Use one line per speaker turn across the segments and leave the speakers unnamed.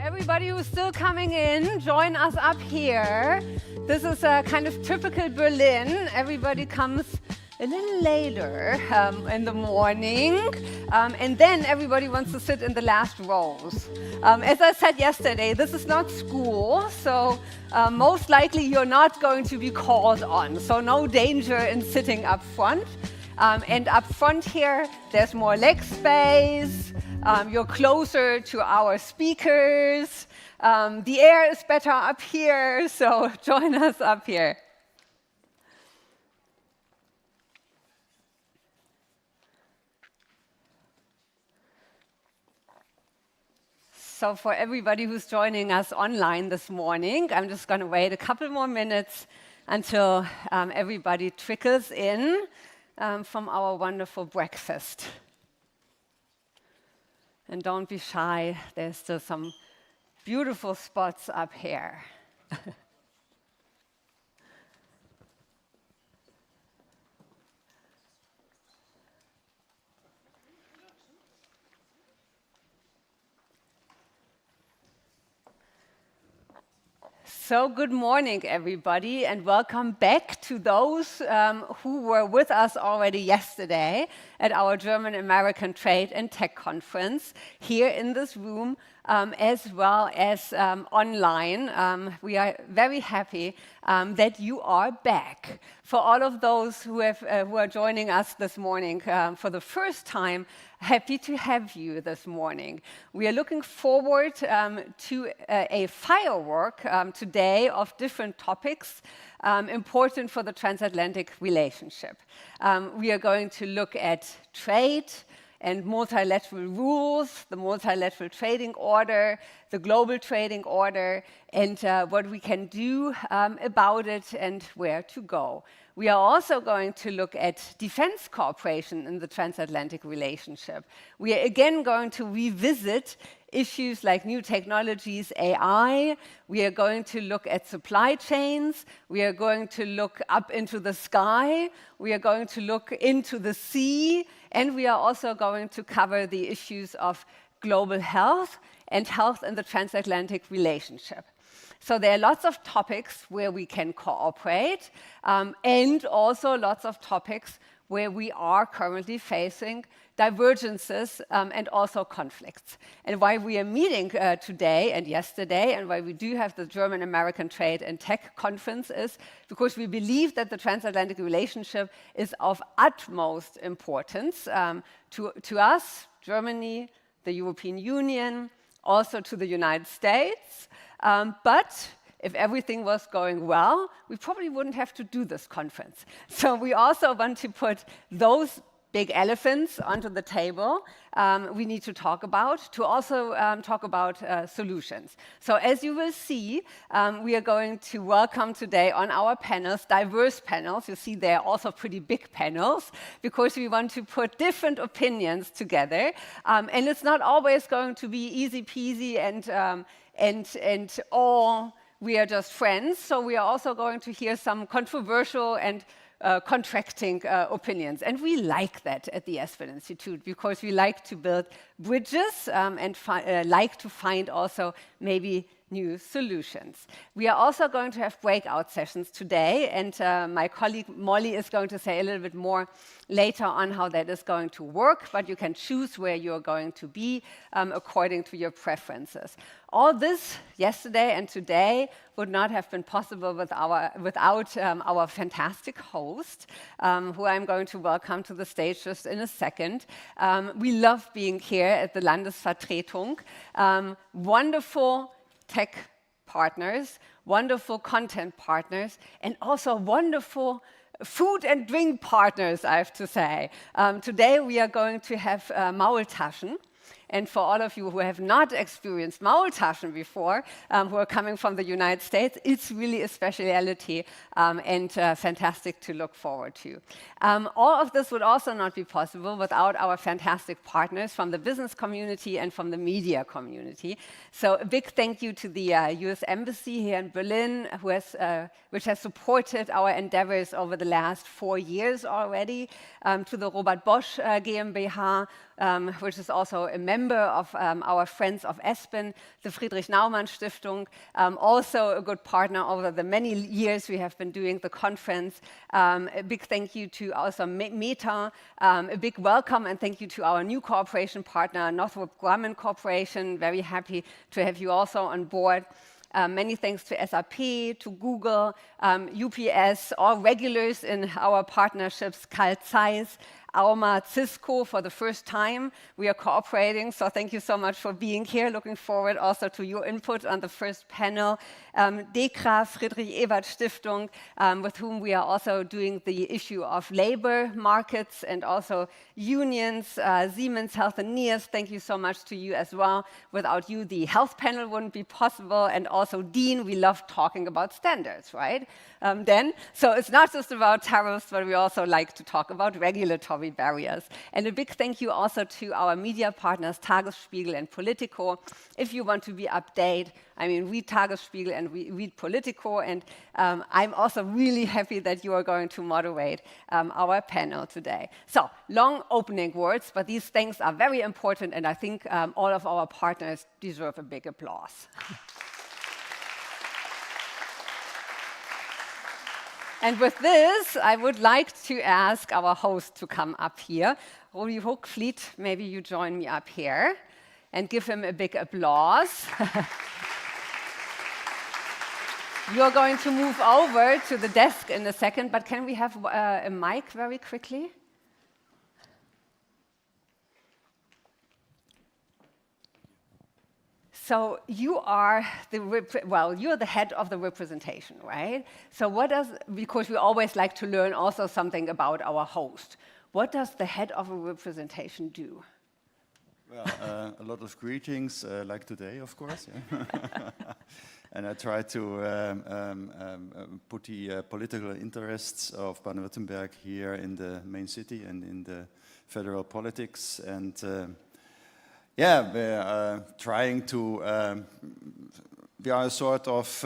Everybody who's still coming in, join us up here. This is a kind of typical Berlin. Everybody comes a little later in the morning, and then everybody wants to sit in the last rows. As I said yesterday, this is not school, so most likely you're not going to be called on, so no danger in sitting up front. And up front here, there's more leg space. You're closer to our speakers. The air is better up here, so join us up here. So for everybody who's joining us online this morning, I'm just going to wait a couple more minutes until everybody trickles in from our wonderful breakfast. And don't be shy, there's still some beautiful spots up here. So good morning, everybody, and welcome back to those who were with us already yesterday at our German-American Trade and Tech Conference here in this room as well as online. We are very happy that you are back. For all of those who are joining us this morning for the first time, happy to have you this morning. We are looking forward to a firework today of different topics important for the transatlantic relationship. We are going to look at trade and multilateral rules, the multilateral trading order, the global trading order, and what we can do about it and where to go. We are also going to look at defense cooperation in the transatlantic relationship. We are again going to revisit issues like new technologies, AI. We are going to look at supply chains. We are going to look up into the sky. We are going to look into the sea. And we are also going to cover the issues of global health and health in the transatlantic relationship. So there are lots of topics where we can cooperate, and also lots of topics where we are currently facing divergences and also conflicts. And why we are meeting today and yesterday, and why we do have the German-American Trade and Tech Conference, is because we believe that the transatlantic relationship is of utmost importance to us, Germany, the European Union, also to the United States. But if everything was going well, we probably wouldn't have to do this conference. So we also want to put those big elephants onto the table we need to talk about, to also talk about solutions. So as you will see, we are going to welcome today on our panels, diverse panels. You see they're also pretty big panels, because we want to put different opinions together. And it's not always going to be easy peasy and all we are just friends. So we are also going to hear some controversial and contracting opinions. And we like that at the Aspen Institute, because we like to build bridges and like to find also maybe new solutions. We are also going to have breakout sessions today, and my colleague Molly is going to say a little bit more later on how that is going to work, but you can choose where you're going to be according to your preferences. All this yesterday and today would not have been possible without our fantastic host, who I'm going to welcome to the stage just in a second. We love being here at the Landesvertretung. Wonderful tech partners, wonderful content partners, and also wonderful food and drink partners, I have to say. Today we are going to have Maultaschen. And for all of you who have not experienced Maultaschen before, who are coming from the United States, it's really a speciality and fantastic to look forward to. All of this would also not be possible without our fantastic partners from the business community and from the media community. So a big thank you to the U.S. Embassy here in Berlin, which has supported our endeavors over the last 4 years already, to the Robert Bosch GmbH, which is also a member of our Friends of Aspen, the Friedrich Naumann Stiftung, also a good partner over the many years we have been doing the conference. A big thank you to also Meta, a big welcome and thank you to our new cooperation partner, Northrop Grumman Corporation. Very happy to have you also on board. Many thanks to SAP, to Google, UPS, all regulars in our partnerships, Carl Zeiss, Auma, Cisco for the first time. We are cooperating, so thank you so much for being here. Looking forward also to your input on the first panel. DEKRA, Friedrich Ebert Stiftung, with whom we are also doing the issue of labor markets and also unions. Siemens Health and NIAS, thank you so much to you as well. Without you, the health panel wouldn't be possible. And also Dean, we love talking about standards, right? So it's not just about tariffs, but we also like to talk about regulatory barriers. And a big thank you also to our media partners, Tagesspiegel and Politico. If you want to be updated, I mean, read Tagesspiegel and read Politico. And I'm also really happy that you are going to moderate our panel today. So, long opening words, but these things are very important, and I think all of our partners deserve a big applause. And with this, I would like to ask our host to come up here. Rudi Hochfliet, maybe you join me up here. and give him a big applause. You're going to move over to the desk in a second, but can we have a mic very quickly? So you are you're the head of the representation, right? So because we always like to learn also something about our host. What does the head of a representation do?
Well, a lot of greetings, like today, of course. Yeah. And I try to put the political interests of Baden-Württemberg here in the main city and in the federal politics. And we're trying to, we are a sort of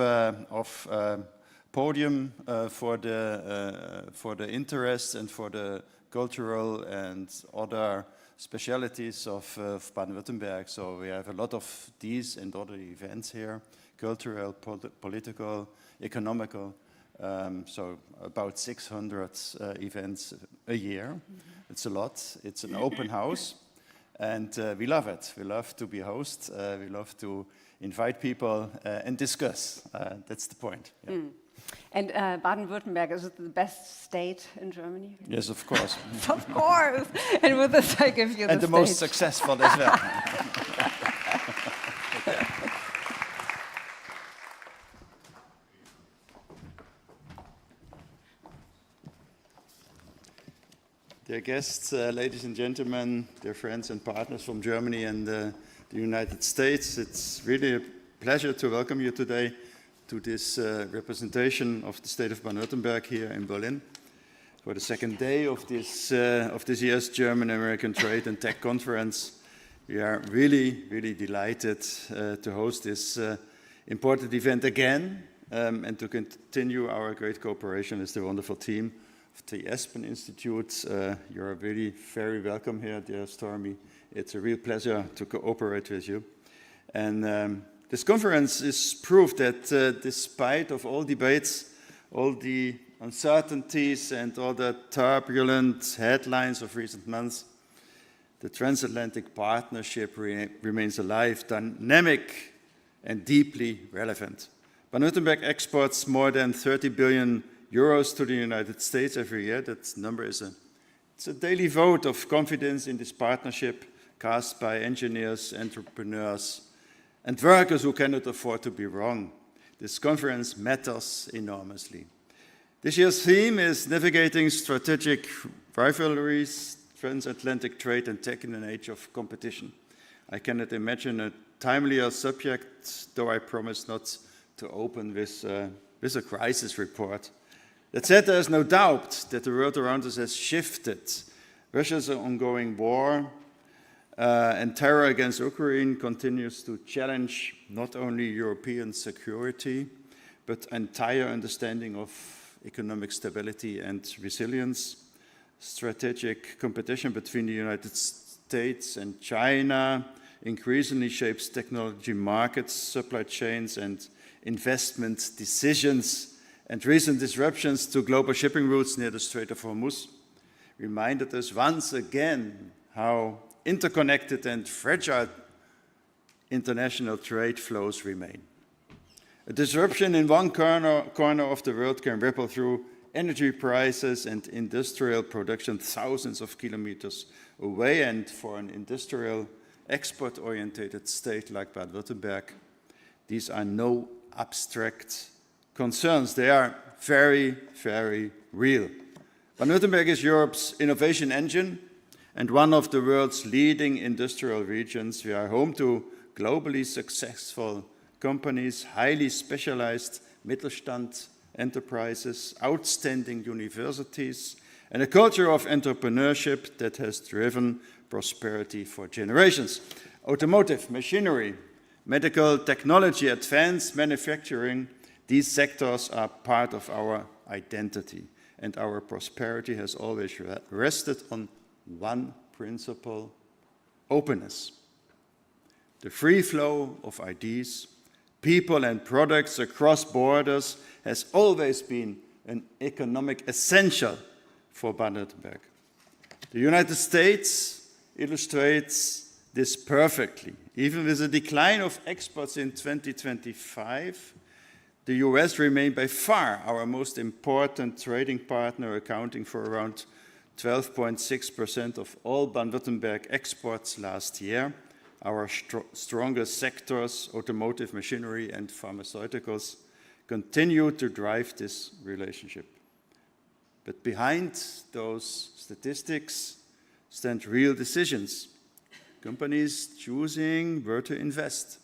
podium for the interests and for the cultural and other specialities of Baden-Württemberg. So we have a lot of these and other events here. Cultural, political, economical, so about 600 events a year. Mm-hmm. It's a lot. It's an open house, and we love it. We love to be host. We love to invite people and discuss. That's the point. Yeah. Mm.
And Baden-Württemberg, is it the best state in Germany?
Yes, of course.
Of course. And with this, I give you the
and the most successful as well. Dear guests, ladies and gentlemen, dear friends and partners from Germany and the United States, it's really a pleasure to welcome you today to this representation of the state of Baden-Württemberg here in Berlin for the second day of this year's German-American Trade and Tech Conference. We are really, really delighted to host this important event again and to continue our great cooperation with the wonderful team of the Espen Institute. You're really very welcome here, dear Stormy. It's a real pleasure to cooperate with you. And this conference is proof that despite of all debates, all the uncertainties and all the turbulent headlines of recent months, the transatlantic partnership remains alive, dynamic, and deeply relevant. Baden-Württemberg exports more than 30 billion euros to the United States every year. That number is it's a daily vote of confidence in this partnership cast by engineers, entrepreneurs, and workers who cannot afford to be wrong. This conference matters enormously. This year's theme is navigating strategic rivalries, transatlantic trade and tech in an age of competition. I cannot imagine a timelier subject, though I promise not to open with a crisis report. That said, there is no doubt that the world around us has shifted. Russia's ongoing war and terror against Ukraine continues to challenge not only European security, but entire understanding of economic stability and resilience. Strategic competition between the United States and China increasingly shapes technology markets, supply chains, and investment decisions. And recent disruptions to global shipping routes near the Strait of Hormuz reminded us once again how interconnected and fragile international trade flows remain. A disruption in one corner of the world can ripple through energy prices and industrial production thousands of kilometers away, and for an industrial, export-oriented state like Baden-Württemberg, these are no abstract concerns. They are very, very real. Baden-Württemberg is Europe's innovation engine and one of the world's leading industrial regions. We are home to globally successful companies, highly specialized Mittelstand enterprises, outstanding universities, and a culture of entrepreneurship that has driven prosperity for generations. Automotive, machinery, medical technology, advanced manufacturing, these sectors are part of our identity, and our prosperity has always rested on one principle: openness. The free flow of ideas, people and products across borders has always been an economic essential for Baden-Württemberg. The United States illustrates this perfectly. Even with a decline of exports in 2025, the U.S. remained by far our most important trading partner, accounting for around 12.6% of all Baden-Württemberg exports last year. Our strongest sectors, automotive, machinery, and pharmaceuticals, continue to drive this relationship. But behind those statistics stand real decisions. Companies choosing where to invest.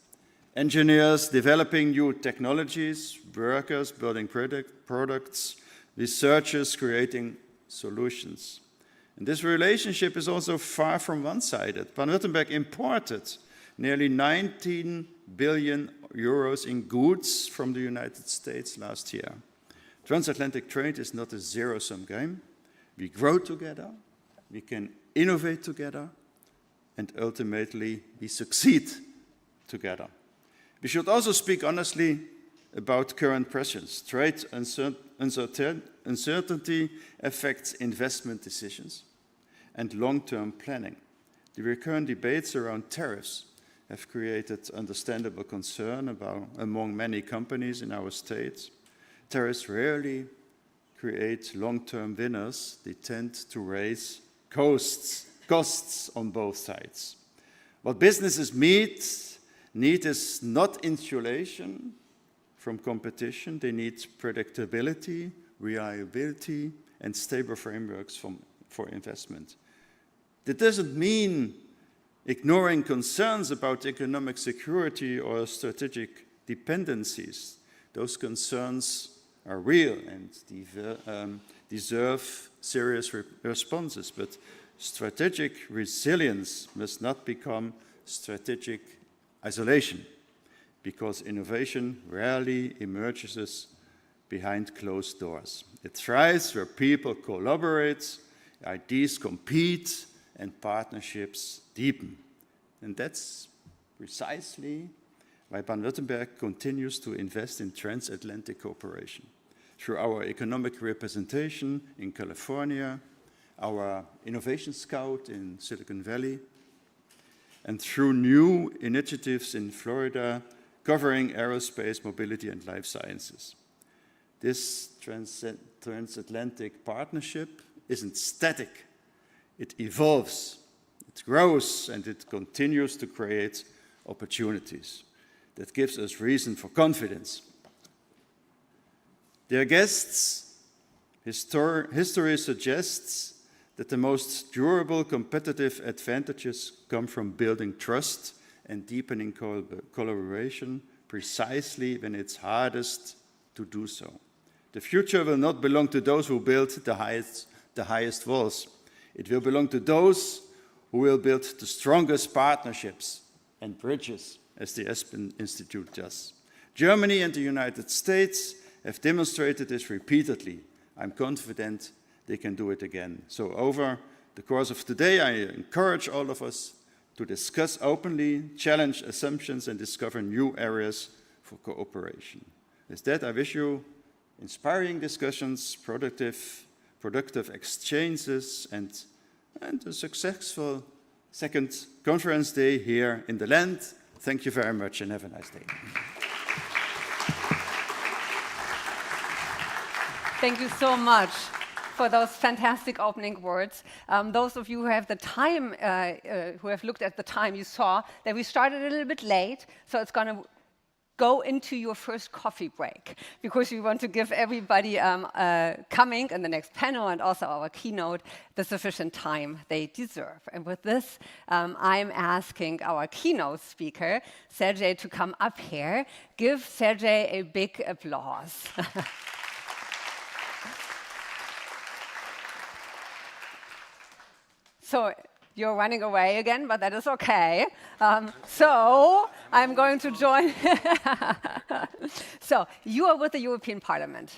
Engineers developing new technologies, workers building products, researchers creating solutions. And this relationship is also far from one-sided. Baden-Württemberg imported nearly 19 billion euros in goods from the United States last year. Transatlantic trade is not a zero-sum game. We grow together, we can innovate together, and ultimately we succeed together. We should also speak honestly about current pressures. Trade uncertainty affects investment decisions and long-term planning. The recurrent debates around tariffs have created understandable concern among many companies in our states. Tariffs rarely create long-term winners. They tend to raise costs on both sides. What businesses need is not insulation from competition. They need predictability, reliability, and stable frameworks for investment. That doesn't mean ignoring concerns about economic security or strategic dependencies. Those concerns are real and deserve serious responses, but strategic resilience must not become strategic isolation, because innovation rarely emerges behind closed doors. It thrives where people collaborate, ideas compete, and partnerships deepen. And that's precisely why Baden-Württemberg continues to invest in transatlantic cooperation. Through our economic representation in California, our Innovation Scout in Silicon Valley, and through new initiatives in Florida covering aerospace, mobility, and life sciences. This transatlantic partnership isn't static. It evolves, it grows, and it continues to create opportunities. That gives us reason for confidence. Dear guests, history suggests that the most durable competitive advantages come from building trust and deepening collaboration precisely when it's hardest to do so. The future will not belong to those who build the highest walls. It will belong to those who will build the strongest partnerships and bridges, as the Aspen Institute does. Germany and the United States have demonstrated this repeatedly. I'm confident they can do it again. So over the course of today, I encourage all of us to discuss openly, challenge assumptions, and discover new areas for cooperation. With that, I wish you inspiring discussions, productive exchanges, and a successful second conference day here in the land. Thank you very much and have a nice day.
Thank you so much for those fantastic opening words. Those of you who have the time, who have looked at the time, you saw that we started a little bit late, so it's going to go into your first coffee break, because we want to give everybody coming in the next panel and also our keynote the sufficient time they deserve. And with this, I'm asking our keynote speaker, Sergey, to come up here. Give Sergey a big applause. So you're running away again, but that is okay. So I'm going to join. So you are with the European Parliament.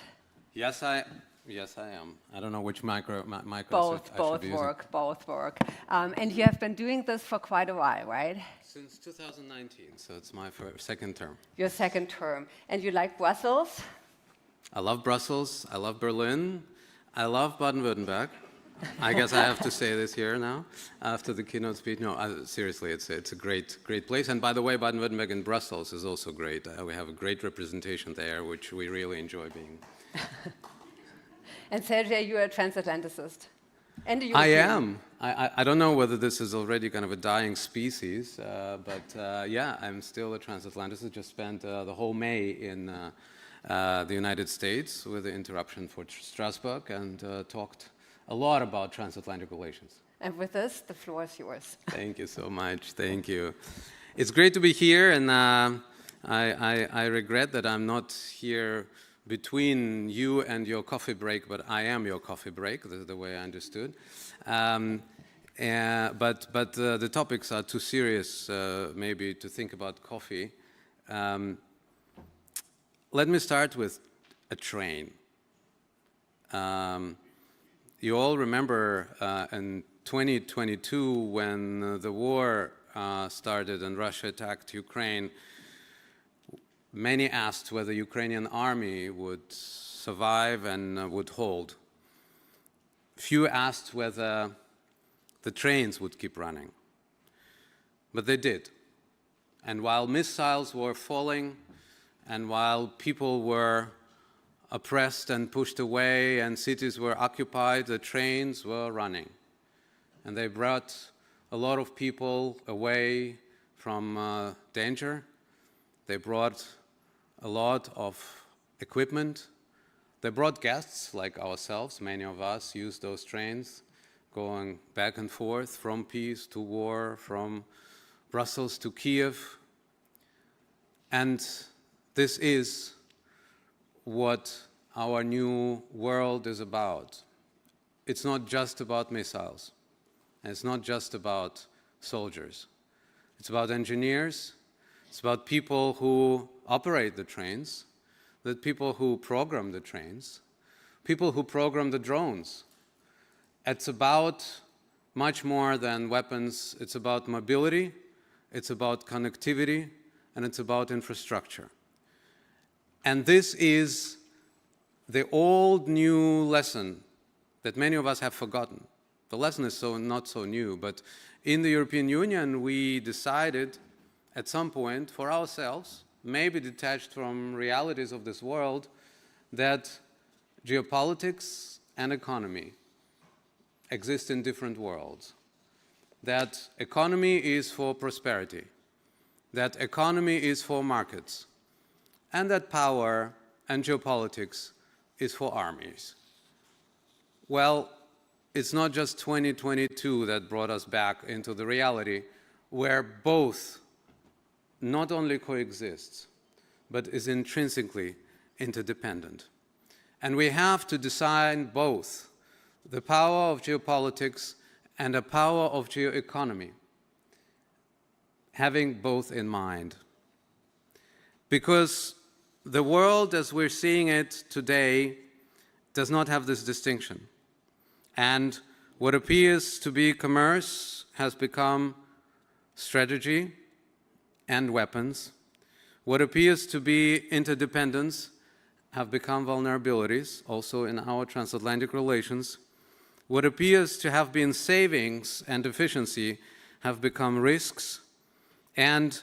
Yes, I am. I don't know which micro
Both work. And you have been doing this for quite a while, right?
Since 2019, so it's my second term.
Your second term. And you like Brussels?
I love Brussels. I love Berlin. I love Baden-Württemberg. I guess I have to say this here now, after the keynote speech. No, seriously, it's a great place. And by the way, Baden-Württemberg in Brussels is also great. We have a great representation there, which we really enjoy being.
And Sergey, you're a transatlanticist. And
I am. I don't know whether this is already kind of a dying species, but yeah, I'm still a transatlanticist. Just spent the whole May in the United States with the interruption for Strasbourg and talked a lot about transatlantic relations.
And with this, the floor is yours.
Thank you so much. Thank you. It's great to be here, and I regret that I'm not here between you and your coffee break, but I am your coffee break. This is the way I understood. But the topics are too serious, maybe, to think about coffee. Let me start with a train. You all remember in 2022 when the war started and Russia attacked Ukraine, many asked whether the Ukrainian army would survive and would hold. Few asked whether the trains would keep running. But they did. And while missiles were falling, and while people were oppressed and pushed away and cities were occupied, the trains were running. And they brought a lot of people away from danger. They brought a lot of equipment. They brought guests like ourselves. Many of us use those trains, going back and forth from peace to war, from Brussels to Kiev. And this is what our new world is about. It's not just about missiles. And it's not just about soldiers. It's about engineers. It's about people who operate the trains, the people who program the trains, people who program the drones. It's about much more than weapons. It's about mobility, it's about connectivity, and it's about infrastructure. And this is the old new lesson that many of us have forgotten. The lesson is not so new, but in the European Union we decided at some point for ourselves, maybe detached from realities of this world, that geopolitics and economy exist in different worlds. That economy is for prosperity, that economy is for markets, and that power and geopolitics is for armies. Well, it's not just 2022 that brought us back into the reality where both not only coexists, but is intrinsically interdependent. And we have to design both the power of geopolitics and the power of geoeconomy, having both in mind. Because the world as we're seeing it today does not have this distinction. And what appears to be commerce has become strategy and weapons. What appears to be interdependence have become vulnerabilities, also in our transatlantic relations. What appears to have been savings and efficiency have become risks. And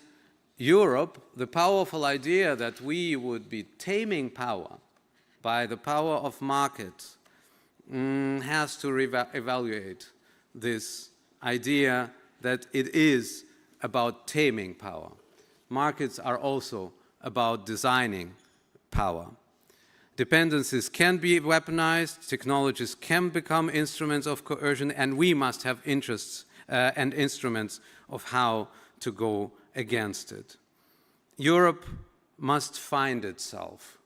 Europe, the powerful idea that we would be taming power by the power of market, has to evaluate this idea that it is about taming power. Markets are also about designing power. Dependencies can be weaponized, technologies can become instruments of coercion, and we must have interests and instruments of how to go against it. Europe must find itself,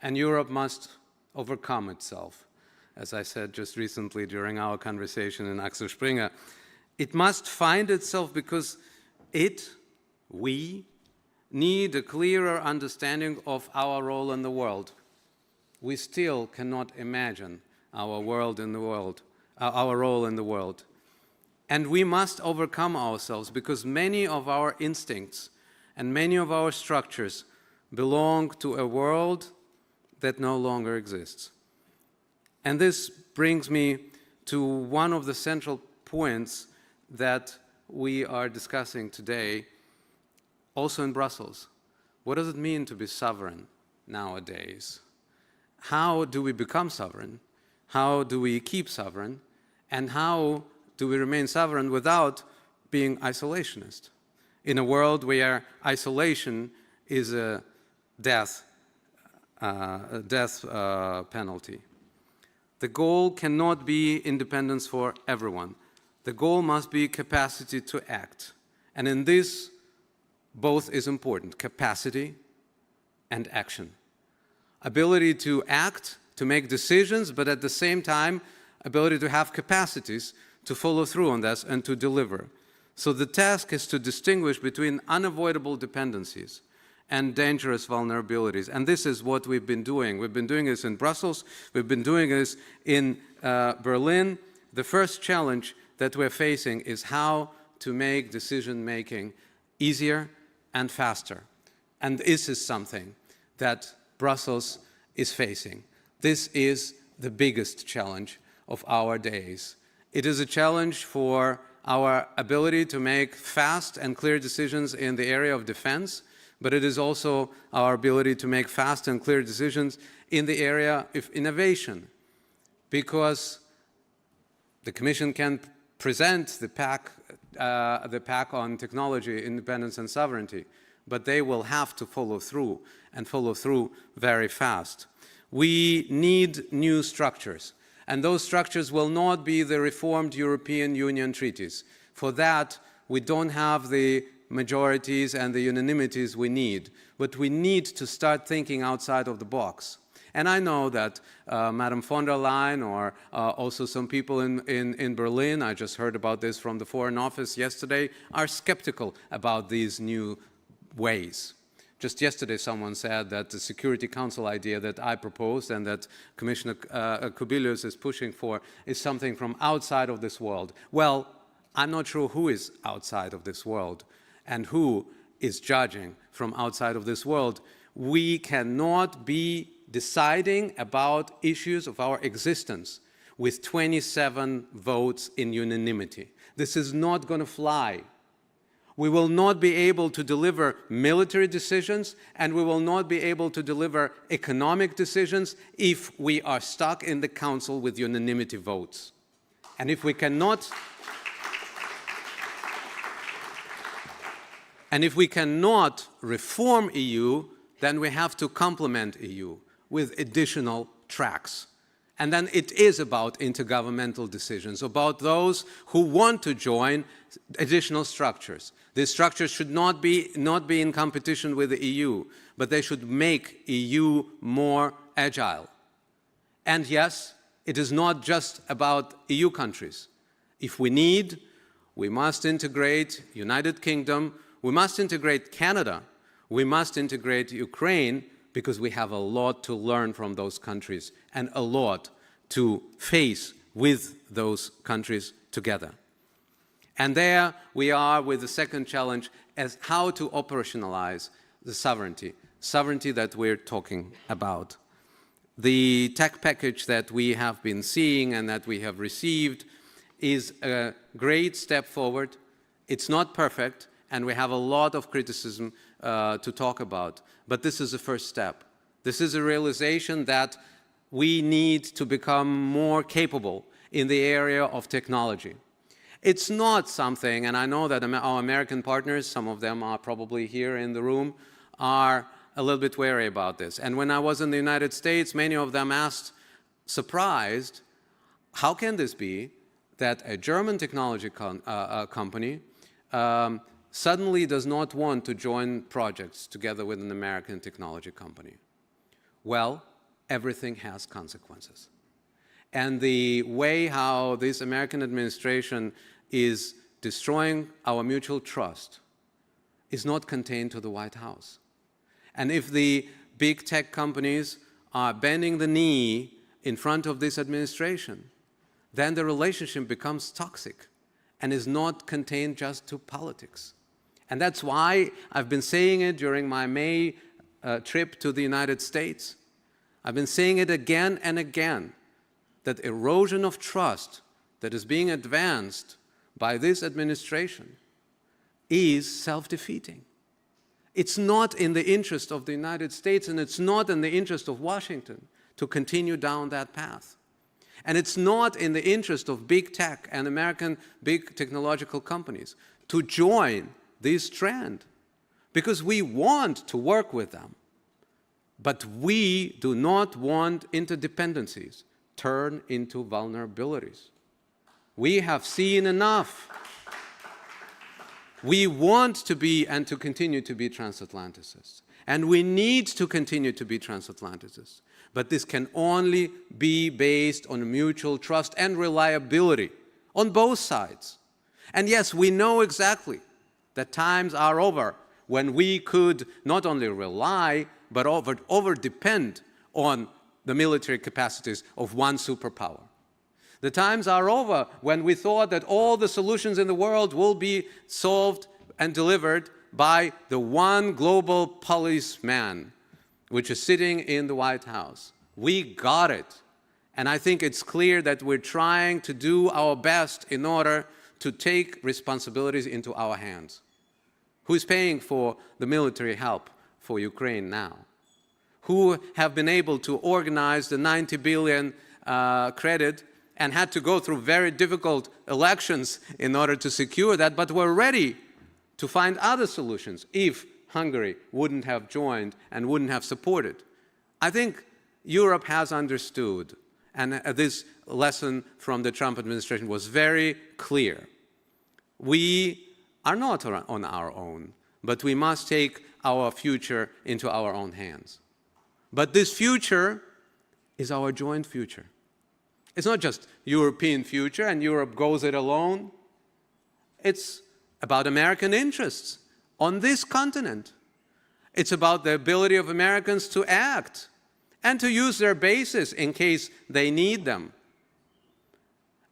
and Europe must overcome itself. As I said just recently during our conversation in Axel Springer, it must find itself because we need a clearer understanding of our role in the world. We still cannot imagine our role in the world. And we must overcome ourselves because many of our instincts and many of our structures belong to a world that no longer exists. And this brings me to one of the central points that we are discussing today, also in Brussels. What does it mean to be sovereign nowadays? How do we become sovereign? How do we keep sovereign? And how do we remain sovereign without being isolationist? In a world where isolation is a death penalty. The goal cannot be independence for everyone. The goal must be capacity to act. And in this, both is important, capacity and action. Ability to act, to make decisions, but at the same time, ability to have capacities to follow through on this and to deliver. So the task is to distinguish between unavoidable dependencies and dangerous vulnerabilities. And this is what we've been doing. We've been doing this in Brussels. We've been doing this in Berlin. The first challenge that we're facing is how to make decision-making easier and faster. And this is something that Brussels is facing. This is the biggest challenge of our days. It is a challenge for our ability to make fast and clear decisions in the area of defense, but it is also our ability to make fast and clear decisions in the area of innovation, because the Commission can present the pack on technology, independence and sovereignty, but they will have to follow through, and follow through very fast. We need new structures, and those structures will not be the reformed European Union treaties. For that, we don't have the majorities and the unanimities we need, but we need to start thinking outside of the box. And I know that Madam von der Leyen, or also some people in Berlin, I just heard about this from the Foreign Office yesterday, are skeptical about these new ways. Just yesterday someone said that the Security Council idea that I proposed and that Commissioner Kubilius is pushing for is something from outside of this world. Well, I'm not sure who is outside of this world and who is judging from outside of this world. We cannot be deciding about issues of our existence with 27 votes in unanimity. This is not going to fly. We will not be able to deliver military decisions, and we will not be able to deliver economic decisions if we are stuck in the Council with unanimity votes. And if we cannot reform EU, then we have to complement EU with additional tracks. And then it is about intergovernmental decisions, about those who want to join additional structures. These structures should not be in competition with the EU, but they should make EU more agile. And yes, it is not just about EU countries. If we need, we must integrate United Kingdom, we must integrate Canada, we must integrate Ukraine, because we have a lot to learn from those countries and a lot to face with those countries together. And there we are with the second challenge as how to operationalize the sovereignty that we're talking about. The tech package that we have been seeing and that we have received is a great step forward. It's not perfect, and we have a lot of criticism to talk about. But this is the first step. This is a realization that we need to become more capable in the area of technology. It's not something, and I know that our American partners, some of them are probably here in the room, are a little bit wary about this. And when I was in the United States, many of them asked, surprised, how can this be that a German technology company suddenly does not want to join projects together with an American technology company? Well, everything has consequences. And the way how this American administration is destroying our mutual trust is not contained to the White House. And if the big tech companies are bending the knee in front of this administration, then the relationship becomes toxic and is not contained just to politics. And that's why I've been saying it during my May trip to the United States. I've been saying it again and again, that erosion of trust that is being advanced by this administration is self-defeating. It's not in the interest of the United States, and it's not in the interest of Washington to continue down that path. And it's not in the interest of big tech and American big technological companies to join this trend, because we want to work with them. But we do not want interdependencies turn into vulnerabilities. We have seen enough. We want to be and to continue to be transatlanticists. And we need to continue to be transatlanticists. But this can only be based on mutual trust and reliability on both sides. And yes, we know exactly that times are over when we could not only rely, but over-depend on the military capacities of one superpower. The times are over when we thought that all the solutions in the world will be solved and delivered by the one global policeman, which is sitting in the White House. We got it. And I think it's clear that we're trying to do our best in order to take responsibilities into our hands. Who is paying for the military help for Ukraine now? Who have been able to organize the 90 billion credit and had to go through very difficult elections in order to secure that, but were ready to find other solutions if Hungary wouldn't have joined and wouldn't have supported. I think Europe has understood, and this lesson from the Trump administration was very clear. We are not on our own, but we must take our future into our own hands. But this future is our joint future. It's not just European future and Europe goes it alone. It's about American interests on this continent. It's about the ability of Americans to act and to use their bases in case they need them.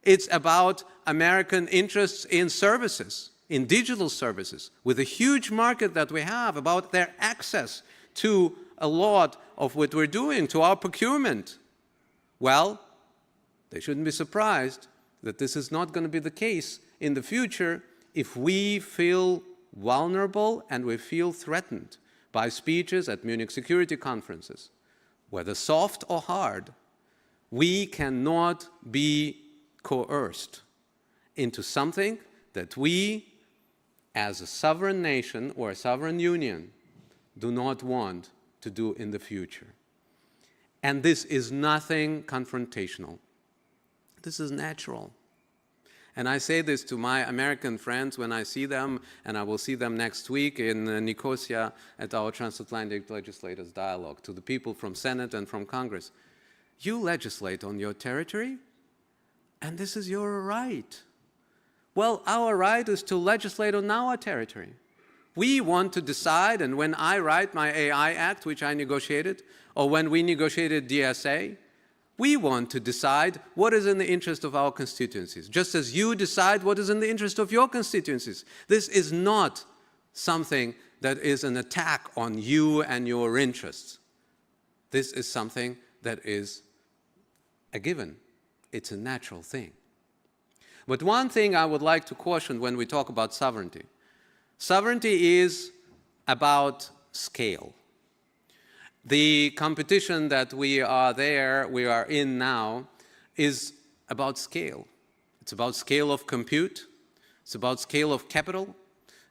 It's about American interests in services, in digital services, with a huge market that we have, about their access to a lot of what we're doing, to our procurement. Well, they shouldn't be surprised that this is not going to be the case in the future if we feel vulnerable and we feel threatened by speeches at Munich security conferences. Whether soft or hard, we cannot be coerced into something that we, as a sovereign nation or a sovereign union, do not want to do in the future. And this is nothing confrontational. This is natural. And I say this to my American friends when I see them, and I will see them next week in Nicosia at our Transatlantic Legislators Dialogue, to the people from Senate and from Congress. You legislate on your territory, and this is your right. Well, our right is to legislate on our territory. We want to decide, and when I write my AI Act, which I negotiated, or when we negotiated DSA, we want to decide what is in the interest of our constituencies, just as you decide what is in the interest of your constituencies. This is not something that is an attack on you and your interests. This is something that is a given. It's a natural thing. But one thing I would like to caution when we talk about sovereignty. Sovereignty is about scale. The competition that we are in now, is about scale. It's about scale of compute. It's about scale of capital.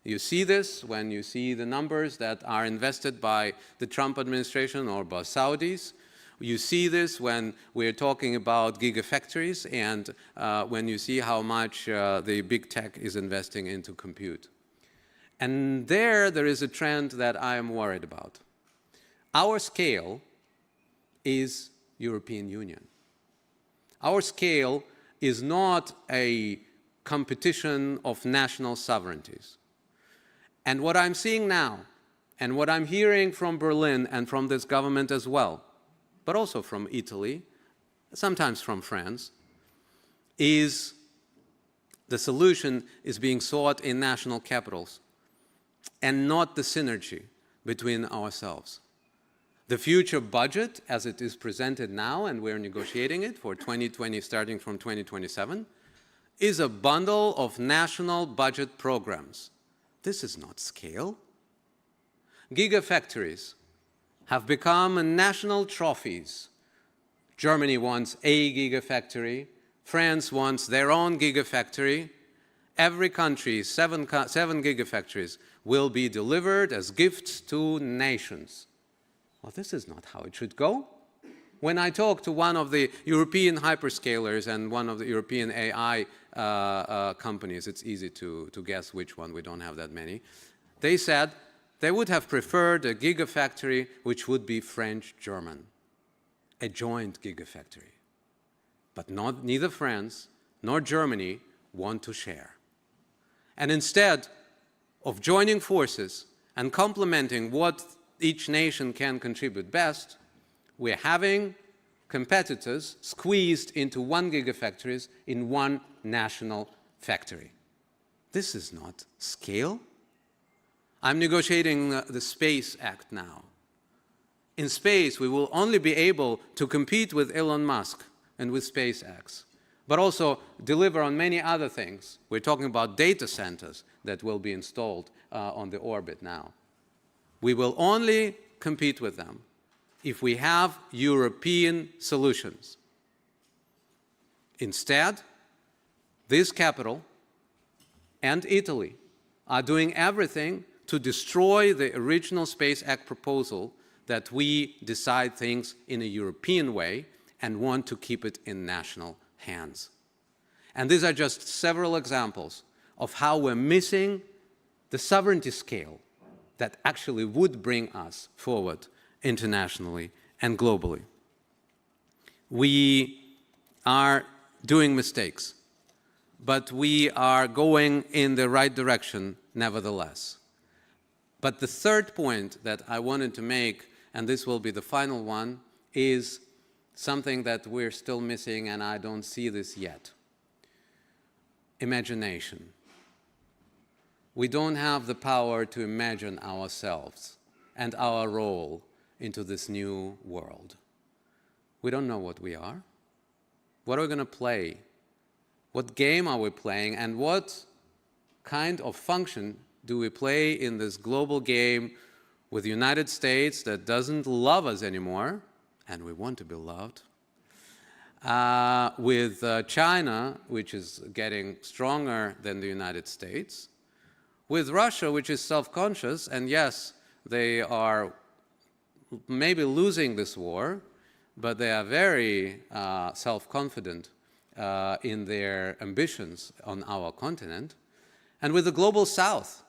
You see this when you see the numbers that are invested by the Trump administration or by Saudis. You see this when we're talking about gigafactories and when you see how much the big tech is investing into compute. And there is a trend that I am worried about. Our scale is European Union. Our scale is not a competition of national sovereignties. And what I'm seeing now, and what I'm hearing from Berlin and from this government as well, but also from Italy, sometimes from France, is the solution is being sought in national capitals and not the synergy between ourselves. The future budget, as it is presented now, and we're negotiating it for 2020, starting from 2027, is a bundle of national budget programs. This is not scale. Gigafactories have become national trophies. Germany wants a gigafactory. France wants their own gigafactory. Every country, seven gigafactories, will be delivered as gifts to nations. Well, this is not how it should go. When I talked to one of the European hyperscalers and one of the European AI companies, it's easy to guess which one, we don't have that many, they said they would have preferred a gigafactory which would be French-German, a joint gigafactory. But neither France nor Germany want to share. And instead of joining forces and complementing what each nation can contribute best, we're having competitors squeezed into one gigafactories in one national factory. This is not scale. I'm negotiating the Space Act now. In space, we will only be able to compete with Elon Musk and with SpaceX, but also deliver on many other things. We're talking about data centers that will be installed on the orbit now. We will only compete with them if we have European solutions. Instead, this capital and Italy are doing everything to destroy the original Space Act proposal that we decide things in a European way and want to keep it in national hands. And these are just several examples of how we're missing the sovereignty scale that actually would bring us forward internationally and globally. We are doing mistakes, but we are going in the right direction nevertheless. But the third point that I wanted to make, and this will be the final one, is something that we're still missing, and I don't see this yet. Imagination. We don't have the power to imagine ourselves and our role into this new world. We don't know what we are. What are we going to play? What game are we playing? And what kind of function do we play in this global game with the United States that doesn't love us anymore, and we want to be loved, with China, which is getting stronger than the United States, with Russia, which is self-conscious, and yes, they are maybe losing this war, but they are very self-confident in their ambitions on our continent, and with the global South,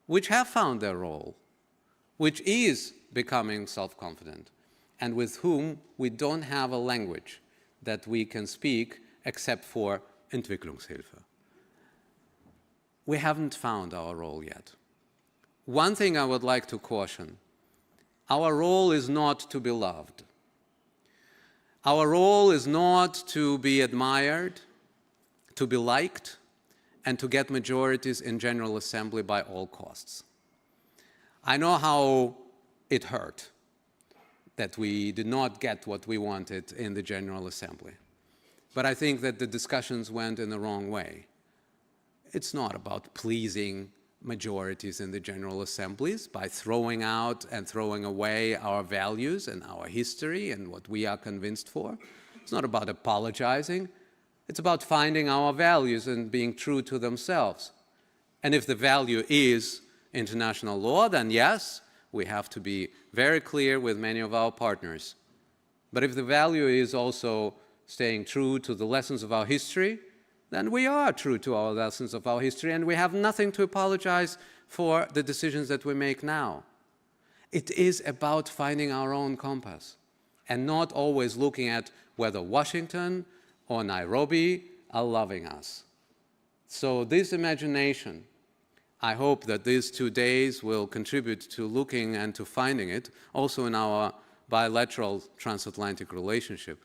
which have found their role, which is becoming self-confident, and with whom we don't have a language that we can speak except for Entwicklungshilfe. We haven't found our role yet. One thing I would like to caution: our role is not to be loved. Our role is not to be admired, to be liked, and to get majorities in General Assembly by all costs. I know how it hurt that we did not get what we wanted in the General Assembly. But I think that the discussions went in the wrong way. It's not about pleasing majorities in the General Assemblies by throwing out and throwing away our values and our history and what we are convinced for. It's not about apologizing. It's about finding our values and being true to themselves. And if the value is international law, then yes, we have to be very clear with many of our partners. But if the value is also staying true to the lessons of our history, then we are true to our lessons of our history, and we have nothing to apologize for the decisions that we make now. It is about finding our own compass and not always looking at whether Washington or Nairobi are loving us. So this imagination, I hope that these 2 days will contribute to looking and to finding it, also in our bilateral transatlantic relationship.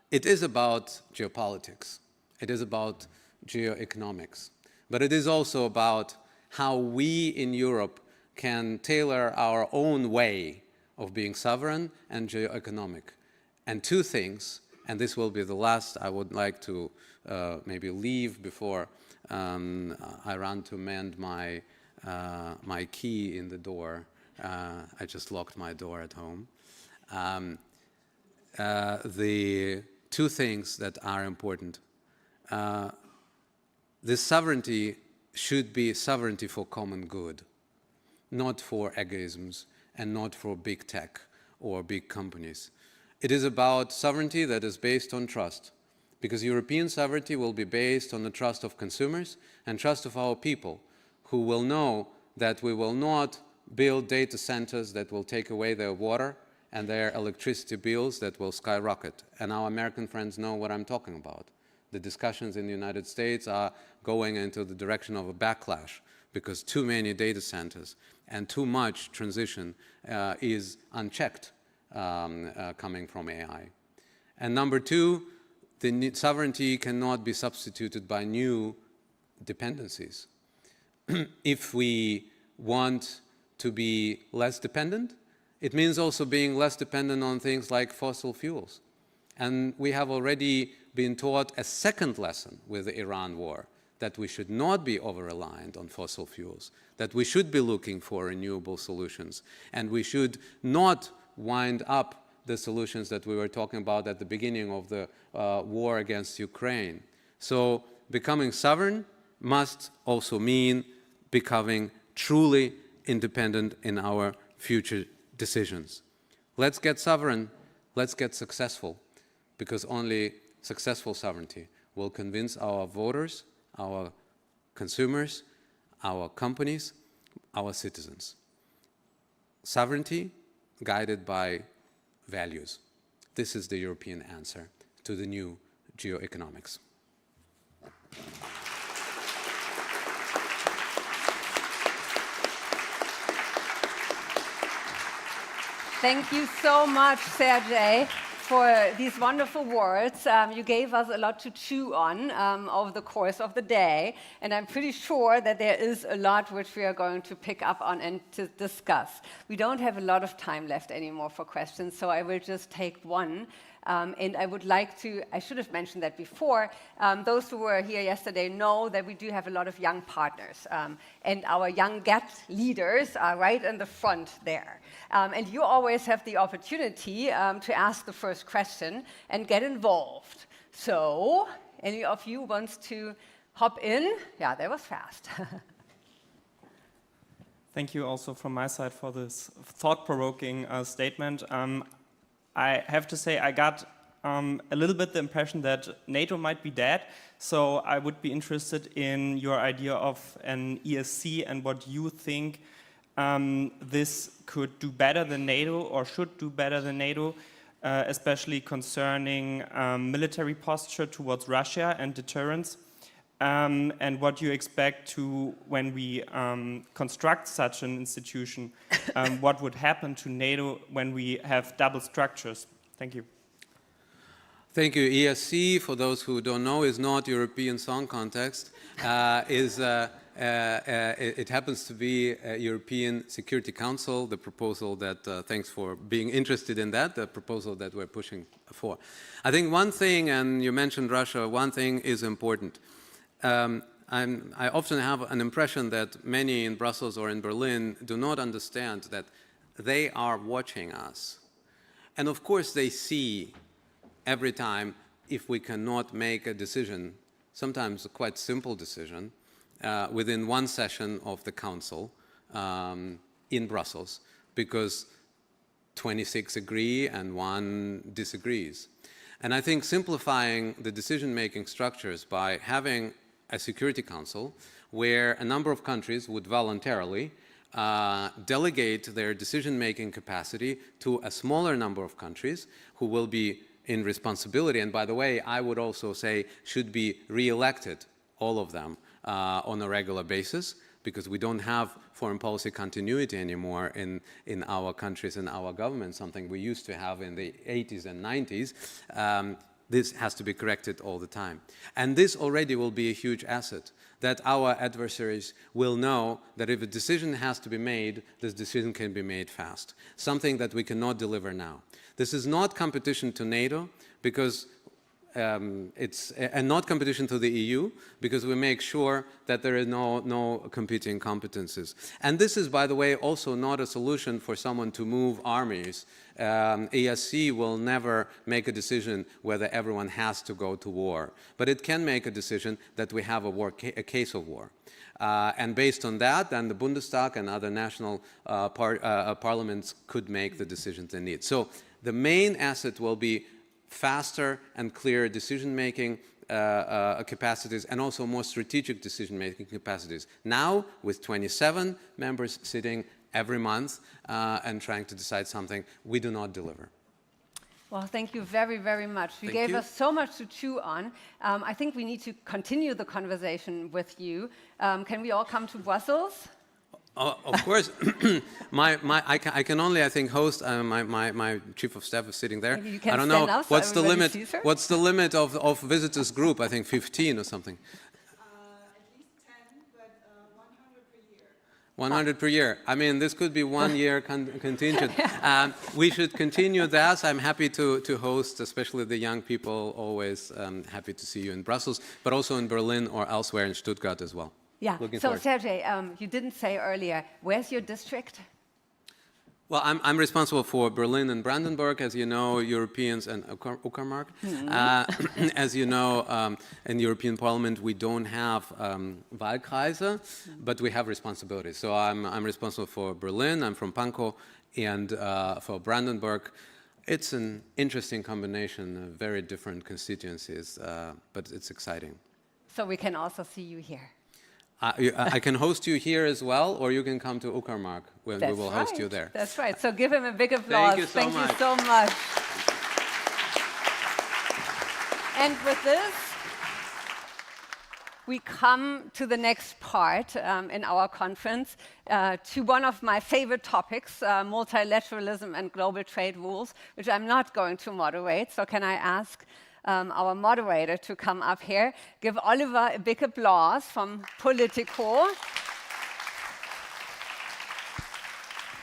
It is about geopolitics. It is about geoeconomics. But it is also about how we in Europe can tailor our own way of being sovereign and geoeconomic. And two things And this will be the last. I would like to maybe leave before I run to mend my key in the door. I just locked my door at home. The two things that are important. This sovereignty should be sovereignty for common good, not for egoisms and not for big tech or big companies. It is about sovereignty that is based on trust, because European sovereignty will be based on the trust of consumers and trust of our people, who will know that we will not build data centers that will take away their water and their electricity bills that will skyrocket. And our American friends know what I'm talking about. The discussions in the United States are going into the direction of a backlash because too many data centers and too much transition is unchecked coming from AI. And number two, the sovereignty cannot be substituted by new dependencies. If we want to be less dependent, it means also being less dependent on things like fossil fuels. And we have already been taught a second lesson with the Iran war, that we should not be over-reliant on fossil fuels, that we should be looking for renewable solutions, and we should not wind up the solutions that we were talking about at the beginning of the war against Ukraine. So becoming sovereign must also mean becoming truly independent in our future decisions. Let's get sovereign, let's get successful, because only successful sovereignty will convince our voters, our consumers, our companies, our citizens. Sovereignty guided by values. This is the European answer to the new geoeconomics.
Thank you so much, Sergej, for these wonderful words. You gave us a lot to chew on over the course of the day, and I'm pretty sure that there is a lot which we are going to pick up on and to discuss. We don't have a lot of time left anymore for questions, so I will just take one. And I would like to, I should have mentioned that before, those who were here yesterday know that we do have a lot of young partners. And our young GATT leaders are right in the front there. And you always have the opportunity to ask the first question and get involved. So, any of you wants to hop in? Yeah, that was fast.
Thank you also from my side for this thought-provoking statement. I have to say I got a little bit the impression that NATO might be dead, so I would be interested in your idea of an ESC and what you think this could do better than NATO or should do better than NATO, especially concerning military posture towards Russia and deterrence, and what you expect to when we construct such an institution, what would happen to NATO when we have double structures. Thank you.
Thank you. ESC, for those who don't know, is not European Song Contest. It happens to be a European Security Council, the proposal that, thanks for being interested in that, the proposal that we're pushing for. I think one thing, and you mentioned Russia, one thing is important. I often have an impression that many in Brussels or in Berlin do not understand that they are watching us. And of course they see every time if we cannot make a decision, sometimes a quite simple decision, within one session of the Council in Brussels, because 26 agree and one disagrees. And I think simplifying the decision-making structures by having a Security Council where a number of countries would voluntarily delegate their decision-making capacity to a smaller number of countries who will be in responsibility, and by the way, I would also say should be re-elected, all of them, on a regular basis, because we don't have foreign policy continuity anymore in our countries and our government, something we used to have in the 80s and 90s. This has to be corrected all the time. And this already will be a huge asset, that our adversaries will know that if a decision has to be made, this decision can be made fast, something that we cannot deliver now. This is not competition to NATO, because it's not competition to the EU, because we make sure that there is no competing competences. And this is, by the way, also not a solution for someone to move armies. ESC will never make a decision whether everyone has to go to war, but it can make a decision that we have a case of war. And based on that, then the Bundestag and other national parliaments could make the decisions they need. So the main asset will be faster and clearer decision-making capacities, and also more strategic decision-making capacities. Now, with 27 members sitting every month and trying to decide something, we do not deliver.
Well, thank you very, very much. You gave us so much to chew on. I think we need to continue the conversation with you. Can we all come to Brussels?
Of course. I can only, I think, host. My chief of staff is sitting there.
Maybe you can
I don't know.
up,
What's
so
the limit?
sees her?
What's the limit of visitors group? I think 15 or something.
At least 10, but 100 per year.
100 per year. I mean, this could be 1 year contingent. We should continue that. I'm happy to host, especially the young people. Always happy to see you in Brussels, but also in Berlin or elsewhere in Stuttgart as well.
Yeah.
Looking
So,
forward.
Sergej, you didn't say earlier, where's your district?
Well, I'm responsible for Berlin and Brandenburg, as you know, Europeans, and Uckermark. As you know, in the European Parliament, we don't have Wahlkreise, but we have responsibilities. So I'm responsible for Berlin, I'm from Pankow, and for Brandenburg. It's an interesting combination of very different constituencies, but it's exciting.
So we can also see you here.
I can host you here as well, or you can come to Uckermark when we will host you there.
That's right. So give him a big applause.
Thank you so much.
much. And with this, we come to the next part in our conference, to one of my favorite topics, multilateralism and global trade rules, which I'm not going to moderate. So can I ask our moderator to come up here? Give Oliver a big applause from Politico.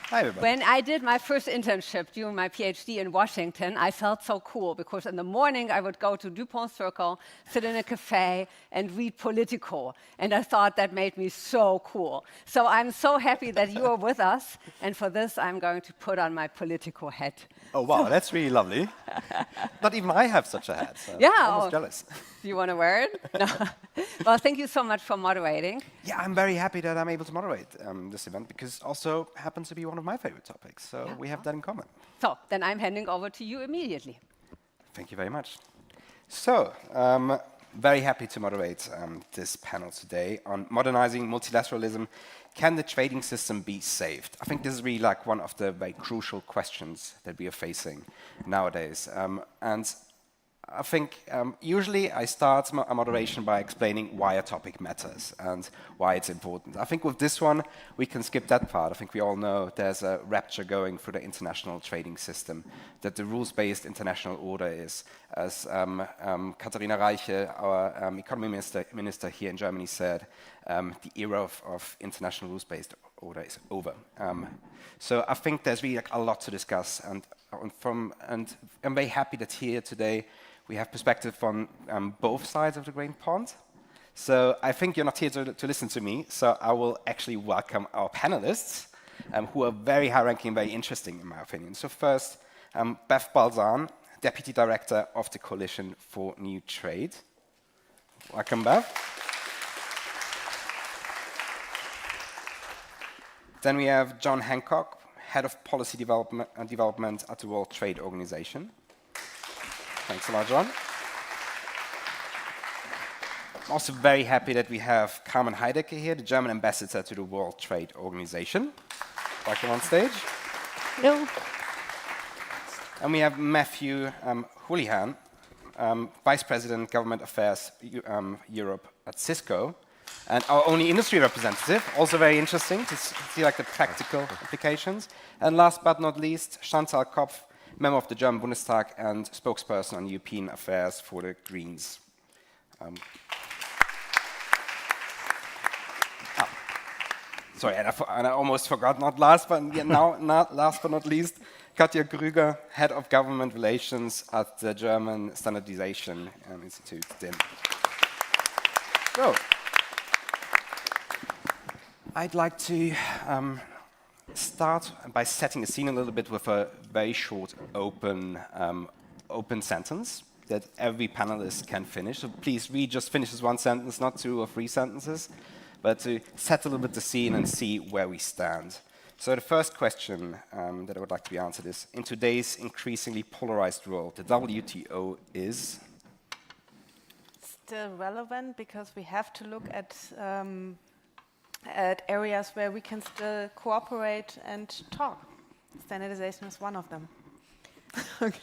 Hi, everybody.
When I did my first internship during my PhD in Washington, I felt so cool because in the morning I would go to Dupont Circle, sit in a cafe, and read Politico. And I thought that made me so cool. So I'm so happy that you are with us. And for this, I'm going to put on my Politico hat.
Oh, wow, that's really lovely. Not even I have such a hat. So
Yeah,
I'm almost
oh.
jealous.
Do you want to wear it? No. Well, thank you so much for moderating.
Yeah, I'm very happy that I'm able to moderate this event, because also happens to be one of my favorite topics. So we have that in common.
So then I'm handing over to you immediately.
Thank you very much. So, very happy to moderate this panel today on modernizing multilateralism. Can the trading system be saved? I think this is really like one of the very crucial questions that we are facing nowadays. And I think usually I start a moderation by explaining why a topic matters and why it's important. I think with this one, we can skip that part. I think we all know there's a rapture going through the international trading system, that the rules-based international order is, as Katharina Reiche, our economy minister here in Germany, said, the era of international rules-based order is over. So I think there's really like a lot to discuss, and I'm very happy that here today we have perspective from both sides of the great pond. So I think you're not here to listen to me, so I will actually welcome our panelists, who are very high-ranking and very interesting, in my opinion. So first, Beth Balzan, Deputy Director of the Coalition for New Trade. Welcome, Beth. Then we have John Hancock, Head of Policy Development at the World Trade Organization. Thanks a lot, John. I'm also very happy that we have Carmen Heidecke here, the German ambassador to the World Trade Organization. Welcome on stage.
Hello.
And we have Matthew Houlihan, Vice President, Government Affairs Europe at Cisco, and our only industry representative, also very interesting to see like the practical implications. And last but not least, Chantal Kopf, member of the German Bundestag and spokesperson on European affairs for the Greens. Sorry, and I almost forgot, not last but not least, Katja Krüger, Head of Government Relations at the German Standardization Institute, DIN. So, I'd like to start by setting the scene a little bit with a very short open sentence that every panelist can finish. So please read, just finish this one sentence, not 2 or 3 sentences, but to set a little bit the scene and see where we stand. So the first question that I would like to be answered is, in today's increasingly polarized world, the WTO is?
Still relevant because we have to look at areas where we can still cooperate and talk. Standardization is one of them.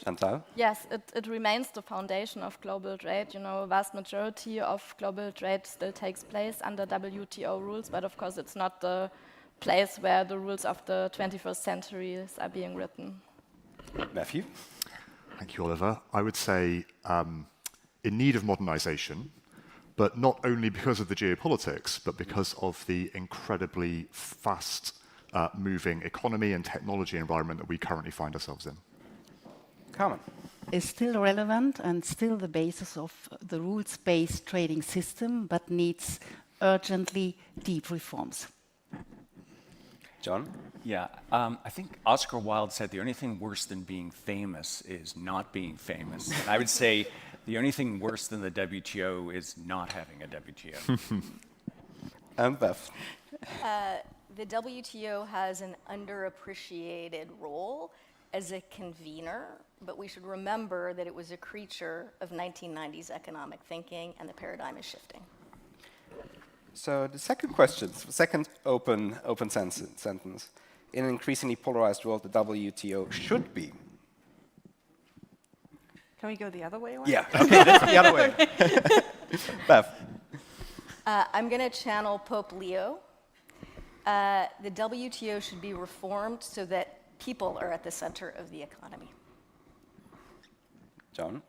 Chantal?
Yes, it remains the foundation of global trade. You know, a vast majority of global trade still takes place under WTO rules, but of course it's not the place where the rules of the 21st century are being written.
Matthew?
Thank you, Oliver. I would say in need of modernization, but not only because of the geopolitics, but because of the incredibly fast moving economy and technology environment that we currently find ourselves in.
Carmen?
Is still relevant and still the basis of the rules-based trading system, but needs urgently deep reforms.
John?
Yeah, I think Oscar Wilde said the only thing worse than being famous is not being famous. And I would say the only thing worse than the WTO is not having a WTO.
And Beth?
The WTO has an underappreciated role as a convener, but we should remember that it was a creature of 1990s economic thinking, and the paradigm is shifting.
So the second question, second open sentence. In an increasingly polarized world, the WTO should be.
Can we go the other way?
Yeah, okay, that's the other way. Beth?
I'm going to channel Pope Leo. The WTO should be reformed so that people are at the center of the economy.
John?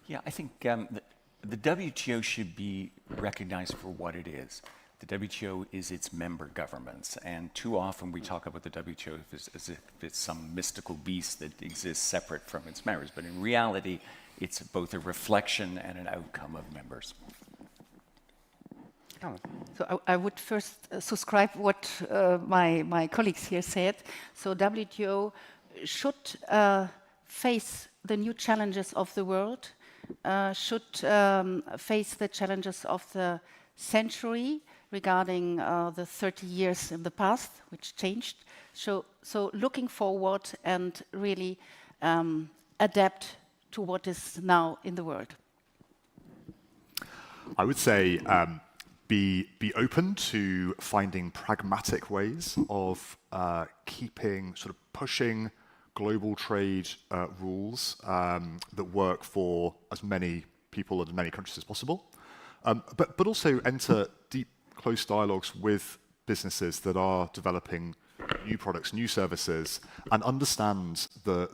Yeah, I think the WTO should be recognized for what it is. The WTO is its member governments, and too often we talk about the WTO as if it's some mystical beast that exists separate from its members, but in reality, it's both a reflection and an outcome of members.
So I would first subscribe what my colleagues here said. So WTO should face the new challenges of the world, should face the challenges of the century regarding the 30 years in the past, which changed. So looking forward and really adapt to what is now in the world.
I would say be open to finding pragmatic ways of keeping, sort of pushing global trade rules that work for as many people and as many countries as possible, but also enter deep, close dialogues with businesses that are developing new products, new services, and understand the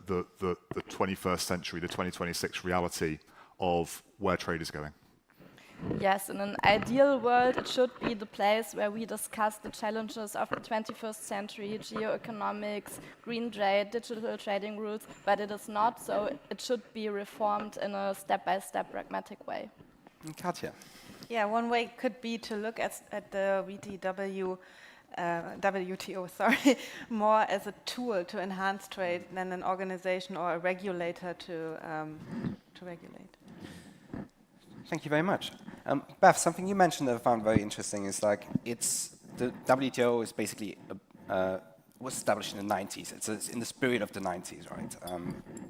21st century, the 2026 reality of where trade is going.
Yes, in an ideal world, it should be the place where we discuss the challenges of the 21st century, geoeconomics, green trade, digital trading rules, but it is not, so it should be reformed in a step-by-step pragmatic way.
Katja?
Yeah, one way could be to look at the WTO, sorry, more as a tool to enhance trade than an organization or a regulator to regulate.
Thank you very much. Beth, something you mentioned that I found very interesting is like the WTO is basically was established in the 90s. It's in the spirit of the 90s, right?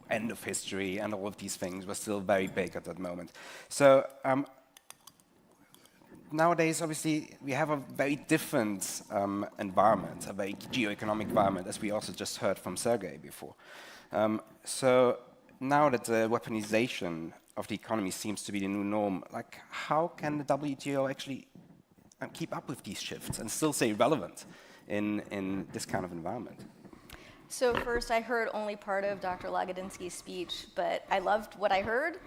End of history and all of these things were still very big at that moment. So nowadays, obviously, we have a very different environment, a very geoeconomic environment, as we also just heard from Sergey before. So now that the weaponization of the economy seems to be the new norm, like how can the WTO actually keep up with these shifts and still stay relevant in this kind of environment?
So first, I heard only part of Dr. Lagodinsky's speech, but I loved what I heard.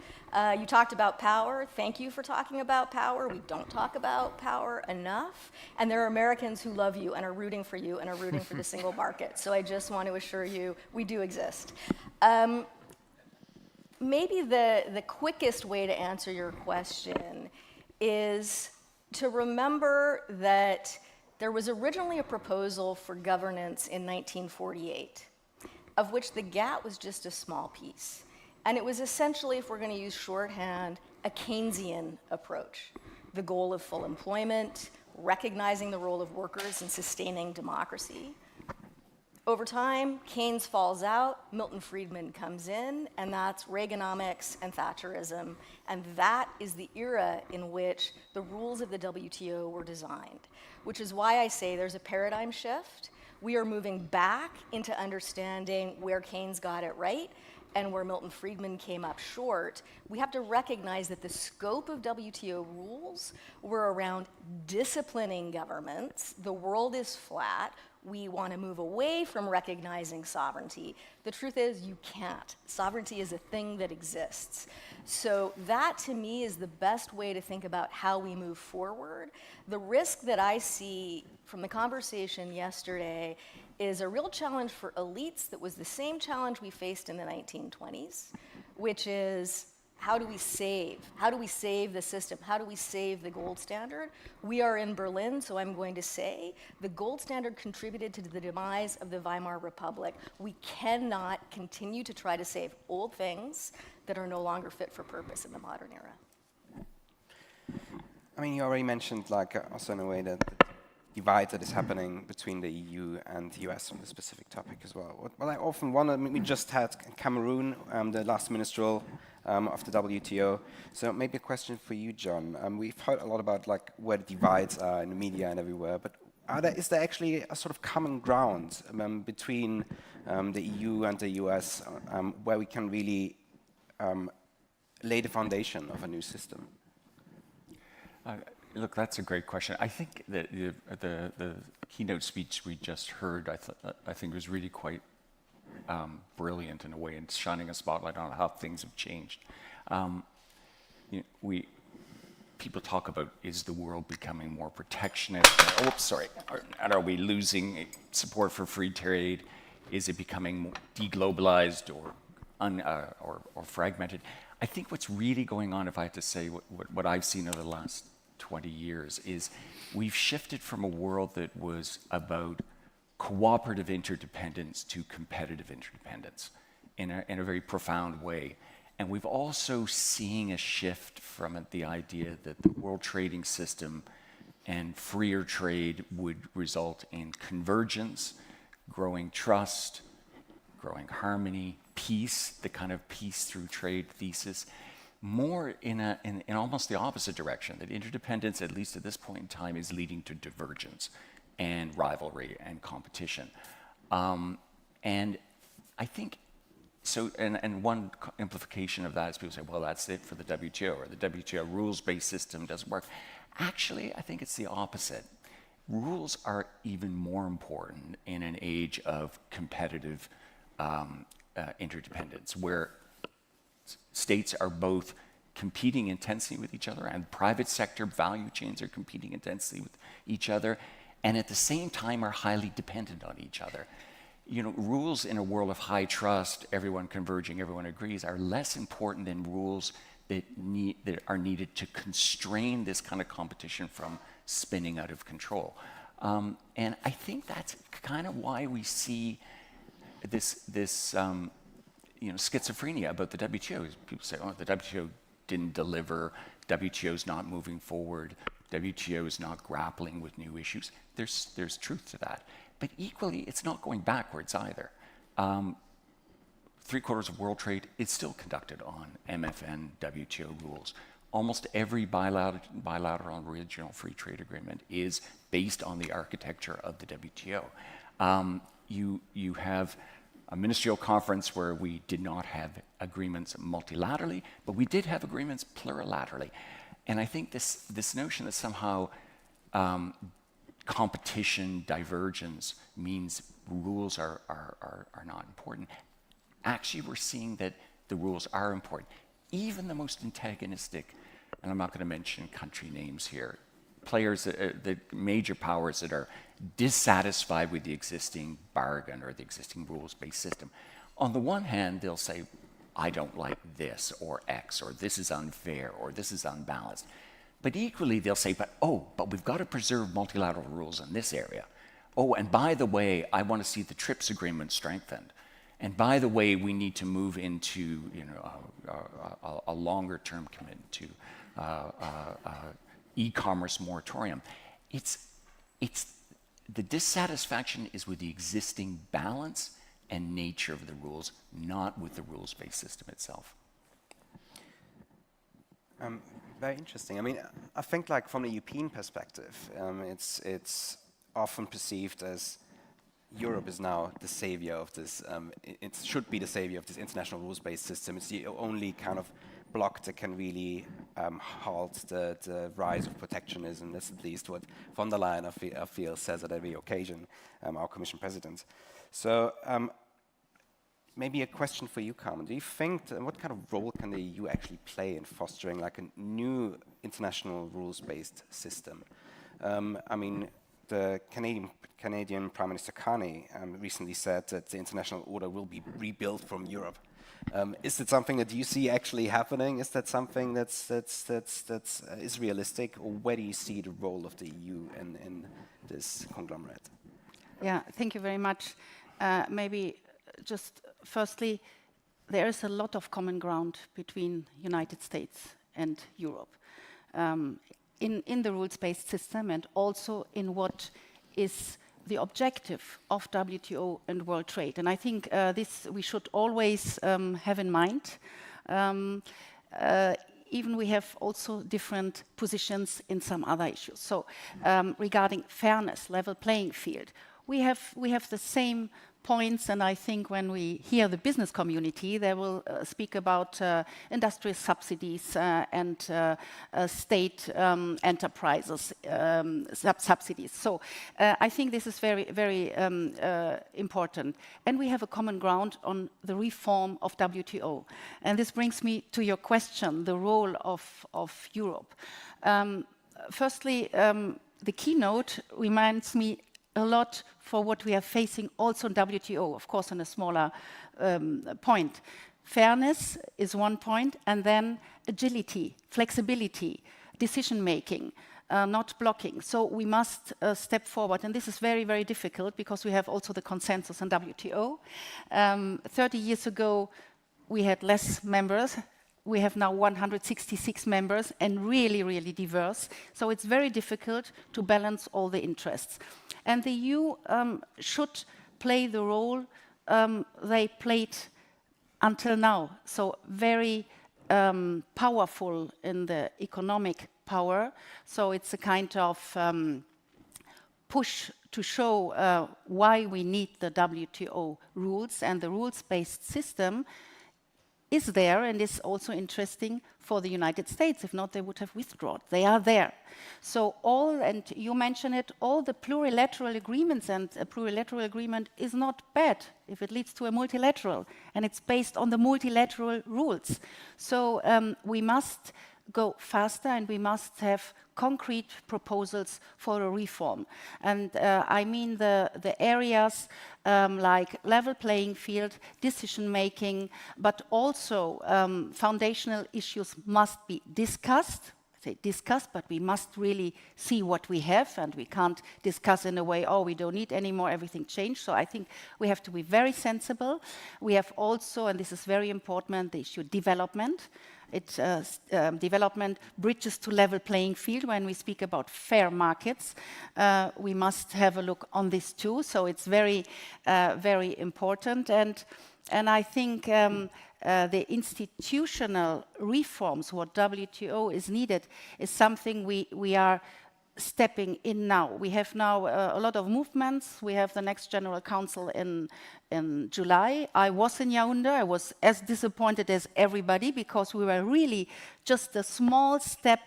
You talked about power. Thank you for talking about power. We don't talk about power enough. And there are Americans who love you and are rooting for you and are rooting for the single market. So I just want to assure you, we do exist. Maybe the quickest way to answer your question is to remember that there was originally a proposal for governance in 1948, of which the GATT was just a small piece. And it was essentially, if we're going to use shorthand, a Keynesian approach. The goal of full employment, recognizing the role of workers in sustaining democracy. Over time, Keynes falls out, Milton Friedman comes in, and that's Reaganomics and Thatcherism. And that is the era in which the rules of the WTO were designed, which is why I say there's a paradigm shift. We are moving back into understanding where Keynes got it right and where Milton Friedman came up short. We have to recognize that the scope of WTO rules were around disciplining governments. The world is flat. We want to move away from recognizing sovereignty. The truth is, you can't. Sovereignty is a thing that exists. So that, to me, is the best way to think about how we move forward. The risk that I see from the conversation yesterday is a real challenge for elites that was the same challenge we faced in the 1920s, which is, how do we save? How do we save the system? How do we save the gold standard? We are in Berlin, so I'm going to say the gold standard contributed to the demise of the Weimar Republic. We cannot continue to try to save old things that are no longer fit for purpose in the modern era.
I mean, you already mentioned, also in a way, that divide that is happening between the EU and the US on this specific topic as well. What I often wonder, we just had Cameroon, the last minstrel of the WTO. So maybe a question for you, John. We've heard a lot about where the divides are in the media and everywhere, but is there actually a sort of common ground between the EU and the US where we can really lay the foundation of a new system?
Look, that's a great question. I think that the keynote speech we just heard, I think was really quite brilliant in a way, and shining a spotlight on how things have changed. People talk about, is the world becoming more protectionist? And are we losing support for free trade? Is it becoming more deglobalized or fragmented? I think what's really going on, if I had to say what I've seen over the last 20 years, is we've shifted from a world that was about cooperative interdependence to competitive interdependence in a very profound way. And we've also seen a shift from the idea that the world trading system and freer trade would result in convergence, growing trust, growing harmony, peace, the kind of peace through trade thesis, more in almost the opposite direction, that interdependence, at least at this point in time, is leading to divergence and rivalry and competition. And I think, so, and one implication of that is people say, well, that's it for the WTO, or the WTO rules-based system doesn't work. Actually, I think it's the opposite. Rules are even more important in an age of competitive interdependence, where states are both competing intensely with each other, and private sector value chains are competing intensely with each other, and at the same time are highly dependent on each other. Rules in a world of high trust, everyone converging, everyone agrees, are less important than rules that are needed to constrain this kind of competition from spinning out of control. And I think that's kind of why we see this schizophrenia about the WTO. People say, oh, the WTO didn't deliver, WTO's not moving forward, WTO is not grappling with new issues. There's truth to that. But equally, it's not going backwards either. 3/4 of world trade is still conducted on MFN WTO rules. Almost every bilateral and regional free trade agreement is based on the architecture of the WTO. You have a ministerial conference where we did not have agreements multilaterally, but we did have agreements plurilaterally. And I think this notion that somehow competition, divergence means rules are not important. Actually, we're seeing that the rules are important. Even the most antagonistic, and I'm not going to mention country names here, players, the major powers that are dissatisfied with the existing bargain or the existing rules-based system. On the one hand, they'll say, I don't like this or X, or this is unfair, or this is unbalanced. But equally, they'll say, but we've got to preserve multilateral rules in this area. Oh, and by the way, I want to see the TRIPS agreement strengthened. And by the way, we need to move into a longer-term commitment to e-commerce moratorium. It's the dissatisfaction is with the existing balance and nature of the rules, not with the rules-based system itself.
Very interesting. I mean, I think, like, from the European perspective, it's often perceived as Europe is now the savior of this. It should be the savior of this international rules-based system. It's the only kind of bloc that can really halt the rise of protectionism. That's at least what von der Leyen, I feel, says at every occasion, our Commission President. So maybe a question for you, Carmen. Do you think, what kind of role can the EU actually play in fostering like a new international rules-based system? I mean, the Canadian Prime Minister Carney recently said that the international order will be rebuilt from Europe. Is that something that you see actually happening? Is that something that's is realistic, or where do you see the role of the EU in this conglomerate?
Yeah, thank you very much. Maybe just firstly, there is a lot of common ground between United States and Europe. In the rules-based system, and also in what is the objective of WTO and world trade. And I think this we should always have in mind. Even we have also different positions in some other issues. So regarding fairness, level playing field, we have the same points, and I think when we hear the business community, they will speak about industrial subsidies and state enterprises subsidies. So I think this is very, very important. And we have a common ground on the reform of WTO. And this brings me to your question, the role of Europe. Firstly, the keynote reminds me a lot for what we are facing also in WTO, of course, on a smaller point. Fairness is one point, and then agility, flexibility, decision-making, not blocking. So we must step forward, and this is very, very difficult because we have also the consensus on WTO. 30 years ago, we had less members. We have now 166 members and really, really diverse. So it's very difficult to balance all the interests. And the EU should play the role they played until now. So very powerful in the economic power. So it's a kind of push to show why we need the WTO rules, and the rules-based system is there and is also interesting for the United States. If not, they would have withdrawn. They are there. So all, and you mentioned it, all the plurilateral agreements, and a plurilateral agreement is not bad if it leads to a multilateral, and it's based on the multilateral rules. So we must go faster, and we must have concrete proposals for a reform. And I mean the areas like level playing field, decision-making, but also foundational issues must be discussed. I say discussed, but we must really see what we have, and we can't discuss in a way, oh, we don't need anymore, everything changed. So I think we have to be very sensible. We have also, and this is very important, the issue development. Development bridges to level playing field. When we speak about fair markets, we must have a look on this too. So it's very, very important. And I think the institutional reforms, what WTO is needed, is something we are stepping in now. We have now a lot of movements. We have the next General Council in July. I was in Yaoundé. I was as disappointed as everybody because we were really just a small step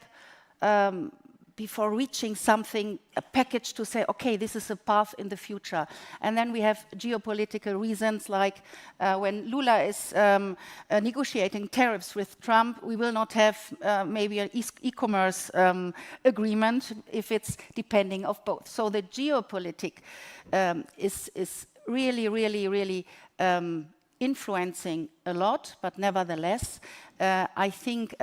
before reaching something, a package to say, okay, this is a path in the future. And then we have geopolitical reasons, like when Lula is negotiating tariffs with Trump, we will not have maybe an e-commerce agreement if it's depending of both. So the geopolitics is really influencing a lot, but nevertheless, I think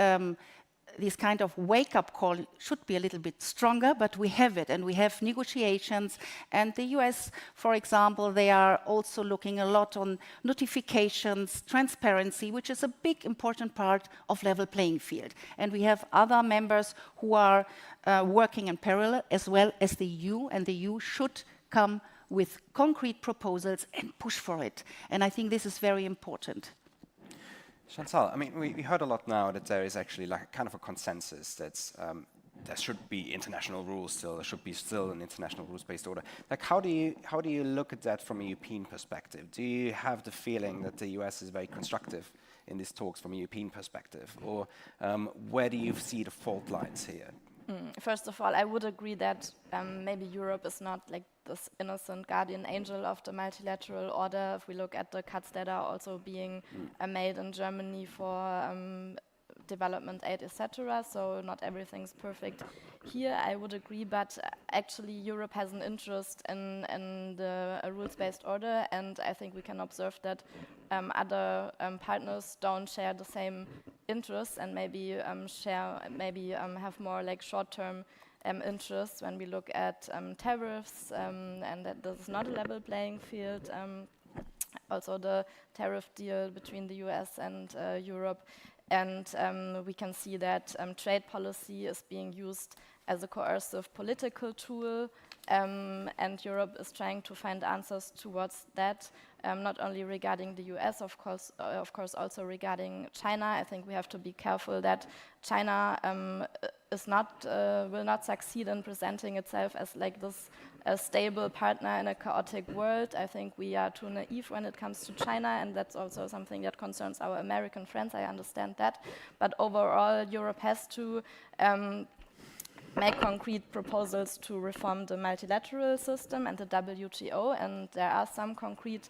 this kind of wake-up call should be a little bit stronger, but we have it, and we have negotiations. And the US, for example, they are also looking a lot on notifications, transparency, which is a big, important part of level playing field. And we have other members who are working in parallel, as well as the EU, and the EU should come with concrete proposals and push for it. And I think this is very important.
Chantal, I mean, we heard a lot now that there is actually like kind of a consensus that there should be international rules still, there should be still an international rules-based order. Like, how do you look at that from a European perspective? Do you have the feeling that the US is very constructive in these talks from a European perspective? Or where do you see the fault lines here?
First of all, I would agree that maybe Europe is not like this innocent guardian angel of the multilateral order. If we look at the cuts that are also being made in Germany for development aid, etc. So not everything's perfect here, I would agree, but actually Europe has an interest in a rules-based order, and I think we can observe that other partners don't share the same interests and maybe have more like short-term interests when we look at tariffs, and that this is not a level playing field. Also the tariff deal between the US and Europe. And we can see that trade policy is being used as a coercive political tool, and Europe is trying to find answers towards that, not only regarding the US, of course also regarding China. I think we have to be careful that China will not succeed in presenting itself as like this stable partner in a chaotic world. I think we are too naive when it comes to China, and that's also something that concerns our American friends. I understand that. But overall, Europe has to make concrete proposals to reform the multilateral system and the WTO, and there are some concrete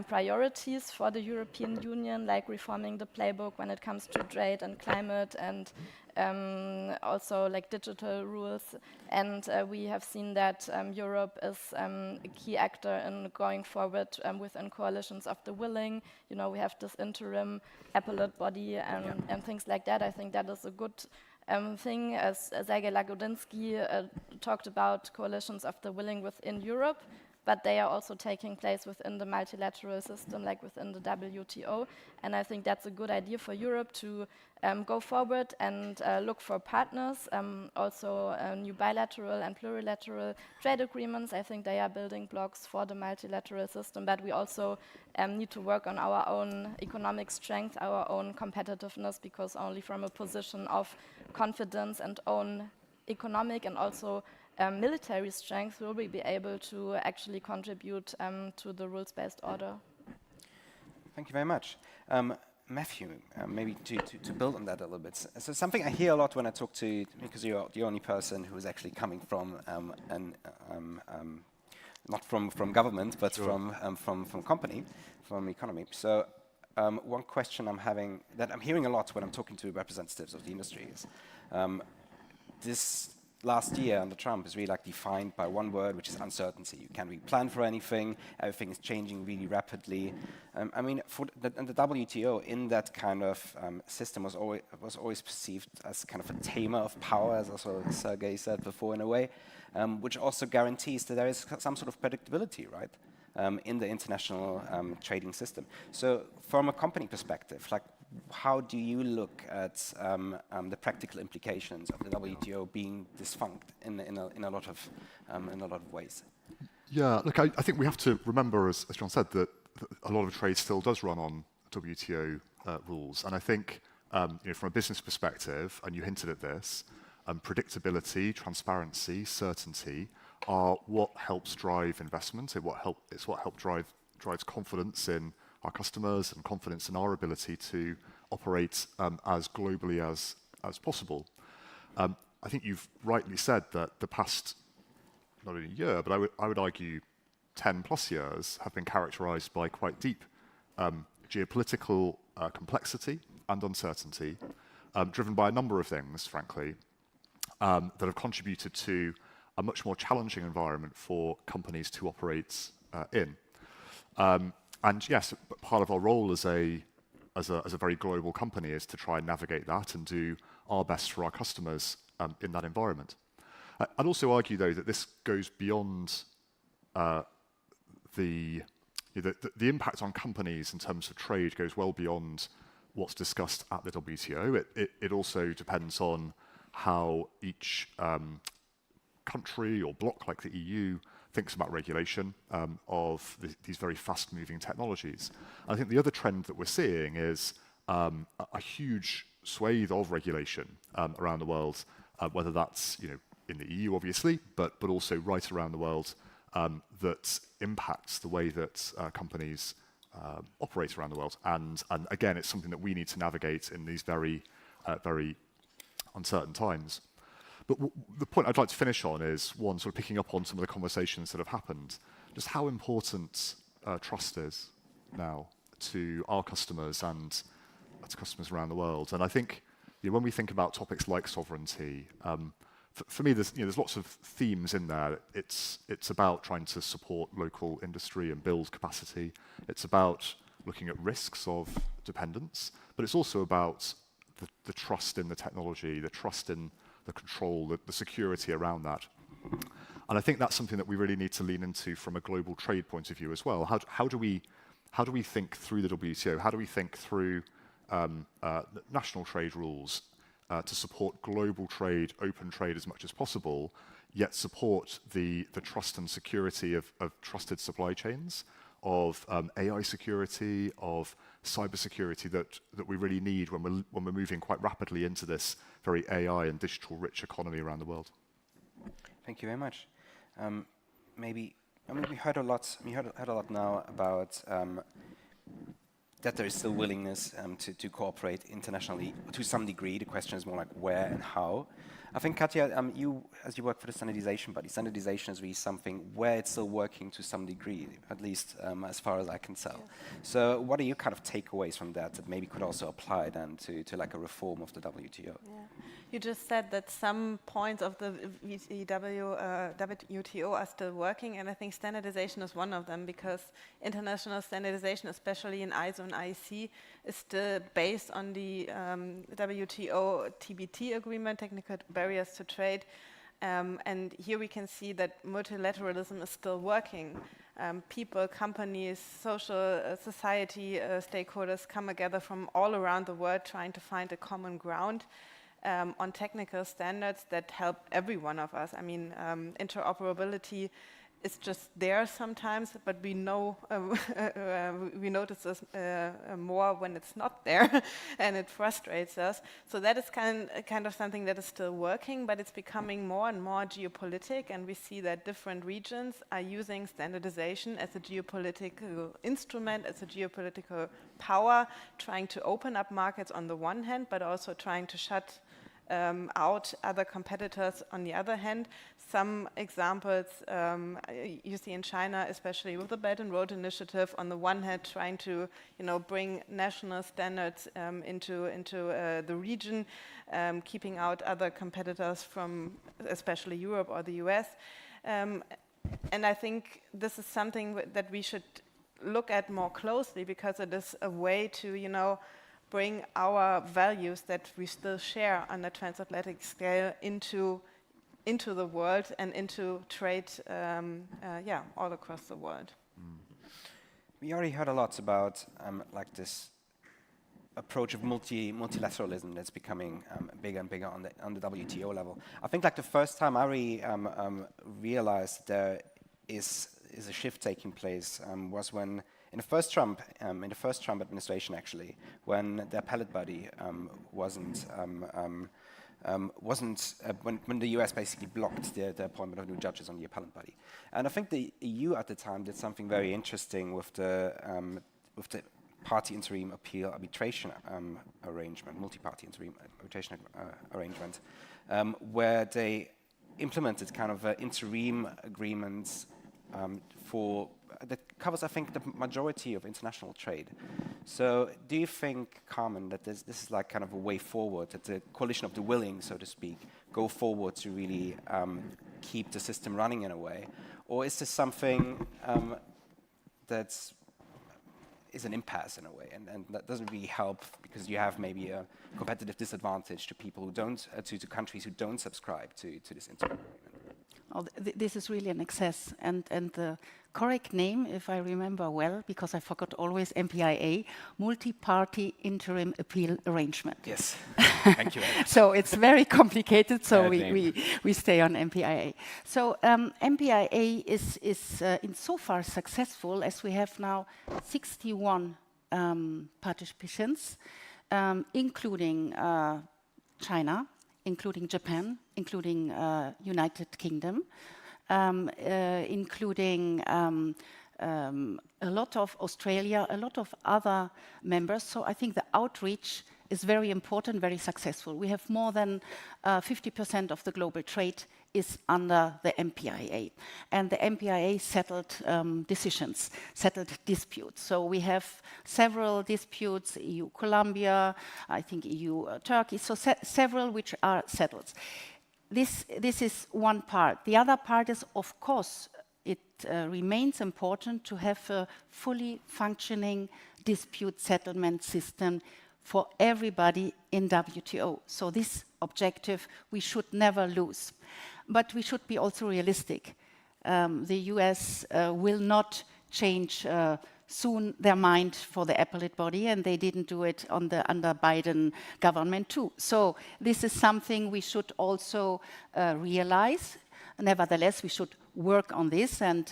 priorities for the European Union, like reforming the playbook when it comes to trade and climate, and also like digital rules. And we have seen that Europe is a key actor in going forward within coalitions of the willing. You know, we have this interim appellate body and things like that. I think that is a good thing. As Sergej Lagodinsky talked about coalitions of the willing within Europe, but they are also taking place within the multilateral system, like within the WTO. And I think that's a good idea for Europe to go forward and look for partners, also new bilateral and plurilateral trade agreements. I think they are building blocks for the multilateral system, but we also need to work on our own economic strength, our own competitiveness, because only from a position of confidence and own economic and also military strength will we be able to actually contribute to the rules-based order.
Thank you very much. Matthew, maybe to build on that a little bit. So something I hear a lot when I talk to, because you're the only person who is actually coming from, not from government, but sure, from company, from economy. So one question that I'm hearing a lot when I'm talking to representatives of the industry is, this last year under Trump is really like defined by one word, which is uncertainty. You can't really plan for anything. Everything is changing really rapidly. I mean, and the WTO in that kind of system was always perceived as kind of a tamer of power, as also Sergej said before, in a way, which also guarantees that there is some sort of predictability, right, in the international trading system. So, from a company perspective, like, how do you look at the practical implications of the WTO being defunct in a lot of ways?
Yeah, look, I think we have to remember, as John said, that a lot of trade still does run on WTO rules, and I think from a business perspective, and you hinted at this, predictability, transparency, certainty are what helps drive investment. It's what drives confidence in our customers and confidence in our ability to operate as globally as possible. I think you've rightly said that the past, not only year, but I would argue 10 plus years have been characterized by quite deep geopolitical complexity and uncertainty, driven by a number of things, frankly, that have contributed to a much more challenging environment for companies to operate in. And yes, part of our role as a very global company is to try and navigate that and do our best for our customers in that environment. I'd also argue, though, that this goes beyond the impact on companies in terms of trade goes well beyond what's discussed at the WTO. It also depends on how each country or bloc like the EU thinks about regulation of these very fast-moving technologies. I think the other trend that we're seeing is a huge swathe of regulation around the world, whether that's in the EU, obviously, but also right around the world, that impacts the way that companies operate around the world. And again, it's something that we need to navigate in these very uncertain times. But the point I'd like to finish on is, one, sort of picking up on some of the conversations that have happened, just how important trust is now to our customers and to customers around the world. And I think when we think about topics like sovereignty, for me, there's lots of themes in there. It's about trying to support local industry and build capacity. It's about looking at risks of dependence, but it's also about the trust in the technology, the trust in the control, the security around that. And I think that's something that we really need to lean into from a global trade point of view as well. How do we think through the WTO? How do we think through national trade rules to support global trade, open trade as much as possible, yet support the trust and security of trusted supply chains, of AI security, of cybersecurity that we really need when we're moving quite rapidly into this very AI and digital-rich economy around the world.
Thank you very much. We heard a lot. We heard a lot now about that there is still willingness to cooperate internationally to some degree. The question is more like where and how. I think, Katja, as you work for the standardization body, standardization is really something where it's still working to some degree, at least as far as I can tell. Yeah. So what are your kind of takeaways from that maybe could also apply then to like a reform of the WTO?
Yeah. You just said that some points of the WTO are still working, and I think standardization is one of them, because international standardization, especially in ISO and IEC, is still based on the WTO TBT agreement, technical barriers to trade. And here we can see that multilateralism is still working. People, companies, social society stakeholders come together from all around the world trying to find a common ground on technical standards that help every one of us. I mean, interoperability is just there sometimes, but we know we notice this more when it's not there, and it frustrates us. So that is kind of something that is still working, but it's becoming more and more geopolitic, and we see that different regions are using standardization as a geopolitical instrument, as a geopolitical power, trying to open up markets on the one hand, but also trying to shut out other competitors on the other hand. Some examples you see in China, especially with the Belt and Road Initiative, on the one hand trying to bring national standards into the region, keeping out other competitors from especially Europe or the US. And I think this is something that we should look at more closely, because it is a way to bring our values that we still share on a transatlantic scale into the world and into trade, all across the world.
We already heard a lot about like this approach of multilateralism that's becoming bigger and bigger on the WTO level. I think like the first time I really realized there is a shift taking place was when in the first Trump administration, actually, when the appellate body when the US basically blocked the appointment of new judges on the appellate body. And I think the EU at the time did something very interesting with the party interim appeal arbitration arrangement, multi-party interim arbitration arrangement, where they implemented kind of interim agreements that covers, I think, the majority of international trade. So do you think, Carmen, that this is like kind of a way forward, that the coalition of the willing, so to speak, go forward to really keep the system running in a way? Or is this something that is an impasse in a way, and that doesn't really help because you have maybe a competitive disadvantage to people who don't, to countries who don't subscribe to this interim agreement?
Oh, this is really an excess, and the correct name, if I remember well, because I forgot always, MPIA, Multi-Party Interim Appeal Arrangement.
Yes, thank you.
So it's very complicated, so we stay on MPIA. So MPIA is insofar successful as we have now 61 participants, including China, including Japan, including United Kingdom, including a lot of Australia, a lot of other members. So I think the outreach is very important, very successful. We have more than 50% of the global trade is under the MPIA. And the MPIA settled decisions, settled disputes. So we have several disputes, EU-Colombia, I think EU-Turkey, so several which are settled. This is one part. The other part is, of course, it remains important to have a fully functioning dispute settlement system for everybody in WTO. So this objective we should never lose. But we should be also realistic. The US will not change soon their mind for the appellate body, and they didn't do it under Biden government too. So this is something we should also realize. Nevertheless, we should work on this, and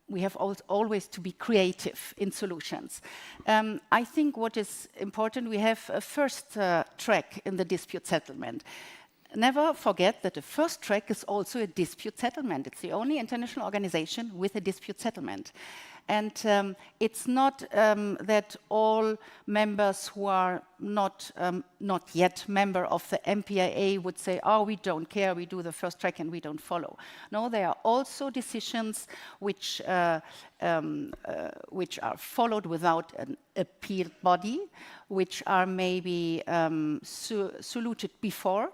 we have always to be creative in solutions. I think what is important, we have a first track in the dispute settlement. Never forget that the first track is also a dispute settlement. It's the only international organization with a dispute settlement. And it's not that all members who are not yet member of the MPIA would say, oh, we don't care, we do the first track and we don't follow. No, there are also decisions which are followed without an appeal body, which are maybe saluted before.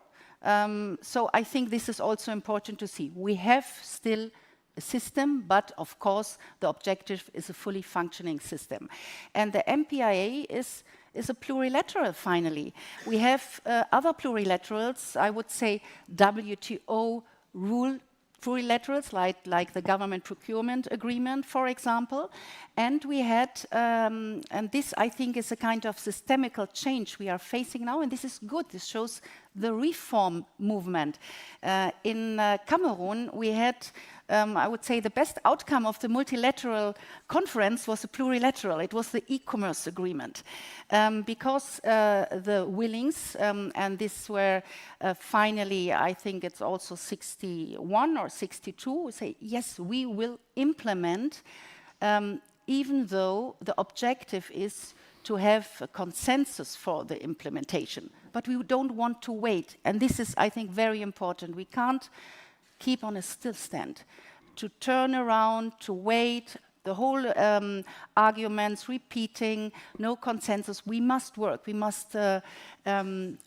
So I think this is also important to see. We have still a system, but of course the objective is a fully functioning system. And the MPIA is a plurilateral finally. We have other plurilaterals, I would say WTO rule plurilaterals, like the government procurement agreement, for example. And we had, and this I think is a kind of systemical change we are facing now, and this is good. This shows the reform movement. In Cameroon, we had, I would say, the best outcome of the multilateral conference was a plurilateral. It was the e-commerce agreement. Because the willings, and this were finally, I think it's also 61 or 62, say, yes, we will implement, even though the objective is to have a consensus for the implementation. But we don't want to wait. And this is, I think, very important. We can't keep on a still stand. To turn around, to wait, the whole arguments repeating, no consensus. We must work. We must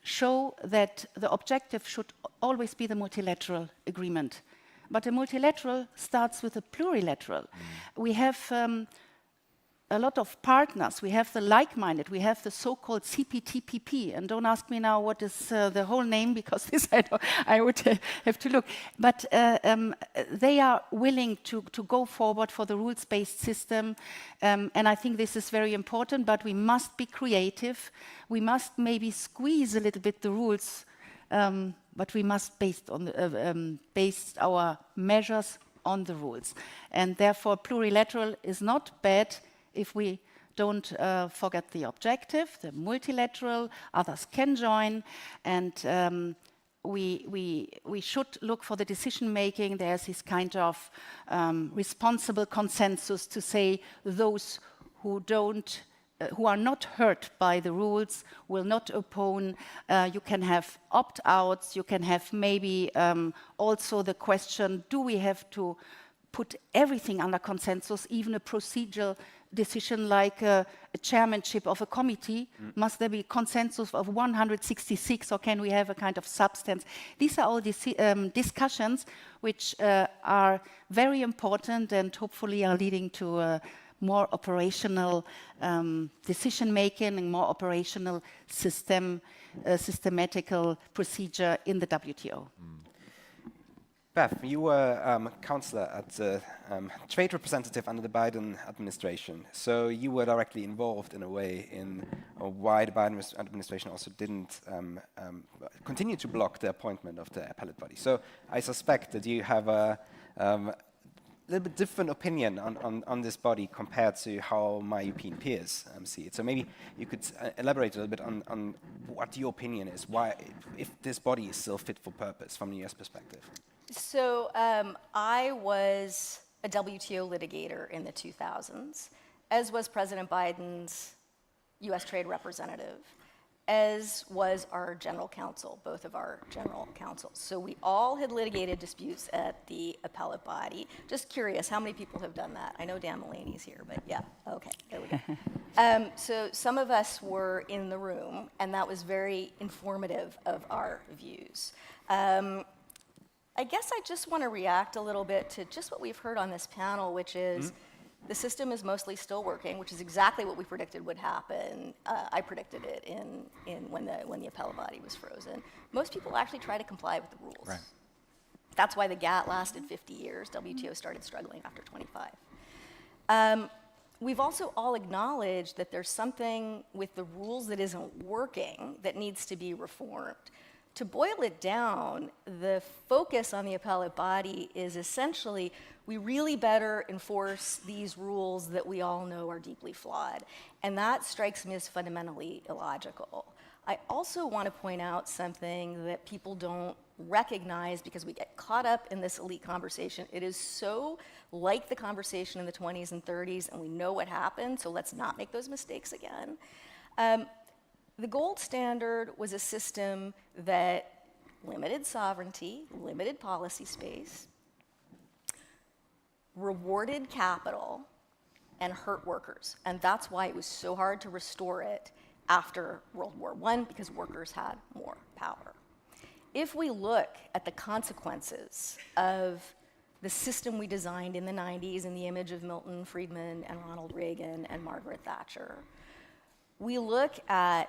show that the objective should always be the multilateral agreement. But a multilateral starts with a plurilateral. We have a lot of partners. We have the like-minded. We have the so-called CPTPP. And don't ask me now what is the whole name, because this I would have to look. But they are willing to go forward for the rules-based system. And I think this is very important, but we must be creative. We must maybe squeeze a little bit the rules, but we must base our measures on the rules. And therefore, plurilateral is not bad if we don't forget the objective, the multilateral, others can join, and we should look for the decision making. There's this kind of responsible consensus to say those who don't who are not hurt by the rules will not oppose. You can have opt-outs. You can have maybe also the question, do we have to put everything under consensus, even a procedural decision like a chairmanship of a committee? Must there be consensus of 166, or can we have a kind of substance? These are all discussions which are very important and hopefully are leading to more operational decision-making and more operational systematical procedure in the WTO.
Beth, you were counselor at the trade representative under the Biden administration. So you were directly involved in a way in why the Biden administration also didn't continue to block the appointment of the appellate body. So I suspect that you have a little bit different opinion on this body compared to how my European peers see it. So maybe you could elaborate a little bit on what your opinion is, why, if this body is still fit for purpose from the US perspective.
So I was a WTO litigator in the 2000s, as was President Biden's US trade representative, as was our general counsel, both of our general counsels. So we all had litigated disputes at the appellate body. Just curious, how many people have done that? I know Dan Mulaney's here, but yeah, okay, there we go. So some of us were in the room, and that was very informative of our views. I guess I just want to react a little bit to just what we've heard on this panel, which is the system is mostly still working, which is exactly what we predicted would happen. I predicted it when the appellate body was frozen. Most people actually try to comply with the rules.
Right.
That's why the GATT lasted 50 years. WTO started struggling after 25. We've also all acknowledged that there's something with the rules that isn't working that needs to be reformed. To boil it down, the focus on the appellate body is essentially we really better enforce these rules that we all know are deeply flawed. And that strikes me as fundamentally illogical. I also want to point out something that people don't recognize because we get caught up in this elite conversation. It is so like the conversation in the 20s and 30s, and we know what happened, so let's not make those mistakes again. The gold standard was a system that limited sovereignty, limited policy space, rewarded capital, and hurt workers. And that's why it was so hard to restore it after World War I, because workers had more power. If we look at the consequences of the system we designed in the 90s in the image of Milton Friedman and Ronald Reagan and Margaret Thatcher, we look at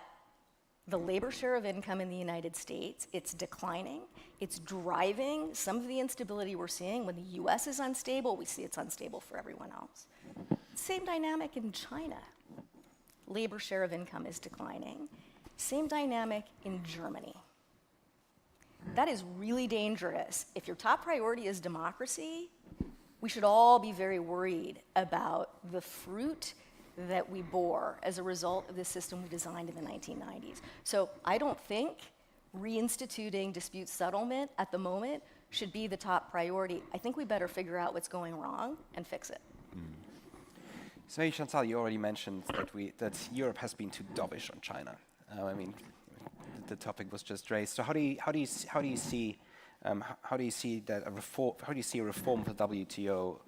the labor share of income in the United States. It's declining. It's driving some of the instability we're seeing. When the US is unstable, we see it's unstable for everyone else. Same dynamic in China. Labor share of income is declining. Same dynamic in Germany. That is really dangerous. If your top priority is democracy, we should all be very worried about the fruit that we bore as a result of the system we designed in the 1990s. So I don't think reinstituting dispute settlement at the moment should be the top priority. I think we better figure out what's going wrong and fix it.
So Chantal, you already mentioned that Europe has been too dovish on China. I mean, the topic was just raised. So how do you see that a reform? How do you see a reform of the WTO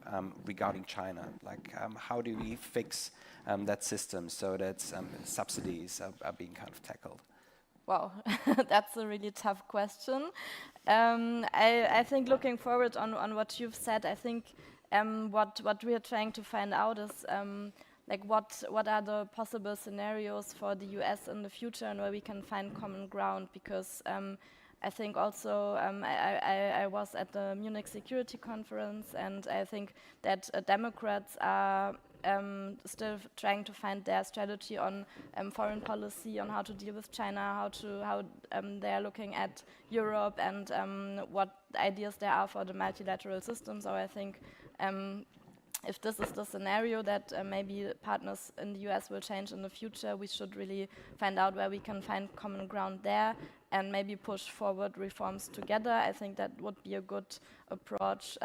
regarding China? Like, how do we fix that system so that subsidies are being kind of tackled?
Wow, that's a really tough question. I think looking forward on what you've said, I think what we are trying to find out is like what are the possible scenarios for the US in the future and where we can find common ground, because I think also I was at the Munich Security Conference, and I think that Democrats are still trying to find their strategy on foreign policy, on how to deal with China, how they are looking at Europe, and what ideas there are for the multilateral system. So I think if this is the scenario that maybe partners in the US will change in the future, we should really find out where we can find common ground there and maybe push forward reforms together. I think that would be a good approach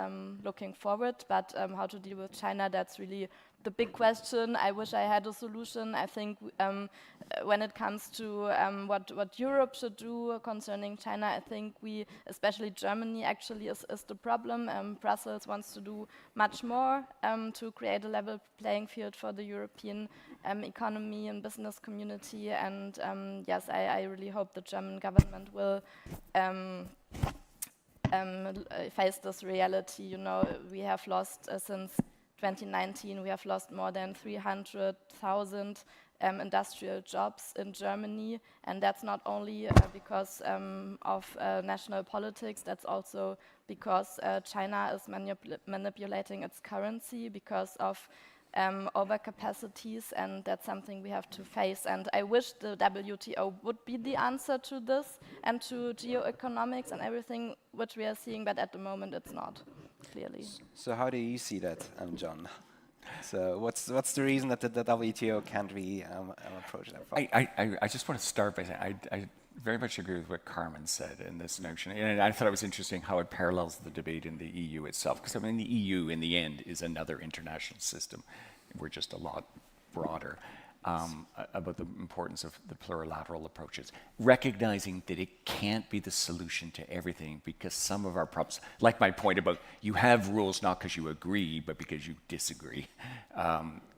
looking forward. But how to deal with China, that's really the big question. I wish I had a solution. I think when it comes to what Europe should do concerning China, I think we, especially Germany, actually is the problem. Brussels wants to do much more to create a level playing field for the European economy and business community. And yes, I really hope the German government will face this reality. You know, we have lost since 2019, we have lost more than 300,000 industrial jobs in Germany, and that's not only because of national politics, that's also because China is manipulating its currency because of overcapacities, and that's something we have to face. And I wish the WTO would be the answer to this and to geoeconomics and everything which we are seeing, but at the moment it's not, clearly.
So how do you see that, John? So what's the reason that the WTO can't be approach that?
I just want to start by saying I very much agree with what Carmen said in this notion. And I thought it was interesting how it parallels the debate in the EU itself. Because I mean, the EU, in the end, is another international system. We're just a lot broader about the importance of the plurilateral approaches. Recognizing that it can't be the solution to everything, because some of our problems, like my point about you have rules not because you agree, but because you disagree.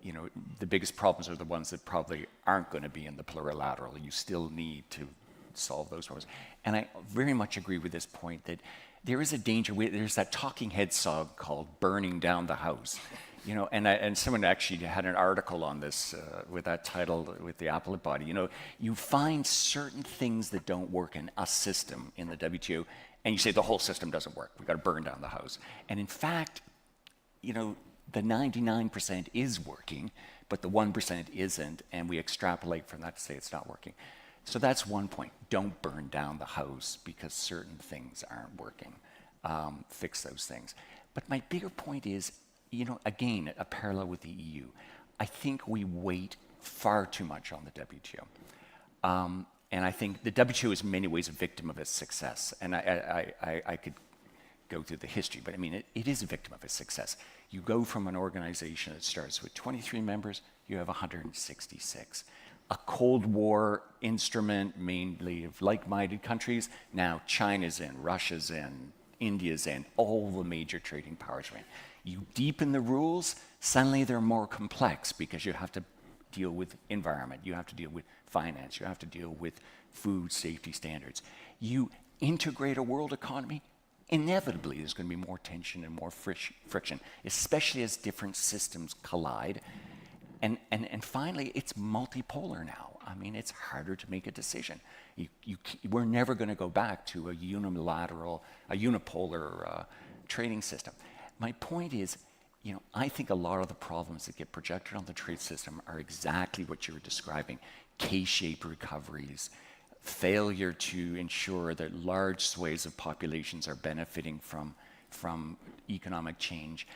You know, the biggest problems are the ones that probably aren't going to be in the plurilateral. You still need to solve those problems. And I very much agree with this point that there is a danger. There's that talking head song called "Burning Down the House," you know. And someone actually had an article on this with that title with the appellate body. You know, you find certain things that don't work in a system in the WTO, and you say the whole system doesn't work. We've got to burn down the house. And in fact, you know, the 99% is working, but the 1% isn't, and we extrapolate from that to say it's not working. So that's one point. Don't burn down the house because certain things aren't working. Fix those things. But my bigger point is, you know, again, a parallel with the EU. I think we wait far too much on the WTO. And I think the WTO is in many ways a victim of its success. And I could go through the history, but I mean, it is a victim of its success. You go from an organization that starts with 23 members, you have 166. A Cold War instrument, mainly of like-minded countries. Now China's in, Russia's in, India's in, all the major trading powers are in. You deepen the rules, suddenly they're more complex because you have to deal with environment, you have to deal with finance, you have to deal with food safety standards. You integrate a world economy, inevitably there's going to be more tension and more friction, especially as different systems collide. And finally, it's multipolar now. I mean, it's harder to make a decision. We're never going to go back to a unipolar trading system. My point is, you know, I think a lot of the problems that get projected on the trade system are exactly what you were describing. K-shaped recoveries, failure to ensure that large swathes of populations are benefiting from economic change.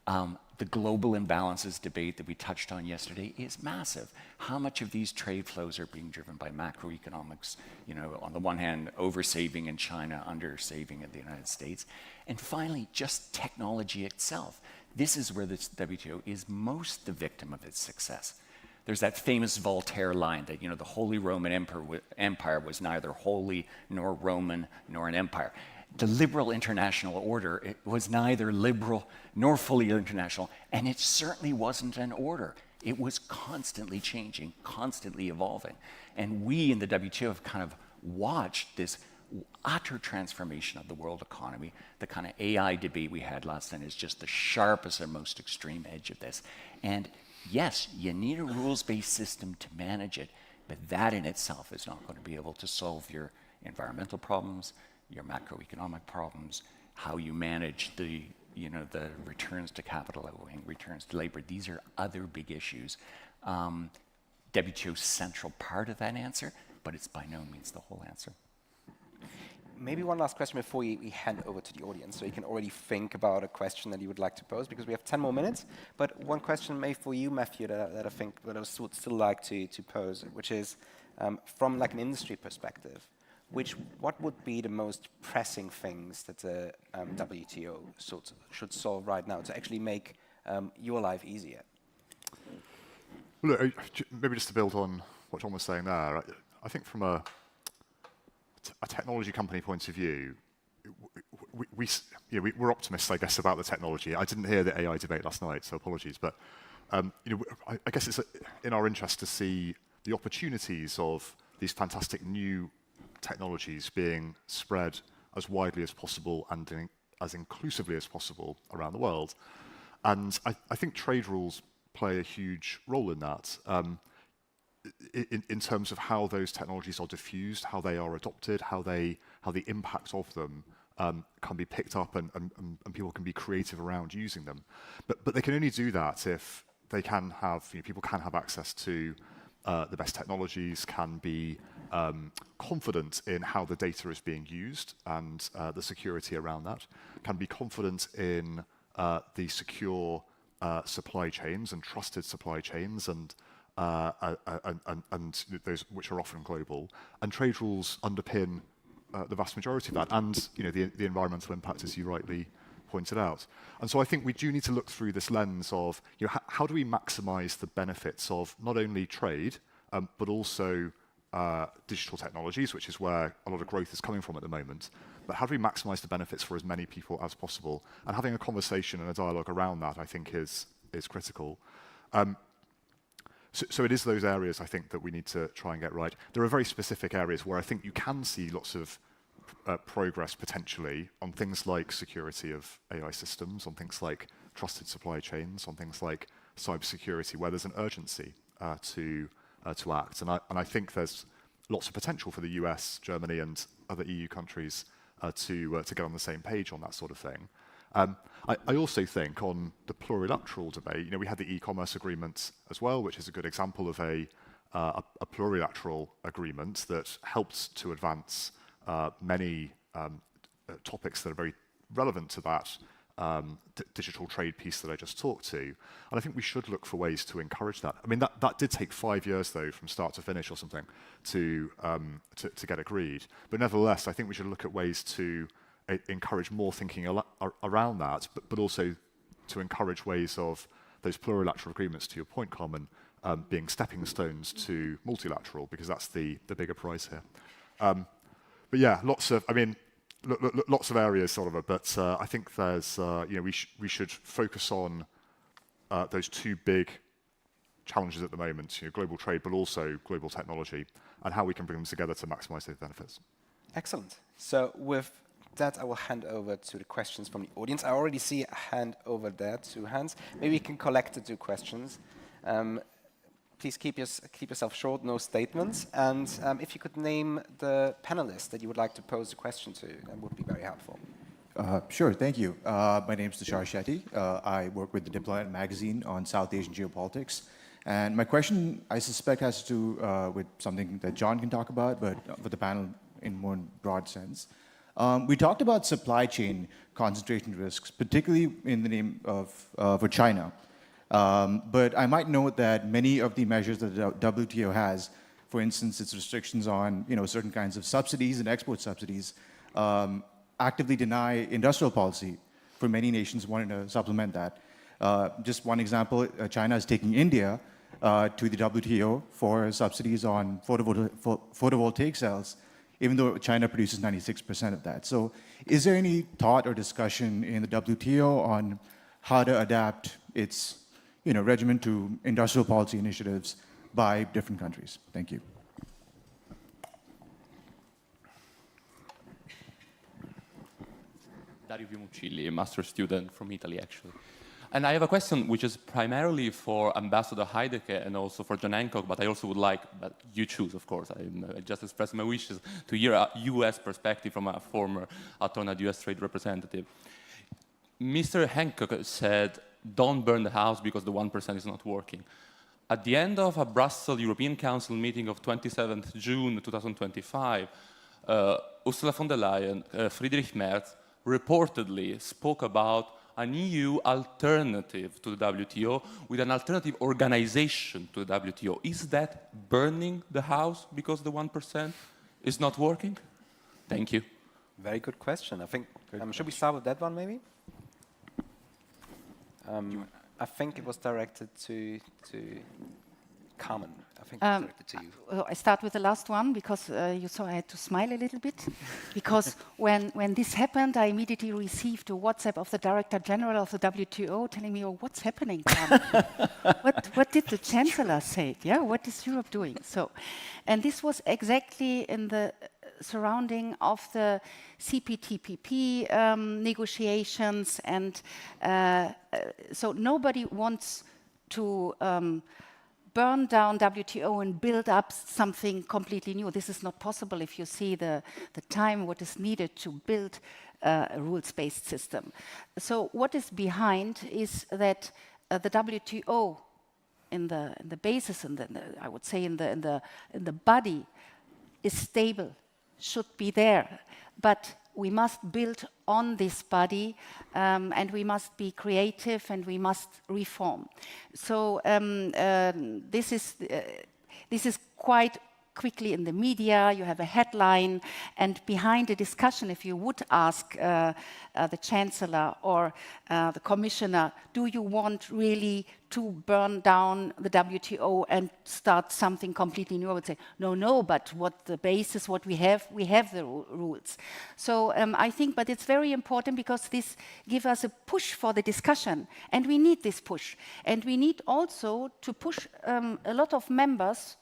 The global imbalances debate that we touched on yesterday is massive. How much of these trade flows are being driven by macroeconomics? You know, on the one hand, over-saving in China, under-saving in the United States. And finally, just technology itself. This is where the WTO is most the victim of its success. There's that famous Voltaire line that, you know, the Holy Roman Empire was neither holy nor Roman nor an empire. The liberal international order, it was neither liberal nor fully international, and it certainly wasn't an order. It was constantly changing, constantly evolving. And we in the WTO have kind of watched this utter transformation of the world economy. The kind of AI debate we had last night is just the sharpest and most extreme edge of this. And yes, you need a rules-based system to manage it, but that in itself is not going to be able to solve your environmental problems, your macroeconomic problems, how you manage the returns to capital, returns to labor. These are other big issues. WTO's central part of that answer, but it's by no means the whole answer.
Maybe one last question before we hand over to the audience, so you can already think about a question that you would like to pose, because we have 10 more minutes. But one question maybe for you, Matthew, that I think that I would still like to pose, which is from like an industry perspective. What would be the most pressing things that the WTO should solve right now to actually make your life easier?
Look, maybe just to build on what John was saying there, I think from a technology company point of view, we're optimists, I guess, about the technology. I didn't hear the AI debate last night, so apologies. But I guess it's in our interest to see the opportunities of these fantastic new technologies being spread as widely as possible and as inclusively as possible around the world. And I think trade rules play a huge role in that, in terms of how those technologies are diffused, how they are adopted, how the impact of them can be picked up and people can be creative around using them. But they can only do that if they can have, people can have access to the best technologies, can be confident in how the data is being used and the security around that, can be confident in the secure supply chains and trusted supply chains and those which are often global. And trade rules underpin the vast majority of that, and the environmental impact, as you rightly pointed out. And so I think we do need to look through this lens of how do we maximize the benefits of not only trade but also digital technologies, which is where a lot of growth is coming from at the moment. But how do we maximize the benefits for as many people as possible? And having a conversation and a dialogue around that, I think, is critical. So it is those areas, I think, that we need to try and get right. There are very specific areas where I think you can see lots of progress potentially on things like security of AI systems, on things like trusted supply chains, on things like cybersecurity, where there's an urgency to act. And I think there's lots of potential for the US, Germany, and other EU countries to get on the same page on that sort of thing. I also think on the plurilateral debate, we had the e-commerce agreement as well, which is a good example of a plurilateral agreement that helped to advance many topics that are very relevant to that digital trade piece that I just talked to. And I think we should look for ways to encourage that. I mean, that did take 5 years, though, from start to finish or something, to get agreed. But nevertheless, I think we should look at ways to encourage more thinking around that, but also to encourage ways of those plurilateral agreements, to your point, Carmen, being stepping stones to multilateral, because that's the bigger prize here. But yeah, lots of areas, sort of, but I think there's, we should focus on those two big challenges at the moment, global trade, but also global technology, and how we can bring them together to maximize those benefits.
Excellent. So with that, I will hand over to the questions from the audience. I already see a hand over there, 2 hands. Maybe we can collect the 2 questions. Please keep yourself short, no statements. And if you could name the panelists that you would like to pose the question to, that would be very helpful.
Sure, thank you. My name is Tushar Shetty. I work with the Diplomat magazine on South Asian geopolitics. And my question, I suspect, has to do with something that John can talk about, but for the panel in more broad sense. We talked about supply chain concentration risks, particularly in the name of for China. But I might note that many of the measures that the WTO has, for instance, its restrictions on certain kinds of subsidies and export subsidies, actively deny industrial policy for many nations wanting to supplement that. Just one example, China is taking India to the WTO for subsidies on photovoltaic cells, even though China produces 96% of that. So is there any thought or discussion in the WTO on how to adapt its regimen to industrial policy initiatives by different countries? Thank you.
Dario Vimucilli, a master student from Italy, actually. And I have a question which is primarily for Ambassador Heidecke and also for John Hancock, but I also would like, but you choose, of course, I just express my wishes, to hear a US perspective from a former attorney US trade representative. Mr. Hancock said, don't burn the house because the 1% is not working. At the end of a Brussels European Council meeting of 27th June 2025, Ursula von der Leyen, Friedrich Merz, reportedly spoke about an EU alternative to the WTO with an alternative organization to the WTO. Is that burning the house because the 1% is not working? Thank you.
Very good question. I think, should we start with that one maybe? I think it was directed to Carmen. I think it was directed to you.
I start with the last one because you saw I had to smile a little bit. Because when this happened, I immediately received a WhatsApp of the Director General of the WTO telling me, oh, what's happening, Carmen? what did the Chancellor say? Yeah, what is Europe doing? So, and this was exactly in the surrounding of the CPTPP negotiations, and so nobody wants to burn down WTO and build up something completely new. This is not possible if you see the time, what is needed to build a rules-based system. So what is behind is that the WTO in the basis, and I would say in the body, is stable, should be there, but we must build on this body, and we must be creative, and we must reform. So this is quite quickly in the media. You have a headline, and behind the discussion, if you would ask the Chancellor or the Commissioner, do you want really to burn down the WTO and start something completely new? I would say, no, but what the basis, what we have the rules. So I think, but it's very important because this gives us a push for the discussion, and we need this push. And we need also to push a lot of members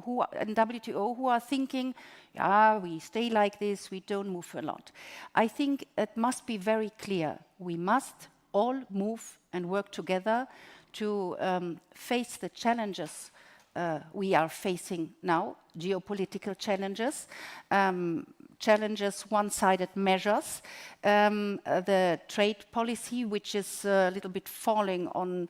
who are in WTO who are thinking, yeah, we stay like this, we don't move a lot. I think it must be very clear. We must all move and work together to face the challenges we are facing now, geopolitical challenges, one-sided measures, the trade policy, which is a little bit falling on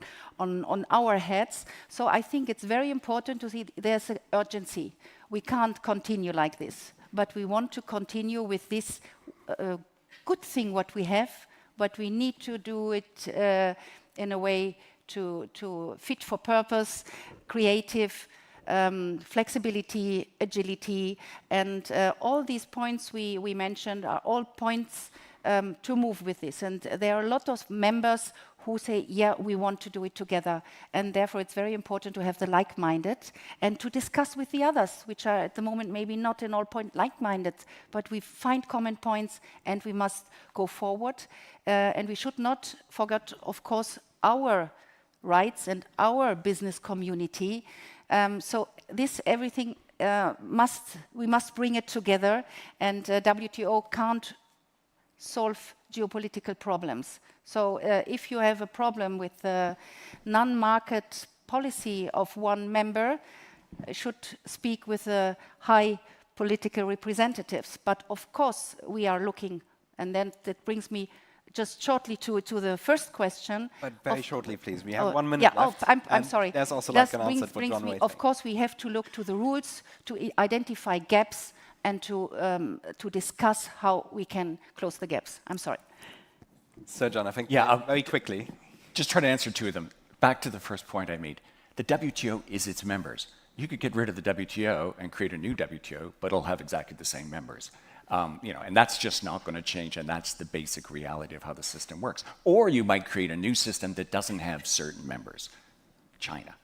our heads. So I think it's very important to see there's an urgency. We can't continue like this, but we want to continue with this good thing what we have, but we need to do it in a way to fit for purpose, creative, flexibility, agility, and all these points we mentioned are all points to move with this. And there are a lot of members who say, yeah, we want to do it together. And therefore, it's very important to have the like-minded and to discuss with the others, which are at the moment maybe not in all point like-minded, but we find common points and we must go forward. And we should not forget, of course, our rights and our business community. So this everything we must bring it together, and WTO can't solve geopolitical problems. So if you have a problem with the non-market policy of one member, should speak with the high political representatives. But of course we are looking, and then that brings me just shortly to the first question.
But very shortly, please. We have 1 minute left.
I'm sorry.
There's also like an answer for John Wayne.
Of course, we have to look to the rules, to identify gaps, and to discuss how we can close the gaps. I'm sorry.
So, John, I think very quickly.
Just try to answer two of them. Back to the first point I made. The WTO is its members. You could get rid of the WTO and create a new WTO, but it'll have exactly the same members. And that's just not going to change, and that's the basic reality of how the system works. Or you might create a new system that doesn't have certain members, China.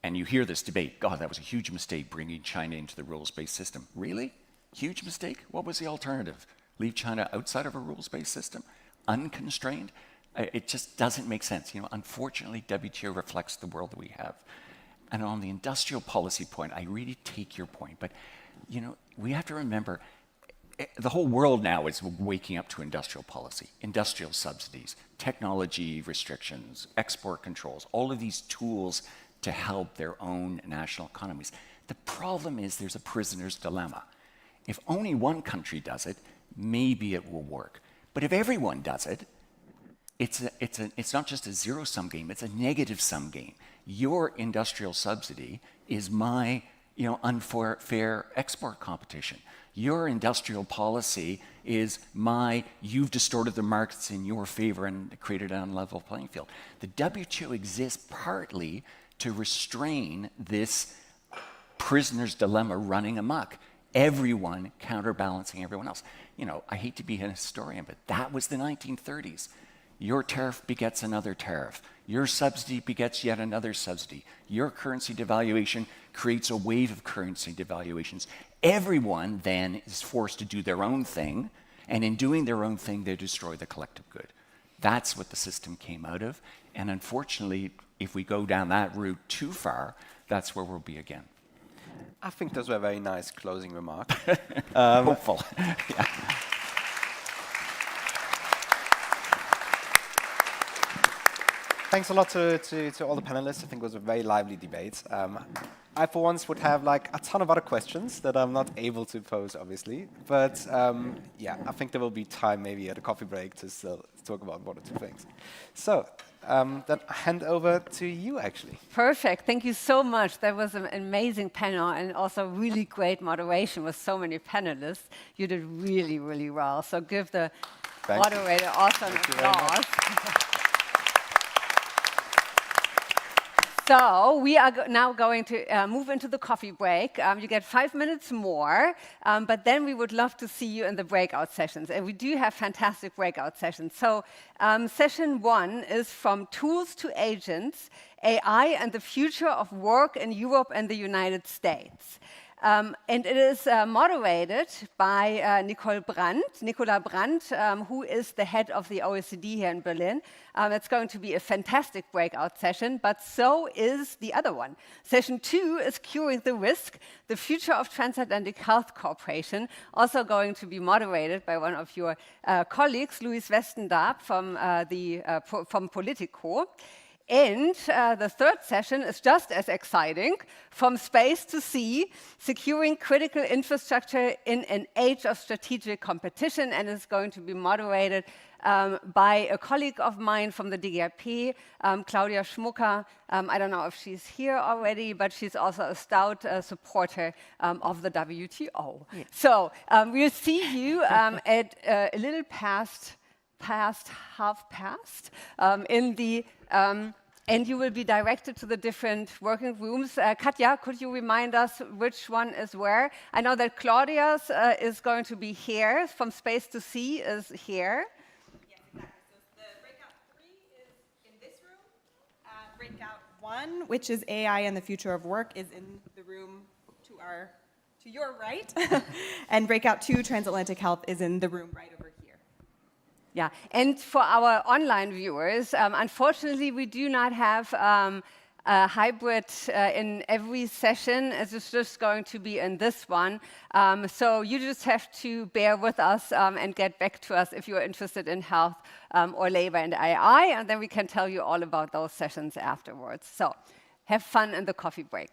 And you hear this debate, God, that was a huge mistake bringing China into the rules-based system. Really? Huge mistake? What was the alternative? Leave China outside of a rules-based system? Unconstrained? It just doesn't make sense. Unfortunately, WTO reflects the world that we have. And on the industrial policy point, I really take your point, but we have to remember, the whole world now is waking up to industrial policy, industrial subsidies, technology restrictions, export controls, all of these tools to help their own national economies. The problem is there's a prisoner's dilemma. If only one country does it, maybe it will work. But if everyone does it, it's not just a zero-sum game, it's a negative-sum game. Your industrial subsidy is my unfair export competition. Your industrial policy is you've distorted the markets in your favor and created an unlevel playing field. The WTO exists partly to restrain this prisoner's dilemma running amok. Everyone counterbalancing everyone else. I hate to be an historian, but that was the 1930s. Your tariff begets another tariff. Your subsidy begets yet another subsidy. Your currency devaluation creates a wave of currency devaluations. Everyone then is forced to do their own thing, and in doing their own thing, they destroy the collective good. That's what the system came out of, and unfortunately, if we go down that route too far, that's where we'll be again.
I think those were very nice closing remarks.
Hopeful. Yeah.
Thanks a lot to all the panelists. I think it was a very lively debate. I, for once, would have like a ton of other questions that I'm not able to pose, obviously. But yeah, I think there will be time maybe at a coffee break to still talk about one or two things. So then I hand over to you, actually.
Perfect. Thank you so much. That was an amazing panel and also really great moderation with so many panelists. You did really, really well. So give the moderator also an applause. So we are now going to move into the coffee break. You get 5 minutes more, but then we would love to see you in the breakout sessions. And we do have fantastic breakout sessions. So session 1 is from Tools to Agents, AI and the Future of Work in Europe and the United States. And it is moderated by Nicola Brandt, who is the head of the OECD here in Berlin. It's going to be a fantastic breakout session, but so is the other one. Session 2 is Curing the Risk, the Future of Transatlantic Health Cooperation, also going to be moderated by one of your colleagues, Louis Westendorp from Politico. And the third session is just as exciting, From Space to Sea, Securing Critical Infrastructure in an Age of Strategic Competition, and is going to be moderated by a colleague of mine from the DGAP, Claudia Schmucker. I don't know if she's here already, but she's also a stout supporter of the WTO. Yeah. So we'll see you at a little past half past in the and you will be directed to the different working rooms. Katja, could you remind us which one is where? I know that Claudia's is going to be here. From Space to Sea is here.
Yes, exactly. So the breakout 3 is in this room. Breakout 1, which is AI and the Future of Work, is in the room to your right. And breakout 2, Transatlantic Health, is in the room right over here.
Yeah, and for our online viewers, unfortunately, we do not have a hybrid in every session. It's just going to be in this one. So you just have to bear with us and get back to us if you're interested in health or labor and AI, and then we can tell you all about those sessions afterwards. So have fun in the coffee break.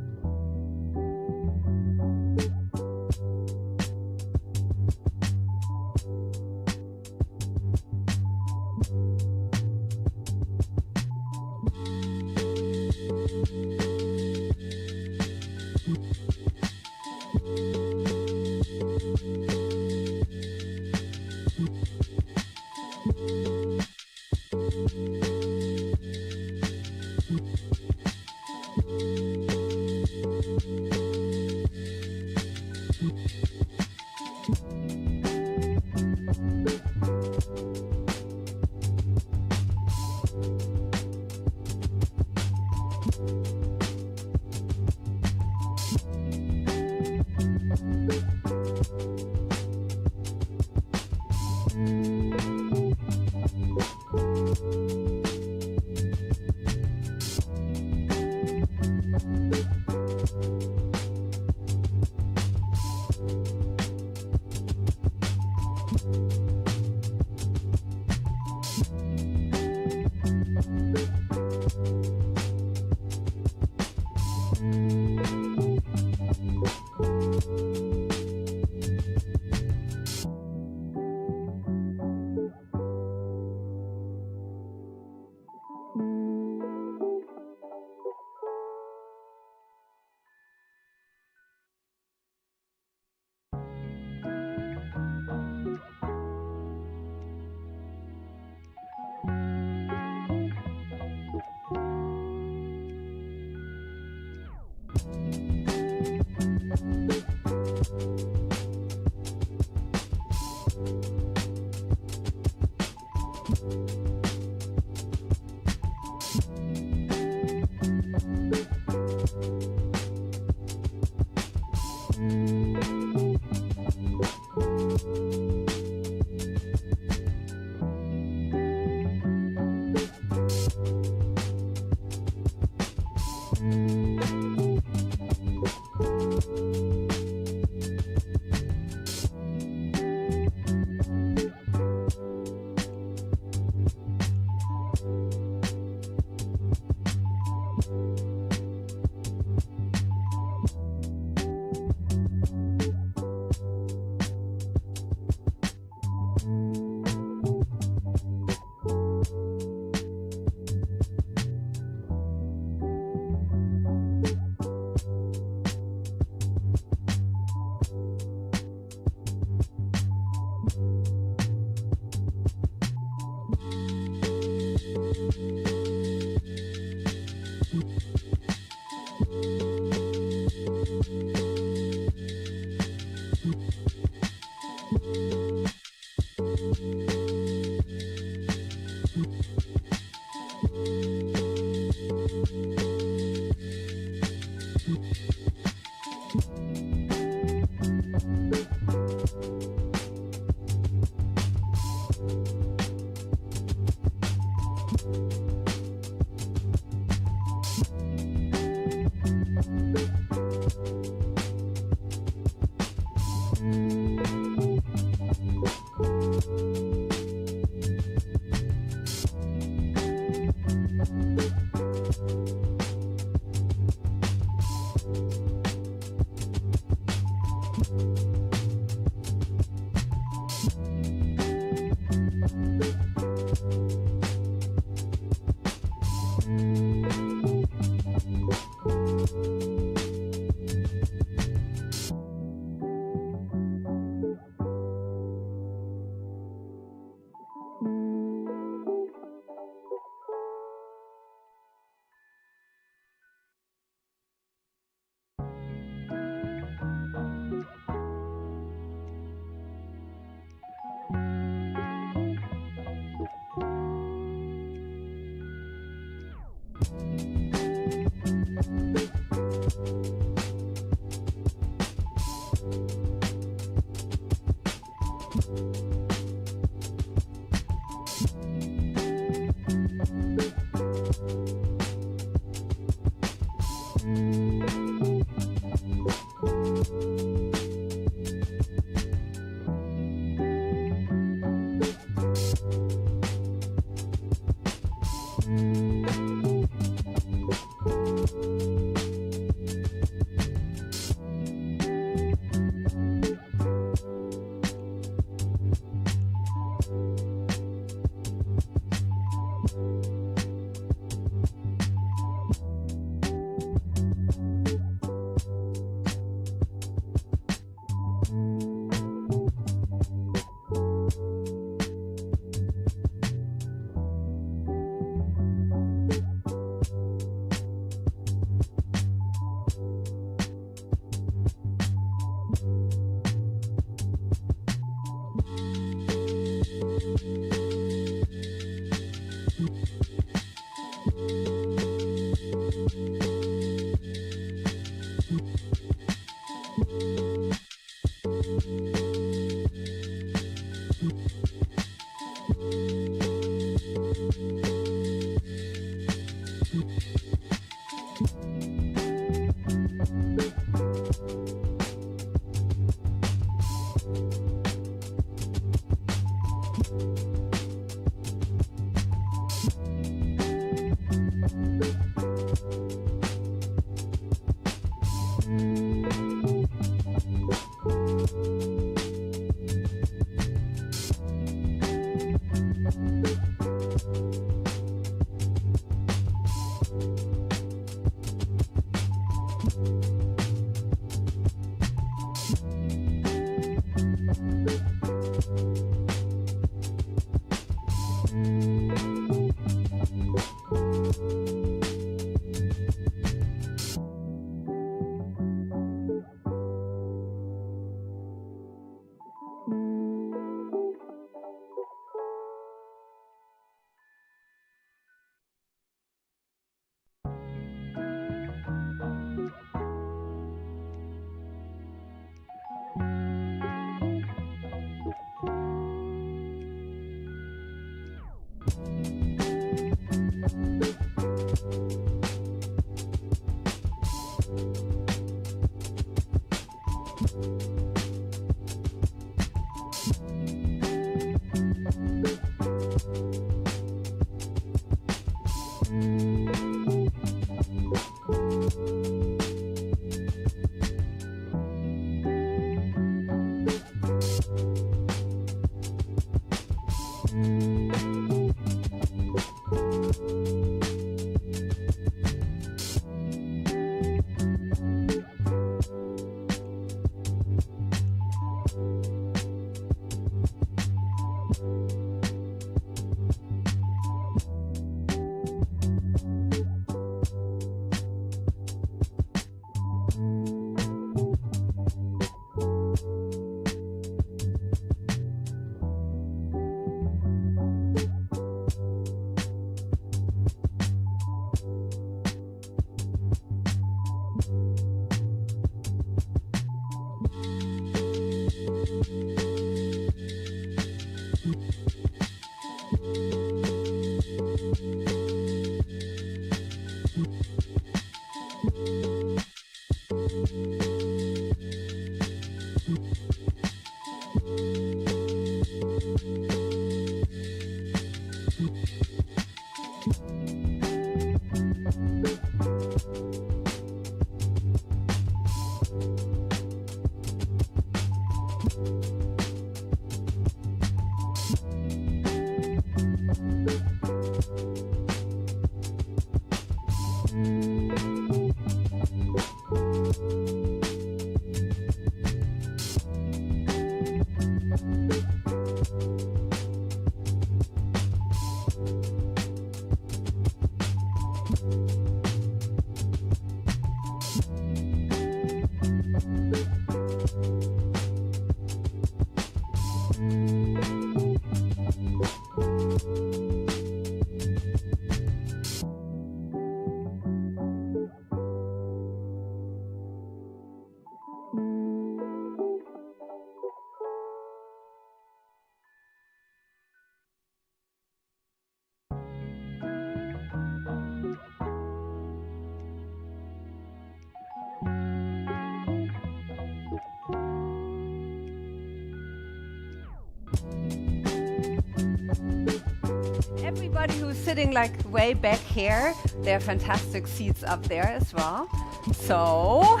Everybody who's sitting like way back here, there are fantastic seats up there as well. So,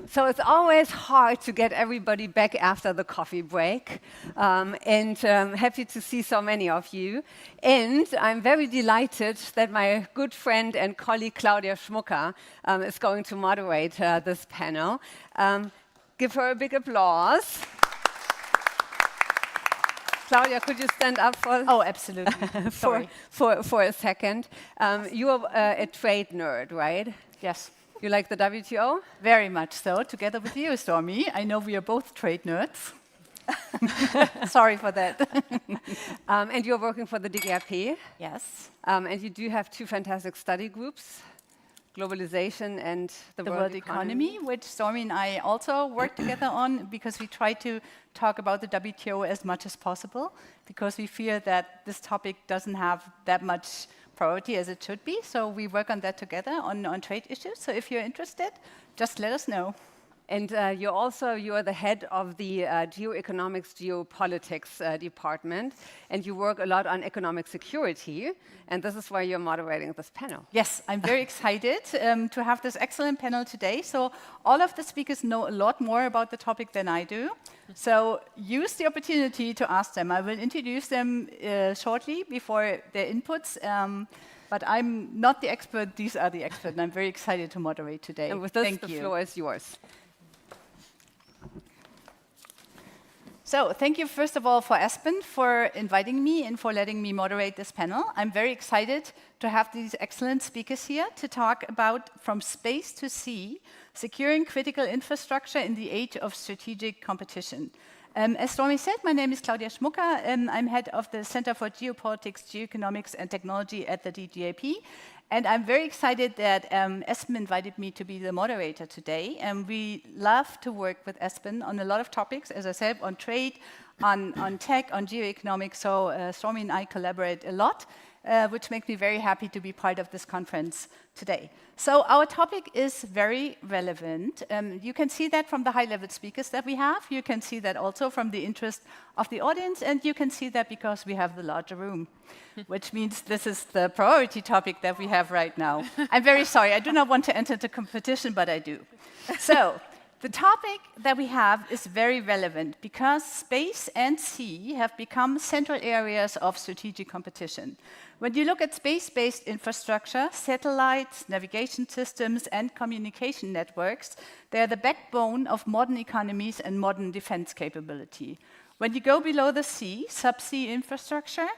so it's always hard to get everybody back after the coffee break. And happy to see so many of you. And I'm very delighted that my good friend and colleague Claudia Schmucker is going to moderate this panel. Give her a big applause. Claudia, could you stand up for?
Oh, absolutely.
for a second. You're a trade nerd, right?
Yes.
You like the WTO?
Very much so, together with you, Stormy. I know we are both trade nerds. Sorry for that.
And you're working for the DGATT-D.
Yes.
And you do have two fantastic study groups, globalization and the world economy,
which Stormy and I also work together on, because we try to talk about the WTO as much as possible, because we fear that this topic doesn't have that much priority as it should be. So we work on that together on trade issues. So if you're interested, just let us know.
And you're the head of the geoeconomics, geopolitics department, and you work a lot on economic security, and this is why you're moderating this panel.
Yes, I'm very excited to have this excellent panel today. So all of the speakers know a lot more about the topic than I do. So use the opportunity to ask them. I will introduce them shortly before their inputs. But I'm not the expert, these are the experts, and I'm very excited to moderate today.
And with this, the floor is yours.
So thank you, first of all, for Aspen for inviting me and for letting me moderate this panel. I'm very excited to have these excellent speakers here to talk about From Space to Sea, Securing Critical Infrastructure in the Age of Strategic Competition. As Stormy said, my name is Claudia Schmucker, and I'm head of the Center for Geopolitics, Geoeconomics and Technology at the DGATT. And I'm very excited that Aspen invited me to be the moderator today. And we love to work with Aspen on a lot of topics, as I said, on trade, on tech, on geoeconomics. So Stormy and I collaborate a lot, which makes me very happy to be part of this conference today. So our topic is very relevant. You can see that from the high-level speakers that we have. You can see that also from the interest of the audience, and you can see that because we have the larger room, which means this is the priority topic that we have right now. I'm very sorry, I do not want to enter the competition, but I do. So the topic that we have is very relevant because space and sea have become central areas of strategic competition. When you look at space-based infrastructure, satellites, navigation systems, and communication networks, they are the backbone of modern economies and modern defense capability. When you go below the sea, subsea infrastructure,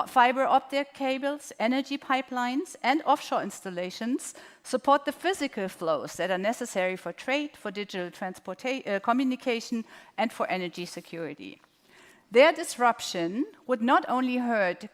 fiber optic cables, energy pipelines, and offshore installations support the physical flows that are necessary for trade, for digital communication, and for energy security. Their disruption would not only hurt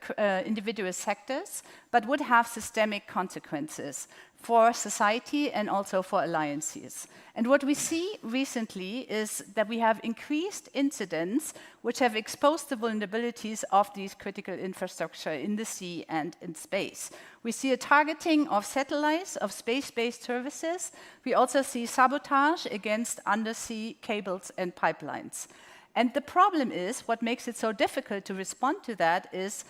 individual sectors, but would have systemic consequences. for society and also for alliances. And what we see recently is that we have increased incidents which have exposed the vulnerabilities of these critical infrastructure in the sea and in space. We see a targeting of satellites, of space-based services. We also see sabotage against undersea cables and pipelines. And the problem is, what makes it so difficult to respond to that is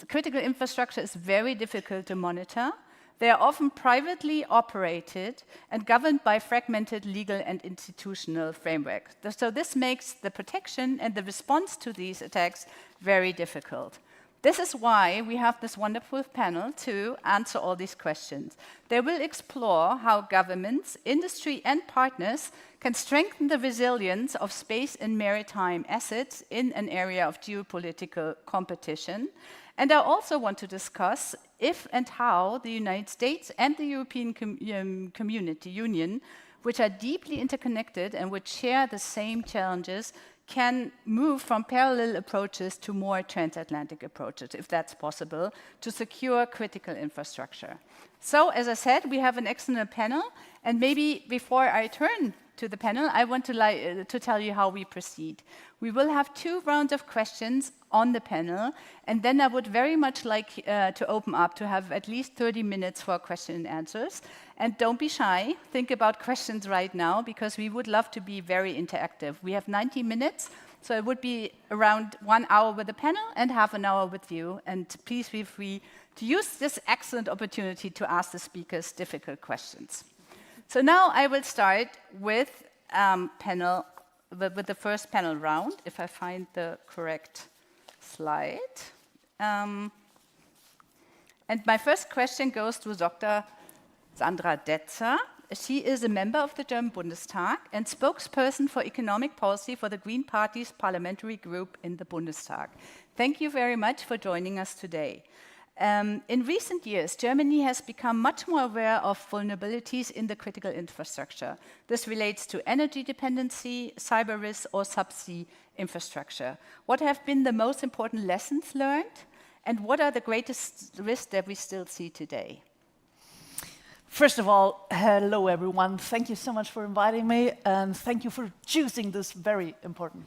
critical infrastructure is very difficult to monitor. They are often privately operated and governed by fragmented legal and institutional frameworks. So this makes the protection and the response to these attacks very difficult. This is why we have this wonderful panel to answer all these questions. They will explore how governments, industry, and partners can strengthen the resilience of space and maritime assets in an area of geopolitical competition. And I also want to discuss if and how the United States and the European Union, which are deeply interconnected and which share the same challenges, can move from parallel approaches to more transatlantic approaches, if that's possible, to secure critical infrastructure. So, as I said, we have an excellent panel, and maybe before I turn to the panel, I want to tell you how we proceed. We will have 2 rounds of questions on the panel, and then I would very much like to open up to have at least 30 minutes for question and answers. And don't be shy, think about questions right now, because we would love to be very interactive. We have 90 minutes, so it would be around 1 hour with the panel and half an hour with you. And please feel free to use this excellent opportunity to ask the speakers difficult questions. So now I will start with the first panel round, if I find the correct slide. And my first question goes to Dr. Sandra Detzer. She is a member of the German Bundestag and spokesperson for economic policy for the Green Party's parliamentary group in the Bundestag. Thank you very much for joining us today. In recent years, Germany has become much more aware of vulnerabilities in the critical infrastructure. This relates to energy dependency, cyber risk, or subsea infrastructure. What have been the most important lessons learned, and what are the greatest risks that we still see today?
First of all, hello everyone. Thank you so much for inviting me, and thank you for choosing this very important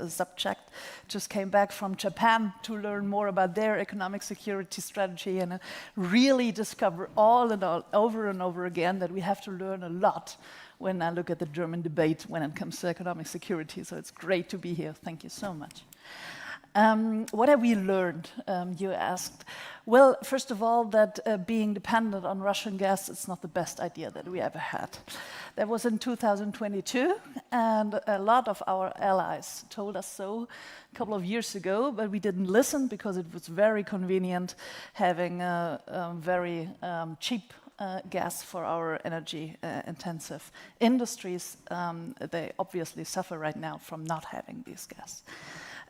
subject. Just came back from Japan to learn more about their economic security strategy, and really discover over and over again that we have to learn a lot when I look at the German debate when it comes to economic security. So it's great to be here. Thank you so much. What have we learned, you asked? Well, first of all, that being dependent on Russian gas is not the best idea that we ever had. That was in 2022, and a lot of our allies told us so a couple of years ago, but we didn't listen because it was very convenient having very cheap gas for our energy-intensive industries. They obviously suffer right now from not having this gas.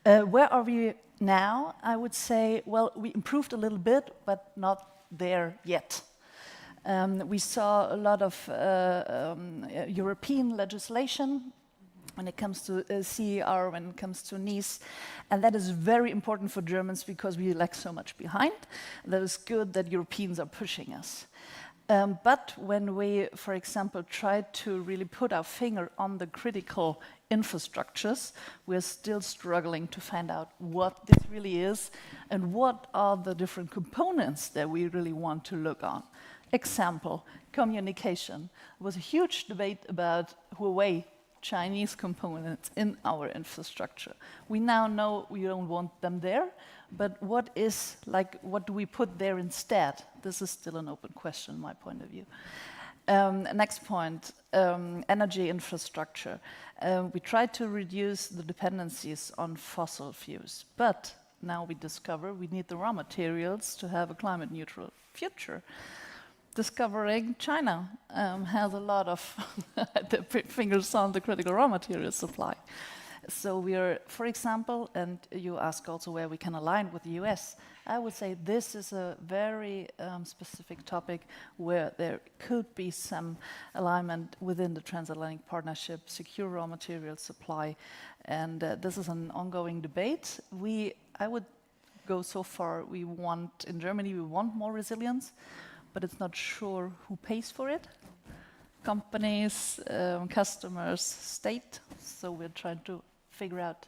Where are we now? I would say, well, we improved a little bit, but not there yet. We saw a lot of European legislation when it comes to CER, when it comes to NIS, and that is very important for Germans because we lag so much behind. That is good that Europeans are pushing us. But when we, for example, try to really put our finger on the critical infrastructures, we're still struggling to find out what this really is and what are the different components that we really want to look on. Example, communication. There was a huge debate about Huawei Chinese components in our infrastructure. We now know we don't want them there, but what do we put there instead? This is still an open question, my point of view. Next point, energy infrastructure. We try to reduce the dependencies on fossil fuels, but now we discover we need the raw materials to have a climate neutral future. Discovering China has a lot of the fingers on the critical raw material supply. So we are, for example, and you ask also where we can align with the US, I would say this is a very specific topic where there could be some alignment within the transatlantic partnership, secure raw material supply, and this is an ongoing debate. I would go so far, in Germany, we want more resilience. but it's not sure who pays for it. Companies, customers, state. So we're trying to figure out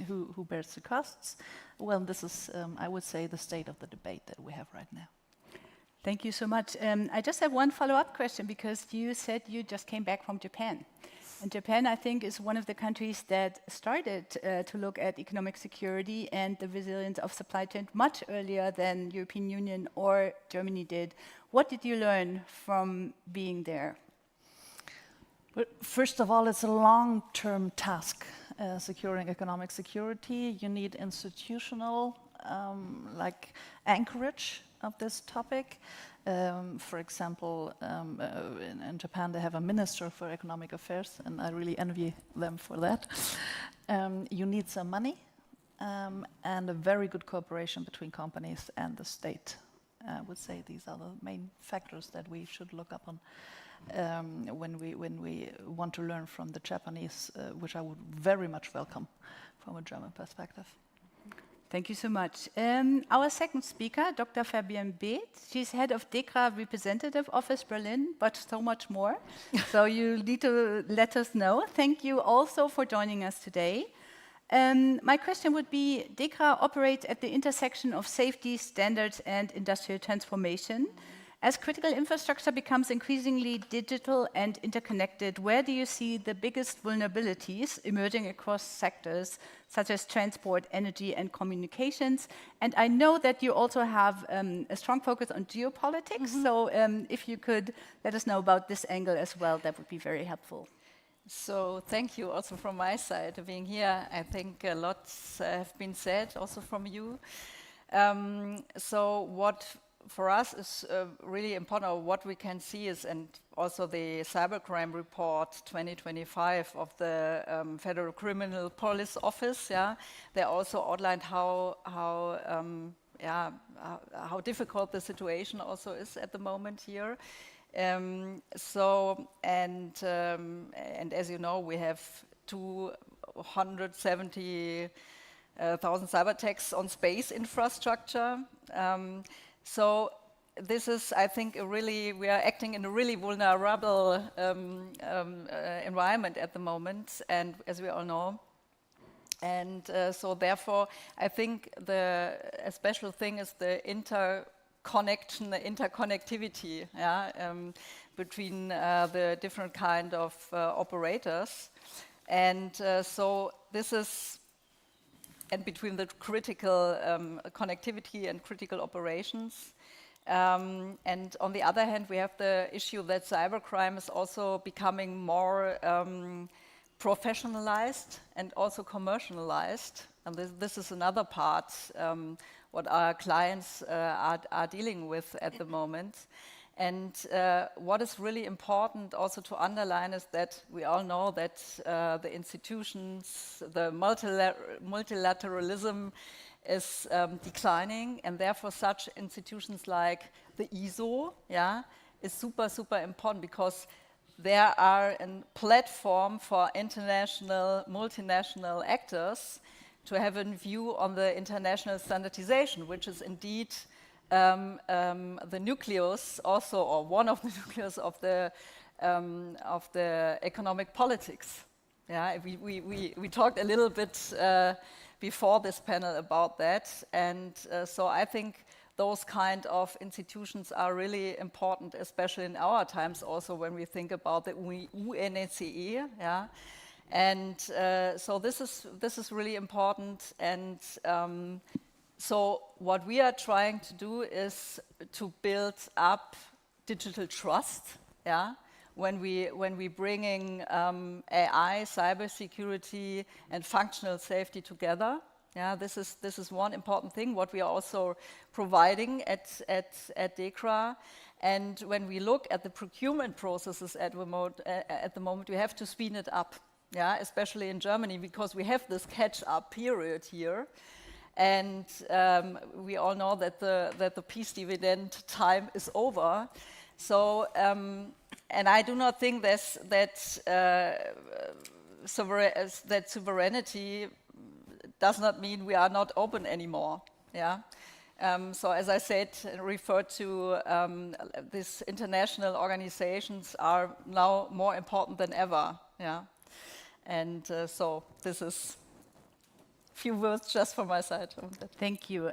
who bears the costs. Well, this is, I would say, the state of the debate that we have right now.
Thank you so much. I just have one follow-up question, because you said you just came back from Japan. And Japan, I think, is one of the countries that started to look at economic security and the resilience of supply chain much earlier than European Union or Germany did. What did you learn from being there?
Well, first of all, it's a long-term task, securing economic security. You need institutional anchorage of this topic. For example, in Japan, they have a minister for economic affairs, and I really envy them for that. You need some money and a very good cooperation between companies and the state. I would say these are the main factors that we should look up on when we want to learn from the Japanese, which I would very much welcome from a German perspective.
Thank you so much. Our second speaker, Dr. Fabienne Beeth. She's head of DEKRA Representative Office Berlin, but so much more. So you need to let us know. Thank you also for joining us today. My question would be, DEKRA operates at the intersection of safety, standards, and industrial transformation. As critical infrastructure becomes increasingly digital and interconnected, where do you see the biggest vulnerabilities emerging across sectors, such as transport, energy, and communications? And I know that you also have a strong focus on geopolitics, so if you could let us know about this angle as well, that would be very helpful.
So thank you also from my side for being here. I think lots have been said also from you. So what for us is really important, or what we can see is, and also the cybercrime report 2025 of the Federal Criminal Police Office, they also outlined how difficult the situation also is at the moment here. And as you know, we have 270,000 cyber attacks on space infrastructure. So this is, I think, we are acting in a really vulnerable environment at the moment, and as we all know. And so therefore, I think a special thing is the interconnectivity between the different kind of operators. And so this is, and between the critical connectivity and critical operations. And on the other hand, we have the issue that cybercrime is also becoming more professionalized and also commercialized. And this is another part what our clients are dealing with at the moment. And what is really important also to underline is that we all know that the institutions, the multilateralism is declining, and therefore such institutions like the ISO is super, super important, because there are a platform for international, multinational actors to have a view on the international standardization, which is indeed the nucleus also, or one of the nucleus of the economic politics. We talked a little bit before this panel about that, and so I think those kind of institutions are really important, especially in our times also when we think about the UNECE. And so this is really important, and so what we are trying to do is to build up digital trust, when we bringing AI, cybersecurity, and functional safety together. This is one important thing what we are also providing at DEKRA. And when we look at the procurement processes at the moment, we have to speed it up, especially in Germany, because we have this catch-up period here. And we all know that the peace dividend time is over. So, and I do not think that sovereignty does not mean we are not open anymore. So as I said, referred to these international organizations are now more important than ever. Yeah, and so this is a few words just from my side.
Thank you.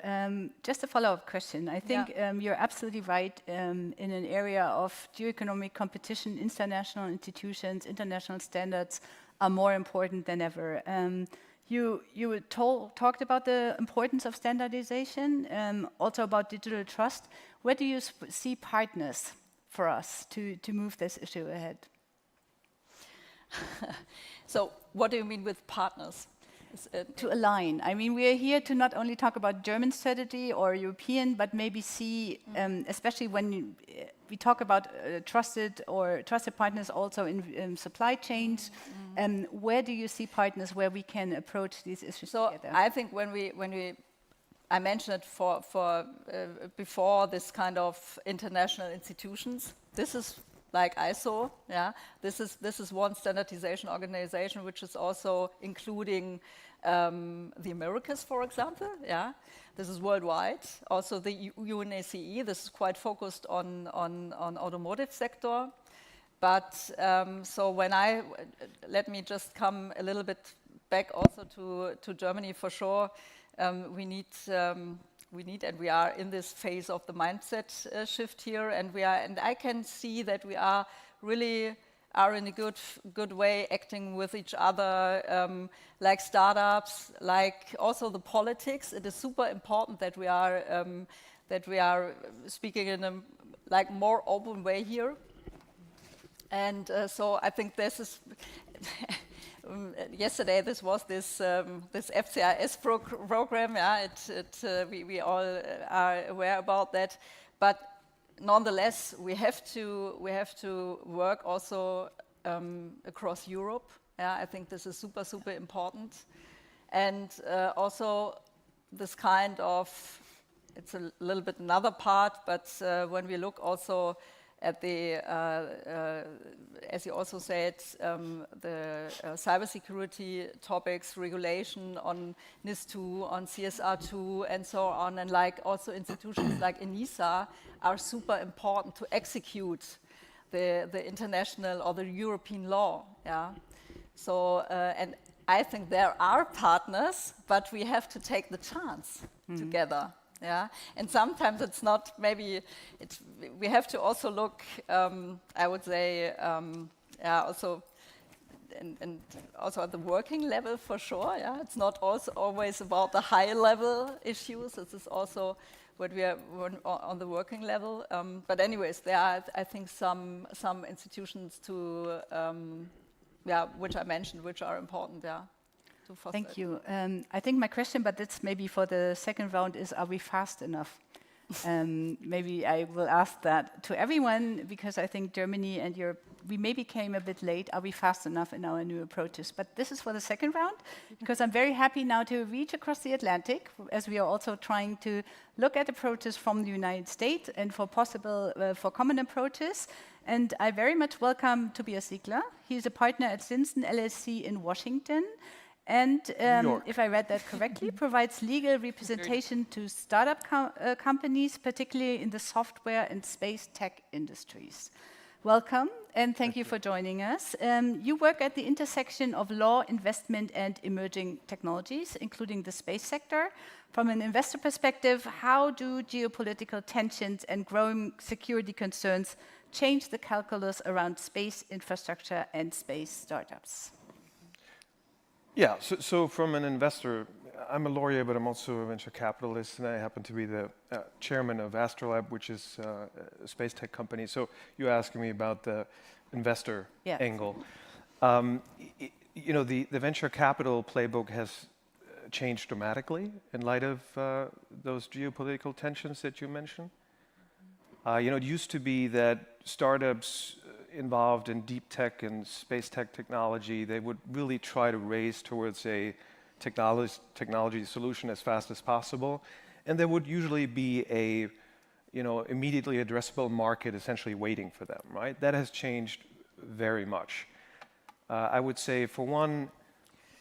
Just a follow-up question. I think you're absolutely right in an area of geoeconomic competition. International institutions, international standards are more important than ever. You talked about the importance of standardization, also about digital trust. Where do you see partners for us to move this issue ahead?
So what do you mean with partners?
To align. I mean, we are here to not only talk about German strategy or European, but maybe see, especially when we talk about trusted partners also in supply chains. Where do you see partners where we can approach these issues together?
I think I mentioned it for before, this kind of international institutions. This is like ISO, yeah. This is one standardization organization which is also including the Americas, for example, yeah. This is worldwide. Also the UNACE, this is quite focused on automotive sector. But so let me just come a little bit back also to Germany for sure. We need and we are in this phase of the mindset shift here, and I can see that we are really in a good way acting with each other, like startups, like also the politics. It is super important that we are speaking in a like more open way here, and so I think this is. Yesterday, this was this FCIS program. Yeah, we all are aware about that. But nonetheless, we have to work also across Europe. Yeah, I think this is super important, and also this kind of, it's a little bit another part. But when we look also at the, as you also said, the cybersecurity topics, regulation on NIS2, on CSR2, and so on, and like also institutions like ENISA are super important to execute the international or the European law. Yeah. So, and I think there are partners, but we have to take the chance together. Yeah, and sometimes it's not. Maybe we have to also look. I would say, also, and also at the working level for sure. Yeah, it's not also always about the high level issues. This is also what we are on the working level. But anyways, there are, I think, some institutions to, which I mentioned, which are important. Yeah.
Thank you. I think my question, but that's maybe for the second round, is: are we fast enough? Maybe I will ask that to everyone, because I think Germany and Europe, we maybe came a bit late. Are we fast enough in our new approaches? But this is for the second round, because I'm very happy now to reach across the Atlantic, as we are also trying to look at approaches from the United States and for possible, for common approaches. And I very much welcome Tobias Siegler. He's a partner at Stinson LLC in Washington. And if I read that correctly, provides legal representation to startup companies, particularly in the software and space tech industries. Welcome, and thank you for joining us. You work at the intersection of law, investment, and emerging technologies, including the space sector. From an investor perspective, how do geopolitical tensions and growing security concerns change the calculus around space infrastructure and space startups?
Yeah, so from an investor, I'm a lawyer, but I'm also a venture capitalist, and I happen to be the chairman of Astrolab, which is a space tech company. So you're asking me about the investor angle. You know, the venture capital playbook has changed dramatically in light of those geopolitical tensions that you mentioned. You know, it used to be that startups involved in deep tech and space tech technology, they would really try to race towards a technology solution as fast as possible, and there would usually be a, you know, immediately addressable market essentially waiting for them, right? That has changed very much. I would say, for one,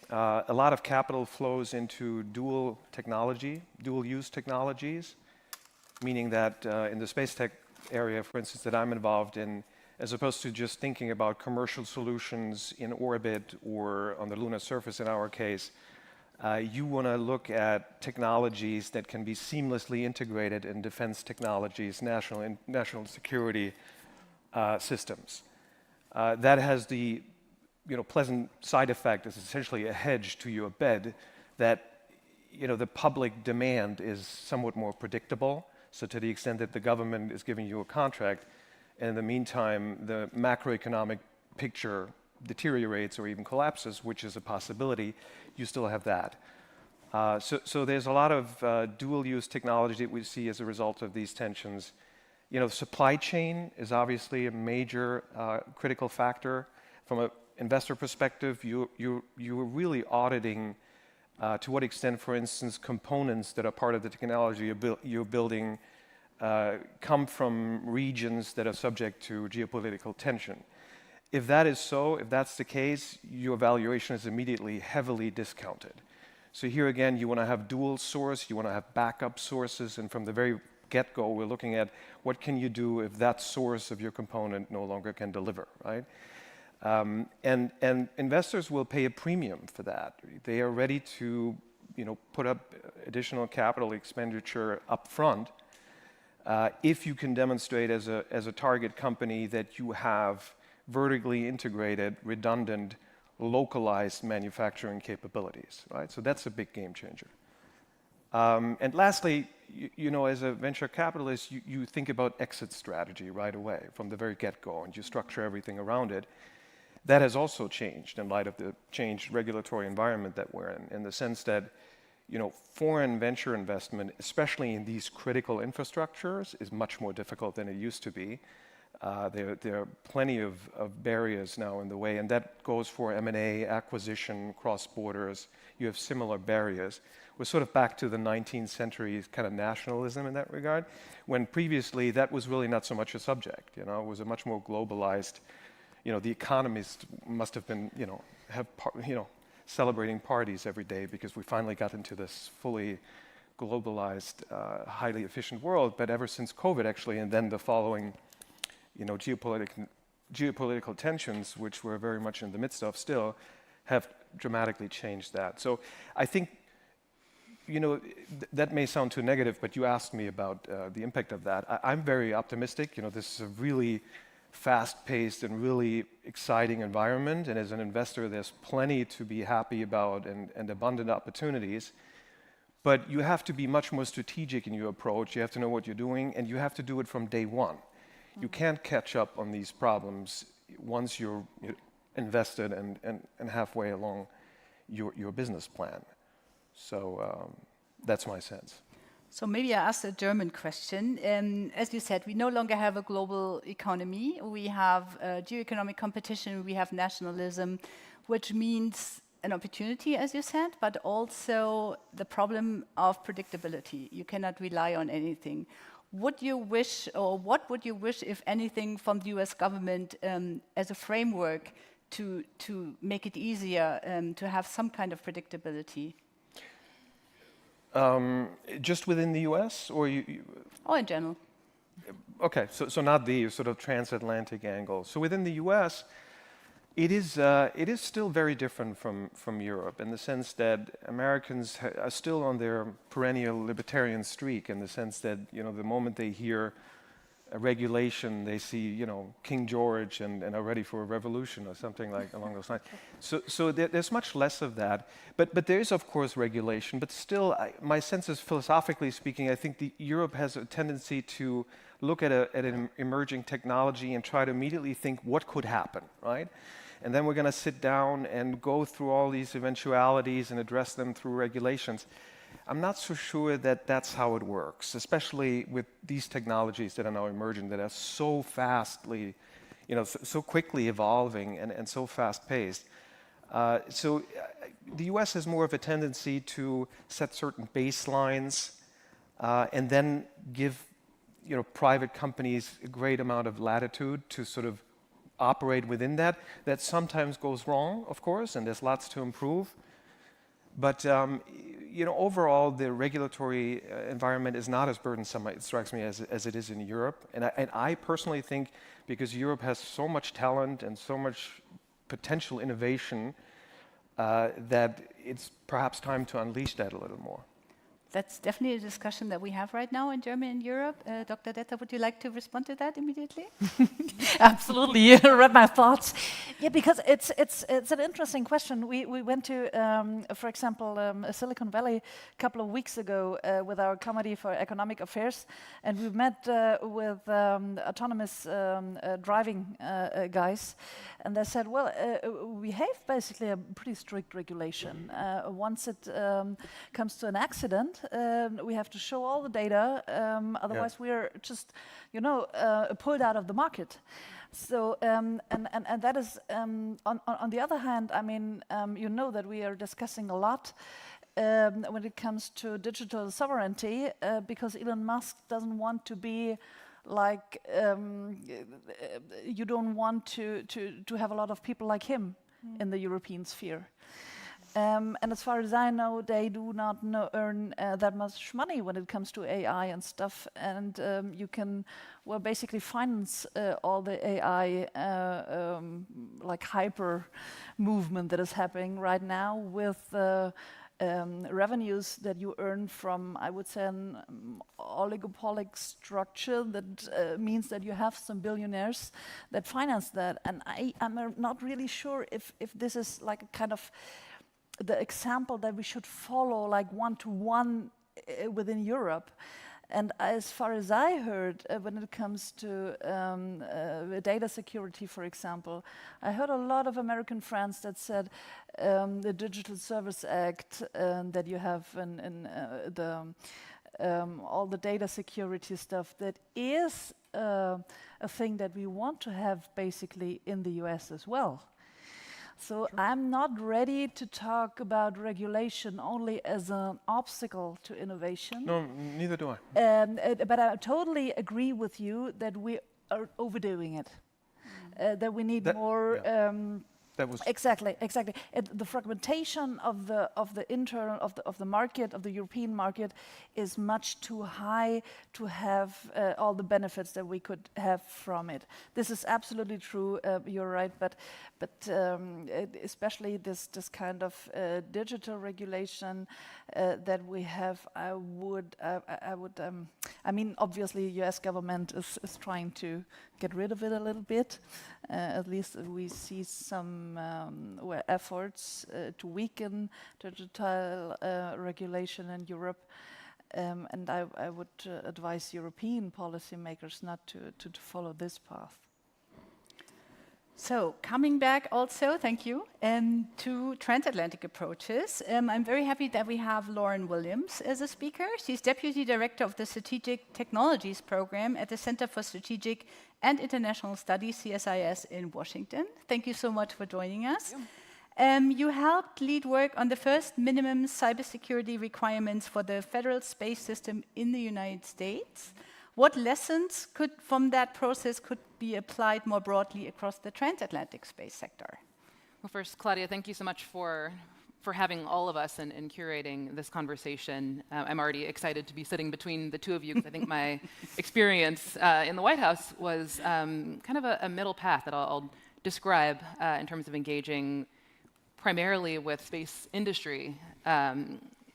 a lot of capital flows into dual use technologies. meaning that in the space tech area, for instance, that I'm involved in, as opposed to just thinking about commercial solutions in orbit or on the lunar surface in our case, you want to look at technologies that can be seamlessly integrated in defense technologies, national security systems. That has the pleasant side effect, is essentially a hedge to your bed, that the public demand is somewhat more predictable. So to the extent that the government is giving you a contract, and in the meantime, the macroeconomic picture deteriorates or even collapses, which is a possibility, you still have that. So there's a lot of dual-use technology that we see as a result of these tensions. Supply chain is obviously a major critical factor. From an investor perspective, you're really auditing to what extent, for instance, components that are part of the technology you're building come from regions that are subject to geopolitical tension. If that is so, if that's the case, your valuation is immediately heavily discounted. So here again, you want to have dual source, you want to have backup sources, and from the very get-go, we're looking at what can you do if that source of your component no longer can deliver, right? And investors will pay a premium for that. They are ready to, put up additional capital expenditure up front if you can demonstrate as a target company that you have vertically integrated, redundant, localized manufacturing capabilities, right? So that's a big game changer. And lastly, as a venture capitalist, you think about exit strategy right away from the very get-go, and you structure everything around it. That has also changed in light of the changed regulatory environment that we're in the sense that, foreign venture investment, especially in these critical infrastructures, is much more difficult than it used to be. There are plenty of barriers now in the way, and that goes for M&A, acquisition, cross borders. You have similar barriers. We're sort of back to the 19th century kind of nationalism in that regard, when previously that was really not so much a subject. It was a much more globalized. The economists must have been, celebrating parties every day because we finally got into this fully globalized, highly efficient world. But ever since COVID, actually, and then the following, geopolitical tensions, which we're very much in the midst of still, have dramatically changed that. So I think, that may sound too negative, but you asked me about the impact of that. I'm very optimistic. This is a really fast-paced and really exciting environment, and as an investor, there's plenty to be happy about and abundant opportunities. But you have to be much more strategic in your approach. You have to know what you're doing, and you have to do it from day one. You can't catch up on these problems once you're invested and halfway along your business plan. So that's my sense.
So maybe I ask a German question. As you said, we no longer have a global economy. We have geoeconomic competition, we have nationalism, which means an opportunity, as you said, but also the problem of predictability. You cannot rely on anything. Would you wish, or what would you wish, if anything, from the US government as a framework to make it easier to have some kind of predictability?
Just within the U.S. or
Or in general?
Okay, so not the sort of transatlantic angle. So within the U.S., it is still very different from Europe in the sense that Americans are still on their perennial libertarian streak, in the sense that the moment they hear a regulation, they see King George and are ready for a revolution or something like along those lines. So there's much less of that, but there is of course regulation. But still, my sense is, philosophically speaking, I think Europe has a tendency to look at an emerging technology and try to immediately think what could happen, right? And then we're going to sit down and go through all these eventualities and address them through regulations. I'm not so sure that that's how it works, especially with these technologies that are now emerging, that are so fastly, so quickly evolving and so fast-paced. So the U.S. has more of a tendency to set certain baselines and then give, private companies a great amount of latitude to sort of operate within that. That sometimes goes wrong, of course, and there's lots to improve. But overall, the regulatory environment is not as burdensome, it strikes me, as it is in Europe. And I personally think, because Europe has so much talent and so much potential innovation, that it's perhaps time to unleash that a little more.
That's definitely a discussion that we have right now in Germany and Europe. Dr. Detter, would you like to respond to that immediately?
Absolutely, you read my thoughts. Yeah, because it's an interesting question. We went to, for example, Silicon Valley a couple of weeks ago with our Committee for Economic Affairs, and we met with autonomous driving guys, and they said, well, we have basically a pretty strict regulation. Once it comes to an accident, we have to show all the data, otherwise we're just, pulled out of the market. So, and that is, on the other hand, I mean, that we are discussing a lot when it comes to digital sovereignty, because Elon Musk doesn't want to be like, you don't want to have a lot of people like him in the European sphere. And as far as I know, they do not earn that much money when it comes to AI and stuff. And you can, well, basically finance all the AI like hyper movement that is happening right now with revenues that you earn from, I would say, an oligopolic structure that means that you have some billionaires that finance that. And I'm not really sure if this is like a kind of the example that we should follow, like one-to-one within Europe. And as far as I heard, when it comes to data security, for example, I heard a lot of American friends that said the Digital Service Act that you have in all the data security stuff, that is a thing that we want to have basically in the US as well. So I'm not ready to talk about regulation only as an obstacle to innovation.
No, neither do I.
But I totally agree with you that we are overdoing it. That we need more.
That was
exactly. The fragmentation of the internal of the market, of the European market, is much too high to have all the benefits that we could have from it. This is absolutely true. You're right, but especially this kind of digital regulation that we have, I mean, obviously, U.S. government is trying to get rid of it a little bit. At least we see some efforts to weaken digital regulation in Europe. And I would advise European policymakers not to follow this path.
So coming back also, thank you, to transatlantic approaches. I'm very happy that we have Lauren Williams as a speaker. She's Deputy Director of the Strategic Technologies Program at the Center for Strategic and International Studies, CSIS, in Washington. Thank you so much for joining us. You helped lead work on the first minimum cybersecurity requirements for the federal space system in the United States. What lessons from that process could be applied more broadly across the transatlantic space sector?
Well, first, Claudia, thank you so much for having all of us and curating this conversation. I'm already excited to be sitting between the two of you, because I think my experience in the White House was kind of a middle path that I'll describe in terms of engaging primarily with space industry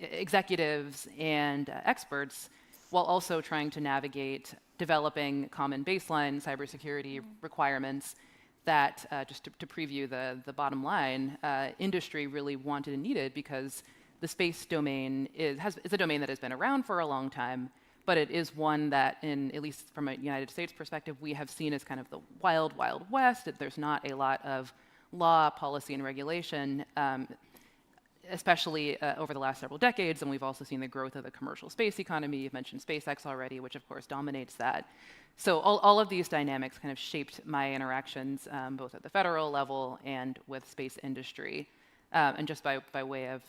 executives and experts, while also trying to navigate developing common baseline cybersecurity requirements that, just to preview the bottom line, industry really wanted and needed, because the space domain is a domain that has been around for a long time, but it is one that, at least from a United States perspective, we have seen as kind of the wild, wild west. There's not a lot of law, policy, and regulation, especially over the last several decades, and we've also seen the growth of the commercial space economy. You've mentioned SpaceX already, which of course dominates that. So all of these dynamics kind of shaped my interactions, both at the federal level and with space industry. And just by way of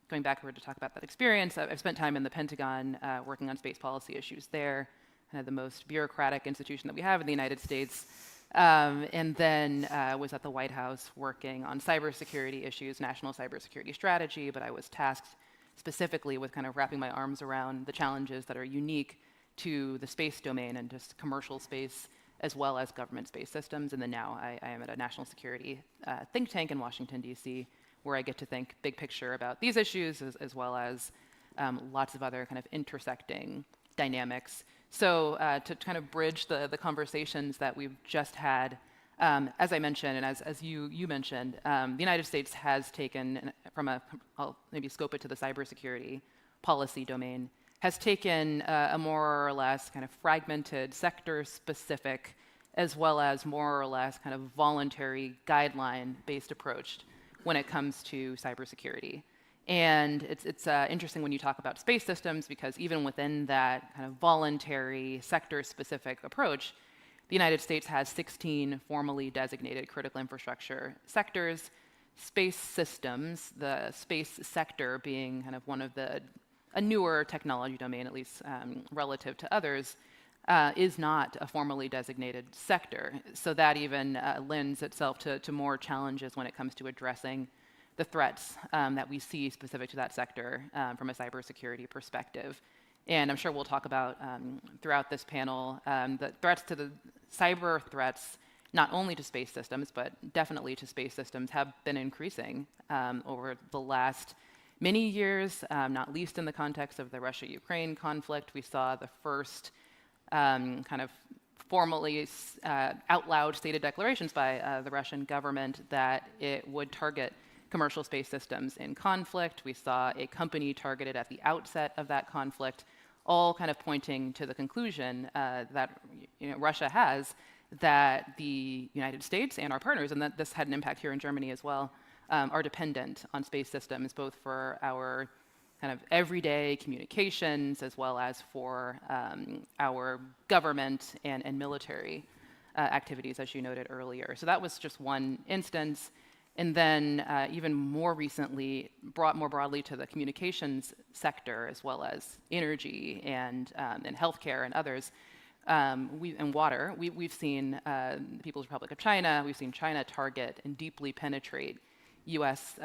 going backward to talk about that experience, I've spent time in the Pentagon working on space policy issues there, kind of the most bureaucratic institution that we have in the United States. And then was at the White House working on cybersecurity issues, national cybersecurity strategy, but I was tasked specifically with kind of wrapping my arms around the challenges that are unique to the space domain and just commercial space as well as government space systems. And then now I am at a national security think tank in Washington, D.C., where I get to think big picture about these issues as well as lots of other kind of intersecting dynamics. So to kind of bridge the conversations that we've just had, as I mentioned, and as you mentioned, the United States has taken, I'll maybe scope it to the cybersecurity policy domain, has taken a more or less kind of fragmented, sector-specific, as well as more or less kind of voluntary guideline-based approach when it comes to cybersecurity. And it's interesting when you talk about space systems, because even within that kind of voluntary, sector-specific approach, the United States has 16 formally designated critical infrastructure sectors. Space systems, the space sector being kind of one of a newer technology domain, at least relative to others, is not a formally designated sector. So that even lends itself to more challenges when it comes to addressing the threats that we see specific to that sector from a cybersecurity perspective. And I'm sure we'll talk about throughout this panel the threats to the cyber threats, not only to space systems, but definitely to space systems, have been increasing over the last many years, not least in the context of the Russia-Ukraine conflict. We saw the first kind of formally out loud stated declarations by the Russian government that it would target commercial space systems in conflict. We saw a company targeted at the outset of that conflict, all kind of pointing to the conclusion that Russia has that the United States and our partners, and that this had an impact here in Germany as well, are dependent on space systems, both for our kind of everyday communications as well as for our government and military activities, as you noted earlier. So that was just one instance. And then even more recently, brought more broadly to the communications sector, as well as energy and healthcare and others, and water. We've seen the People's Republic of China, we've seen China target and deeply penetrate U.S.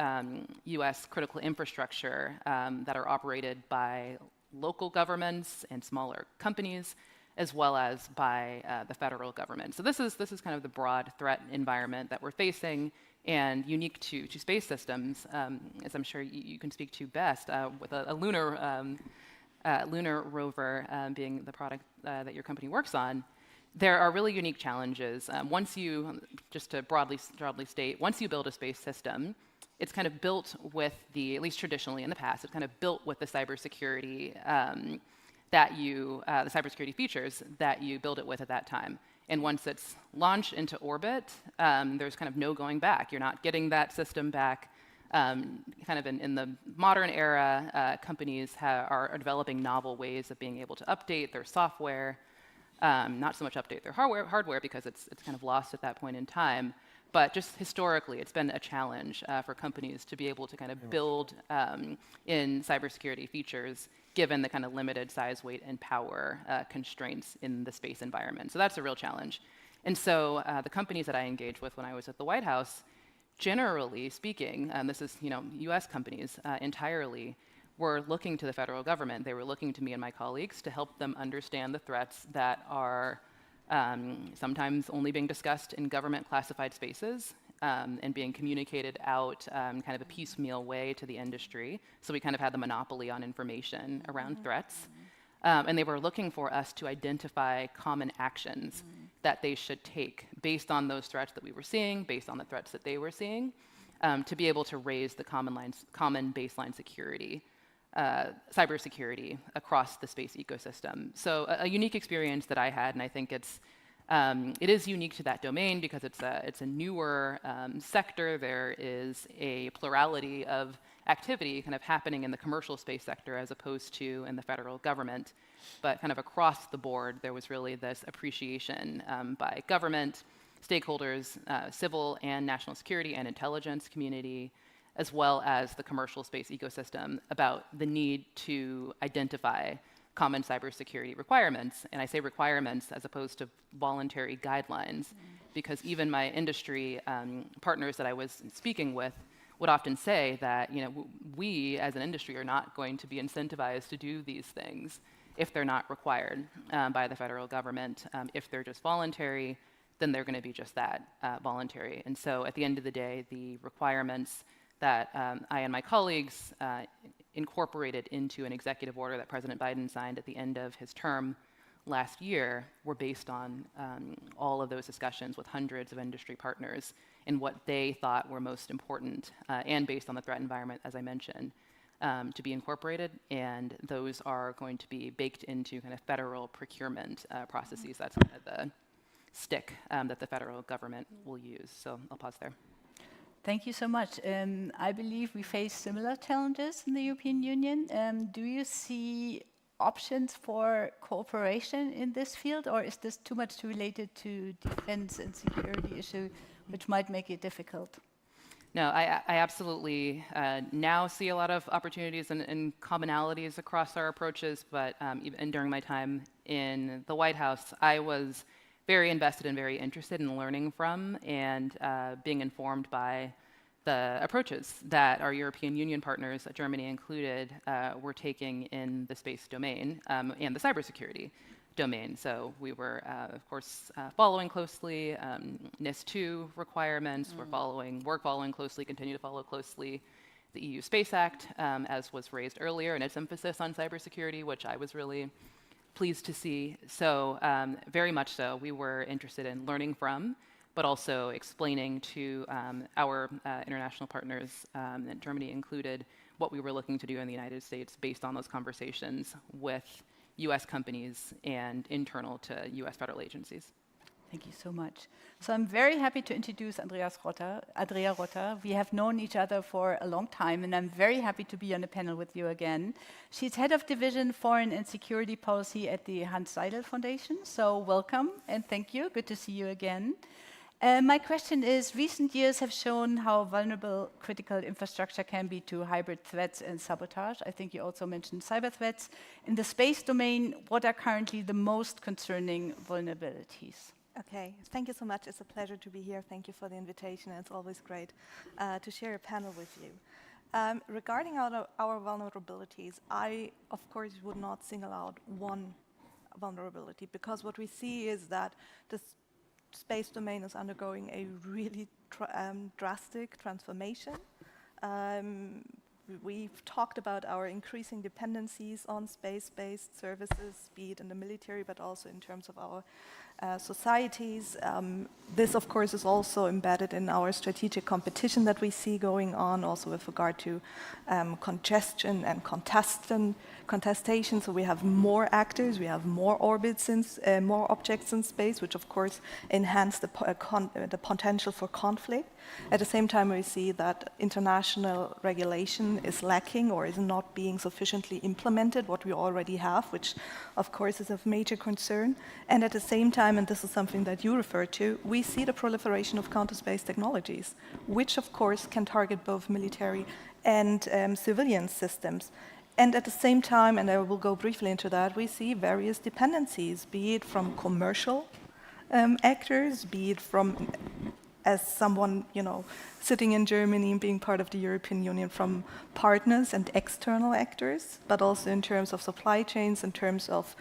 critical infrastructure that are operated by local governments and smaller companies, as well as by the federal government. So this is kind of the broad threat environment that we're facing, and unique to space systems, as I'm sure you can speak to best, with a lunar rover being the product that your company works on. There are really unique challenges. Once you, just to broadly state, once you build a space system, it's kind of built with the, at least traditionally in the past, it's kind of built with the cybersecurity the cybersecurity features that you build it with at that time. And once it's launched into orbit, there's kind of no going back. You're not getting that system back. Kind of in the modern era, companies are developing novel ways of being able to update their software, not so much update their hardware because it's kind of lost at that point in time. But just historically, it's been a challenge for companies to be able to kind of build in cybersecurity features given the kind of limited size, weight, and power constraints in the space environment. So that's a real challenge. And so the companies that I engaged with when I was at the White House, generally speaking, this is U.S. companies entirely, were looking to the federal government. They were looking to me and my colleagues to help them understand the threats that are sometimes only being discussed in government classified spaces and being communicated out kind of a piecemeal way to the industry. So we kind of had the monopoly on information around threats. And they were looking for us to identify common actions that they should take based on those threats that we were seeing, based on the threats that they were seeing, to be able to raise the common baseline security, cybersecurity across the space ecosystem. So a unique experience that I had, and I think it is unique to that domain because it's a newer sector. There is a plurality of activity kind of happening in the commercial space sector as opposed to in the federal government. But kind of across the board, there was really this appreciation by government, stakeholders, civil and national security and intelligence community, as well as the commercial space ecosystem about the need to identify common cybersecurity requirements. And I say requirements as opposed to voluntary guidelines, because even my industry partners that I was speaking with would often say that we as an industry are not going to be incentivized to do these things if they're not required by the federal government. If they're just voluntary, then they're going to be just that, voluntary. And so at the end of the day, the requirements that I and my colleagues incorporated into an executive order that President Biden signed at the end of his term last year were based on all of those discussions with hundreds of industry partners and what they thought were most important, and based on the threat environment, as I mentioned, to be incorporated. And those are going to be baked into kind of federal procurement processes. That's kind of the stick that the federal government will use. So I'll pause there.
Thank you so much. I believe we face similar challenges in the European Union. Do you see options for cooperation in this field, or is this too much related to defense and security issue, which might make it difficult?
No, I absolutely now see a lot of opportunities and commonalities across our approaches, but even during my time in the White House, I was very invested and very interested in learning from and being informed by the approaches that our European Union partners, Germany included, were taking in the space domain and the cybersecurity domain. So we were, of course, following closely NIS2 requirements. We're following closely, continue to follow closely the EU Space Act, as was raised earlier, and its emphasis on cybersecurity, which I was really pleased to see. So very much so, we were interested in learning from, but also explaining to our international partners, and Germany included, what we were looking to do in the United States based on those conversations with US companies and internal to US federal agencies.
Thank you so much. So I'm very happy to introduce Andrea Rotter. We have known each other for a long time, and I'm very happy to be on the panel with you again. She's head of division Foreign and Security Policy at the Hans Seidel Foundation. So welcome and thank you. Good to see you again. My question is, recent years have shown how vulnerable critical infrastructure can be to hybrid threats and sabotage. I think you also mentioned cyber threats. In the space domain, what are currently the most concerning vulnerabilities?
Okay, thank you so much. It's a pleasure to be here. Thank you for the invitation. It's always great to share a panel with you. Regarding our vulnerabilities, I, of course, would not single out one vulnerability, because what we see is that the space domain is undergoing a really drastic transformation. We've talked about our increasing dependencies on space-based services, be it in the military, but also in terms of our societies. This, of course, is also embedded in our strategic competition that we see going on, also with regard to congestion and contestation. So we have more actors, we have more orbits, more objects in space, which of course enhance the potential for conflict. At the same time, we see that international regulation is lacking or is not being sufficiently implemented, what we already have, which of course is of major concern. And at the same time, and this is something that you referred to, we see the proliferation of counter-space technologies, which of course can target both military and civilian systems. And at the same time, and I will go briefly into that, we see various dependencies, be it from commercial actors, be it from, as someone, sitting in Germany and being part of the European Union, from partners and external actors, but also in terms of supply chains, in terms of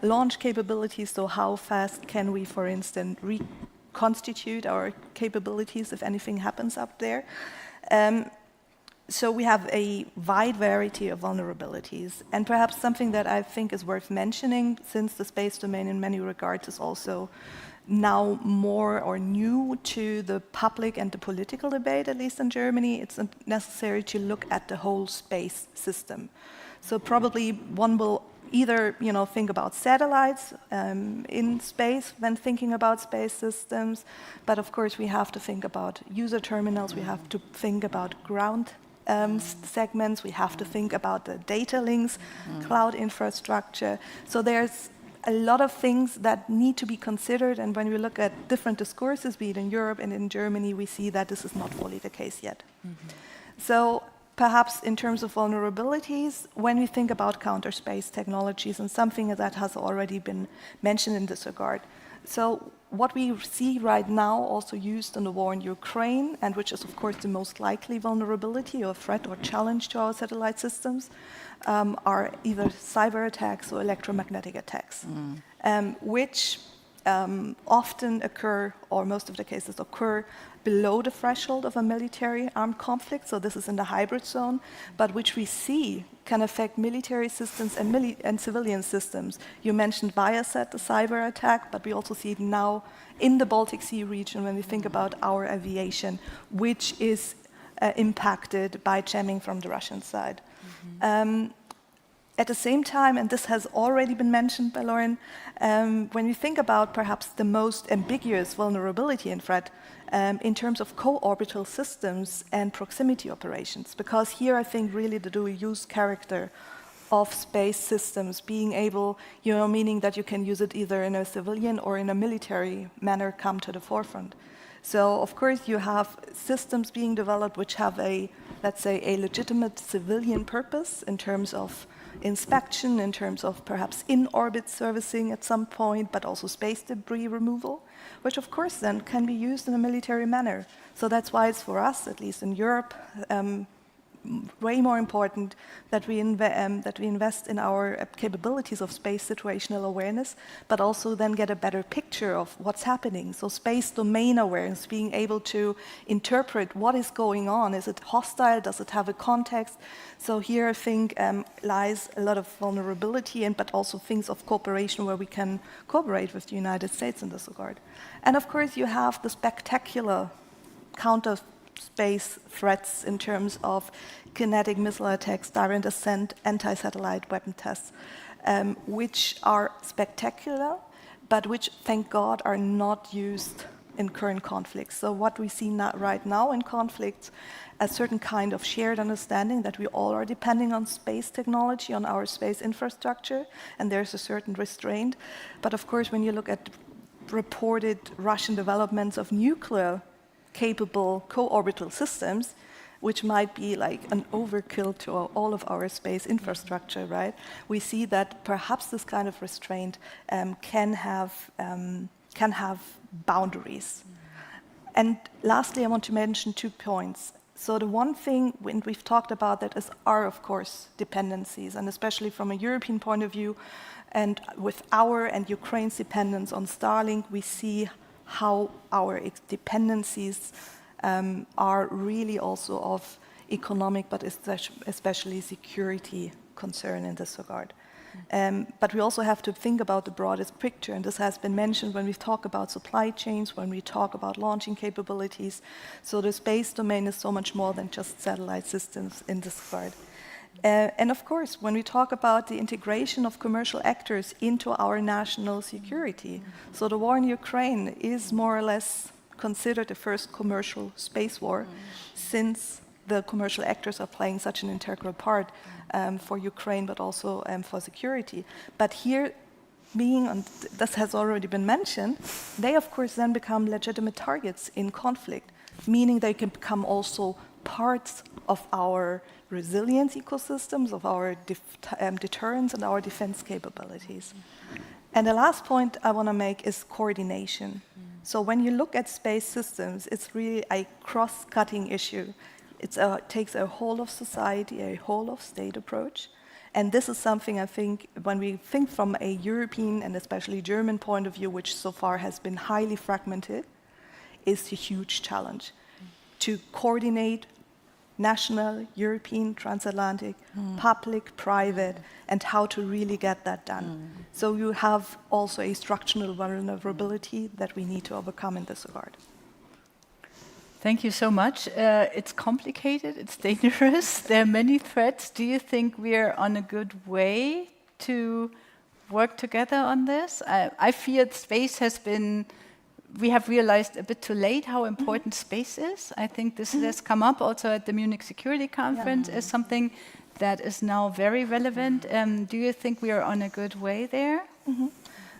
launch capabilities. So how fast can we, for instance, reconstitute our capabilities if anything happens up there? So we have a wide variety of vulnerabilities. And perhaps something that I think is worth mentioning, since the space domain in many regards is also now more or new to the public and the political debate, at least in Germany, it's necessary to look at the whole space system. So probably one will either think about satellites in space when thinking about space systems, but of course we have to think about user terminals, we have to think about ground segments, we have to think about the data links, cloud infrastructure. So there's a lot of things that need to be considered, and when we look at different discourses, be it in Europe and in Germany, we see that this is not fully the case yet. So perhaps in terms of vulnerabilities, when we think about counter-space technologies, and something that has already been mentioned in this regard, so
what we see right now also used in the war in Ukraine, and which is of course the most likely vulnerability or threat or challenge to our satellite systems, are either cyber attacks or electromagnetic attacks, which often occur, or most of the cases occur, below the threshold of a military armed conflict, so this is in the hybrid zone, but which we see can affect military systems and civilian systems. You mentioned Viasat, the cyber attack, but we also see it now in the Baltic Sea region when we think about our aviation, which is impacted by jamming from the Russian side. At the same time, and this has already been mentioned by Lauren, when you think about perhaps the most ambiguous vulnerability and threat in terms of co-orbital systems and proximity operations, because here I think really the dual-use character of space systems being able, meaning that you can use it either in a civilian or in a military manner come to the forefront. So of course you have systems being developed which have let's say, a legitimate civilian purpose in terms of inspection, in terms of perhaps in-orbit servicing at some point, but also space debris removal, which of course then can be used in a military manner. So that's why it's for us, at least in Europe, way more important that we invest in our capabilities of space situational awareness, but also then get a better picture of what's happening. So space domain awareness, being able to interpret what is going on. Is it hostile? Does it have a context? So here I think lies a lot of vulnerability, but also things of cooperation where we can cooperate with the United States in this regard. And of course you have the spectacular counter-space threats in terms of kinetic missile attacks, direct ascent, anti-satellite weapon tests, which are spectacular, but which, thank God, are not used in current conflicts. So what we see right now in conflicts, a certain kind of shared understanding that we all are depending on space technology, on our space infrastructure, and there's a certain restraint. But of course, when you look at reported Russian developments of nuclear-capable co-orbital systems, which might be like an overkill to all of our space infrastructure, right? We see that perhaps this kind of restraint can have boundaries. And lastly, I want to mention 2 points. So the one thing, when we've talked about that, are of course dependencies, and especially from a European point of view, and with our and Ukraine's dependence on Starlink, we see how our dependencies are really also of economic, but especially security concern in this regard. But we also have to think about the broadest picture, and this has been mentioned when we talk about supply chains, when we talk about launching capabilities. So the space domain is so much more than just satellite systems in this regard. And of course, when we talk about the integration of commercial actors into our national security, so the war in Ukraine is more or less considered the first commercial space war, since the commercial actors are playing such an integral part for Ukraine, but also for security. But here, this has already been mentioned, they of course then become legitimate targets in conflict, meaning they can become also parts of our resilience ecosystems, of our deterrence and our defense capabilities. And the last point I want to make is coordination. So when you look at space systems, it's really a cross-cutting issue. It takes a whole of society, a whole of state approach. And this is something I think, when we think from a European and especially German point of view, which so far has been highly fragmented, is a huge challenge. To coordinate national, European, transatlantic, public, private, and how to really get that done. So you have also a structural vulnerability that we need to overcome in this regard.
Thank you so much. It's complicated, it's dangerous, there are many threats. Do you think we're on a good way to work together on this? I fear space we have realized a bit too late how important space is. I think this has come up also at the Munich Security Conference as something that is now very relevant. Do you think we are on a good way there?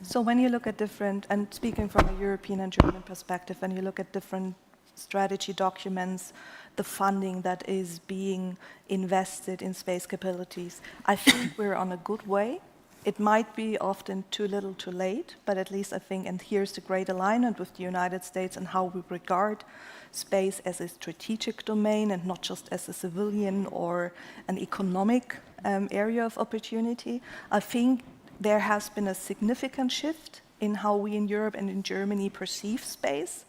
So when you look at different, and speaking from a European and German perspective, when you look at different strategy documents, the funding that is being invested in space capabilities, I think we're on a good way.
it might be often too little too late, but at least I think, and here's the great alignment with the United States and how we regard space as a strategic domain and not just as a civilian or an economic area of opportunity. I think there has been a significant shift in how we in Europe and in Germany perceive space.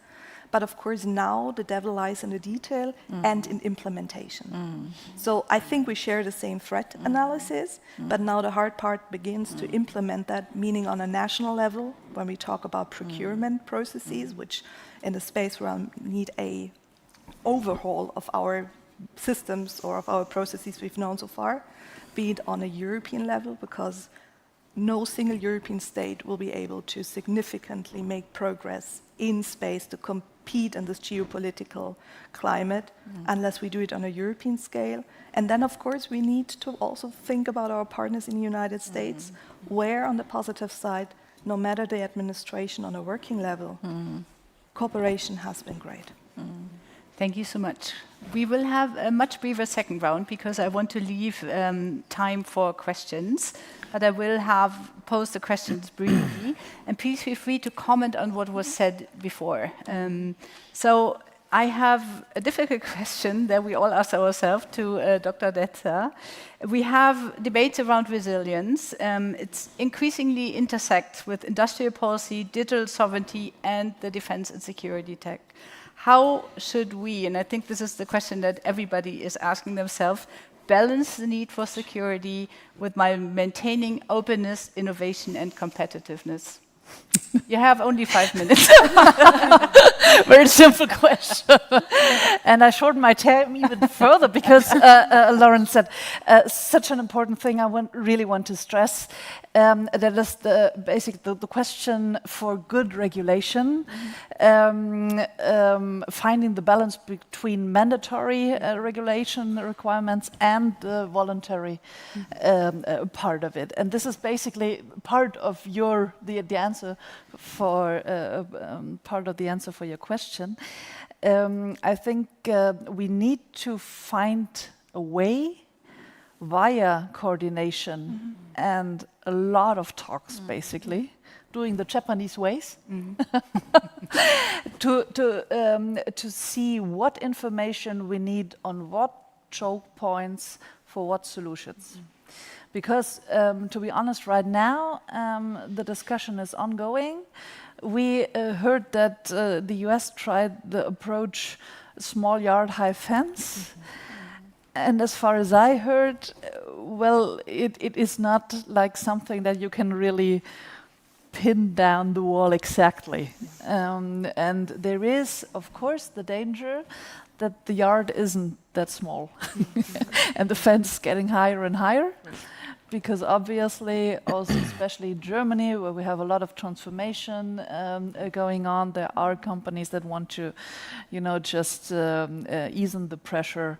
But of course now the devil lies in the detail and in implementation. So I think we share the same threat analysis, but now the hard part begins to implement that, meaning on a national level, when we talk about procurement processes, which in the space realm need a overhaul of our systems or of our processes we've known so far, be it on a European level, because no single European state will be able to significantly make progress in space to compete in this geopolitical climate unless we do it on a European scale. And then, of course, we need to also think about our partners in the United States, where, on the positive side, no matter the administration on a working level, cooperation has been great.
Thank you so much. We will have a much briefer second round because I want to leave time for questions. But I will have pose the questions briefly, and please feel free to comment on what was said before. So I have a difficult question that we all ask ourselves to Dr. Detzer. We have debates around resilience. It's increasingly intersects with industrial policy, digital sovereignty, and the defense and security tech. How should we, and I think this is the question that everybody is asking themselves, balance the need for security with my maintaining openness, innovation, and competitiveness? You have only 5 minutes.
Very simple question. And I shortened my time even further because Lauren said such an important thing I really want to stress. That is the question for good regulation, finding the balance between mandatory regulation requirements and the voluntary part of it. And this is basically part of the answer for part of the answer for your question. I think we need to find a way via coordination and a lot of talks, basically, doing the Japanese ways, to see what information we need on what choke points for what solutions. Because, to be honest, right now, the discussion is ongoing. We heard that the US tried the approach small yard, high fence. And as far as I heard, well, it is not like something that you can really pin down the wall exactly. And there is, of course, the danger that the yard isn't that small and the fence getting higher and higher. Because obviously, also especially in Germany, where we have a lot of transformation going on, there are companies that want to, just ease the pressure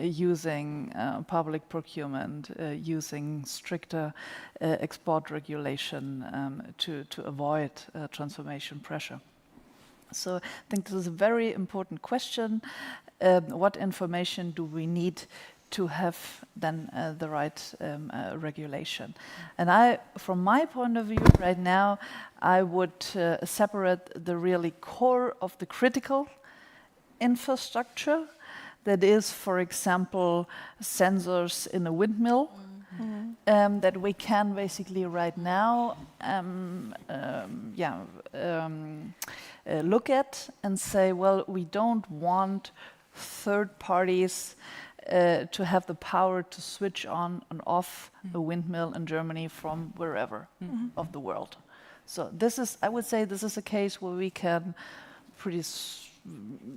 using public procurement, using stricter export regulation to avoid transformation pressure. So I think this is a very important question. What information do we need to have then the right regulation? And from my point of view right now, I would separate the really core of the critical infrastructure. That is, for example, sensors in a windmill that we can basically right now look at and say, well, we don't want third parties to have the power to switch on and off a windmill in Germany from wherever of the world. So I would say this is a case where we can pretty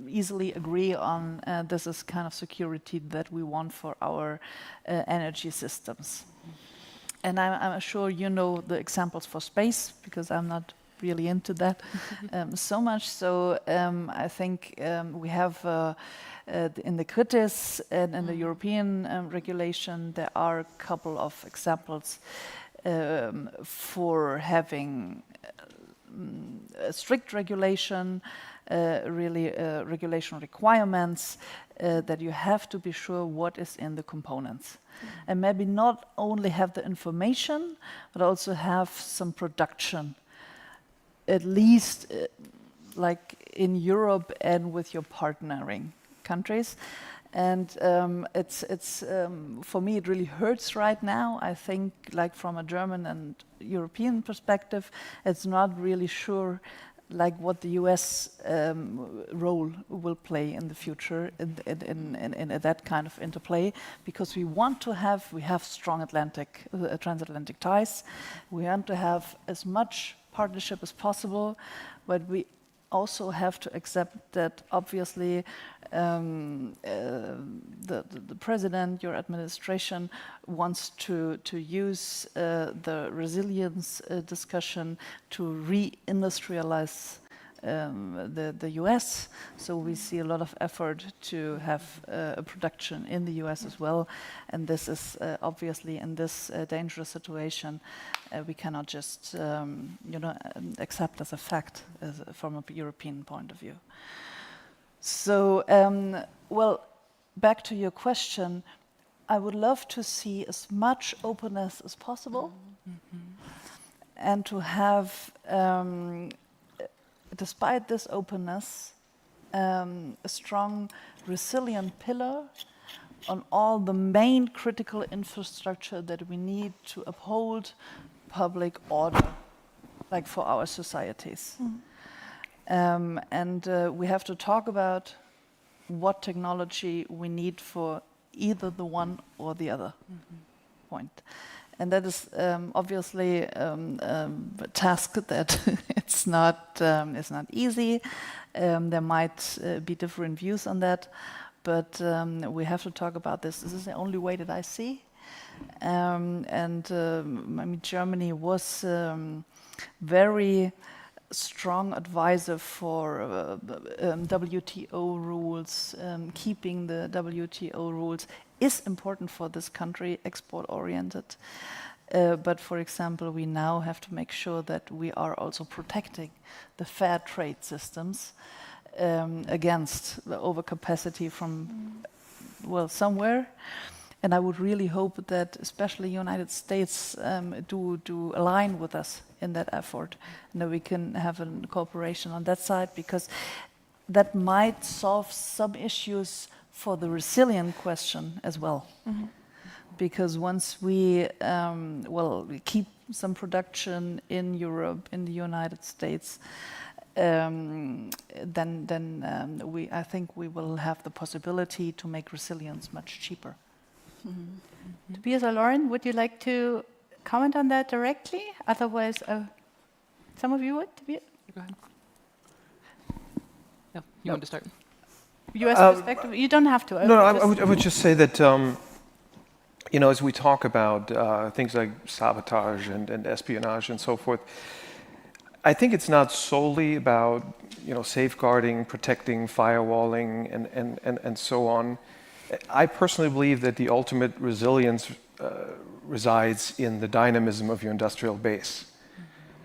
easily agree on this is kind of security that we want for our energy systems. And I'm sure you know the examples for space, because I'm not really into that so much. So I think we have in the CRITIS and in the European regulation, there are a couple of examples for having a strict regulation really regulation requirements, that you have to be sure what is in the components. And maybe not only have the information, but also have some production, at least like in Europe and with your partnering countries. And it's for me, it really hurts right now. I think, like from a German and European perspective, it's not really sure like what the U.S. role will play in the future in that kind of interplay, because we have strong transatlantic ties. We want to have as much partnership as possible, but we also have to accept that obviously the president, your administration, wants to use the resilience discussion to re-industrialize the US. So we see a lot of effort to have a production in the US as well. And this is obviously in this dangerous situation, we cannot just accept as a fact from a European point of view. So, well, back to your question, I would love to see as much openness as possible, and to have, despite this openness, a strong, resilient pillar on all the main critical infrastructure that we need to uphold public order, like for our societies. And we have to talk about what technology we need for either the one or the other point. And that is obviously a task that it's not easy. There might be different views on that, but we have to talk about this. This is the only way that I see. I mean, Germany was very strong advisor for WTO rules. Keeping the WTO rules is important for this country, export-oriented. But for example, we now have to make sure that we are also protecting the fair trade systems against the overcapacity from, well, somewhere. And I would really hope that especially United States do align with us in that effort, and that we can have a cooperation on that side, because that might solve some issues for the resilient question as well. Because once we keep some production in Europe, in the United States, then I think we will have the possibility to make resilience much cheaper.
Tobias or Lauren, would you like to comment on that directly? Otherwise, some of you would. Tobias?
Go ahead. No, you want to start?
U.S. perspective? You don't have to.
I would just say that, as we talk about things like sabotage and espionage and so forth, I think it's not solely about, safeguarding, protecting, firewalling, and so on. I personally believe that the ultimate resilience resides in the dynamism of your industrial base.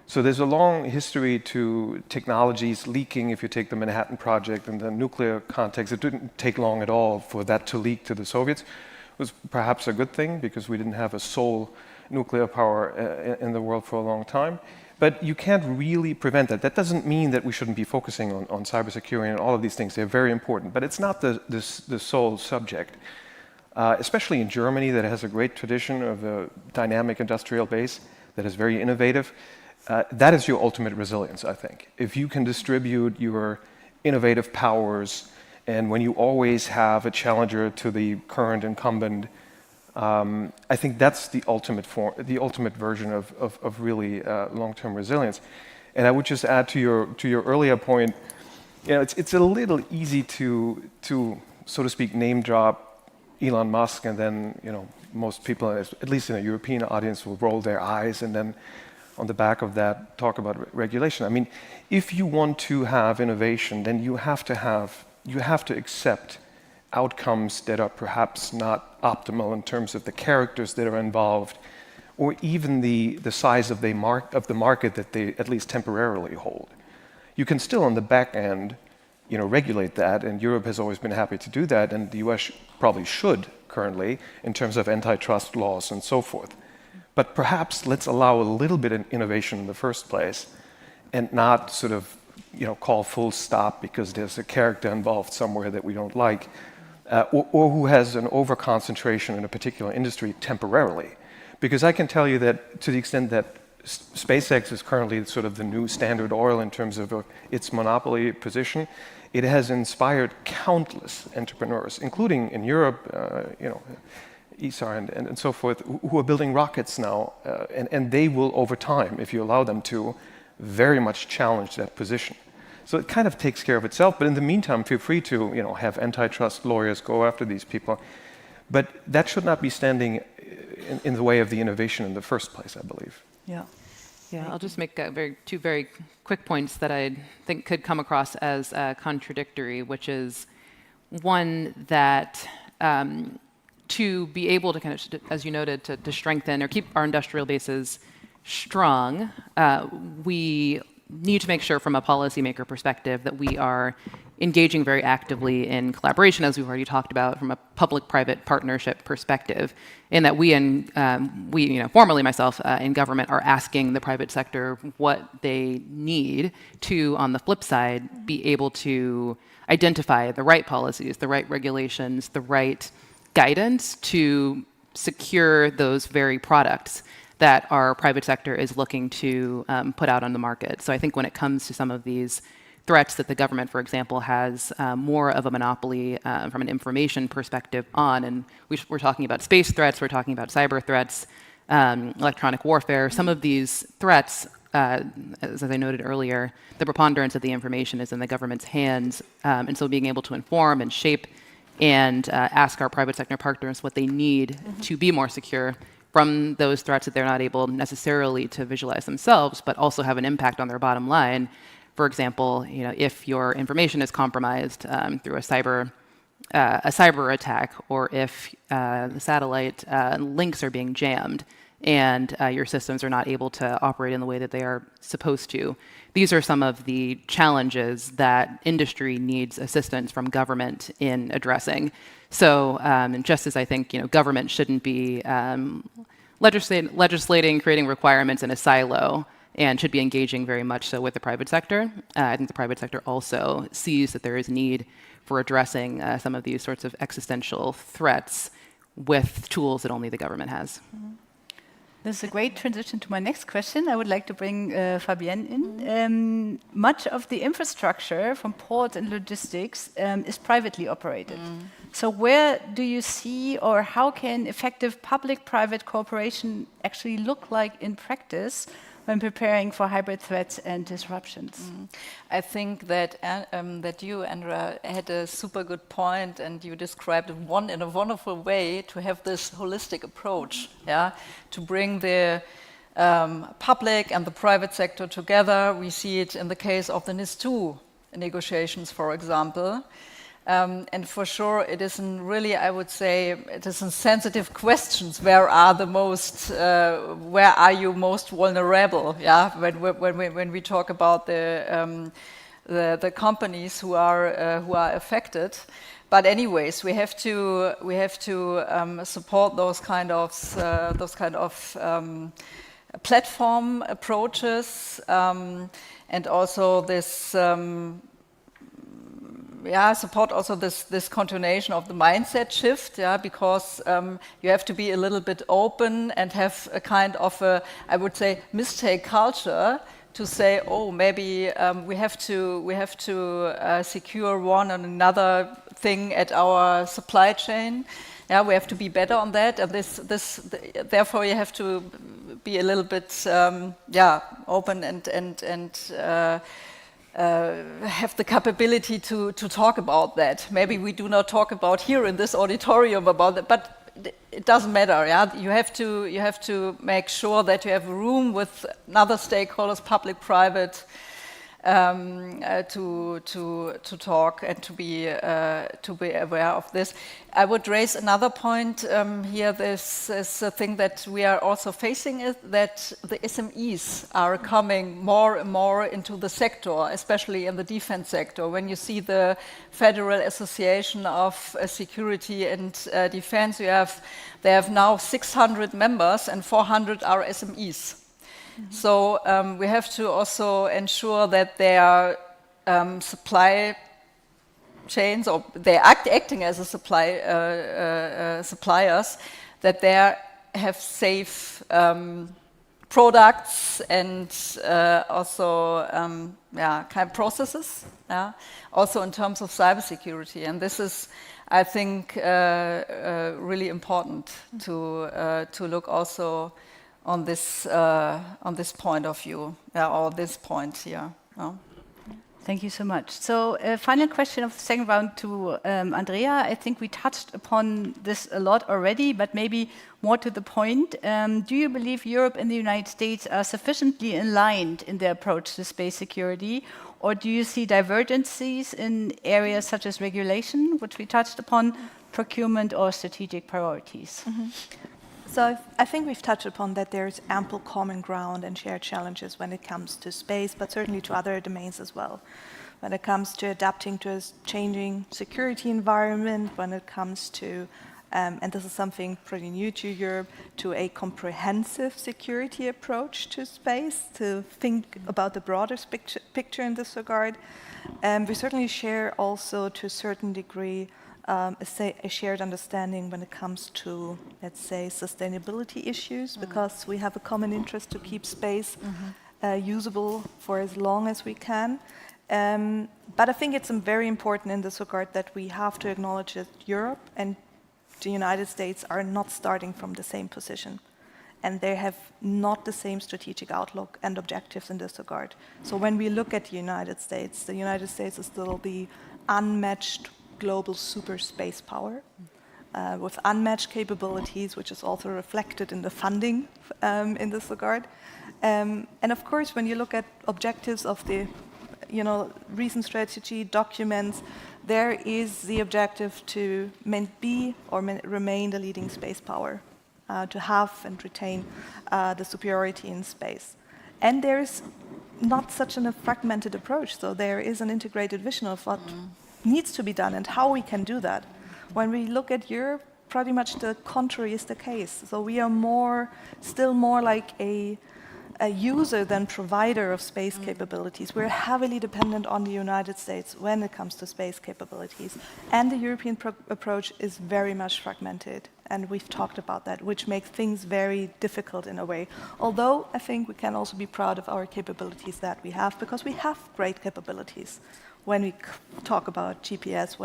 So there's a long history to technologies leaking. If you take the Manhattan Project and the nuclear context, it didn't take long at all for that to leak to the Soviets. It was perhaps a good thing, because we didn't have a sole nuclear power in the world for a long time. But you can't really prevent that. That doesn't mean that we shouldn't be focusing on cybersecurity and all of these things. They're very important, but it's not the sole subject. Especially in Germany, that has a great tradition of a dynamic industrial base that is very innovative. That is your ultimate resilience, I think. If you can distribute your innovative powers, and when you always have a challenger to the current incumbent, I think that's the ultimate version of really long-term resilience. And I would just add to your earlier point, it's a little easy to so to speak name drop Elon Musk, and then most people, at least in a European audience, will roll their eyes, and then on the back of that talk about regulation. I mean, if you want to have innovation, then you have to accept outcomes that are perhaps not optimal in terms of the characters that are involved, or even the size of the market that they at least temporarily hold. You can still, on the back end, regulate that, and Europe has always been happy to do that, and the US probably should currently in terms of antitrust laws and so forth. But perhaps let's allow a little bit of innovation in the first place and not sort of call full stop because there's a character involved somewhere that we don't like, or who has an over-concentration in a particular industry temporarily. Because I can tell you that to the extent that SpaceX is currently sort of the new Standard Oil in terms of its monopoly position, it has inspired countless entrepreneurs, including in Europe, ESAR and so forth, who are building rockets now, and they will, over time, if you allow them to, very much challenge that position. So it kind of takes care of itself, but in the meantime, feel free to have antitrust lawyers go after these people. But that should not be standing in the way of the innovation in the first place, I believe.
Yeah.
Yeah, I'll just make two very quick points that I think could come across as contradictory, which is one that to be able to kind of, as you noted, to strengthen or keep our industrial bases strong, we need to make sure from a policymaker perspective that we are engaging very actively in collaboration, as we've already talked about, from a public-private partnership perspective, and that we, formerly myself, in government, are asking the private sector what they need to, on the flip side, be able to identify the right policies, the right regulations, the right guidance to secure those very products that our private sector is looking to put out on the market. So I think when it comes to some of these threats that the government, for example, has more of a monopoly from an information perspective on, and we're talking about space threats, we're talking about cyber threats, electronic warfare. Some of these threats, as I noted earlier, the preponderance of the information is in the government's hands, and so being able to inform and shape and ask our private sector partners what they need to be more secure from those threats that they're not able necessarily to visualize themselves, but also have an impact on their bottom line. For example, if your information is compromised through a cyber attack, or if the satellite links are being jammed and your systems are not able to operate in the way that they are supposed to. These are some of the challenges that industry needs assistance from government in addressing. So just as I think government shouldn't be legislating, creating requirements in a silo, and should be engaging very much so with the private sector, I think the private sector also sees that there is need for addressing some of these sorts of existential threats with tools that only the government has.
This is a great transition to my next question. I would like to bring Fabienne in. Much of the infrastructure from ports and logistics is privately operated. So where do you see, or how can effective public-private cooperation actually look like in practice when preparing for hybrid threats and disruptions?
I think that that you, Andrea, had a super good point, and you described it in a wonderful way, to have this holistic approach, to bring the public and the private sector together. We see it in the case of the NIS2 negotiations, for example. And for sure, it isn't really, I would say, it isn't sensitive questions. Where are you most vulnerable? Yeah, when we talk about the companies who are affected. But anyways, we have to support those kind of platform approaches, and also this. Support also this continuation of the mindset shift, because you have to be a little bit open and have a kind of I would say, mistake culture to say, oh, maybe we have to secure one and another thing at our supply chain. Yeah, we have to be better on that, and therefore you have to be a little bit open and have the capability to talk about that. Maybe we do not talk about here in this auditorium about it, but it doesn't matter. Yeah, you have to make sure that you have room with other stakeholders, public, private, to talk and to be aware of this. I would raise another point here. This is a thing that we are also facing, is that the SMEs are coming more and more into the sector, especially in the defense sector. When you see the Federal Association of Security and Defense, they have now 600 members and 400 are SMEs. So we have to also ensure that their supply chains, or they're acting as a suppliers, that they have safe products and also kind of processes, also in terms of cybersecurity. And this is, I think, really important to look also on this point of view, or this point here.
Thank you so much. So final question of the second round to Andrea. I think we touched upon this a lot already, but maybe more to the point. Do you believe Europe and the United States are sufficiently aligned in their approach to space security, or do you see divergences in areas such as regulation, which we touched upon, procurement, or strategic priorities?
So I think we've touched upon that there's ample common ground and shared challenges when it comes to space, but certainly to other domains as well. When it comes to adapting to a changing security environment, when it comes to, and this is something pretty new to Europe, to a comprehensive security approach to space, to think about the broader picture in this regard. We certainly share also to a certain degree a shared understanding when it comes to, let's say, sustainability issues, because we have a common interest to keep space usable for as long as we can. But I think it's very important in this regard that we have to acknowledge that Europe and the United States are not starting from the same position. And they have not the same strategic outlook and objectives in this regard. So when we look at the United States is still the unmatched global super space power with unmatched capabilities, which is also reflected in the funding in this regard. And of course, when you look at objectives of the recent strategy documents, there is the objective to remain the leading space power, to have and retain the superiority in space. And there is not such a fragmented approach, so there is an integrated vision of what needs to be done and how we can do that. When we look at Europe, pretty much the contrary is the case. So we are still more like a user than provider of space capabilities. We're heavily dependent on the United States when it comes to space capabilities. And the European approach is very much fragmented. And we've talked about that, which makes things very difficult in a way. Although I think we can also be proud of our capabilities that we have, because we have great capabilities. When we talk about GPS,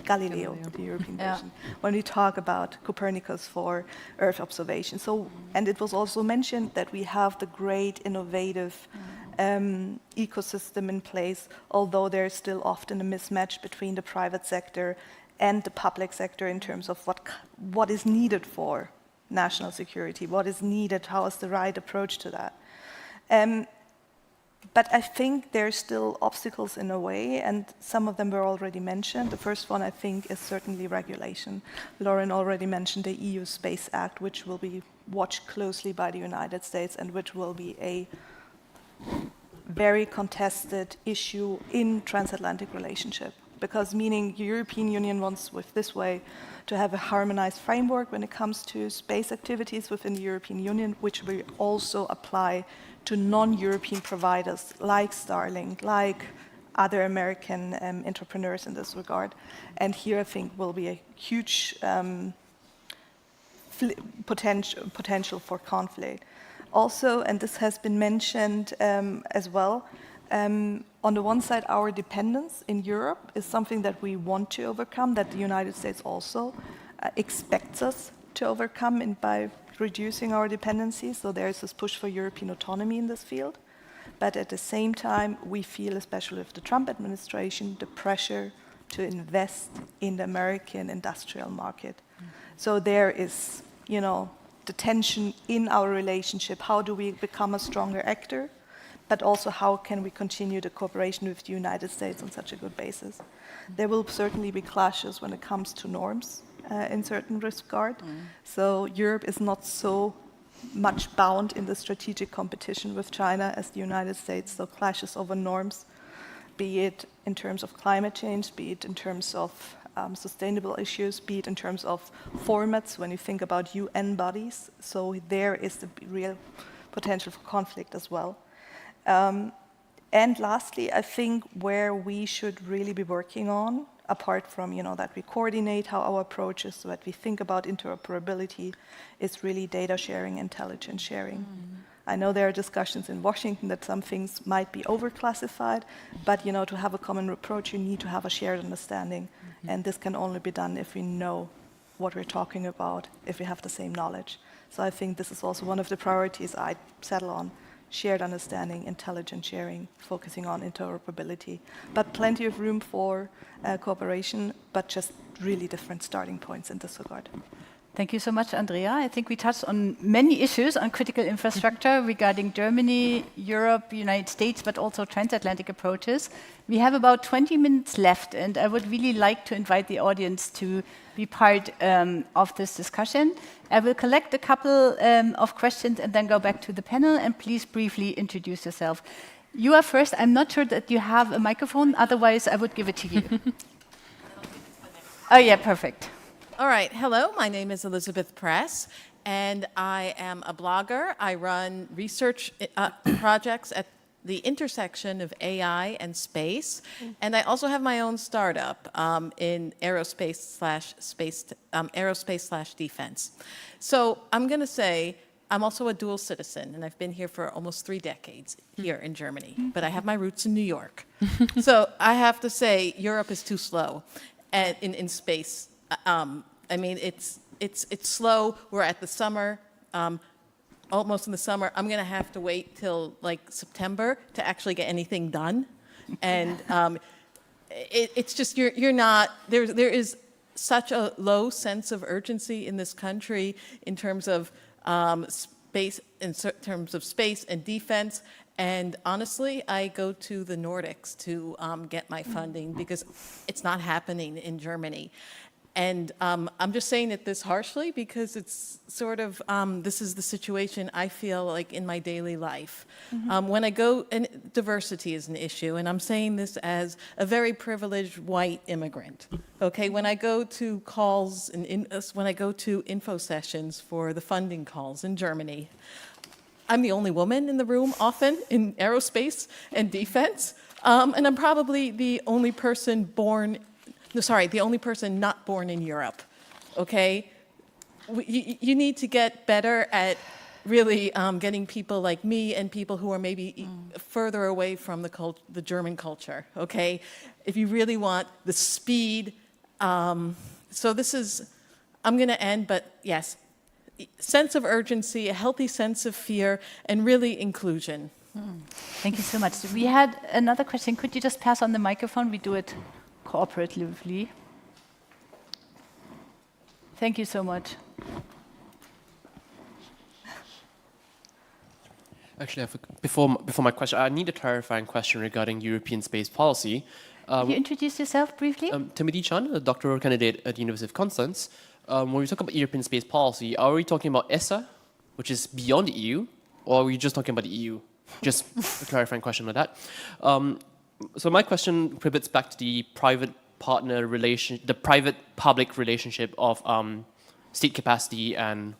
Galileo, the European version, when we talk about Copernicus for Earth observation. And it was also mentioned that we have the great innovative ecosystem in place, although there's still often a mismatch between the private sector and the public sector in terms of what is needed for national security, what is needed, how is the right approach to that. But I think there's still obstacles in a way, and some of them were already mentioned. The first one, I think, is certainly regulation. Lauren already mentioned the EU Space Act, which will be watched closely by the United States and which will be a very contested issue in transatlantic relationship. Because meaning the European Union wants, with this way, to have a harmonized framework when it comes to space activities within the European Union, which will also apply to non-European providers like Starlink, like other American entrepreneurs in this regard. And here I think will be a huge potential for conflict. Also, and this has been mentioned as well, on the one side, our dependence in Europe is something that we want to overcome, that the United States also expects us to overcome by reducing our dependencies. So there is this push for European autonomy in this field. But at the same time, we feel, especially with the Trump administration, the pressure to invest in the American industrial market. So there is, the tension in our relationship. How do we become a stronger actor? but also how can we continue the cooperation with the United States on such a good basis. There will certainly be clashes when it comes to norms in certain regard. So Europe is not so much bound in the strategic competition with China as the United States, so clashes over norms, be it in terms of climate change, be it in terms of sustainable issues, be it in terms of formats, when you think about UN bodies, so there is the real potential for conflict as well. And lastly, I think where we should really be working on, apart from that we coordinate how our approach is, so that we think about interoperability, is really data sharing, intelligence sharing. I know there are discussions in Washington that some things might be overclassified, but to have a common approach, you need to have a shared understanding, and this can only be done if we know what we're talking about, if we have the same knowledge. So I think this is also one of the priorities I settle on. Shared understanding, intelligence sharing, focusing on interoperability. But plenty of room for cooperation, but just really different starting points in this regard.
Thank you so much, Andrea. I think we touched on many issues on critical infrastructure regarding Germany, Europe, United States, but also transatlantic approaches. We have about 20 minutes left, and I would really like to invite the audience to be part of this discussion. I will collect a couple of questions and then go back to the panel, and please briefly introduce yourself. You are first. I'm not sure that you have a microphone, otherwise I would give it to you. Oh yeah, perfect.
All right, hello, my name is Elizabeth Press, and I am a blogger. I run research projects at the intersection of AI and space, and I also have my own startup in aerospace/defense. So I'm going to say I'm also a dual citizen, and I've been here for almost 3 decades here in Germany, but I have my roots in New York. So I have to say Europe is too slow in space. I mean, it's slow. We're at the summer, almost in the summer. I'm going to have to wait till like September to actually get anything done, and it's just you're not there. There is such a low sense of urgency in this country in terms of space, in terms of space and defense. And honestly, I go to the Nordics to get my funding because it's not happening in Germany. And I'm just saying it this harshly because it's sort of, this is the situation I feel like in my daily life. When I go, and diversity is an issue, and I'm saying this as a very privileged white immigrant. Okay, when I go to calls, and when I go to info sessions for the funding calls in Germany, I'm the only woman in the room often in aerospace and defense, and I'm probably the only person the only person not born in Europe, okay? You need to get better at really getting people like me and people who are maybe further away from the German culture, okay? If you really want the speed, so this is, I'm gonna end, but yes, sense of urgency, a healthy sense of fear, and really inclusion.
Thank you so much. We had another question. Could you just pass on the microphone? We do it cooperatively. Thank you so much.
Actually, before my question, I need a clarifying question regarding European space policy.
Can you introduce yourself briefly?
Timothy Chan, a doctoral candidate at the University of Constance. When we talk about European space policy, are we talking about ESA, which is beyond the EU, or are we just talking about the EU? Just a clarifying question on that. So my question pivots back to the the private-public relationship of state capacity and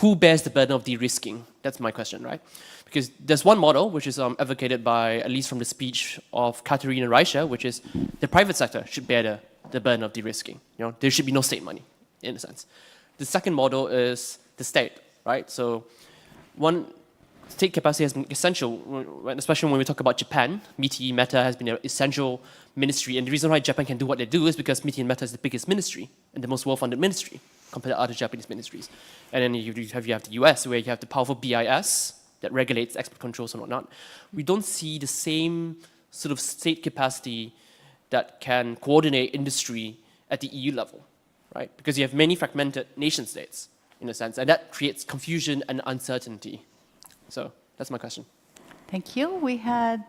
who bears the burden of de-risking? That's my question, right? Because there's one model which is advocated by, at least from the speech of Katharina Reiche, which is the private sector should bear the burden of de-risking. There should be no state money, in a sense. The second model is the state, right? So state capacity has been essential, especially when we talk about Japan. MITI, Meta has been an essential ministry, and the reason why Japan can do what they do is because MITI and Meta is the biggest ministry and the most well-funded ministry compared to other Japanese ministries. And then you have the US, where you have the powerful BIS that regulates export controls and whatnot. We don't see the same sort of state capacity that can coordinate industry at the EU level, right? Because you have many fragmented nation states, in a sense, and that creates confusion and uncertainty. So that's my question.
Thank you. We had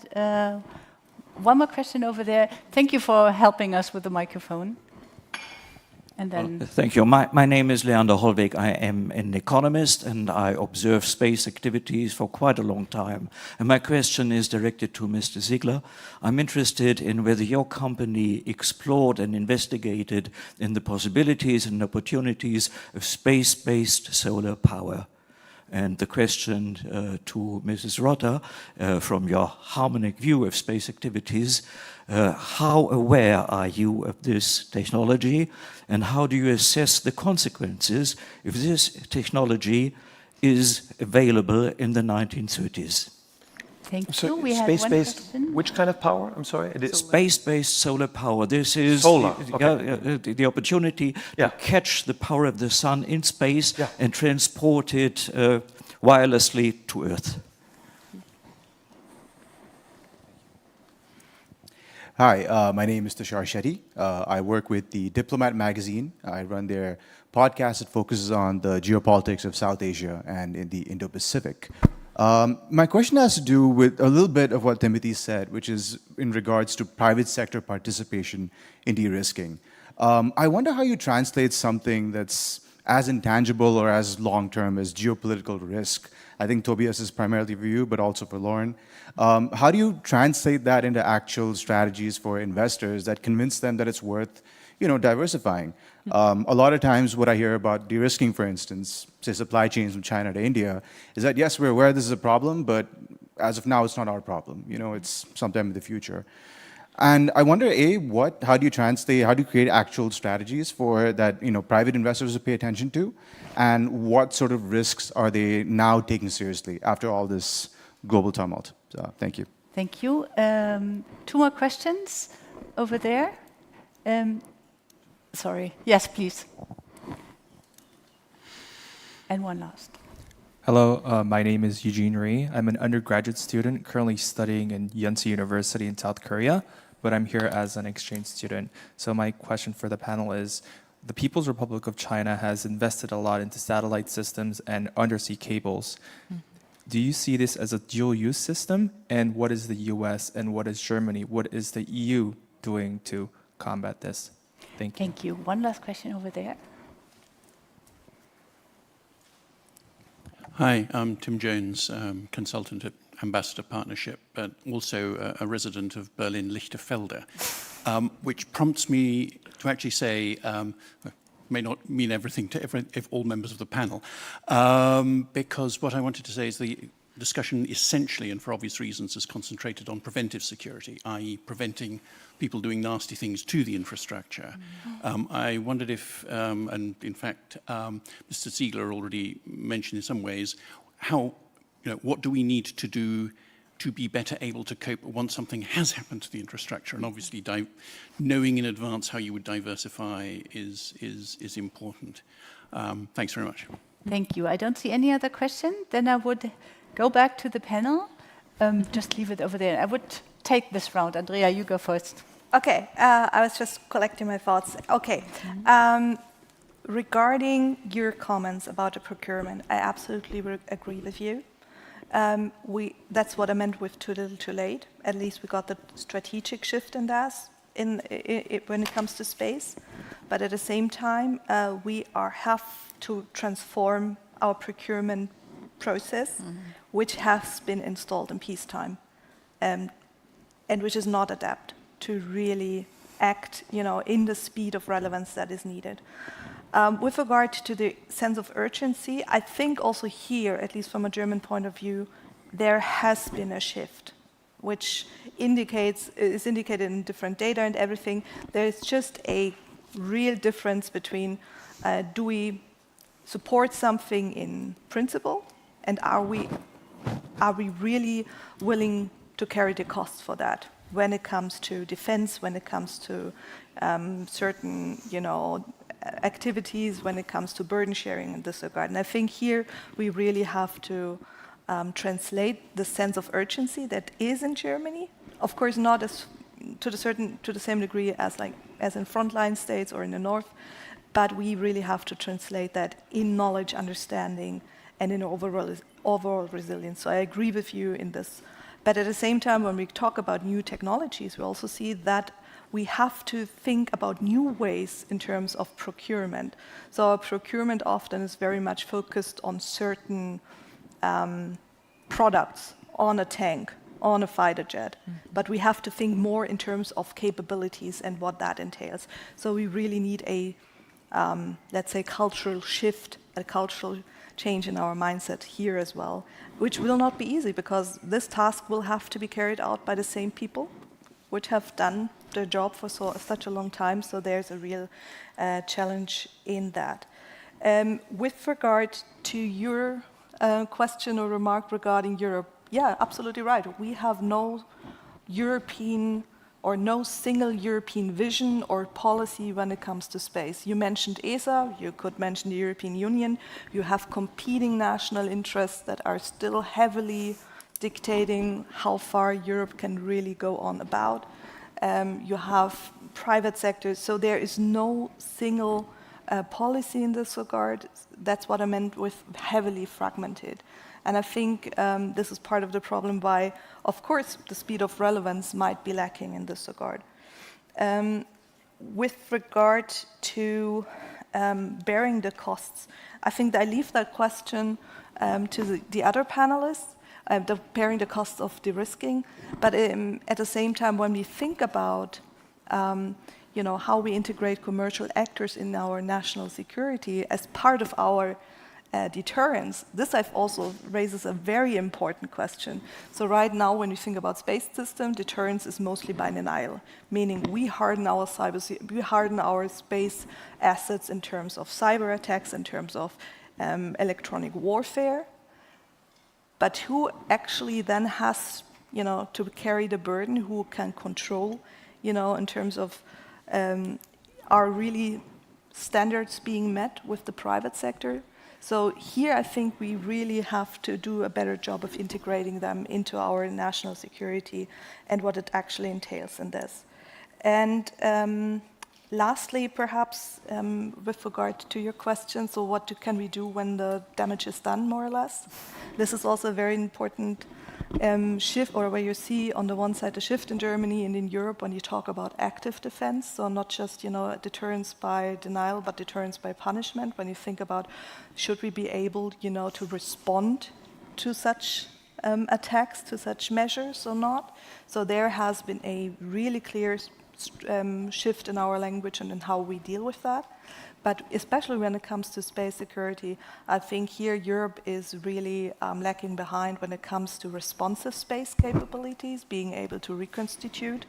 one more question over there. Thank you for helping us with the microphone. And then
thank you. My name is Leander Holweg. I am an economist and I observe space activities for quite a long time. And my question is directed to Mr. Ziegler. I'm interested in whether your company explored and investigated in the possibilities and opportunities of space-based solar power. And the question to Mrs. Rotter, from your harmonic view of space activities, how aware are you of this technology, and how do you assess the consequences if this technology is available in the 1930s?
Thank you.
So
We had one
space-based,
question.
which kind of power? I'm sorry?
Space-based solar power. This is
Solar, okay.
the opportunity to catch the power of the sun in space and transport it wirelessly to Earth.
Hi, my name is Tushar Shetty. I work with the Diplomat magazine. I run their podcast that focuses on the geopolitics of South Asia and in the Indo-Pacific. My question has to do with a little bit of what Timothy said, which is in regards to private sector participation in de-risking. I wonder how you translate something that's as intangible or as long-term as geopolitical risk. I think Tobias is primarily for you, but also for Lauren. How do you translate that into actual strategies for investors that convince them that it's worth, diversifying? A lot of times what I hear about de-risking, for instance, say supply chains from China to India, is that yes, we're aware this is a problem, but as of now, it's not our problem. It's sometime in the future. And I wonder, how do you create actual strategies for that, private investors to pay attention to? And what sort of risks are they now taking seriously after all this global tumult? So, thank you.
Thank you. Two more questions over there. Sorry. Yes, please. And one last.
Hello, my name is Eugene Rhee. I'm an undergraduate student currently studying in Yonsei University in South Korea, but I'm here as an exchange student. So my question for the panel is, the People's Republic of China has invested a lot into satellite systems and undersea cables. Do you see this as a dual-use system? And what is the U.S. and what is Germany? What is the EU doing to combat this? Thank you.
Thank you. One last question over there.
Hi, I'm Tim Jones, consultant at Ambassador Partnership, but also a resident of Berlin-Lichterfelde, which prompts me to actually say, may not mean everything to all members of the panel, because what I wanted to say is the discussion essentially, and for obvious reasons, is concentrated on preventive security, i.e. preventing people doing nasty things to the infrastructure. I wondered if, and in fact, Mr. Ziegler already mentioned in some ways, how, what do we need to do to be better able to cope once something has happened to the infrastructure? And obviously, knowing in advance how you would diversify is important. Thanks very much.
Thank you. I don't see any other question. Then I would go back to the panel. Just leave it over there. I would take this round. Andrea, you go first.
Okay, I was just collecting my thoughts. Okay, regarding your comments about the procurement, I absolutely agree with you. That's what I meant with too little, too late. At least we got the strategic shift in that when it comes to space. But at the same time, we have to transform our procurement process, which has been installed in peacetime, and which is not adapted to really act, in the speed of relevance that is needed. With regard to the sense of urgency, I think also here, at least from a German point of view, there has been a shift, which is indicated in different data and everything. There is just a real difference between do we support something in principle, and are we really willing to carry the costs for that when it comes to defense, when it comes to certain, activities, when it comes to burden sharing in this regard. And I think here we really have to translate the sense of urgency that is in Germany. Of course, not to the same degree as in frontline states or in the north, but we really have to translate that in knowledge, understanding, and in overall resilience. So I agree with you in this But at the same time, when we talk about new technologies, we also see that we have to think about new ways in terms of procurement. So our procurement often is very much focused on certain products, on a tank, on a fighter jet. But we have to think more in terms of capabilities and what that entails. So we really need a, let's say, cultural shift, a cultural change in our mindset here as well, which will not be easy because this task will have to be carried out by the same people which have done their job for such a long time. So there's a real challenge in that. With regard to your question or remark regarding Europe, yeah, absolutely right. We have no European or no single European vision or policy when it comes to space. You mentioned ESA, you could mention the European Union. You have competing national interests that are still heavily dictating how far Europe can really go on about. You have private sectors, so there is no single policy in this regard. That's what I meant with heavily fragmented. And I think this is part of the problem why, of course, the speed of relevance might be lacking in this regard. With regard to bearing the costs, I think I leave that question to the other panelists, bearing the costs of de-risking. But at the same time, when we think about how we integrate commercial actors in our national security as part of our deterrence, this also raises a very important question. So right now, when we think about space system, deterrence is mostly by denial, meaning we harden our space assets in terms of cyber attacks, in terms of electronic warfare. But who actually then has, to carry the burden? Who can control, in terms of are really standards being met with the private sector? So here I think we really have to do a better job of integrating them into our national security and what it actually entails in this. And lastly, perhaps with regard to your question, so what can we do when the damage is done, more or less? This is also a very important shift, or where you see on the one side a shift in Germany and in Europe when you talk about active defense, so not just deterrence by denial, but deterrence by punishment. When you think about should we be able to respond to such attacks, to such measures or not? So there has been a really clear shift in our language and in how we deal with that. But especially when it comes to space security, I think here Europe is really lacking behind when it comes to responsive space capabilities, being able to reconstitute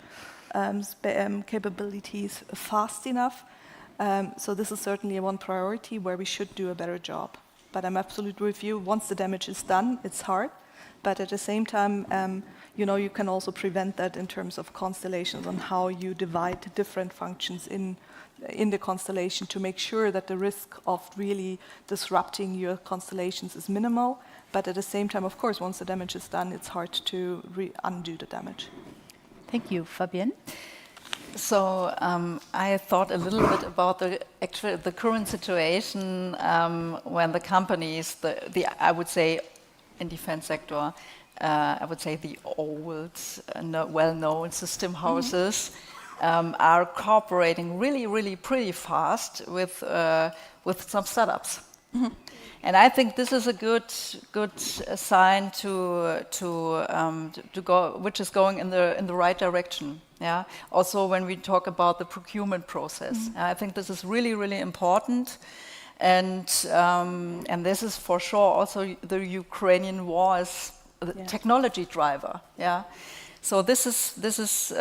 capabilities fast enough. So this is certainly one priority where we should do a better job. But I'm absolutely with you. Once the damage is done, it's hard. But at the same time, you can also prevent that in terms of constellations on how you divide different functions in the constellation to make sure that the risk of really disrupting your constellations is minimal. But at the same time, of course, once the damage is done, it's hard to undo the damage.
Thank you, Fabienne.
So I thought a little bit about the current situation when the companies, I would say, in defense sector, I would say the old, well-known system houses are cooperating really pretty fast with some startups. And I think this is a good sign to go, which is going in the right direction. Yeah. Also, when we talk about the procurement process, I think this is really important. And this is for sure also the Ukrainian war is the technology driver. Yeah. So this is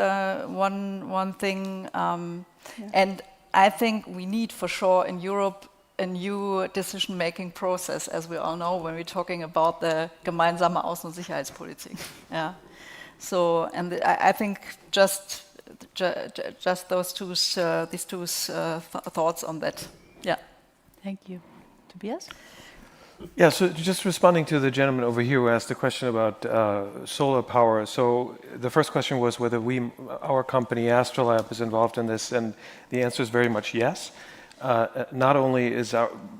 one thing, and I think we need for sure in Europe a new decision-making process, as we all know when we're talking about the gemeinsame Außen- und Sicherheitspolitik. Yeah. So, and I think just these two thoughts on that. Yeah.
Thank you, Tobias.
Yeah, so just responding to the gentleman over here who asked the question about solar power. So the first question was whether our company, Astrolab, is involved in this, and the answer is very much yes. not only is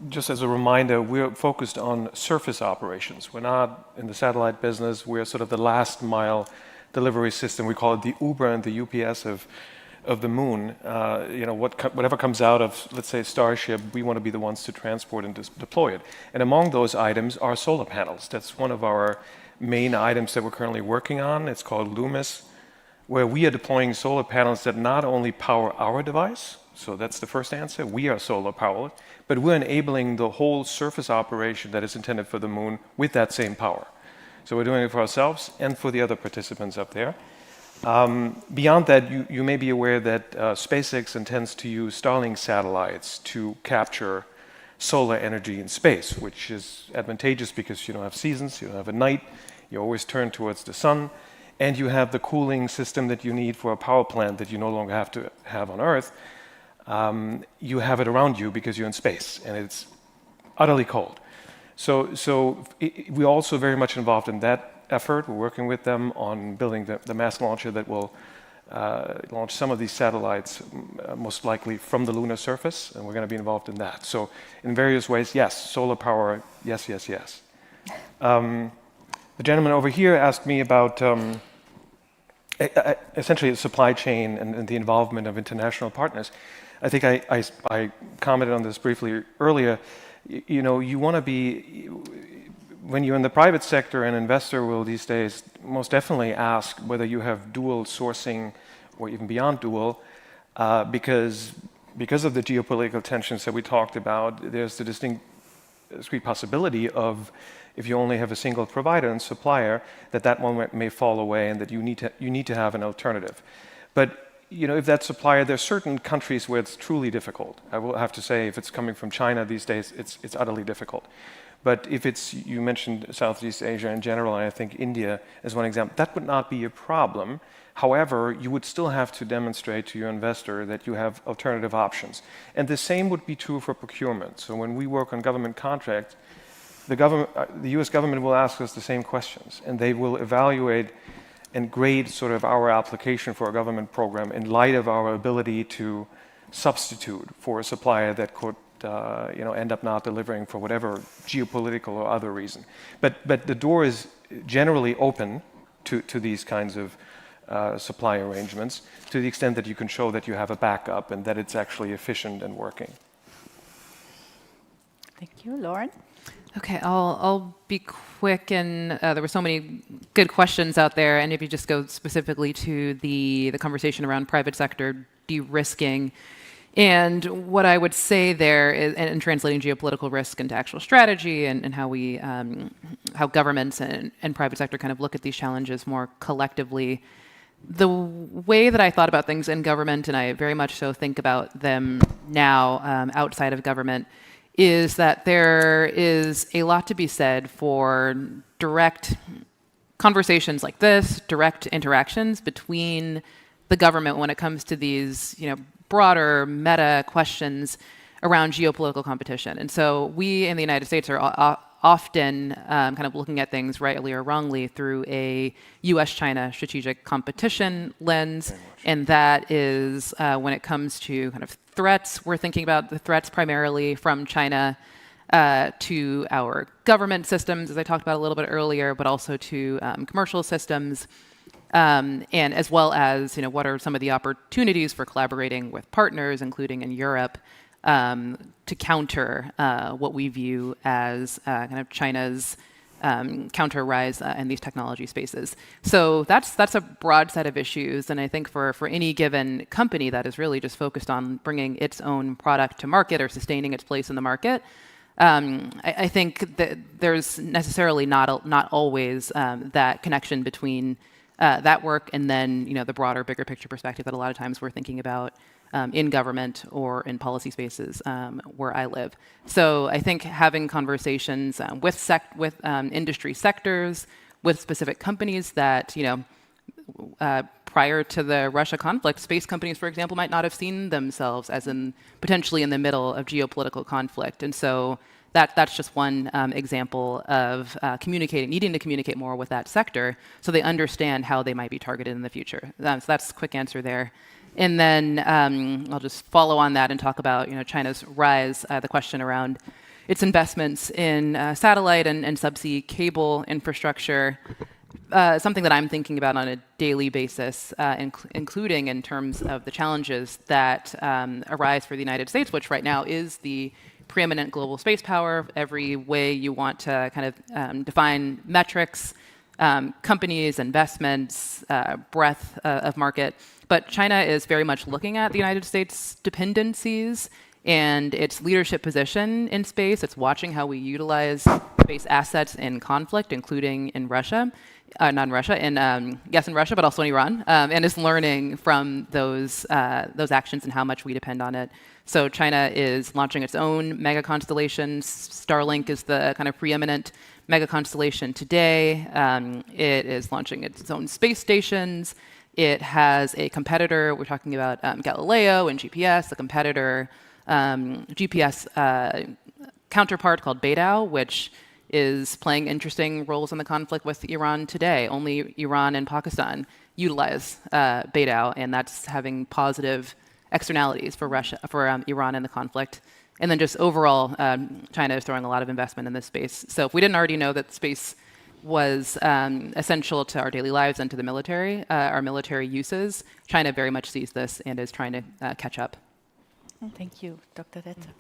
just as a reminder, we're focused on surface operations. We're not in the satellite business. We're sort of the last mile delivery system. We call it the Uber and the UPS of the moon. Whatever comes out of, let's say, Starship, we want to be the ones to transport and deploy it. And among those items are solar panels. That's one of our main items that we're currently working on. It's called Loomis, where we are deploying solar panels that not only power our device, so that's the first answer, we are solar powered, but we're enabling the whole surface operation that is intended for the moon with that same power. So we're doing it for ourselves and for the other participants up there. Beyond that, you may be aware that SpaceX intends to use Starlink satellites to capture solar energy in space, which is advantageous because you don't have seasons, you don't have a night, you always turn towards the sun, and you have the cooling system that you need for a power plant that you no longer have to have on Earth. You have it around you because you're in space, and it's utterly cold. So we're also very much involved in that effort. We're working with them on building the mass launcher that will launch some of these satellites, most likely from the lunar surface, and we're going to be involved in that. So in various ways, yes, solar power, yes, yes, yes. The gentleman over here asked me about essentially the supply chain and the involvement of international partners. I think I commented on this briefly earlier. You want to be, when you're in the private sector, an investor will these days most definitely ask whether you have dual sourcing or even beyond dual, because of the geopolitical tensions that we talked about, there's the discrete possibility of, if you only have a single provider and supplier, that one may fall away and that you need to have an alternative. But if that supplier, there are certain countries where it's truly difficult. I will have to say, if it's coming from China these days, it's utterly difficult. But if it's, you mentioned Southeast Asia in general, and I think India as one example, that would not be a problem. However, you would still have to demonstrate to your investor that you have alternative options. And the same would be true for procurement. So when we work on government contracts, the U.S. government will ask us the same questions, and they will evaluate and grade sort of our application for a government program in light of our ability to substitute for a supplier that could end up not delivering for whatever geopolitical or other reason. But the door is generally open to these kinds of supply arrangements to the extent that you can show that you have a backup and that it's actually efficient and working.
Thank you. Lauren?
Okay, I'll be quick, and there were so many good questions out there, and if you just go specifically to the conversation around private sector de-risking, and what I would say there is, and translating geopolitical risk into actual strategy, and how we, how governments and private sector kind of look at these challenges more collectively. The way that I thought about things in government, and I very much so think about them now outside of government, is that there is a lot to be said for direct conversations like this, direct interactions between the government when it comes to these, broader meta questions around geopolitical competition. And so we in the United States are often kind of looking at things rightly or wrongly through a U.S.-China strategic competition lens, and that is when it comes to kind of threats, we're thinking about the threats primarily from China to our government systems, as I talked about a little bit earlier, but also to commercial systems, and as well as what are some of the opportunities for collaborating with partners, including in Europe, to counter what we view as kind of China's counter rise in these technology spaces. So that's a broad set of issues, and I think for any given company that is really just focused on bringing its own product to market or sustaining its place in the market, I think that there's necessarily not always that connection between that work and then the broader, bigger picture perspective that a lot of times we're thinking about in government or in policy spaces where I live. So I think having conversations with industry sectors, with specific companies that, prior to the Russia conflict, space companies, for example, might not have seen themselves as potentially in the middle of geopolitical conflict. And so that's just one example of needing to communicate more with that sector so they understand how they might be targeted in the future. So that's a quick answer there. And then I'll just follow on that and talk about China's rise, the question around its investments in satellite and subsea cable infrastructure, something that I'm thinking about on a daily basis, including in terms of the challenges that arise for the United States, which right now is the preeminent global space power. Every way you want to kind of define metrics, companies, investments, breadth of market. But China is very much looking at the United States' dependencies and its leadership position in space. It's watching how we utilize space assets in conflict, including in Russia. Not in Russia, in Russia, but also in Iran, and is learning from those actions and how much we depend on it. So China is launching its own mega constellations. Starlink is the kind of preeminent mega constellation today. It is launching its own space stations. It has a competitor. We're talking about Galileo and GPS, a competitor GPS counterpart called Beidou, which is playing interesting roles in the conflict with Iran today. Only Iran and Pakistan utilize Beidou, and that's having positive externalities for Iran in the conflict. And then just overall, China is throwing a lot of investment in this space. So if we didn't already know that space was essential to our daily lives and to the military, our military uses, China very much sees this and is trying to catch up.
Thank you, Dr. Retzer.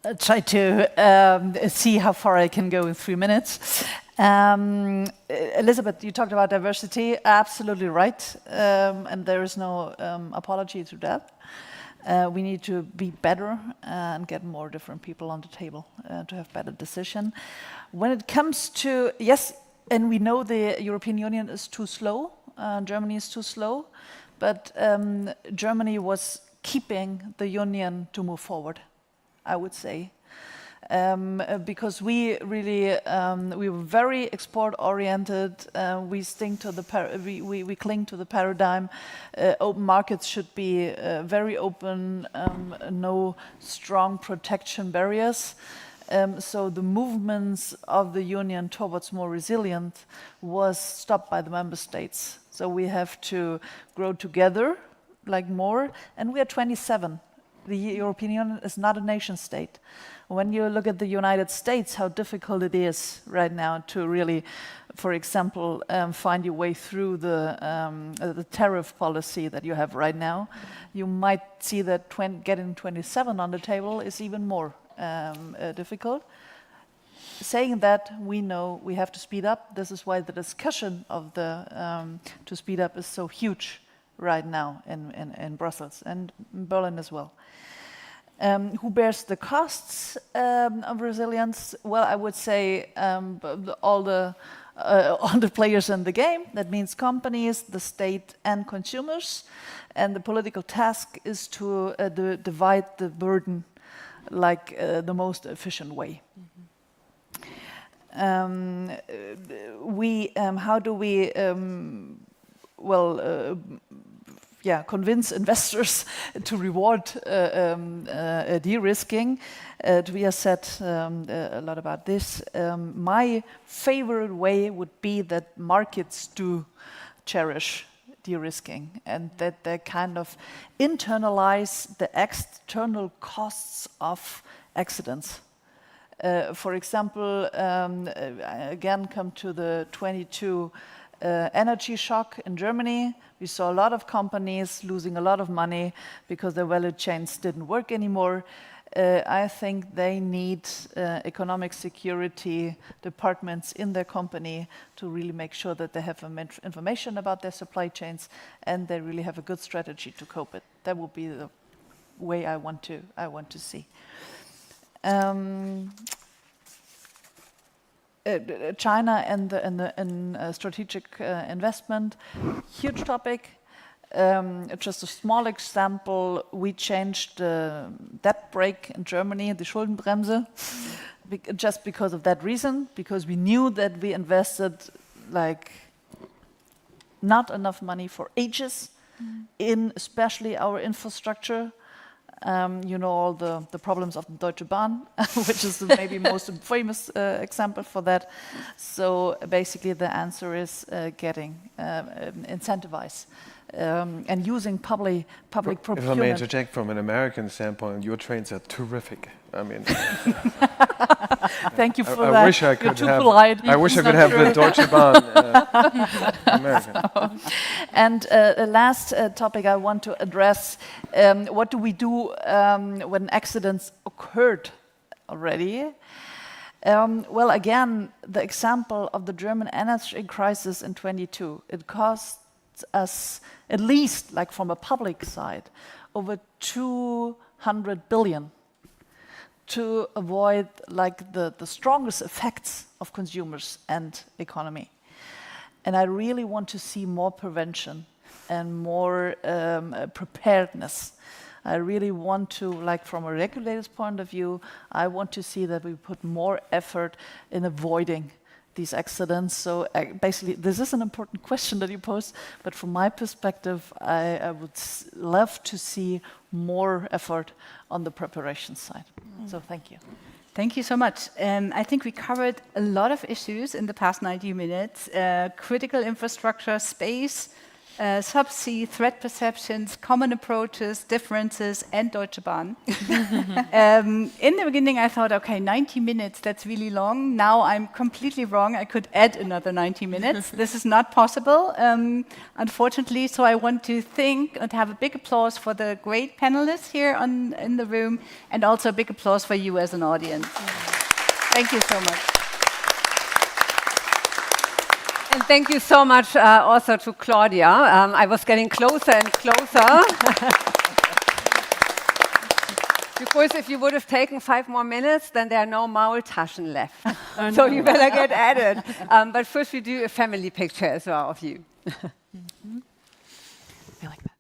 I'll try to see how far I can go in 3 minutes. Elizabeth, you talked about diversity. Absolutely right. And there is no apology to that. We need to be better and get more different people on the table to have better decision. When it comes to, yes, and we know the European Union is too slow, Germany is too slow, but Germany was keeping the Union to move forward, I would say. Because we really we were very export-oriented. We cling to the paradigm. Open markets should be very open. No strong protection barriers. So the movements of the Union towards more resilient was stopped by the member states. So we have to grow together, like more. And we are 27. The European Union is not a nation state. When you look at the United States, how difficult it is right now to really, for example, find your way through the tariff policy that you have right now, you might see that getting 27 on the table is even more difficult. Saying that, we know we have to speed up. This is why the discussion of to speed up is so huge right now in Brussels and in Berlin as well. Who bears the costs of resilience? Well, I would say all the players in the game. That means companies, the state, and consumers. And the political task is to divide the burden like the most efficient way. How do we convince investors to reward de-risking? Tobias said a lot about this. My favorite way would be that markets do cherish de-risking and that they kind of internalize the external costs of accidents. For example, again, come to the 22 energy shock in Germany. We saw a lot of companies losing a lot of money because their value chains didn't work anymore. I think they need economic security departments in their company to really make sure that they have information about their supply chains and they really have a good strategy to cope with. That would be the way I want to see. China and strategic investment, huge topic. Just a small example, we changed the debt brake in Germany, the Schuldenbremse, just because of that reason, because we knew that we invested like not enough money for ages in especially our infrastructure. You know all the problems of the Deutsche Bahn, which is the maybe most famous example for that. So basically the answer is getting incentivize and using public procurement.
If I may interject from an American standpoint, your trains are terrific. I mean,
thank you for
I
that.
wish I
You're
could
too
have.
polite.
I wish I
It's
could
not
have the
true.
Deutsche Bahn American.
And the last topic I want to address: what do we do when accidents occurred already? Well, again, the example of the German energy crisis in 22, it cost us at least, like from a public side, over 200 billion to avoid like the strongest effects of consumers and economy. And I really want to see more prevention and more preparedness. I really want to, like from a regulator's point of view, I want to see that we put more effort in avoiding these accidents. So basically, this is an important question that you posed, but from my perspective, I would love to see more effort on the preparation side. So thank you.
Thank you so much. I think we covered a lot of issues in the past 90 minutes. Critical infrastructure, space, subsea, threat perceptions, common approaches, differences, and Deutsche Bahn. In the beginning, I thought, okay, 90 minutes, that's really long. Now I'm completely wrong. I could add another 90 minutes. This is not possible, unfortunately. So I want to thank and have a big applause for the great panelists here in the room, and also a big applause for you as an audience. Thank you so much.
And thank you so much also to Claudia. I was getting closer and closer. Because if you would have taken 5 more minutes, then there are no Maultaschen left. So you better get at it. But first we do a family picture as well of you.
I like that.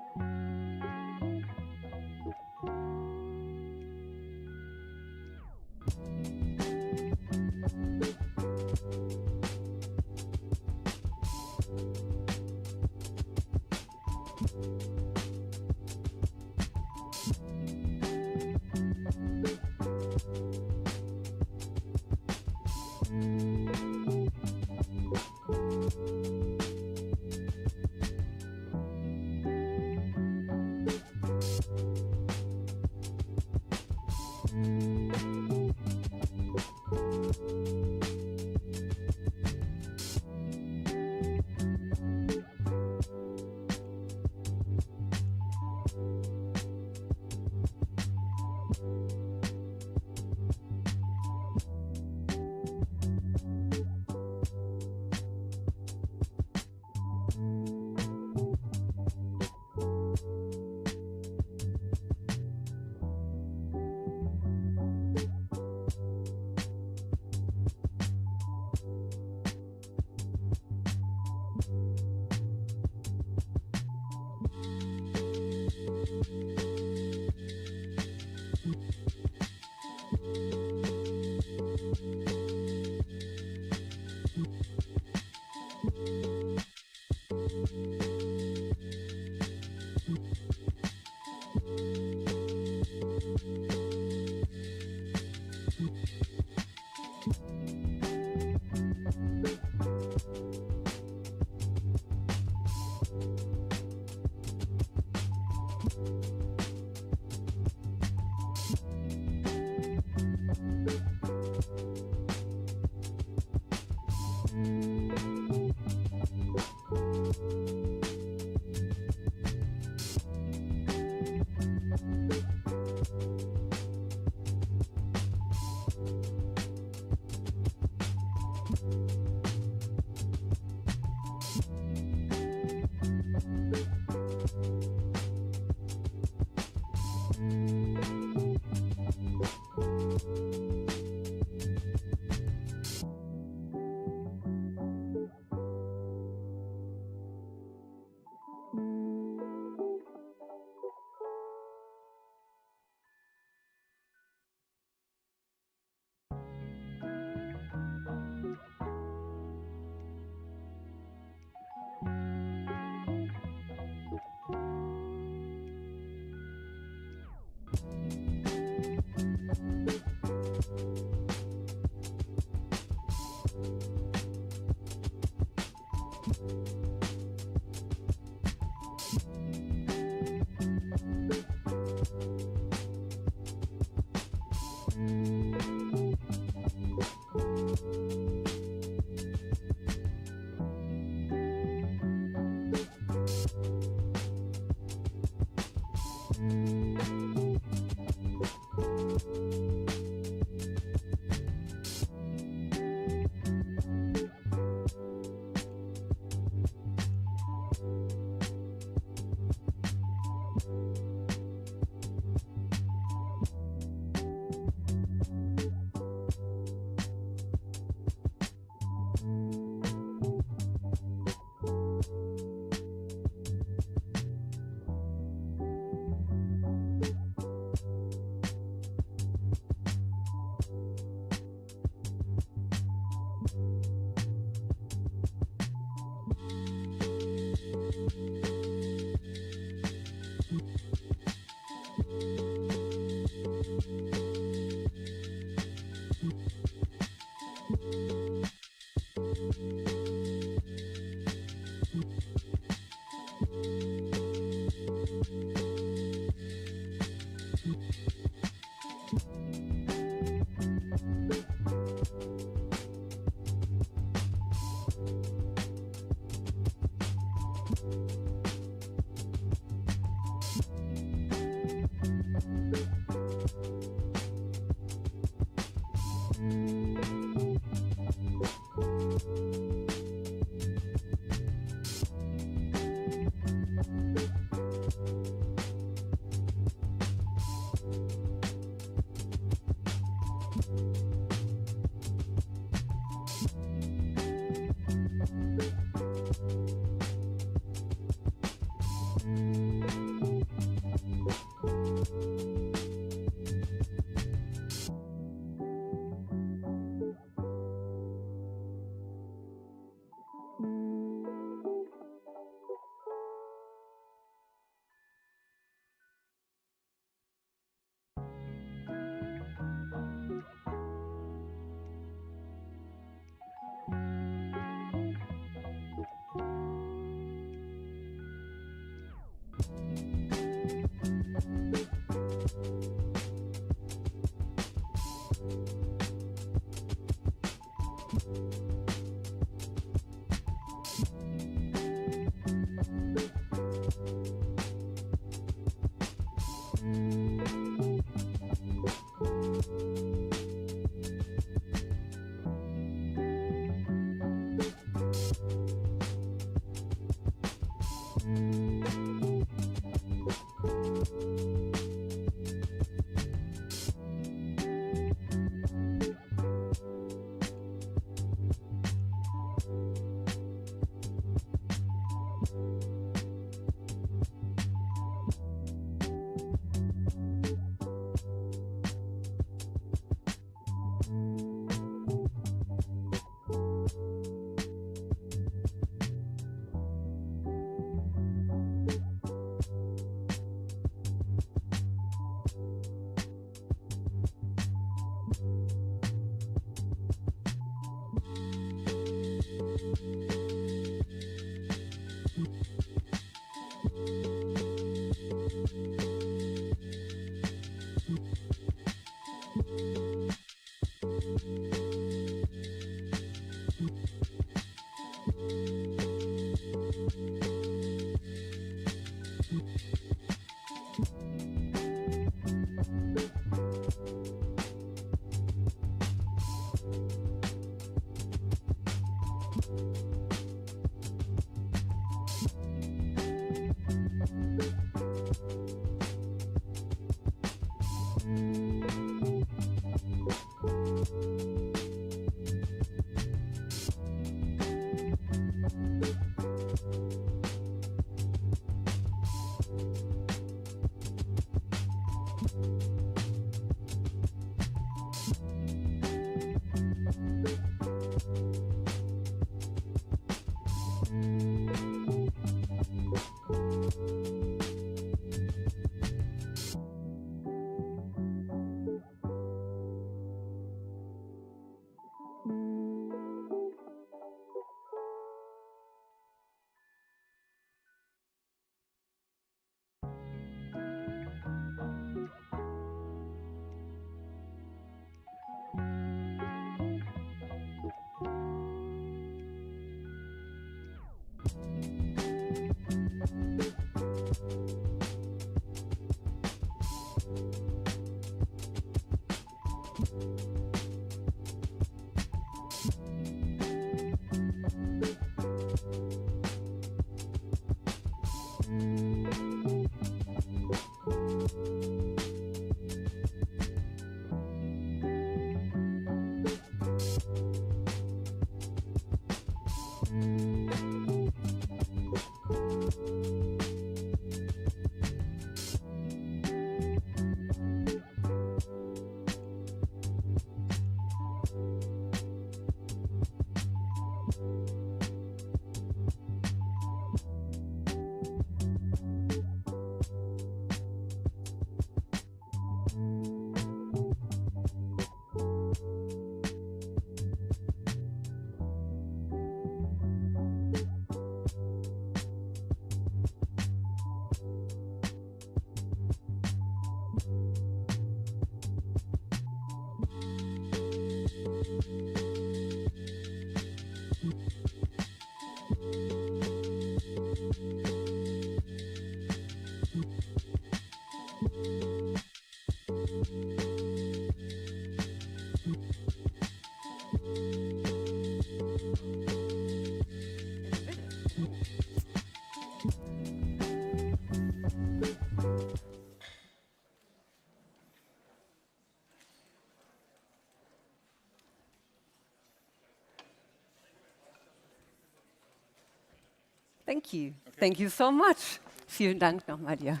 Thank you. Okay. Thank you so much. Vielen Dank nochmal dir.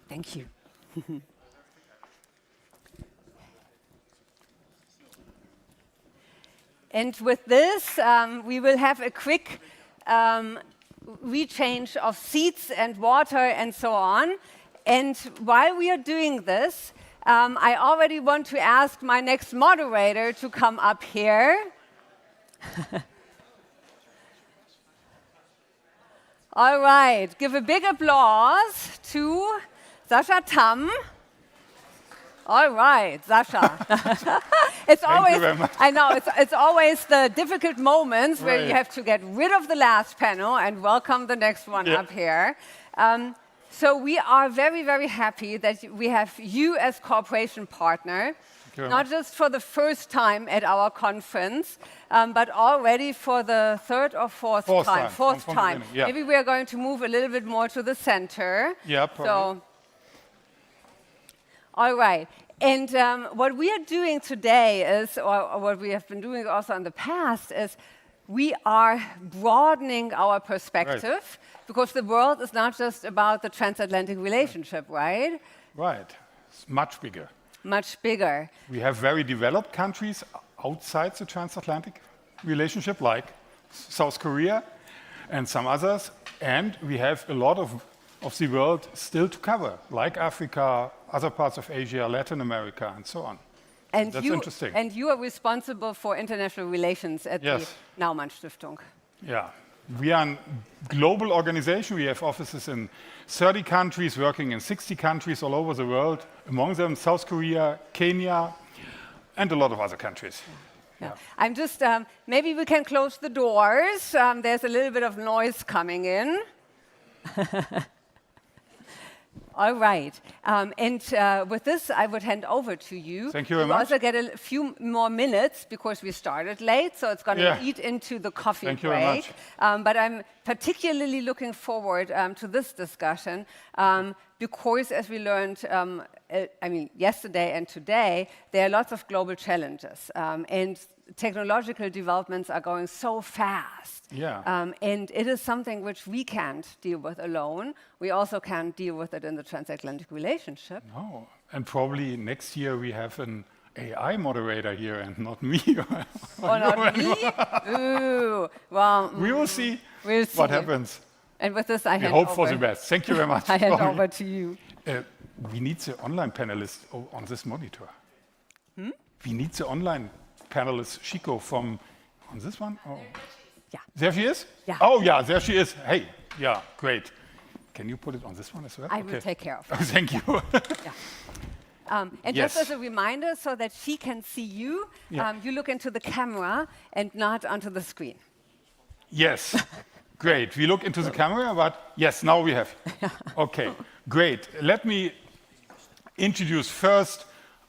Thank you. And with this, we will have a quick rechange of seats and water and so on. And while we are doing this, I already want to ask my next moderator to come up here. All right, give a big applause to Sascha Tamm. All right, Sascha. It's always, I know, it's always the difficult moments where you have to get rid of the last panel and welcome the next one up here. So we are very, very happy that we have you as cooperation partner, not just for the first time at our conference, but already for the third or fourth time. Fourth time. Yeah. Maybe we are going to move a little bit more to the center.
Yeah, probably.
So, all right. And what we are doing today is, or what we have been doing also in the past, is we are broadening our perspective, because the world is not just about the transatlantic relationship, right?
Right. It's much bigger.
Much bigger.
We have very developed countries outside the transatlantic relationship, like South Korea and some others, and we have a lot of the world still to cover, like Africa, other parts of Asia, Latin America, and so on.
And
that's interesting.
And you are responsible for international relations at the Naumann Stiftung.
Yeah. We are a global organization. We have offices in 30 countries, working in 60 countries all over the world, among them South Korea, Kenya, and a lot of other countries.
Yeah. I'm just, maybe we can close the doors. There's a little bit of noise coming in. All right. And with this, I would hand over to you.
Thank you very
much.
much.
We also get a few more minutes because we started late, so it's going to eat into the coffee break.
Thank you very much.
But I'm particularly looking forward to this discussion because, as we learned, yesterday and today, there are lots of global challenges, and technological developments are going so fast.
Yeah.
And it is something which we can't deal with alone. We also can't deal with it in the transatlantic relationship.
No. And probably next year we have an AI moderator here and not me.
Or not me? Ooh. Well,
we will see, what happens.
And with this, I hand
hope
over.
for the best. Thank you very much.
I hand over to you.
We need the online panelists on this monitor. We need the online panelist, Chico, on this one? Oh.
Yeah.
There she is?
Yeah.
Oh, yeah, there she is. Hey, yeah, great. Can you put it on this one as well?
I will take care of it.
Oh, thank you.
And just as a reminder, so that she can see you, you look into the camera and not onto the screen.
Yes, great. We look into the camera, but yes, now we have. Okay, great. Let me introduce first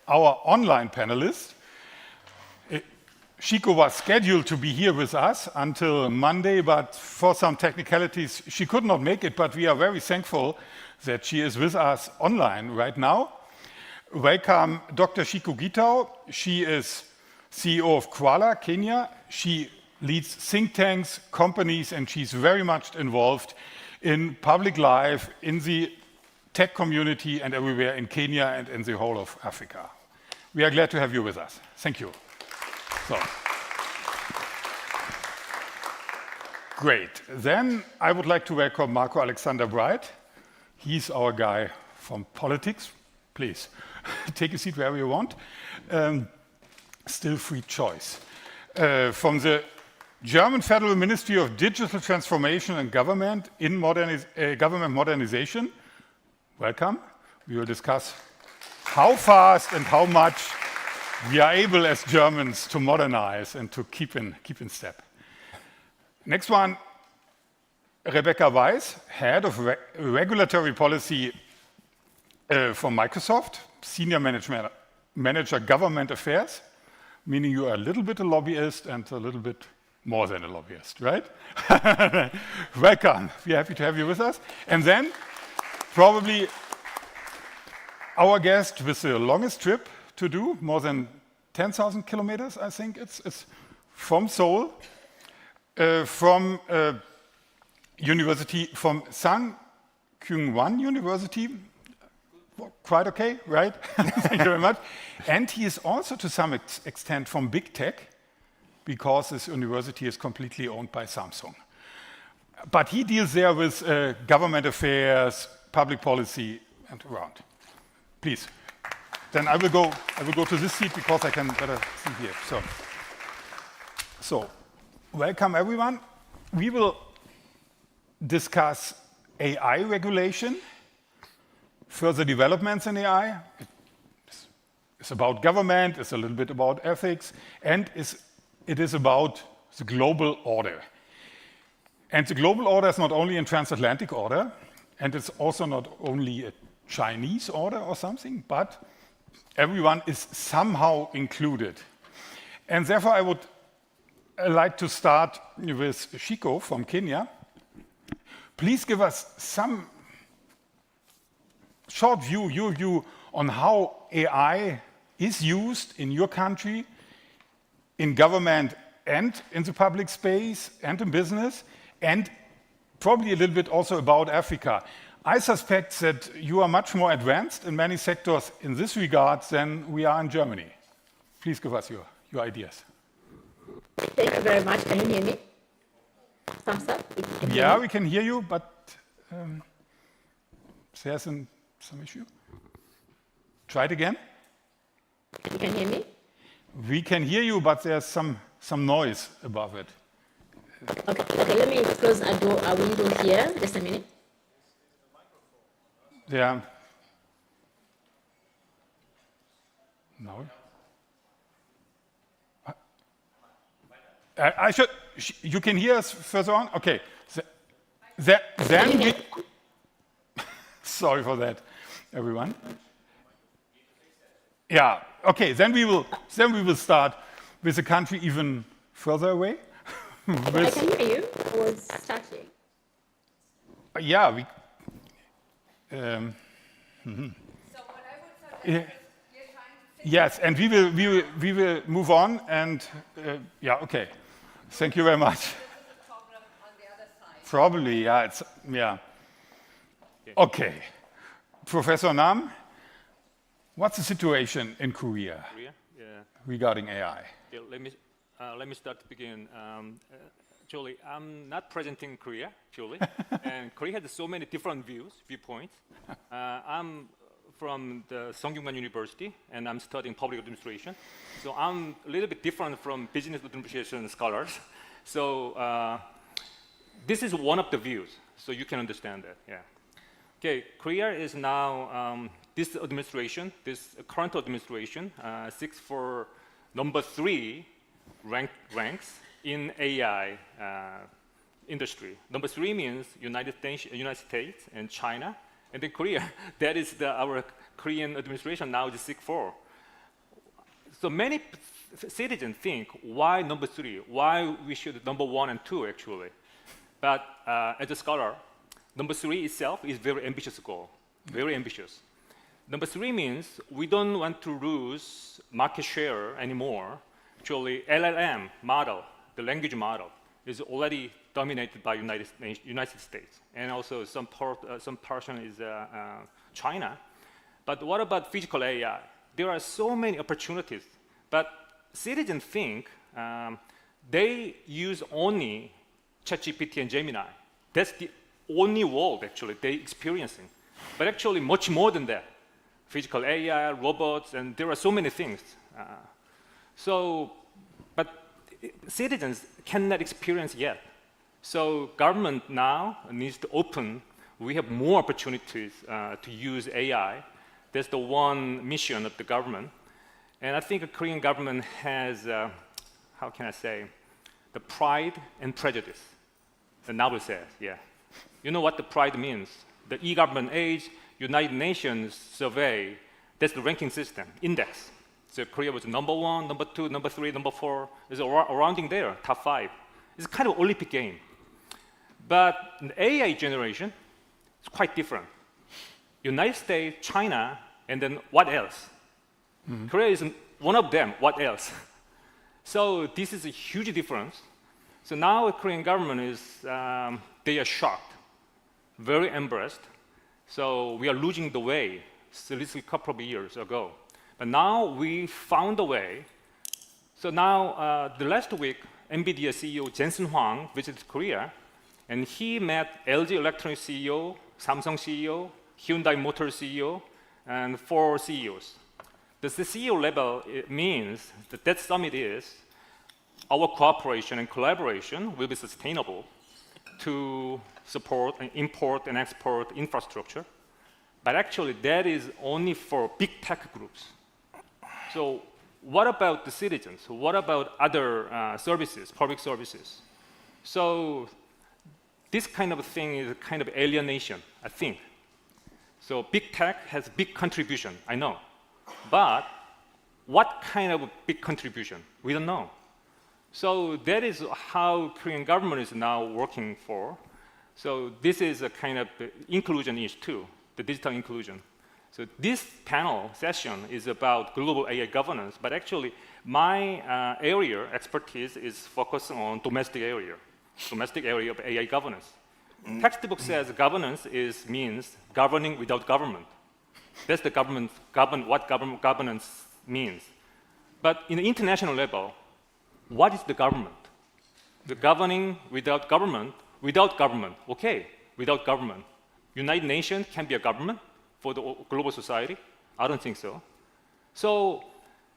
our online panelist. Chico was scheduled to be here with us until Monday, but for some technicalities, she could not make it, but we are very thankful that she is with us online right now. Welcome, Dr. Chico Gitau. She is CEO of Kuala, Kenya. She leads think tanks, companies, and she's very much involved in public life, in the tech community, and everywhere in Kenya and in the whole of Africa. We are glad to have you with us. Thank you. So. Great. Then I would like to welcome Marco Alexander Bright. He's our guy from politics. Please take a seat wherever you want. Still free choice. From the German Federal Ministry of Digital Transformation and Government in Government Modernization. Welcome. We will discuss how fast and how much we are able as Germans to modernize and to keep in step. Next one, Rebecca Weiss, Head of Regulatory Policy from Microsoft, Senior Manager Government Affairs, meaning you are a little bit a lobbyist and a little bit more than a lobbyist, right? Welcome. We're happy to have you with us. And then probably our guest with the longest trip to do, more than 10,000 kilometers, I think it's from Seoul, from University from Sang Kyung-Wan University. Quite okay, right? Thank you very much. And he is also, to some extent, from big tech, because this university is completely owned by Samsung. But he deals there with government affairs, public policy, and around. Please. Then I will go to this seat because I can better see here. So welcome everyone. We will discuss AI regulation, further developments in AI. It's about government, it's a little bit about ethics, and it is about the global order. And the global order is not only a transatlantic order, and it's also not only a Chinese order or something, but everyone is somehow included. And therefore, I would like to start with Shiko from Kenya. Please give us some short view, your view on how AI is used in your country, in government and in the public space and in business, and probably a little bit also about Africa. I suspect that you are much more advanced in many sectors in this regard than we are in Germany. Please give us your ideas.
Thank you very much. Can you hear me? Thumbs up?
Yeah, we can hear you, but there's some issue. Try it again.
You can hear me?
We can hear you, but there's some noise above it.
Okay, let me close a window here. Just a minute.
Yeah. No. I should. You can hear us further on. Okay. Then we. Sorry for that, everyone. Yeah. Okay. Then we will start with a country even further away.
I can hear you. I was starting.
Yeah. We.
So what I would suggest is
yes, and we will move on. And yeah. Okay. Thank you very much. Probably. Yeah. Yeah. Okay. Professor Nam, what's the situation in Korea regarding AI?
Yeah, let me start to begin. Actually, I'm not presenting Korea, actually. And Korea has so many different viewpoints. I'm from the Sungkyunkwan University, and I'm studying public administration. So I'm a little bit different from business administration scholars. So this is one of the views, so you can understand that, yeah. Okay, Korea is now, this administration, this current administration, seeks for number 3 ranks in AI industry. Number 3 means United States and China, and then Korea. That is our Korean administration now is seek for. So many citizens think, why number 3? Why we should number 1 and 2 actually? But as a scholar, number 3 itself is very ambitious goal, very ambitious. Number 3 means we don't want to lose market share anymore. Actually, LLM model, the language model, is already dominated by United States, and also some portion is China. But what about physical AI? There are so many opportunities, but citizens think they use only ChatGPT and Gemini. That's the only world actually they experiencing. But actually much more than that. Physical AI, robots, and there are so many things. But citizens cannot experience yet. So government now needs to open. We have more opportunities to use AI. That's the one mission of the government. And I think the Korean government has, how can I say, the pride and prejudice. The novel says, yeah. You know what the pride means? The e-government age, United Nations survey, that's the ranking system, index. So Korea was number 1, number 2, number 3, number 4. It's surrounding there, top 5. It's kind of Olympic game. But the AI generation, it's quite different. United States, China, and then what else? Korea is one of them, what else? So this is a huge difference. So now the Korean government is, they are shocked, very embarrassed. So we are losing the way. So this is a couple of years ago. But now we found a way. So now, the last week, NVIDIA CEO Jensen Huang visited Korea, and he met LG Electronics CEO, Samsung CEO, Hyundai Motor CEO, and 4 CEOs. The CEO level, it means that summit is our cooperation and collaboration will be sustainable to support and import and export infrastructure. But actually, that is only for big tech groups. So what about the citizens? What about other services, public services? So this kind of thing is a kind of alienation, I think. So big tech has big contribution, I know. But what kind of big contribution? We don't know. So that is how Korean government is now working for. So this is a kind of inclusion issue too, the digital inclusion. So this panel session is about global AI governance, but actually my area expertise is focused on domestic area of AI governance. Textbook says governance means governing without government. That's the what governance means. But in the international level, what is the government? The governing without government, okay, without government. United Nations can be a government for the global society? I don't think so. So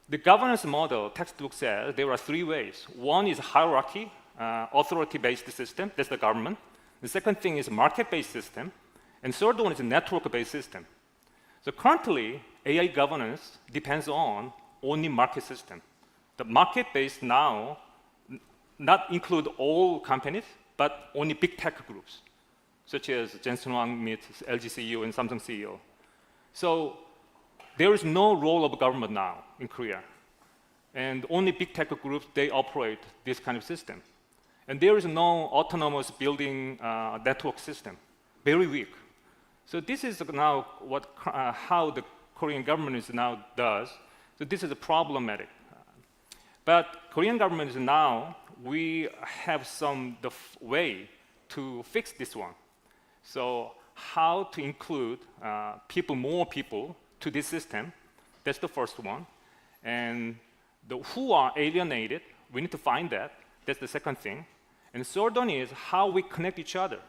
the governance model, textbook says there are 3 ways. One is hierarchy, authority-based system, that's the government. The second thing is market-based system. And third one is a network-based system. So currently, AI governance depends on only market system. The market-based now not include all companies, but only big tech groups, such as Jensen Huang meets LG CEO and Samsung CEO. So there is no role of government now in Korea. And only big tech groups, they operate this kind of system. And there is no autonomous building network system, very weak. So this is now how the Korean government is now does. So this is problematic. But Korean government is now, we have the way to fix this one. So how to include more people to this system, that's the first one. And who are alienated, we need to find that, that's the second thing. And the third one is how we connect each other.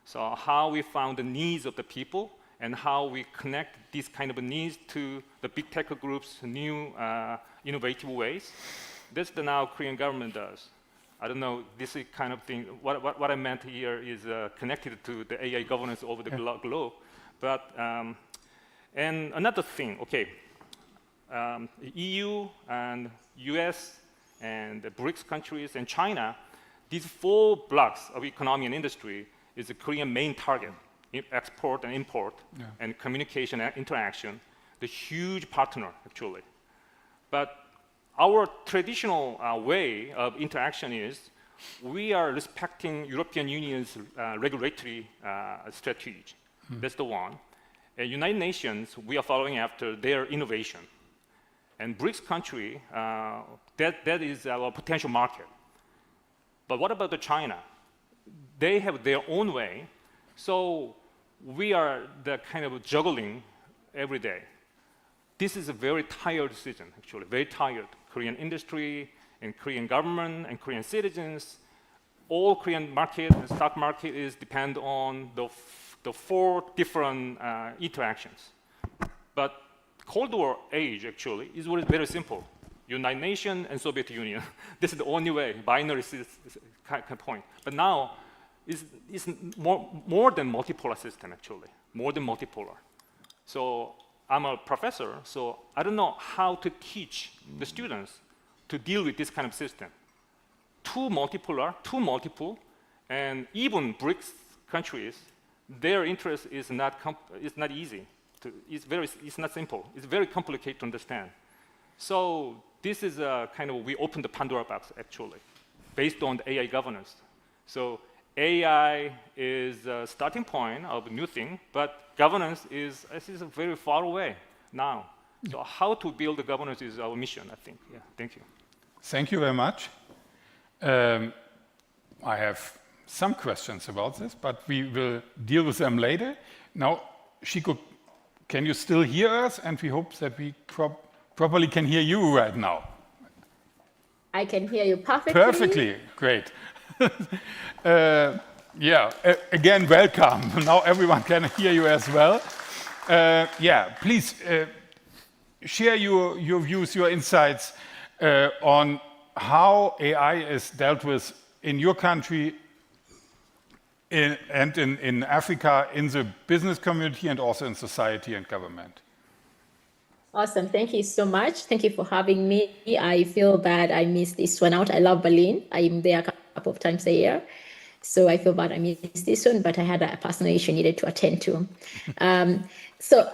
So how we found the needs of the people and how we connect these kind of needs to the big tech groups' new innovative ways. That's the now Korean government does. I don't know, this is kind of thing, what I meant here is connected to the AI governance over the globe. But, and another thing, okay, EU and US and the BRICS countries and China, these 4 blocks of economy and industry is the Korean main target, export and import, and communication and interaction, the huge partner, actually. But our traditional way of interaction is we are respecting European Union's regulatory strategy. That's the one. United Nations, we are following after their innovation. And BRICS country, that is our potential market. But what about China? They have their own way. So we are the kind of juggling every day. This is a very tired decision, actually, very tired. Korean industry and Korean government and Korean citizens, all Korean market and stock market is depend on the 4 different interactions. But Cold War age, actually, is very simple. United Nations and Soviet Union. This is the only way, binary point. But now, it's more than multipolar system, actually, more than multipolar. So I'm a professor, so I don't know how to teach the students to deal with this kind of system. Too multipolar, too multiple, and even BRICS countries, their interest is not easy. It's not simple. It's very complicated to understand. So this is a kind of, we open the Pandora box, actually, based on the AI governance. So AI is a starting point of a new thing, but governance is very far away now. So how to build the governance is our mission, I think. Yeah, thank you.
Thank you very much. I have some questions about this, but we will deal with them later. Now, Shiko, can you still hear us? And we hope that we properly can hear you right now.
I can hear you perfectly.
Perfectly, great. Again, welcome. Now everyone can hear you as well. Please share your views, your insights on how AI is dealt with in your country and in Africa, in the business community and also in society and government.
Awesome. Thank you so much. Thank you for having me. I feel bad I missed this one out. I love Berlin. I'm there a couple of times a year. So I feel bad I missed this one, but I had a personal issue needed to attend to. So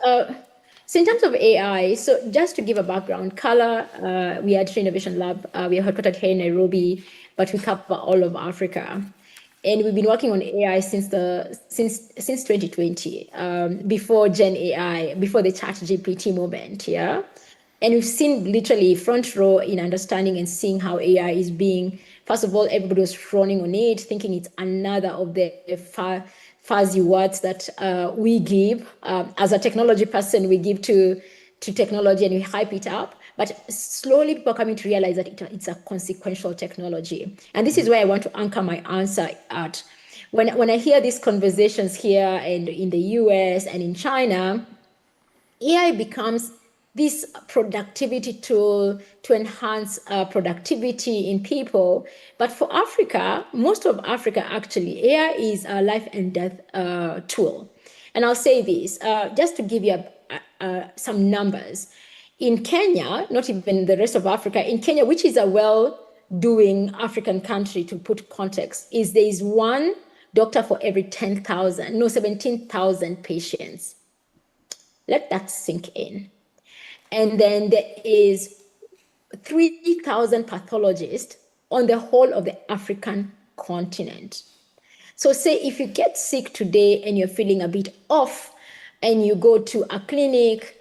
in terms of AI, so just to give a background, color, we are Tree Innovation Lab. We are headquartered here in Nairobi, but we cover all of Africa. And we've been working on AI since 2020, before Gen AI, before the ChatGPT moment, yeah? And we've seen literally front row in understanding and seeing how AI is being, first of all, everybody was frowning on it, thinking it's another of the fuzzy words that we give. As a technology person, we give to technology and we hype it up. But slowly people are coming to realize that it's a consequential technology. And this is where I want to anchor my answer at. When I hear these conversations here and in the US and in China, AI becomes this productivity tool to enhance productivity in people. But for Africa, most of Africa actually, AI is a life and death tool. And I'll say this, just to give you some numbers. In Kenya, not even the rest of Africa, in Kenya, which is a well-doing African country, to put context, there is one doctor for every 17,000 patients. Let that sink in. And then there is 3,000 pathologists on the whole of the African continent. So say if you get sick today and you're feeling a bit off and you go to a clinic,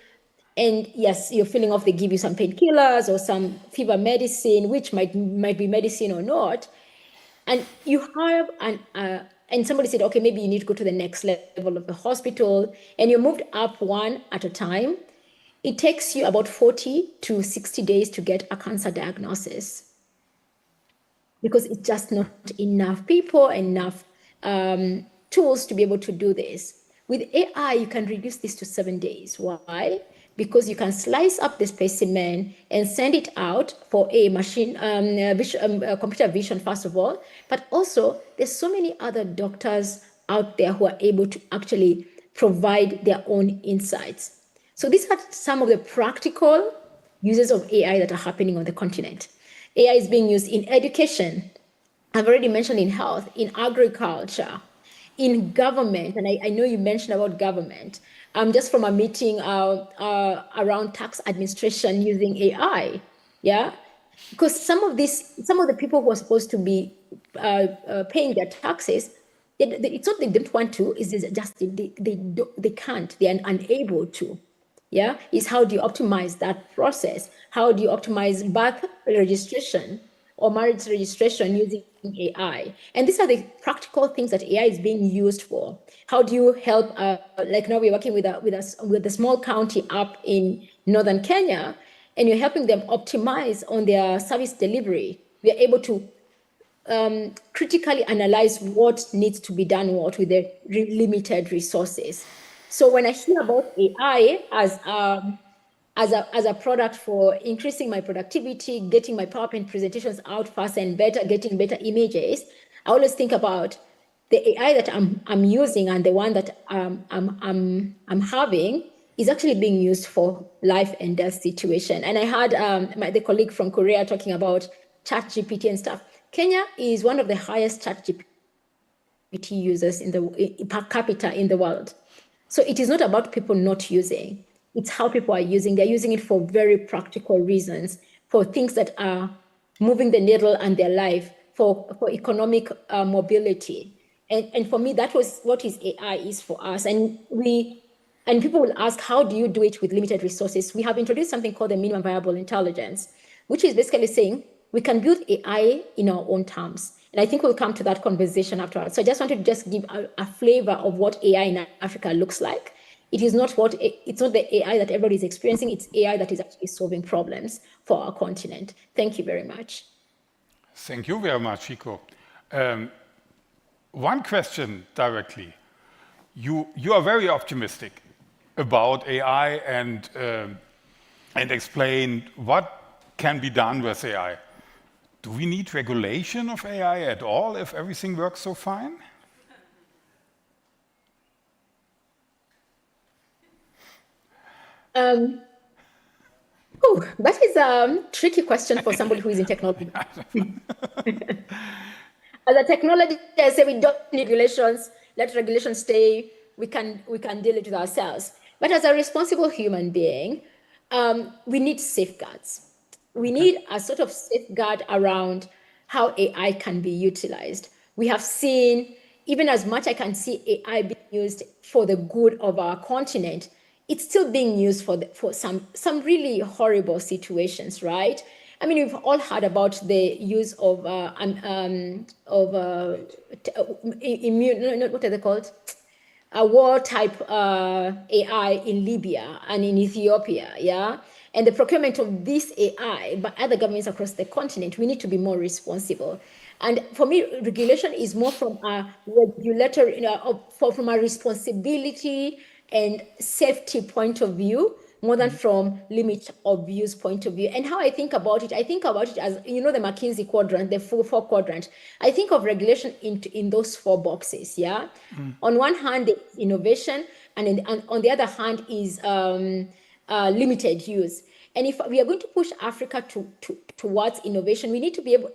and yes, you're feeling off, they give you some painkillers or some fever medicine, which might be medicine or not. And you have and somebody said, okay, maybe you need to go to the next level of the hospital, and you're moved up one at a time. It takes you about 40 to 60 days to get a cancer diagnosis because it's just not enough people, enough tools to be able to do this. With AI, you can reduce this to 7 days. Why? Because you can slice up the specimen and send it out for a computer vision, first of all. But also, there's so many other doctors out there who are able to actually provide their own insights. So these are some of the practical uses of AI that are happening on the continent. AI is being used in education. I've already mentioned in health, in agriculture, in government, and I know you mentioned about government. Just from a meeting around tax administration using AI, yeah? Because some of the people who are supposed to be paying their taxes, it's not they don't want to, it's just they can't, they're unable to, yeah? Is how do you optimize that process? How do you optimize birth registration or marriage registration using AI? And these are the practical things that AI is being used for. How do you help, like now we're working with a small county up in northern Kenya, and you're helping them optimize on their service delivery. We are able to critically analyze what needs to be done with their limited resources. So when I hear about AI as a product for increasing my productivity, getting my PowerPoint presentations out faster and better, getting better images, I always think about the AI that I'm using and the one that I'm having is actually being used for life and death situation. And I had the colleague from Korea talking about ChatGPT and stuff. Kenya is one of the highest ChatGPT users per capita in the world. So it is not about people not using. It's how people are using. They're using it for very practical reasons, for things that are moving the needle in their life, for economic mobility. And for me, that was what AI is for us. And people will ask, how do you do it with limited resources? We have introduced something called the minimum viable intelligence, which is basically saying,
we can build AI in our own terms. And I think we'll come to that conversation afterwards. So I just wanted to just give a flavor of what AI in Africa looks like. It is not it's not the AI that everybody is experiencing, it's AI that is actually solving problems for our continent. Thank you very much.
Thank you very much, Chico. One question directly. You are very optimistic about AI and explain what can be done with AI. Do we need regulation of AI at all if everything works so fine?
That is a tricky question for somebody who is in technology. As a technologist, I say we don't need regulations. Let regulations stay. We can deal it with ourselves. But as a responsible human being, we need safeguards. We need a sort of safeguard around how AI can be utilized. We have seen, even as much I can see AI being used for the good of our continent, it's still being used for some really horrible situations, right? I mean, we've all heard about the use of what are they called? A war type AI in Libya and in Ethiopia, yeah? And the procurement of this AI by other governments across the continent, we need to be more responsible. And for me, regulation is more from a regulatory, from a responsibility and safety point of view, more than from limit of use point of view. And how I think about it as, you know, the McKinsey quadrant, the four quadrant. I think of regulation in those 4 boxes, yeah? On one hand, innovation, and on the other hand is limited use. And if we are going to push Africa towards innovation, we need to be able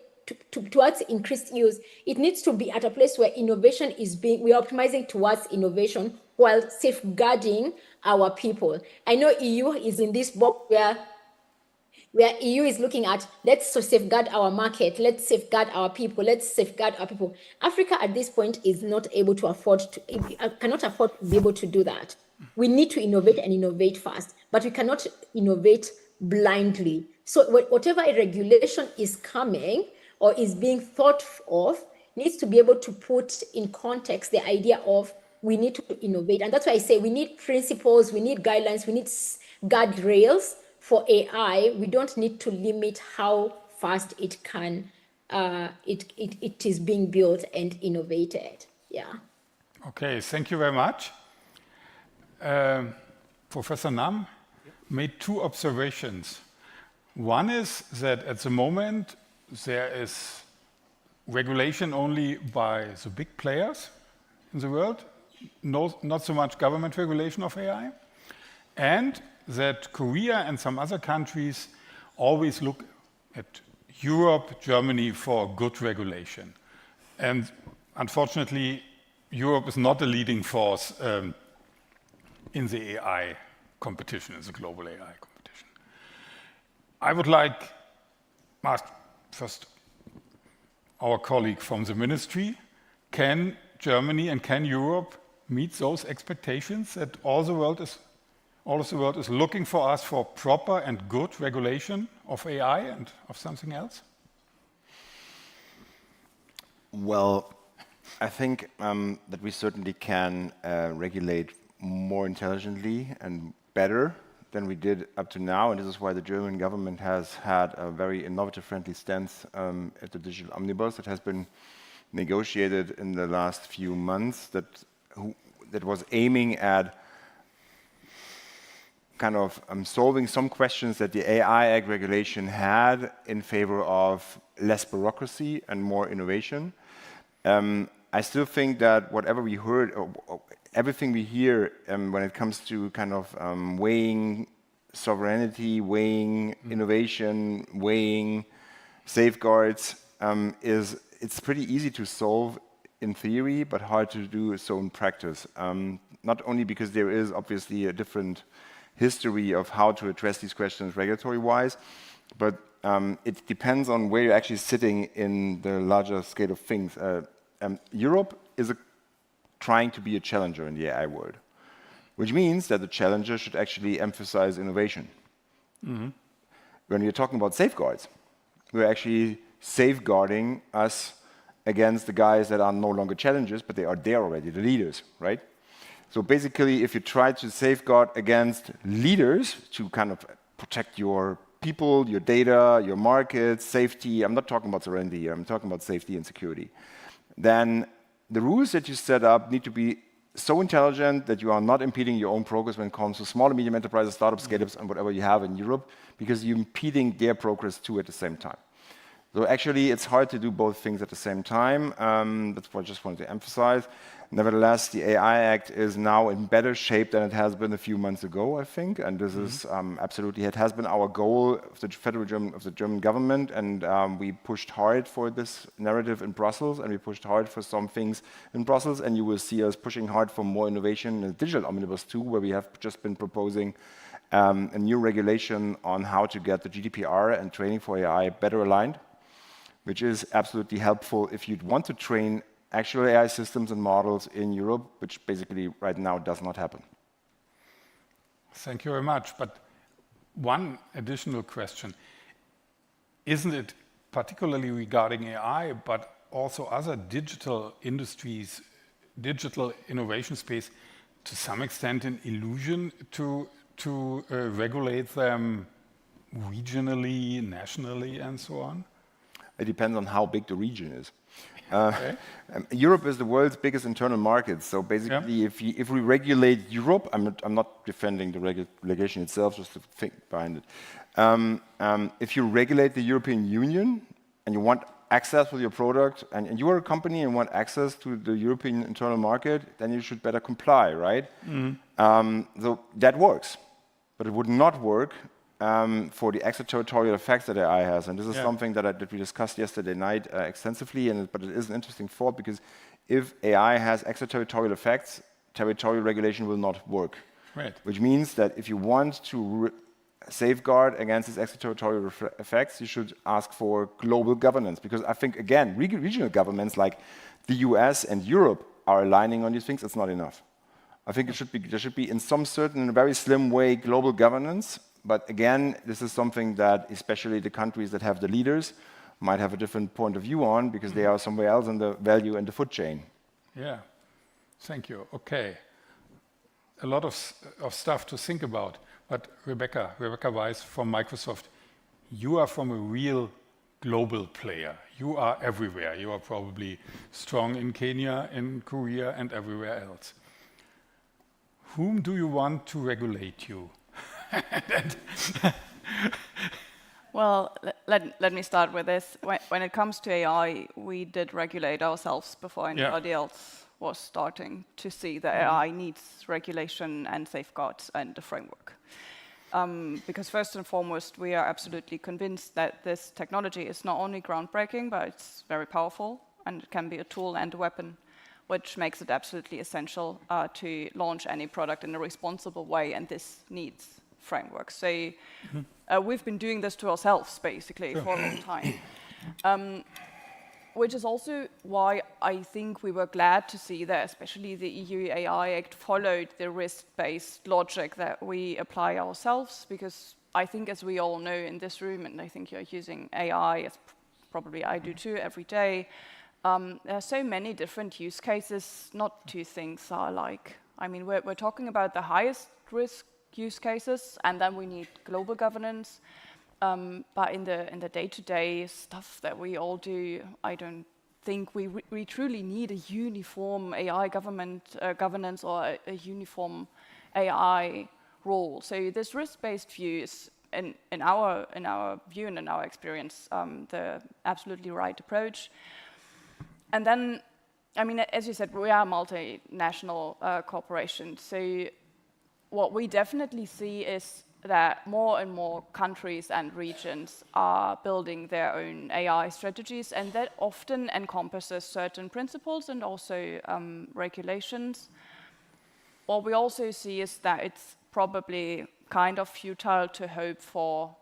towards increased use. It needs to be at a place where innovation is we are optimizing towards innovation while safeguarding our people. I know EU is in this box where EU is looking at, let's safeguard our market, let's safeguard our people, let's safeguard our people. Africa at this point is not able to cannot afford to be able to do that. We need to innovate and innovate fast, but we cannot innovate blindly. So whatever regulation is coming or is being thought of needs to be able to put in context the idea of we need to innovate. And that's why I say we need principles, we need guidelines, we need guardrails for AI. We don't need to limit how fast it can, it is being built and innovated. Yeah.
Okay, thank you very much. Professor Nam made 2 observations. One is that at the moment, there is regulation only by the big players in the world, not so much government regulation of AI, and that Korea and some other countries always look at Europe, Germany for good regulation. And unfortunately, Europe is not a leading force in the AI competition, in the global AI competition. I would like to ask first our colleague from the ministry, can Germany and can Europe meet those expectations that all of the world is looking for us for proper and good regulation of AI and of something else?
Well, I think that we certainly can regulate more intelligently and better than we did up to now, and this is why the German government has had a very innovative, friendly stance at the digital omnibus that has been negotiated in the last few months that was aiming at kind of solving some questions that the AI Act regulation had in favor of less bureaucracy and more innovation. I still think that whatever we heard, or everything we hear when it comes to kind of weighing sovereignty, weighing innovation, weighing safeguards, it's pretty easy to solve in theory, but hard to do so in practice. Not only because there is obviously a different history of how to address these questions regulatory-wise, but it depends on where you're actually sitting in the larger scale of things. Europe is trying to be a challenger in the AI world, which means that the challenger should actually emphasize innovation. When you're talking about safeguards,
we're actually safeguarding us against the guys that are no longer challengers, but they are there already, the leaders, right? So basically, if you try to safeguard against leaders to kind of protect your people, your data, your markets, safety, I'm not talking about sovereignty here, I'm talking about safety and security, then the rules that you set up need to be so intelligent that you are not impeding your own progress when it comes to small and medium enterprises, startups, scale-ups, and whatever you have in Europe, because you're impeding their progress too at the same time. So actually, it's hard to do both things at the same time. That's what I just wanted to emphasize. Nevertheless, the AI Act is now in better shape than it has been a few months ago, I think. And this is absolutely, it has been our goal of the German government. And we pushed hard for this narrative in Brussels, and we pushed hard for some things in Brussels. And you will see us pushing hard for more innovation in the digital omnibus too, where we have just been proposing a new regulation on how to get the GDPR and training for AI better aligned, which is absolutely helpful if you'd want to train actual AI systems and models in Europe, which basically right now does not happen.
Thank you very much. But one additional question. Isn't it particularly regarding AI, but also other digital industries, digital innovation space, to some extent an illusion to regulate them regionally, nationally, and so on?
It depends on how big the region is. Europe is the world's biggest internal market. So basically, if we regulate Europe, I'm not defending the regulation itself, just to think behind it. If you regulate the European Union and you want access with your product, and you are a company and want access to the European internal market, then you should better comply, right? So that works, but it would not work for the extraterritorial effects that AI has. And this is something that we discussed yesterday night extensively, but it is an interesting thought, because if AI has extraterritorial effects, territorial regulation will not work.
Right.
Which means that if you want to safeguard against these extraterritorial effects, you should ask for global governance. Because I think, again, regional governments like the US and Europe are aligning on these things. It's not enough. I think there should be in a very slim way, global governance. But again, this is something that especially the countries that have the leaders might have a different point of view on, because they are somewhere else in the value and the food chain.
Yeah, thank you. Okay, a lot of stuff to think about. But Rebecca Weiss from Microsoft, you are from a real global player. You are everywhere. You are probably strong in Kenya, in Korea, and everywhere else. Whom do you want to regulate you?
Well, let me start with this. When it comes to AI, we did regulate ourselves before anybody else was starting to see that AI needs regulation and safeguards and a framework. Because first and foremost, we are absolutely convinced that this technology is not only groundbreaking, but it's very powerful, and it can be a tool and a weapon, which makes it absolutely essential to launch any product in a responsible way, and this needs frameworks. So we've been doing this to ourselves, basically, for a long time. Which is also why I think we were glad to see that especially the EU AI Act followed the risk-based logic that we apply ourselves, because I think, as we all know in this room, and I think you're using AI, as probably I do too, every day, there are so many different use cases. Not two things are alike. I mean, we're talking about the highest risk use cases, and then we need global governance. But in the day-to-day stuff that we all do, I don't think we truly need a uniform AI governance or a uniform AI role. So this risk-based view is, in our view and in our experience, the absolutely right approach. And then, I mean, as you said, we are a multinational corporation. So what we definitely see is that more and more countries and regions are building their own AI strategies, and that often encompasses certain principles and also regulations. What we also see is that it's probably kind of futile to hope for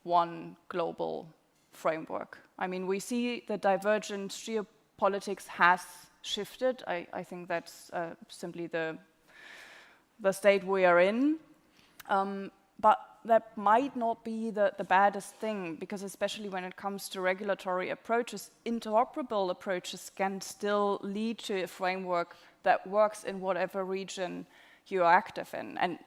one global framework. I mean, we see the divergent geopolitics has shifted. I think that's simply the state we are in. But that might not be the baddest thing, because especially when it comes to regulatory approaches, interoperable approaches can still lead to a framework that works in whatever region you are active in. And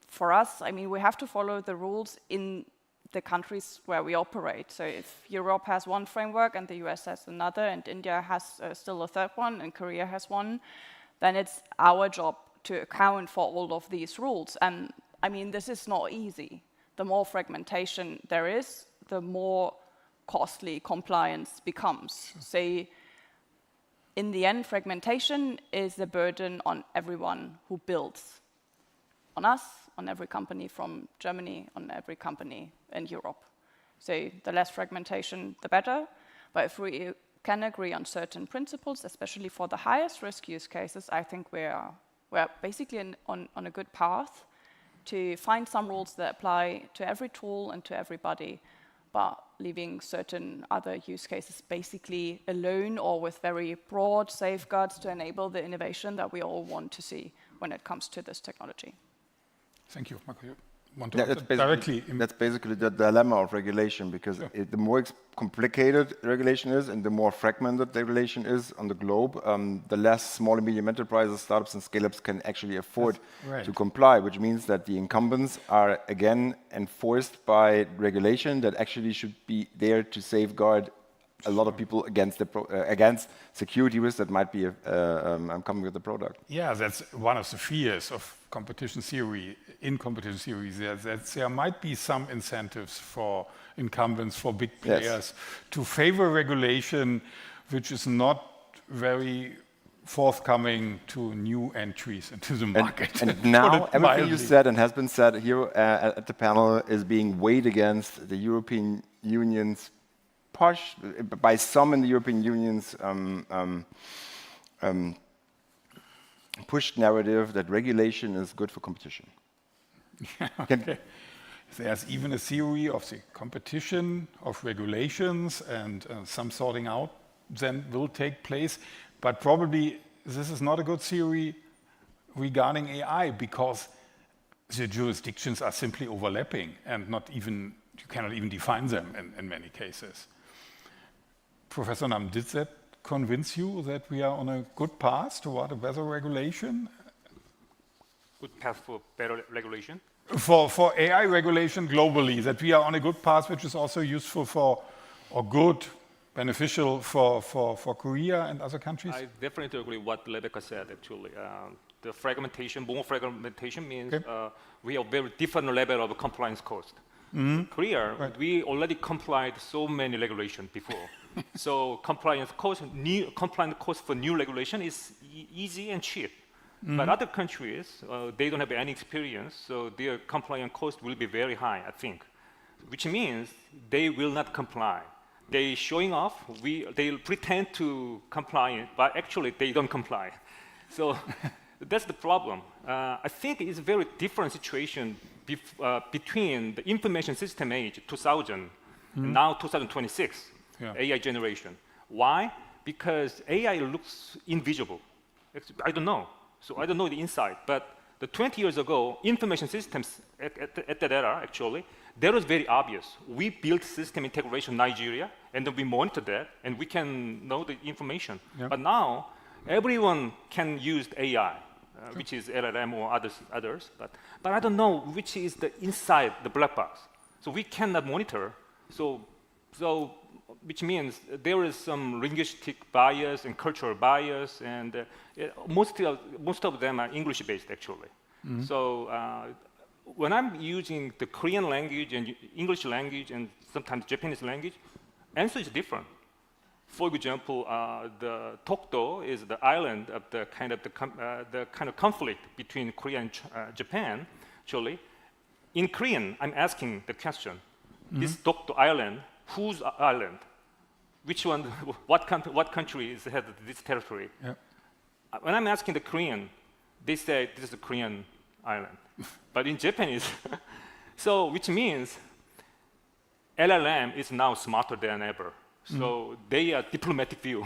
for us, I mean, we have to follow the rules in the countries where we operate. So if Europe has one framework and the US has another, and India has still a third one, and Korea has one, then it's our job to account for all of these rules. And I mean, this is not easy. The more fragmentation there is, the more costly compliance becomes. Say, in the end, fragmentation is a burden on everyone who builds. On us, on every company from Germany, on every company in Europe. So the less fragmentation, the better. But if we can agree on certain principles, especially for the highest risk use cases, I think we're basically on a good path to find some rules that apply to every tool and to everybody, but leaving certain other use cases basically alone or with very broad safeguards to enable the innovation that we all want to see when it comes to this technology.
Thank you, Marco. You want to directly?
That's basically the dilemma of regulation, because the more complicated regulation is and the more fragmented the regulation is on the globe, the less small and medium enterprises, startups and scale-ups can actually afford to comply, which means that the incumbents are again enforced by regulation that actually should be there to safeguard a lot of people against security risks that might be coming with the product.
Yeah, that's one of the fears of competition theory. In competition theory, that there might be some incentives for incumbents, for big players, to favor regulation, which is not very forthcoming to new entries into the market.
And now everything you said and has been said here at the panel is being weighed against the European Union's push by some in the European Union's pushed narrative that regulation is good for competition.
Okay. There's even a theory of the competition of regulations, and some sorting out then will take place. But probably this is not a good theory regarding AI, because the jurisdictions are simply overlapping and you cannot even define them in many cases. Professor Nam, did that convince you that we are on a good path toward a better regulation?
Good path for better regulation?
For AI regulation globally, that we are on a good path, which is also useful or good, beneficial for Korea and other countries?
I definitely agree with what Rebecca said, actually. The fragmentation, more fragmentation means we have very different level of compliance cost. In Korea, we already complied so many regulations before. So compliance cost for new regulation is easy and cheap. But other countries, they don't have any experience, so their compliance cost will be very high, I think. Which means they will not comply. They showing off, they pretend to comply, but actually they don't comply. So that's the problem. I think it's a very different situation between the information system age, 2000, and now 2026, AI generation. Why? Because AI looks invisible. I don't know. So I don't know the inside. But the 20 years ago, information systems at that era, actually, that was very obvious. We built system integration in Nigeria, and then we monitor that, and we can know the information. But now, everyone can use AI. Which is LLM or others, but I don't know which is the inside the black box. So we cannot monitor. So which means there is some linguistic bias and cultural bias, and most of them are English-based actually. So when I'm using the Korean language and English language and sometimes Japanese language, answer is different. For example, the Tokdo is the island of the kind of conflict between Korea and Japan. Actually, in Korean, I'm asking the question: this Tokdo island, whose island? Which one? What country has this territory? When I'm asking the Korean, they say this is a Korean island, but in Japanese, so which means LLM is now smarter than ever. So they are diplomatic view.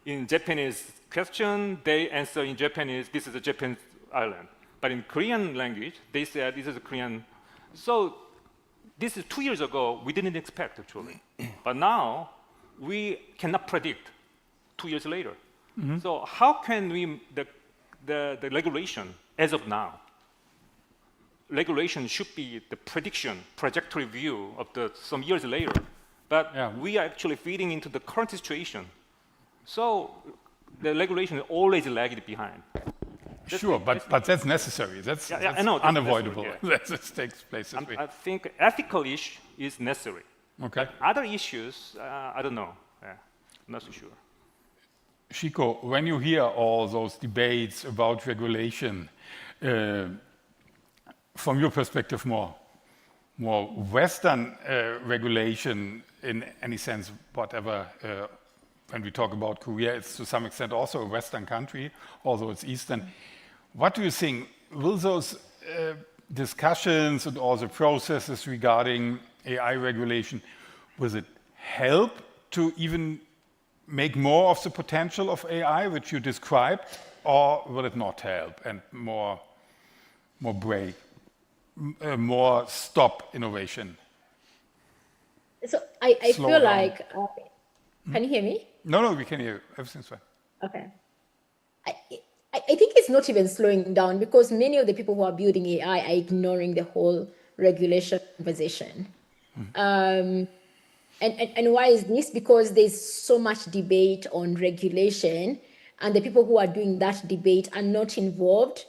In Japanese question, they answer in Japanese, this is a Japanese island. But in Korean language, they say this is a Korean So this is 2 years ago, we didn't expect actually. But now we cannot predict 2 years later. So how can we, the regulation as of now, regulation should be the prediction, trajectory view of some years later. But we are actually feeding into the current situation. So the regulation is always lagging behind.
Sure, but that's necessary. That's
I know,
unavoidable.
Yeah.
That this takes place this way.
I think ethical issue is necessary.
Okay.
But other issues, I don't know. I'm not so sure.
Chico, when you hear all those debates about regulation, from your perspective, more Western regulation in any sense, whatever. When we talk about Korea, it's to some extent also a Western country, although it's Eastern. What do you think? Will those discussions and all the processes regarding AI regulation, will it help to even make more of the potential of AI, which you described, or will it not help and more stop innovation?
So I feel like, can you hear me?
No, we can hear you. Everything's fine.
Okay. I think it's not even slowing down because many of the people who are building AI are ignoring the whole regulation conversation. And why is this? Because there's so much debate on regulation, and the people who are doing that debate are not involved,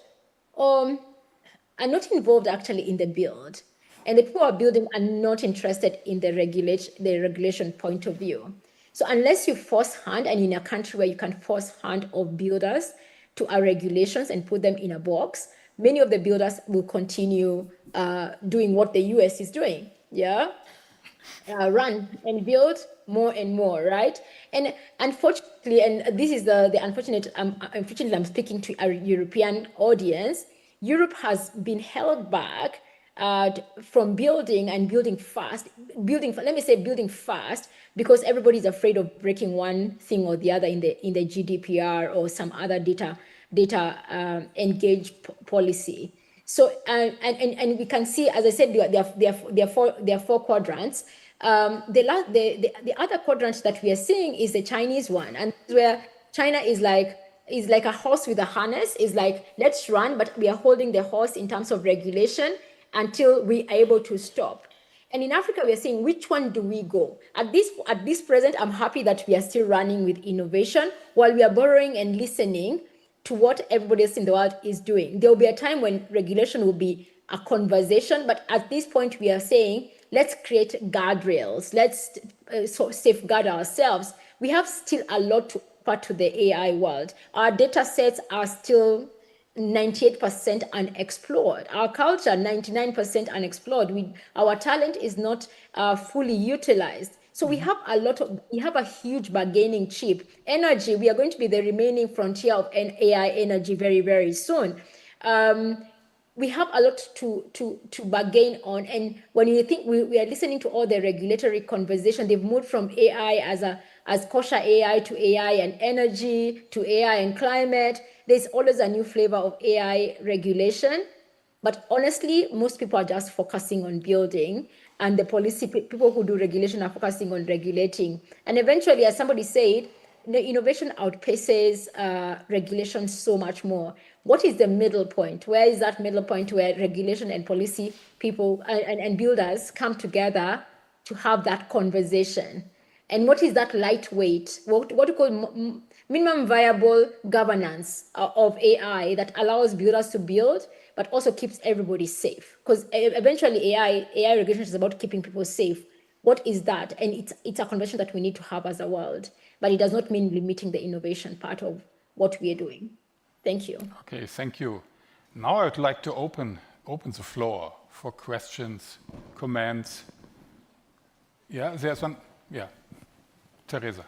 actually in the build. And the people who are building are not interested in the regulation point of view. So unless you force hand, and in a country where you can force hand of builders to our regulations and put them in a box, many of the builders will continue doing what the US is doing. Run and build more and more, right? And unfortunately, and this is the unfortunate, unfortunately I'm speaking to a European audience, Europe has been held back from building fast, building fast, because everybody's afraid of breaking one thing or the other in the GDPR or some other data engaged policy. So and we can see, as I said, there are four quadrants. The other quadrant that we are seeing is the Chinese one, and where China is like a horse with a harness. Is like, let's run, but we are holding the horse in terms of regulation until we are able to stop. And in Africa, we are saying, which one do we go? At this present, I'm happy that we are still running with innovation while we are borrowing and listening to what everybody else in the world is doing. There will be a time when regulation will be a conversation, but at this point, we are saying, let's create guardrails. Let's safeguard ourselves. We have still a lot to offer to the AI world. Our data sets are still 98% unexplored. Our culture, 99% unexplored. Our talent is not fully utilized. So we have a huge bargaining chip. Energy, we are going to be the remaining frontier of AI energy very, very soon. We have a lot to bargain on. And when you think we are listening to all the regulatory conversation, they've moved from AI as kosher AI to AI and energy to AI and climate. There's always a new flavor of AI regulation. But honestly, most people are just focusing on building, and the policy people who do regulation are focusing on regulating. And eventually, as somebody said, the innovation outpaces regulation so much more. What is the middle point? Where is that middle point where regulation and policy people and builders come together to have that conversation? And what is that lightweight, what you call minimum viable governance of AI that allows builders to build, but also keeps everybody safe? Because eventually AI regulation is about keeping people safe. What is that? And it's a conversation that we need to have as a world, but it does not mean limiting the innovation part of what we are doing. Thank you.
Okay, thank you. Now I would like to open the floor for questions, comments. Yeah, there's one. Yeah, Teresa.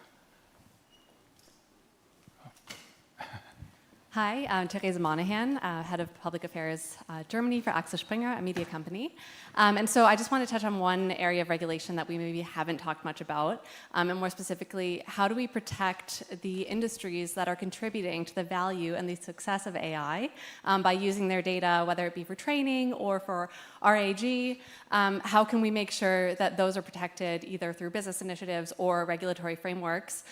Hi, I'm Therese Monahan, Head of Public Affairs Germany for Axel Springer, a media company. And so I just want to touch on one area of regulation that we maybe haven't talked much about, and more specifically, how do we protect the industries that are contributing to the value and the success of AI by using their data, whether it be for training or for RAG? How can we make sure that those are protected either through business initiatives or regulatory frameworks?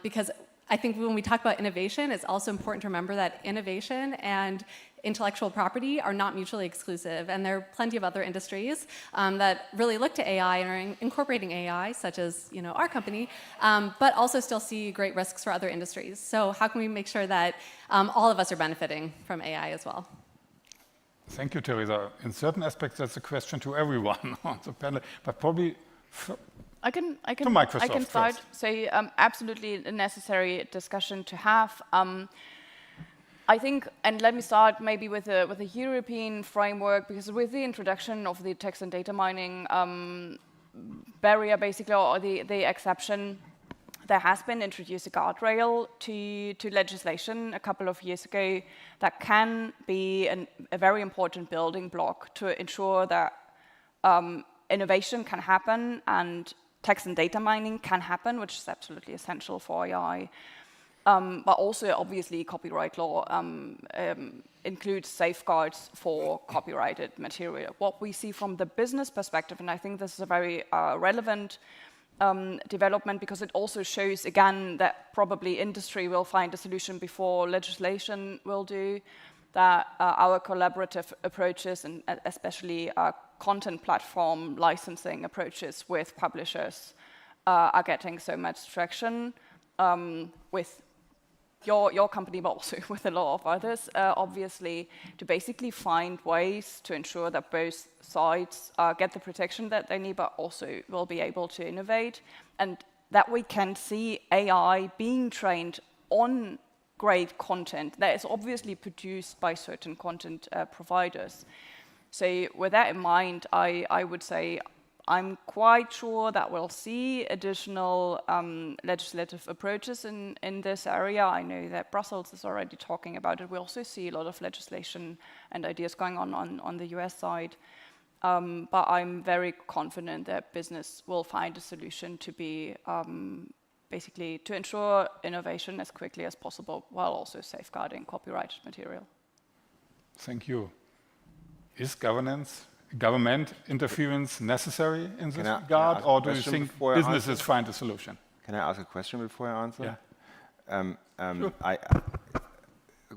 Because I think when we talk about innovation, it's also important to remember that innovation and intellectual property are not mutually exclusive, and there are plenty of other industries that really look to AI and are incorporating AI, such as our company, but also still see great risks for other industries. So how can we make sure that all of us are benefiting from AI as well?
Thank you, Teresa. In certain aspects, that's a question to everyone on the panel, but probably
I can
Microsoft
start.
first.
Say absolutely a necessary discussion to have. I think, and let me start maybe with a European framework, because with the introduction of the text and data mining barrier, basically, or the exception, there has been introduced a guardrail to legislation a couple of years ago that can be a very important building block to ensure that innovation can happen and text and data mining can happen, which is absolutely essential for AI. But also, obviously, copyright law includes safeguards for copyrighted material. What we see from the business perspective, and I think this is a very relevant development, because it also shows, again, that probably industry will find a solution before legislation will do, that our collaborative approaches, and especially content platform licensing approaches with publishers are getting so much traction with your company, but also with a lot of others, obviously, to basically find ways to ensure that both sides get the protection that they need, but also will be able to innovate, and that we can see AI being trained on great content that is obviously produced by certain content providers. So with that in mind, I would say I'm quite sure that we'll see additional legislative approaches in this area. I know that Brussels is already talking about it. We also see a lot of legislation and ideas going on the US side. But I'm very confident that business will find a solution to be basically to ensure innovation as quickly as possible while also safeguarding copyrighted material.
Thank you. Is government interference necessary in this regard, or do you think businesses find a solution?
Can I ask a question before I answer?
Yeah.
Sure.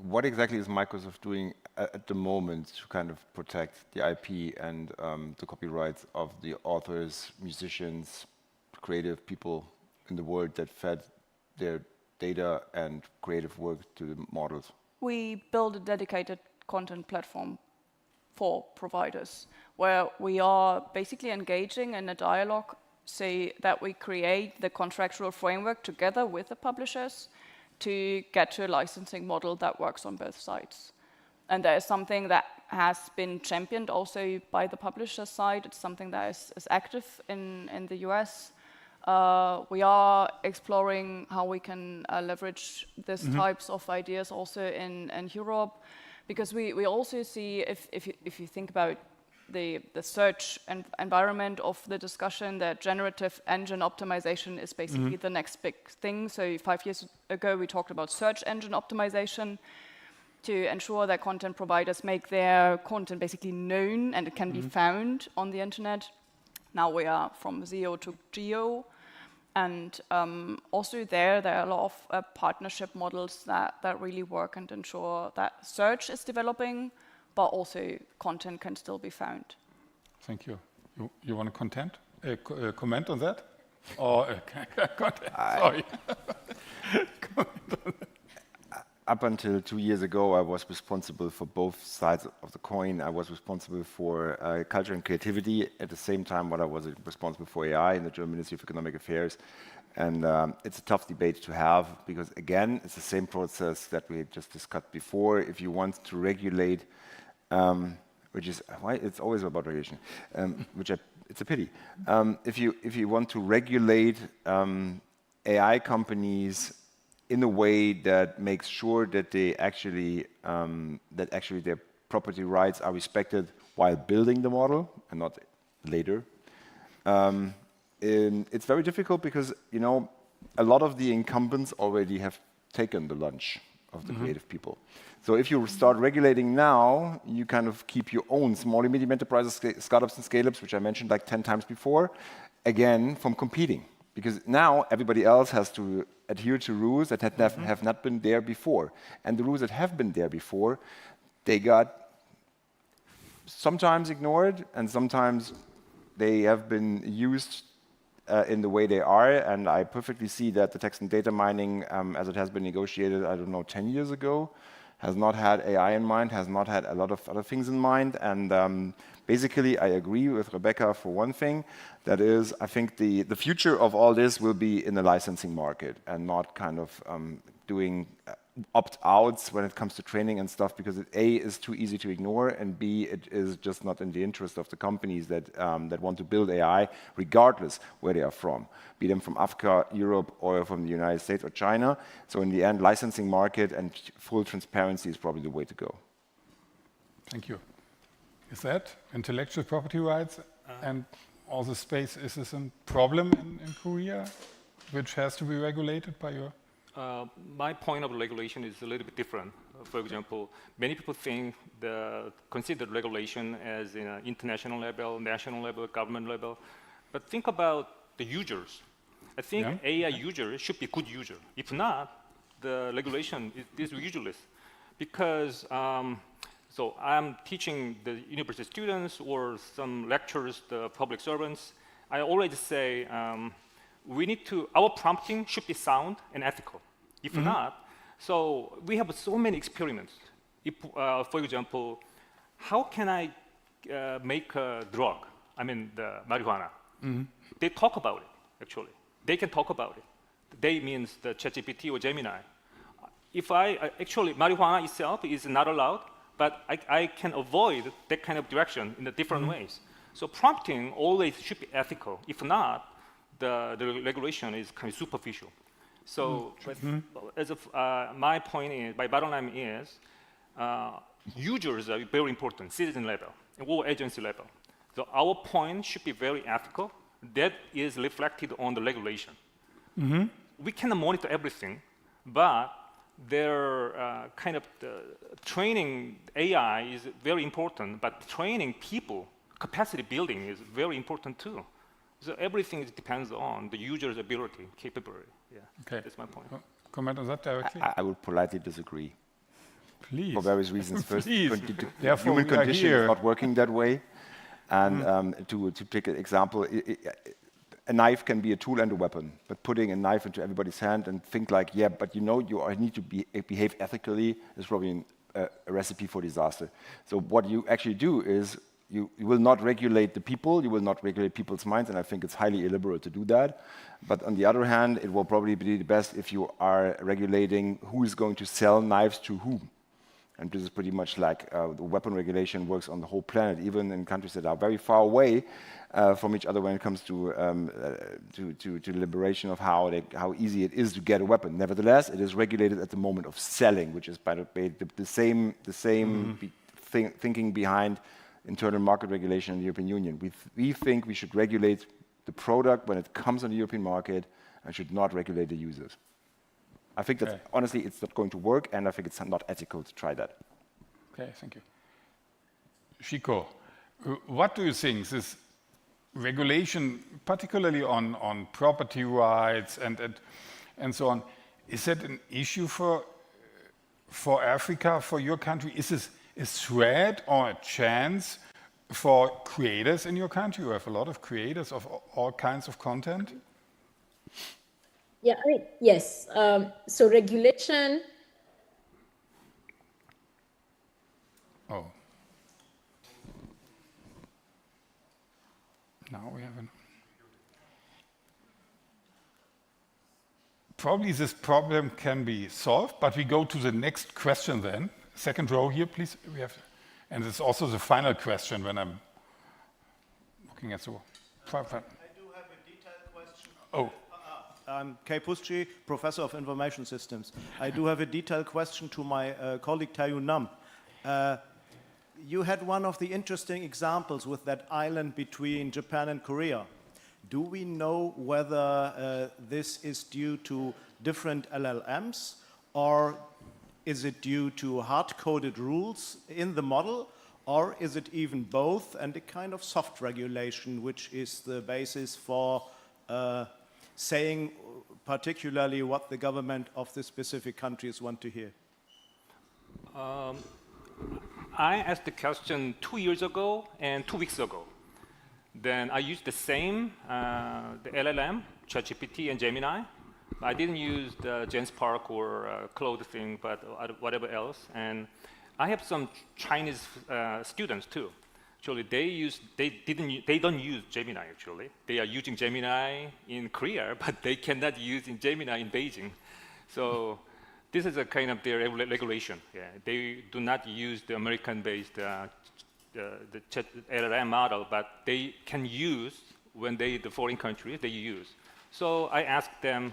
What exactly is Microsoft doing at the moment to kind of protect the IP and the copyrights of the authors, musicians, creative people in the world that fed their data and creative work to the models?
We build a dedicated content platform for providers, where we are basically engaging in a dialogue, say that we create the contractual framework together with the publishers to get to a licensing model that works on both sides. And that is something that has been championed also by the publisher side. It's something that is active in the US. We are exploring how we can leverage these types of ideas also in Europe, because we also see, if you think about the search environment of the discussion, that generative engine optimization is basically the next big thing. So 5 years ago, we talked about search engine optimization to ensure that content providers make their content basically known and it can be found on the internet. Now we are from SEO to geo. And also there are a lot of partnership models that really work and ensure that search is developing, but also content can still be found.
Thank you. You want to comment on that? Or sorry.
Up until 2 years ago, I was responsible for both sides of the coin. I was responsible for culture and creativity at the same time what I was responsible for AI in the German Ministry of Economic Affairs. And it's a tough debate to have, because again, it's the same process that we just discussed before. If you want to regulate, which is why it's always about regulation, it's a pity. If you want to regulate AI companies in a way that makes sure that they actually their property rights are respected while building the model and not later. It's very difficult because a lot of the incumbents already have taken the lunch of the creative people. So if you start regulating now, you kind of keep your own small and medium enterprises, startups and scale-ups, which I mentioned like 10 times before, again, from competing. Because now everybody else has to adhere to rules that have not been there before. And the rules that have been there before, they got sometimes ignored, and sometimes they have been used in the way they are. And I perfectly see that the text and data mining, as it has been negotiated, I don't know, 10 years ago, has not had AI in mind, has not had a lot of other things in mind. And basically, I agree with Rebecca for one thing. That is, I think the future of all this will be in the licensing market and not kind of doing opt-outs when it comes to training and stuff, because A, is too easy to ignore, and B, it is just not in the interest of the companies that want to build AI, regardless where they are from, be them from Africa, Europe, or from the United States or China. So in the end, licensing market and full transparency is probably the way to go.
Thank you. Is that intellectual property rights and all the space, is this a problem in Korea, which has to be regulated by your...
My point of regulation is a little bit different. For example, many people consider regulation as in an international level, national level, government level. But think about the users. I think AI users should be good user. If not, the regulation is useless. Because so I'm teaching the university students or some lecturers, the public servants. I always say our prompting should be sound and ethical. If not, so we have so many experiments. If, for example, how can I make a drug? I mean, the marijuana. They talk about it, actually. They can talk about it. They means the ChatGPT or Gemini. If actually, marijuana itself is not allowed, but I can avoid that kind of direction in the different ways. So prompting always should be ethical. If not, the regulation is kind of superficial. So as of, my point is, my bottom line is, users are very important, citizen level or agency level. So our point should be very ethical. That is reflected on the regulation. We cannot monitor everything, but their kind of training AI is very important, but training people, capacity building is very important too. So everything depends on the user's ability, capability. Yeah, okay. That's my point.
Comment on that directly?
I would politely disagree.
Please.
For various reasons. First,
the
human condition is not working that way. And to take an example, a knife can be a tool and a weapon, but putting a knife into everybody's hand and think like, yeah, but you need to behave ethically is probably a recipe for disaster. So what you actually do is you will not regulate the people, you will not regulate people's minds, and I think it's highly illiberal to do that. But on the other hand, it will probably be the best if you are regulating who is going to sell knives to whom. And this is pretty much like the weapon regulation works on the whole planet, even in countries that are very far away from each other when it comes to liberation of how easy it is to get a weapon. Nevertheless, it is regulated at the moment of selling, which is by the same thinking behind internal market regulation in the European Union. We think we should regulate the product when it comes on the European market and should not regulate the users. I think that honestly it's not going to work, and I think it's not ethical to try that.
Okay, thank you. Chico, what do you think this regulation, particularly on property rights and so on, is that an issue for Africa, for your country? Is this a threat or a chance for creators in your country? You have a lot of creators of all kinds of content.
Yeah, yes. So regulation.
Oh. Now we have an. Probably this problem can be solved, but we go to the next question then. Second row here, please. We have, and it's also the final question when I'm looking at the. I do have a detailed question. Oh.
I'm Kay Puschi, Professor of Information Systems. I do have a detailed question to my colleague Tayu Nam. You had one of the interesting examples with that island between Japan and Korea. Do we know whether this is due to different LLMs, or is it due to hard-coded rules in the model, or is it even both and a kind of soft regulation, which is the basis for saying particularly what the government of the specific countries want to hear?
I asked the question 2 years ago and 2 weeks ago. Then I used the same, the LLM, ChatGPT and Gemini. I didn't use the GenSpark or Claude thing, but whatever else. And I have some Chinese students too. Actually, they don't use Gemini. Actually, they are using Gemini in Korea, but they cannot use in Gemini in Beijing. So this is a kind of their regulation. Yeah, they do not use the American-based the LLM model, but they can use when the foreign countries they use. So I asked them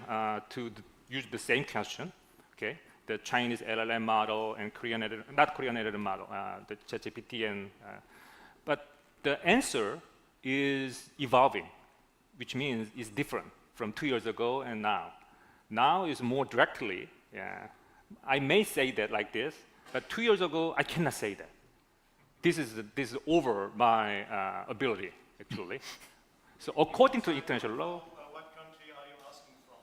to use the same question, okay? The Chinese LLM model and Korean not Korean LLM model, the ChatGPT and. But the answer is evolving, which means it's different from 2 years ago and now. Now is more directly. Yeah, I may say that like this, but 2 years ago I cannot say that. This is over my ability, actually. So according to international law.
What country are you asking from?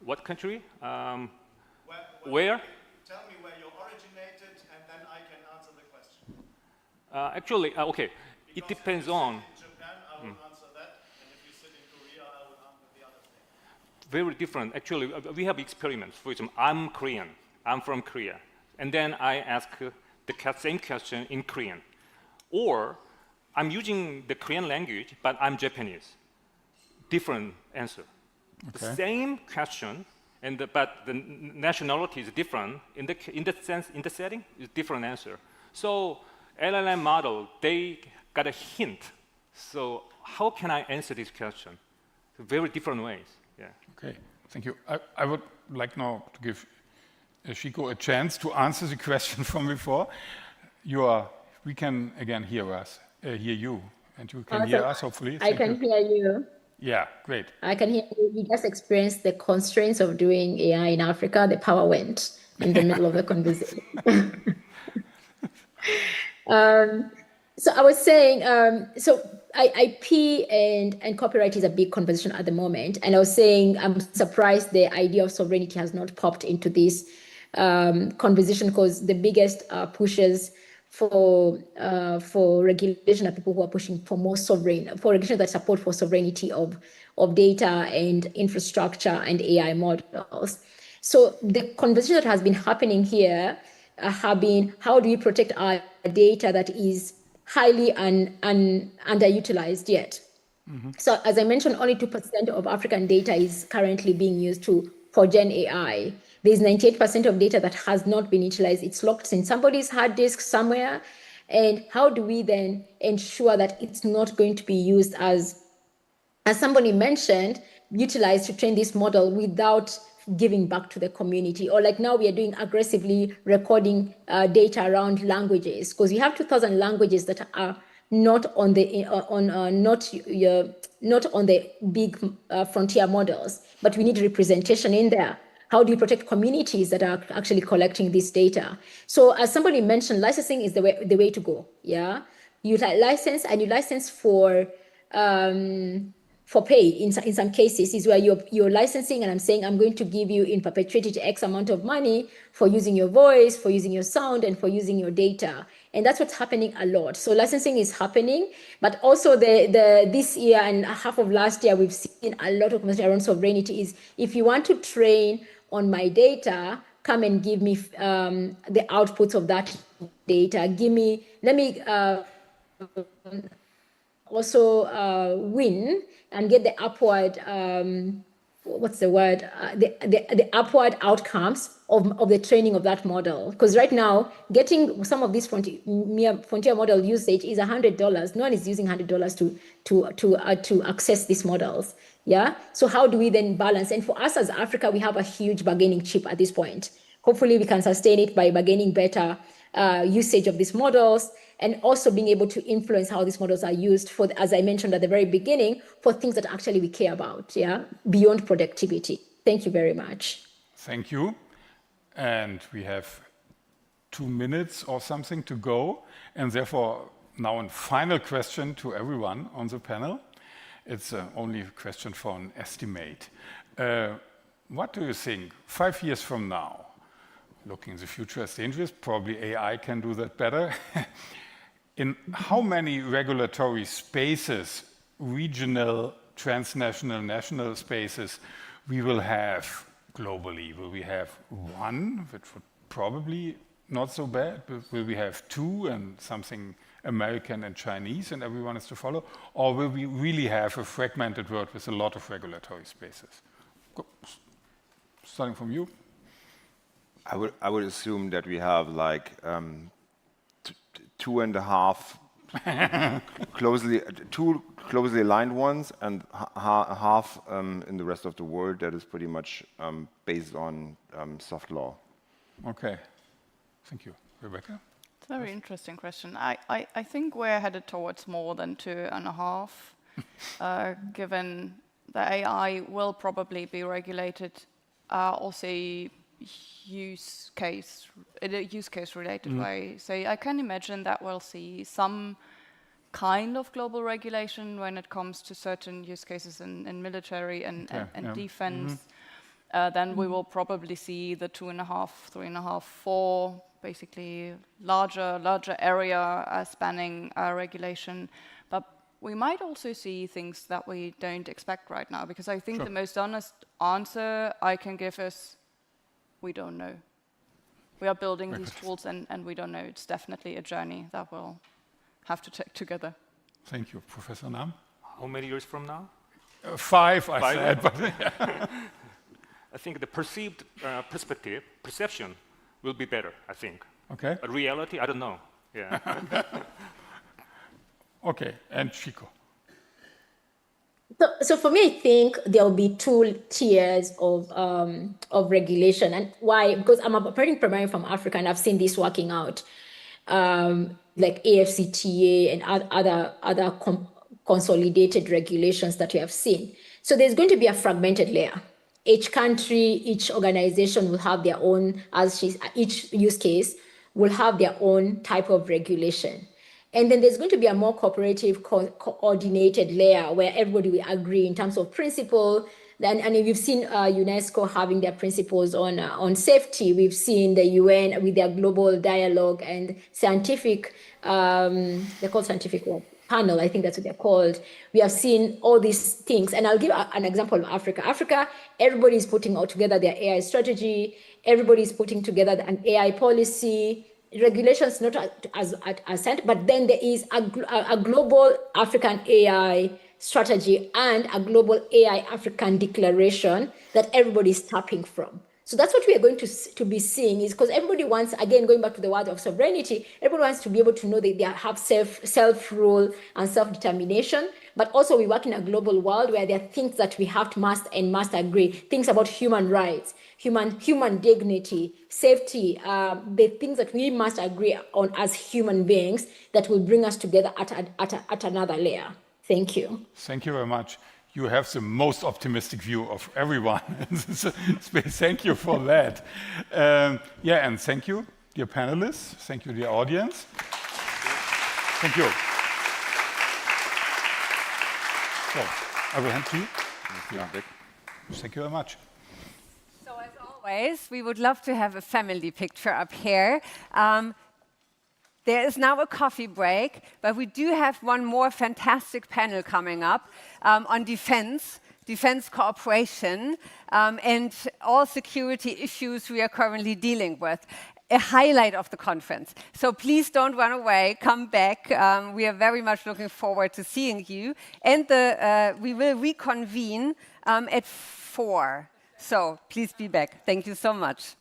What country? Where?
Tell me where you originated, and then I can answer the question.
Actually, okay. Because it depends on.
In Japan, I will answer that, and if you sit in Korea, I will answer the other thing.
Very different. Actually, we have experiments. For example, I'm Korean. I'm from Korea, and then I ask the same question in Korean, or I'm using the Korean language, but I'm Japanese. Different answer. Okay. The same question, but the nationality is different. In the sense, in the setting, is different answer. So LLM model, they got a hint. So how can I answer this question? Very different ways. Yeah.
Okay. Thank you. I would like now to give Shiko a chance to answer the question from before. We can again hear you, and you can hear us, hopefully.
I can hear you.
Yeah, great.
I can hear you. We just experienced the constraints of doing AI in Africa. The power went in the middle of the conversation. So I was saying, so IP and copyright is a big conversation at the moment. And I was saying, I'm surprised the idea of sovereignty has not popped into this conversation, because the biggest pushes for regulation are people who are pushing for more for regulation that support for sovereignty of data and infrastructure and AI models. So the conversation that has been happening here have been, how do we protect our data that is highly underutilized yet? Mm-hmm. So as I mentioned, only 2% of African data is currently being used for Gen AI. There's 98% of data that has not been utilized. It's locked in somebody's hard disk somewhere. And how do we then ensure that it's not going to be used as somebody mentioned, utilized to train this model without giving back to the community? Or like now we are doing aggressively recording data around languages, because we have 2,000 languages that are not on the not on the big frontier models, but we need representation in there. How do you protect communities that are actually collecting this data? So as somebody mentioned, licensing is the way to go. Yeah, you license for pay in some cases is where you're licensing, and I'm saying I'm going to give you in perpetuity X amount of money for using your voice, for using your sound, and for using your data. And that's what's happening a lot. So licensing is happening, but also this year and half of last year, we've seen a lot of conversation around sovereignty. Is if you want to train on my data, come and give me the outputs of that data. Let me also win and get the upward, the upward outcomes of the training of that model. Because right now, getting some of this frontier model usage is $100. No one is using $100 to access these models. Yeah. So how do we then balance? And for us as Africa, we have a huge bargaining chip at this point. Hopefully we can sustain it by bargaining better usage of these models, and also being able to influence how these models are used for, as I mentioned at the very beginning, for things that actually we care about, yeah, beyond productivity. Thank you very much.
Thank you. And we have 2 minutes or something to go. And therefore, now a final question to everyone on the panel. It's only a question for an estimate. What do you think 5 years from now? Looking in the future is dangerous. Probably AI can do that better. In how many regulatory spaces, regional, transnational, national spaces, we will have globally? Will we have 1, which would probably not so bad? Will we have 2 and something American and Chinese and everyone is to follow? Or will we really have a fragmented world with a lot of regulatory spaces? Starting from you.
I would assume that we have like 2.5 two closely aligned ones, and half in the rest of the world that is pretty much based on soft law.
Okay, thank you. Rebecca?
It's a very interesting question. I think we're headed towards more than 2.5, given the AI will probably be regulated also use case related way. So I can imagine that we'll see some kind of global regulation when it comes to certain use cases in military and defense. Then we will probably see the 2.5, 3.5, 4, basically larger area spanning regulation. But we might also see things that we don't expect right now, because I think the most honest answer I can give is we don't know. We are building these tools and we don't know. It's definitely a journey that we'll have to take together.
Thank you, Professor Nam.
How many years from now?
5, I said. But
I think the perceived perception will be better, I think.
Okay.
But reality, I don't know. Yeah.
Okay, and Chico.
So for me, I think there will be 2 tiers of regulation. And why? Because I'm operating primarily from Africa, and I've seen this working out, like AFCTA and other consolidated regulations that we have seen. So there's going to be a fragmented layer. Each country, each organization will have their own, each use case will have their own type of regulation. And then there's going to be a more cooperative, coordinated layer where everybody will agree in terms of principle. And we've seen UNESCO having their principles on safety. We've seen the UN with their global dialogue and scientific, they're called scientific panel, I think that's what they're called. We have seen all these things. And I'll give an example of Africa. Africa, everybody is putting all together their AI strategy. Everybody is putting together an AI policy. Regulations not as assent, but then there is a global African AI strategy and a global AI African declaration that everybody is tapping from. So that's what we are going to be seeing, is because everybody wants, again, going back to the word of sovereignty, everybody wants to be able to know that they have self-rule and self-determination, but also we work in a global world where there are things that we have to must agree, things about human rights, human dignity, safety, the things that we must agree on as human beings that will bring us together at another layer. Thank you.
Thank you very much. You have the most optimistic view of everyone in this space. Thank you for that. And thank you, dear panelists. Thank you, dear audience. Thank you. So, I will hand to you. Thank you very much.
So, as always, we would love to have a family picture up here. There is now a coffee break, but we do have one more fantastic panel coming up on defense cooperation, and all security issues we are currently dealing with. A highlight of the conference. So please don't run away, come back. We are very much looking forward to seeing you. And we will reconvene at 4. So please be back. Thank you so much.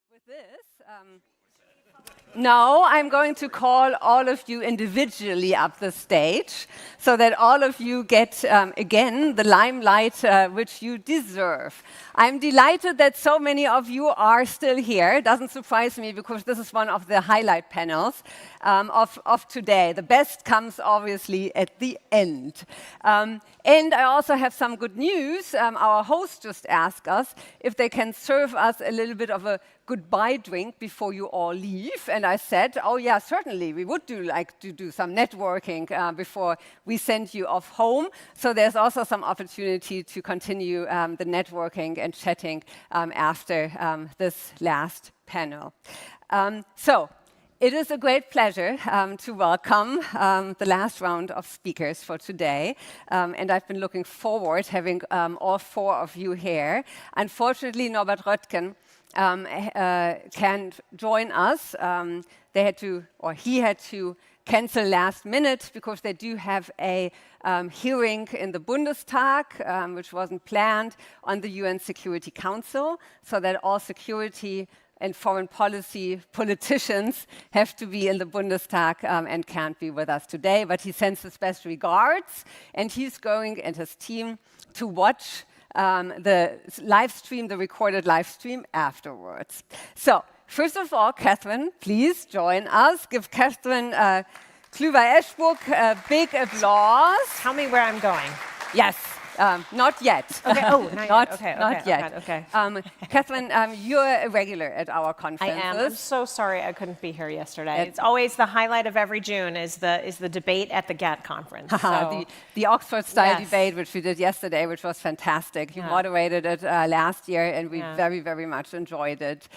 With this, now I'm going to call all of you individually up the stage so that all of you get, again, the limelight which you deserve. I'm delighted that so many of you are still here. It doesn't surprise me because this is one of the highlight panels of today. The best comes obviously at the end. And I also have some good news. Our host just asked us if they can serve us a little bit of a goodbye drink before you all leave. And I said, oh yeah, certainly. We would like to do some networking before we send you off home. So there's also some opportunity to continue the networking and chatting after this last panel. So it is a great pleasure to welcome the last round of speakers for today. And I've been looking forward to having all four of you here. Unfortunately, Norbert Röttgen can't join us. They had to, or he had to cancel last minute because they do have a hearing in the Bundestag, which wasn't planned, on the UN Security Council, so that all security and foreign policy politicians have to be in the Bundestag and can't be with us today. But he sends his best regards, and he's going, and his team, to watch the live stream, the recorded live stream afterwards. So, first of all, Catherine, please join us. Give Catherine Klüver-Eschbruck a big applause.
Tell me where I'm going.
Yes. Not yet.
Okay. Oh, not yet.
Not yet.
Okay.
Catherine, you're a regular at our conferences.
I am. I'm so sorry I couldn't be here yesterday. It's always the highlight of every June is the debate at the GATT conference. So.
the Oxford style debate, which we did yesterday, which was fantastic. You moderated it last year, and we very, very much enjoyed it.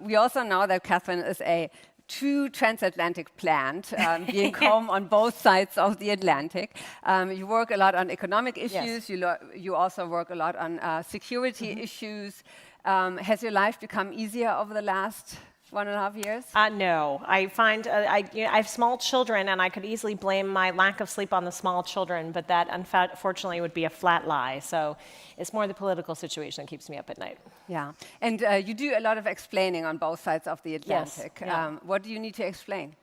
We also know that Catherine is a true transatlantic plant, being home on both sides of the Atlantic. You work a lot on economic issues. Yes. You also work a lot on security issues. Has your life become easier over the last 1.5 years?
No. I find I have small children, and I could easily blame my lack of sleep on the small children, but that unfortunately would be a flat lie. So it's more the political situation that keeps me up at night.
Yeah. And you do a lot of explaining on both sides of the Atlantic. Yes. Yeah. What do you need to explain?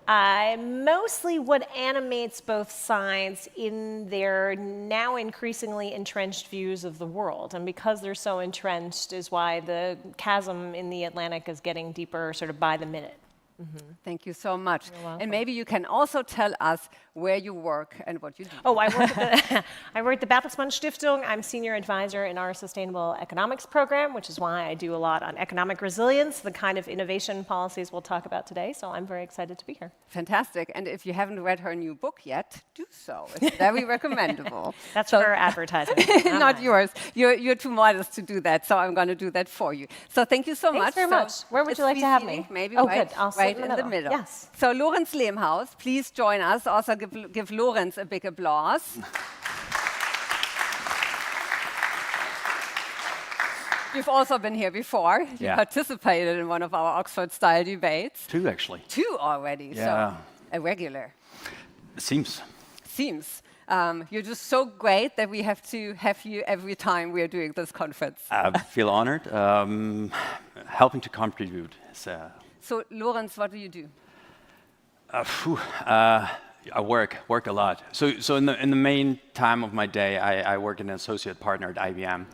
Mostly what animates both sides in their now increasingly entrenched views of the world. And because they're so entrenched is why the chasm in the Atlantic is getting deeper sort of by the minute.
Mm-hmm. Thank you so much. And maybe you can also tell us where you work and what you do.
Oh, I work at the Bertelsmann Stiftung. I'm senior advisor in our sustainable economics program, which is why I do a lot on economic resilience, the kind of innovation policies we'll talk about today. So I'm very excited to be here.
Fantastic. And if you haven't read her new book yet, do so. It's very recommendable.
That's for advertising.
Not yours. You're too modest to do that, so I'm going to do that for you. So thank you so much.
Thanks very much. Where would you like to have me?
Maybe
good. I'll sit
in the middle.
Yes.
So Lorenz Lehmhaus, please join us. Also give Lorenz a big applause. You've also been here before. You participated in one of our Oxford-style debates.
2, actually.
2 already.
Yeah.
So a regular.
Seems.
You're just so great that we have to have you every time we're doing this conference.
I feel honored. Helping to contribute.
So, Lorenz, what do you do?
I work a lot. So in the main time of my day, I work as an associate partner at IBM.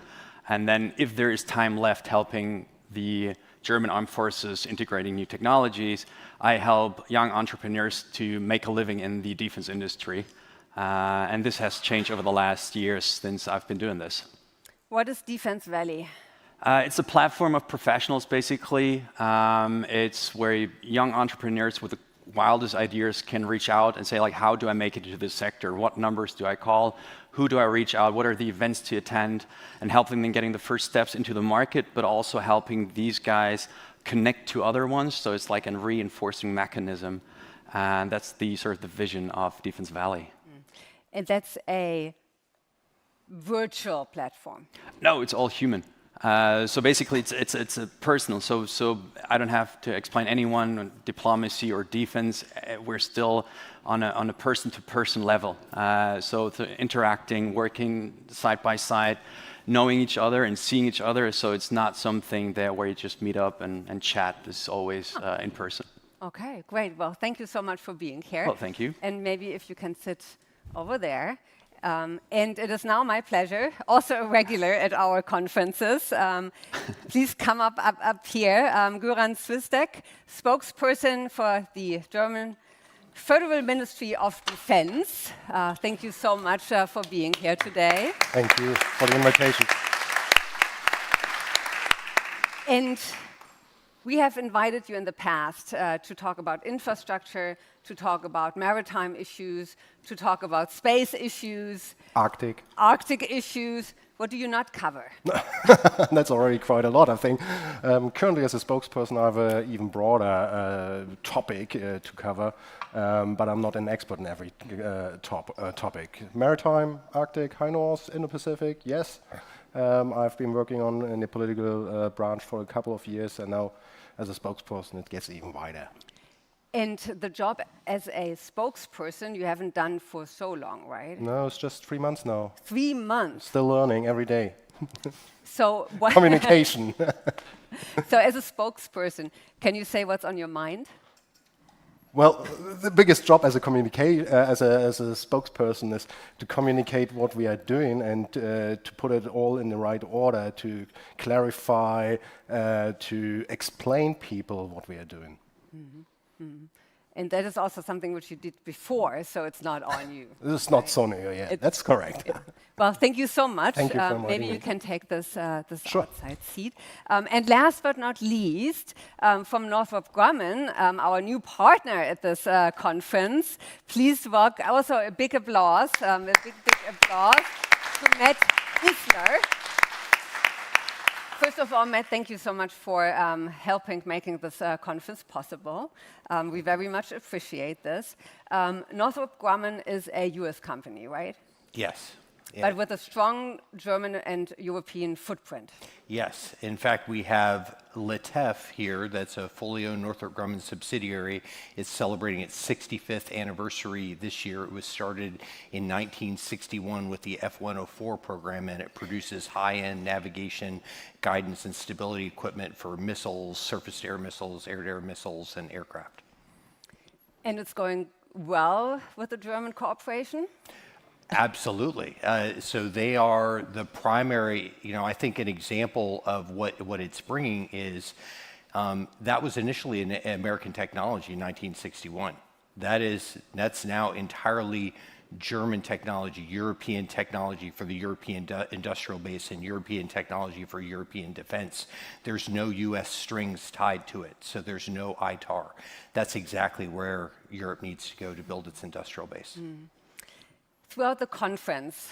And then if there is time left helping the German Armed Forces integrating new technologies, I help young entrepreneurs to make a living in the defense industry. And this has changed over the last years since I've been doing this.
What is Defense Valley?
It's a platform of professionals, basically. It's where young entrepreneurs with a wildest ideas can reach out and say, like, how do I make it into this sector? What numbers do I call? Who do I reach out? What are the events to attend? And helping them getting the first steps into the market, but also helping these guys connect to other ones. So it's like a reinforcing mechanism. And that's the sort of the vision of Defense Valley.
And that's a virtual platform.
No, it's all human. So basically, it's a personal. So I don't have to explain anyone on diplomacy or defense. We're still on a person-to-person level. So interacting, working side by side, knowing each other and seeing each other. So it's not something that where you just meet up and chat. This is always in person.
Okay, great. Well, thank you so much for being here.
Well, thank you.
And maybe if you can sit over there. And it is now my pleasure, also a regular at our conferences. Please come up here. Göran Swistek, spokesperson for the German Federal Ministry of Defense. Thank you so much for being here today.
Thank you for the invitation.
And we have invited you in the past to talk about infrastructure, to talk about maritime issues, to talk about space issues. Arctic issues. What do you not cover?
That's already quite a lot, I think. Currently, as a spokesperson, I have an even broader topic to cover, but I'm not an expert in every topic. Maritime, Arctic, High North, Indo-Pacific, yes. I've been working in the political branch for a couple of years, and now as a spokesperson, it gets even wider.
And the job as a spokesperson you haven't done for so long, right?
No, it's just 3 months now.
3 months?
Still learning every day.
So
communication.
So as a spokesperson, can you say what's on your mind?
Well, the biggest job as a spokesperson is to communicate what we are doing and to put it all in the right order, to clarify, to explain people what we are doing.
Mm-hmm. Mm-hmm. And that is also something which you did before, so it's not on you.
It's not so new, yeah. That's correct.
Yeah. Well, thank you so much.
Thank you for inviting
maybe
me.
you can take this
Sure.
outside seat. And last but not least, from Northrop Grumman, our new partner at this conference, please welcome also a big applause, to Matt Isler. First of all, Matt, thank you so much for helping making this conference possible. We very much appreciate this. Northrop Grumman is a US company, right?
Yes.
Yeah. But with a strong German and European footprint.
Yes. In fact, we have LITEF here, that's a fully owned Northrop Grumman subsidiary. It's celebrating its 65th anniversary this year. It was started in 1961 with the F-104 program, and it produces high-end navigation, guidance, and stability equipment for missiles, surface-to-air missiles, air-to-air missiles, and aircraft.
And it's going well with the German cooperation?
Absolutely. So they are the primary, I think an example of what it's bringing is that was initially an American technology in 1961. That's now entirely German technology, European technology for the European industrial base and European technology for European defense. There's no US strings tied to it, so there's no ITAR. That's exactly where Europe needs to go to build its industrial base. Mm.
Throughout the conference,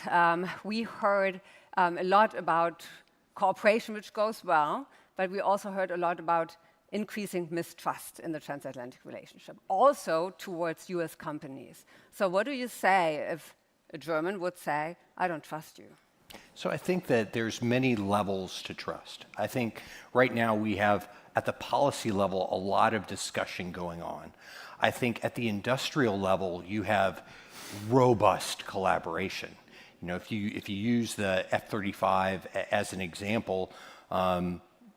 we heard a lot about cooperation, which goes well, but we also heard a lot about increasing mistrust in the transatlantic relationship, also towards US companies. So what do you say if a German would say, I don't trust you?
So I think that there's many levels to trust. I think right now we have, at the policy level, a lot of discussion going on. I think at the industrial level, you have robust collaboration. If you use the F-35 as an example,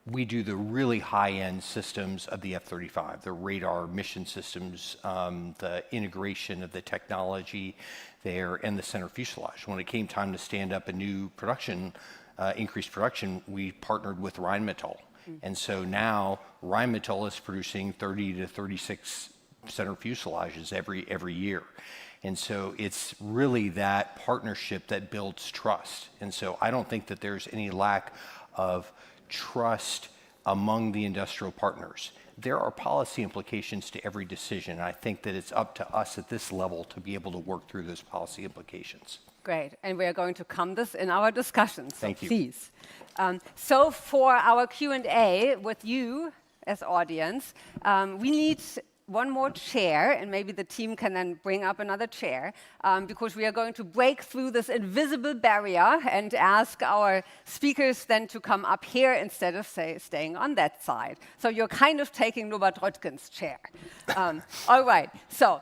we do the really high-end systems of the F-35, the radar mission systems, the integration of the technology there, and the center fuselage. When it came time to stand up a new production, increased production, we partnered with Rheinmetall. And so now Rheinmetall is producing 30 to 36 center fuselages every year. And so it's really that partnership that builds trust. And so I don't think that there's any lack of trust among the industrial partners. there are policy implications to every decision. I think that it's up to us at this level to be able to work through those policy implications.
Great, and we are going to come this in our discussions.
Thank you.
Please. So for our Q&A with you as audience, we need one more chair, and maybe the team can then bring up another chair, because we are going to break through this invisible barrier and ask our speakers then to come up here instead of staying on that side. So you're kind of taking Norbert Röttgen's chair. All right, so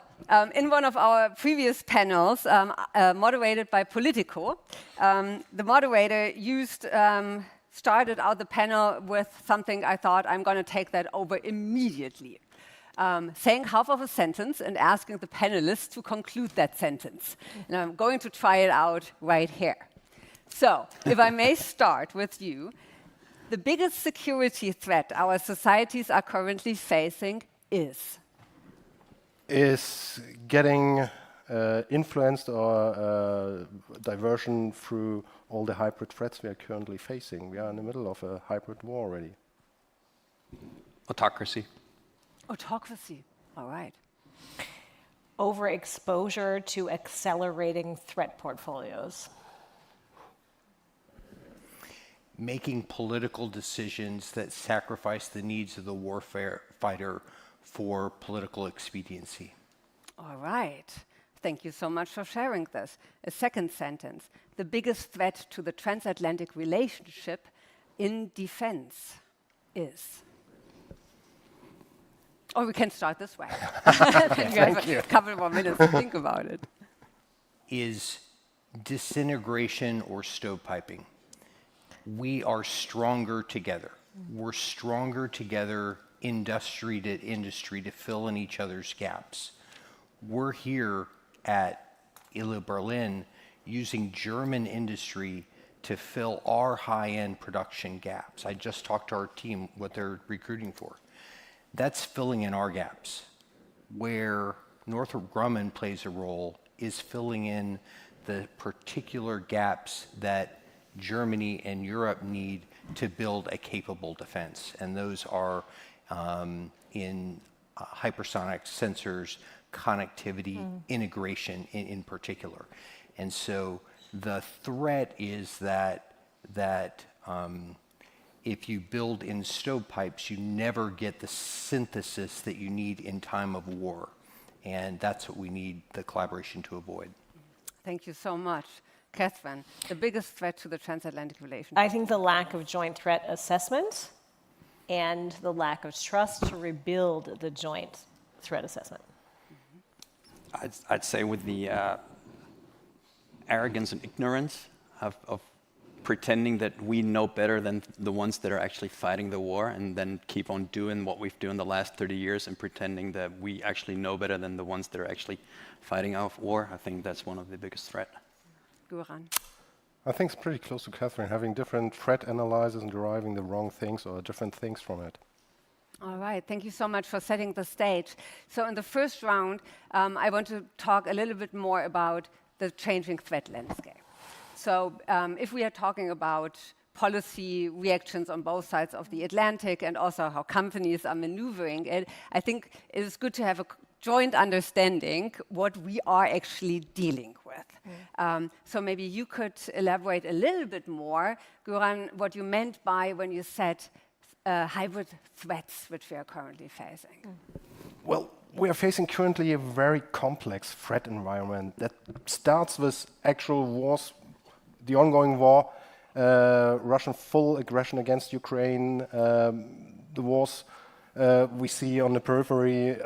in one of our previous panels, moderated by Politico, the moderator started out the panel with something I thought I'm going to take that over immediately. Saying half of a sentence and asking the panelists to conclude that sentence. And I'm going to try it out right here. So, if I may start with you, the biggest security threat our societies are currently facing is
getting influenced or diversion through all the hybrid threats we are currently facing. We are in the middle of a hybrid war already.
Autocracy.
Autocracy, all right.
Overexposure to accelerating threat portfolios.
Making political decisions that sacrifice the needs of the warfare fighter for political expediency.
All right. Thank you so much for sharing this. A second sentence. The biggest threat to the transatlantic relationship in defense is... Or we can start this way. You have a couple more minutes to think about it.
Is disintegration or stovepiping. We are stronger together. We're stronger together, industry to industry, to fill in each other's gaps. We're here at ILO Berlin using German industry to fill our high-end production gaps. I just talked to our team what they're recruiting for. That's filling in our gaps. Where Northrop Grumman plays a role is filling in the particular gaps that Germany and Europe need to build a capable defense. And those are in hypersonic sensors, connectivity, integration in particular. And so the threat is that if you build in stovepipes, you never get the synthesis that you need in time of war. And that's what we need the collaboration to avoid.
Thank you so much. Catherine, the biggest threat to the transatlantic relationship?
I think the lack of joint threat assessment and the lack of trust to rebuild the joint threat assessment.
I'd say with the arrogance and ignorance of pretending that we know better than the ones that are actually fighting the war, and then keep on doing what we've done the last 30 years and pretending that we actually know better than the ones that are actually fighting our war. I think that's one of the biggest threats.
Göran.
I think it's pretty close to Catherine, having different threat analyses and deriving the wrong things or different things from it.
All right, thank you so much for setting the stage. So in the first round, I want to talk a little bit more about the changing threat landscape. So if we are talking about policy reactions on both sides of the Atlantic and also how companies are maneuvering it, I think it is good to have a joint understanding what we are actually dealing with. So maybe you could elaborate a little bit more, Göran, what you meant by when you said hybrid threats which we are currently facing.
Well, we are facing currently a very complex threat environment that starts with actual wars, the ongoing war, Russian full aggression against Ukraine, the wars we see on the periphery,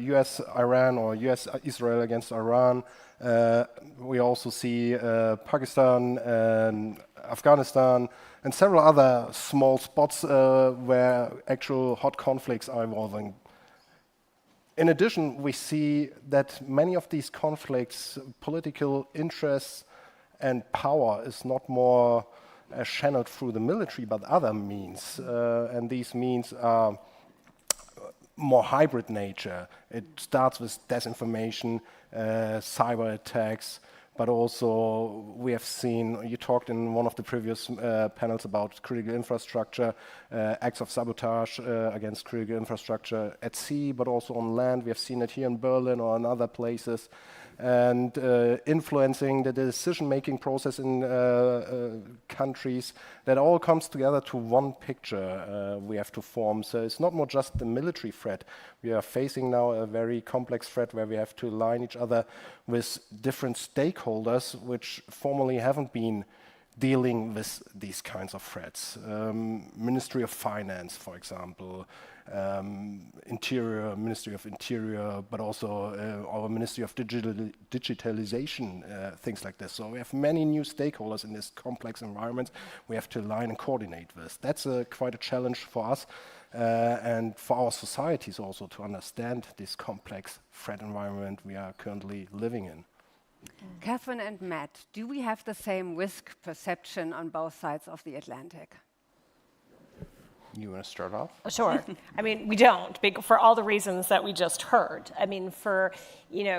U.S. Iran or U.S. Israel against Iran. We also see Pakistan and Afghanistan and several other small spots where actual hot conflicts are evolving. In addition, we see that many of these conflicts, political interests and power is not more channeled through the military, but other means. And these means are more hybrid nature. It starts with disinformation, cyber attacks, but also we have seen, you talked in one of the previous panels about critical infrastructure, acts of sabotage against critical infrastructure at sea, but also on land. We have seen it here in Berlin or in other places, and influencing the decision-making process in countries. That all comes together to one picture we have to form. So it's not more just the military threat. We are facing now a very complex threat where we have to align each other with different stakeholders which formerly haven't been dealing with these kinds of threats. Ministry of Finance, for example, Ministry of Interior, but also our Ministry of Digitalization, things like this. So we have many new stakeholders in this complex environment we have to align and coordinate with. That's quite a challenge for us and for our societies also to understand this complex threat environment we are currently living in.
Catherine and Matt, do we have the same risk perception on both sides of the Atlantic?
You want to start off?
Sure. I mean, we don't, for all the reasons that we just heard. I mean,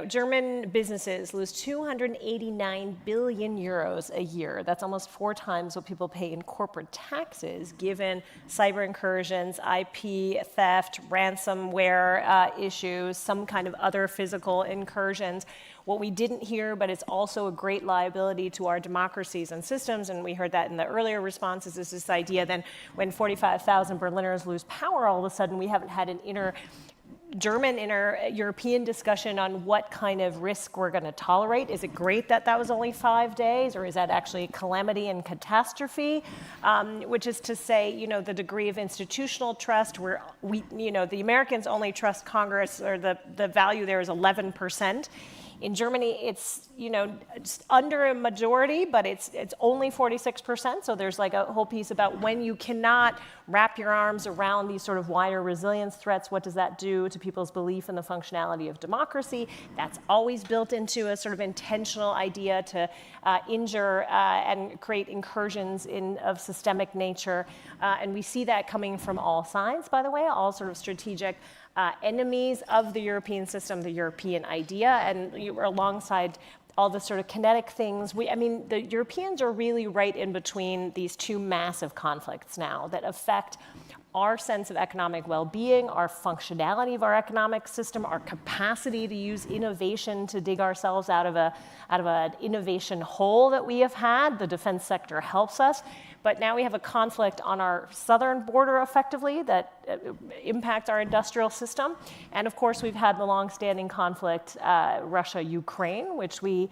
German businesses lose 289 billion euros a year. That's almost 4 times what people pay in corporate taxes, given cyber incursions, IP theft, ransomware issues, some kind of other physical incursions. What we didn't hear, but it's also a great liability to our democracies and systems, and we heard that in the earlier responses, is this idea then when 45,000 Berliners lose power, all of a sudden we haven't had an German, inter-European discussion on what kind of risk we're going to tolerate. Is it great that that was only 5 days, or is that actually calamity and catastrophe? Which is to say, the degree of institutional trust, where the Americans only trust Congress, or the value there is 11%. In Germany, it's just under a majority, but it's only 46%. So there's like a whole piece about when you cannot wrap your arms around these sort of wider resilience threats. What does that do to people's belief in the functionality of democracy? That's always built into a sort of intentional idea to injure and create incursions of systemic nature. And we see that coming from all sides, by the way, all sort of strategic enemies of the European system, the European idea, and alongside all the sort of kinetic things. The Europeans are really right in between these two massive conflicts now that affect our sense of economic well-being, our functionality of our economic system, our capacity to use innovation to dig ourselves out of an innovation hole that we have had. The defense sector helps us. But now we have a conflict on our southern border, effectively, that impacts our industrial system. And of course, we've had the long-standing conflict, Russia-Ukraine, which we,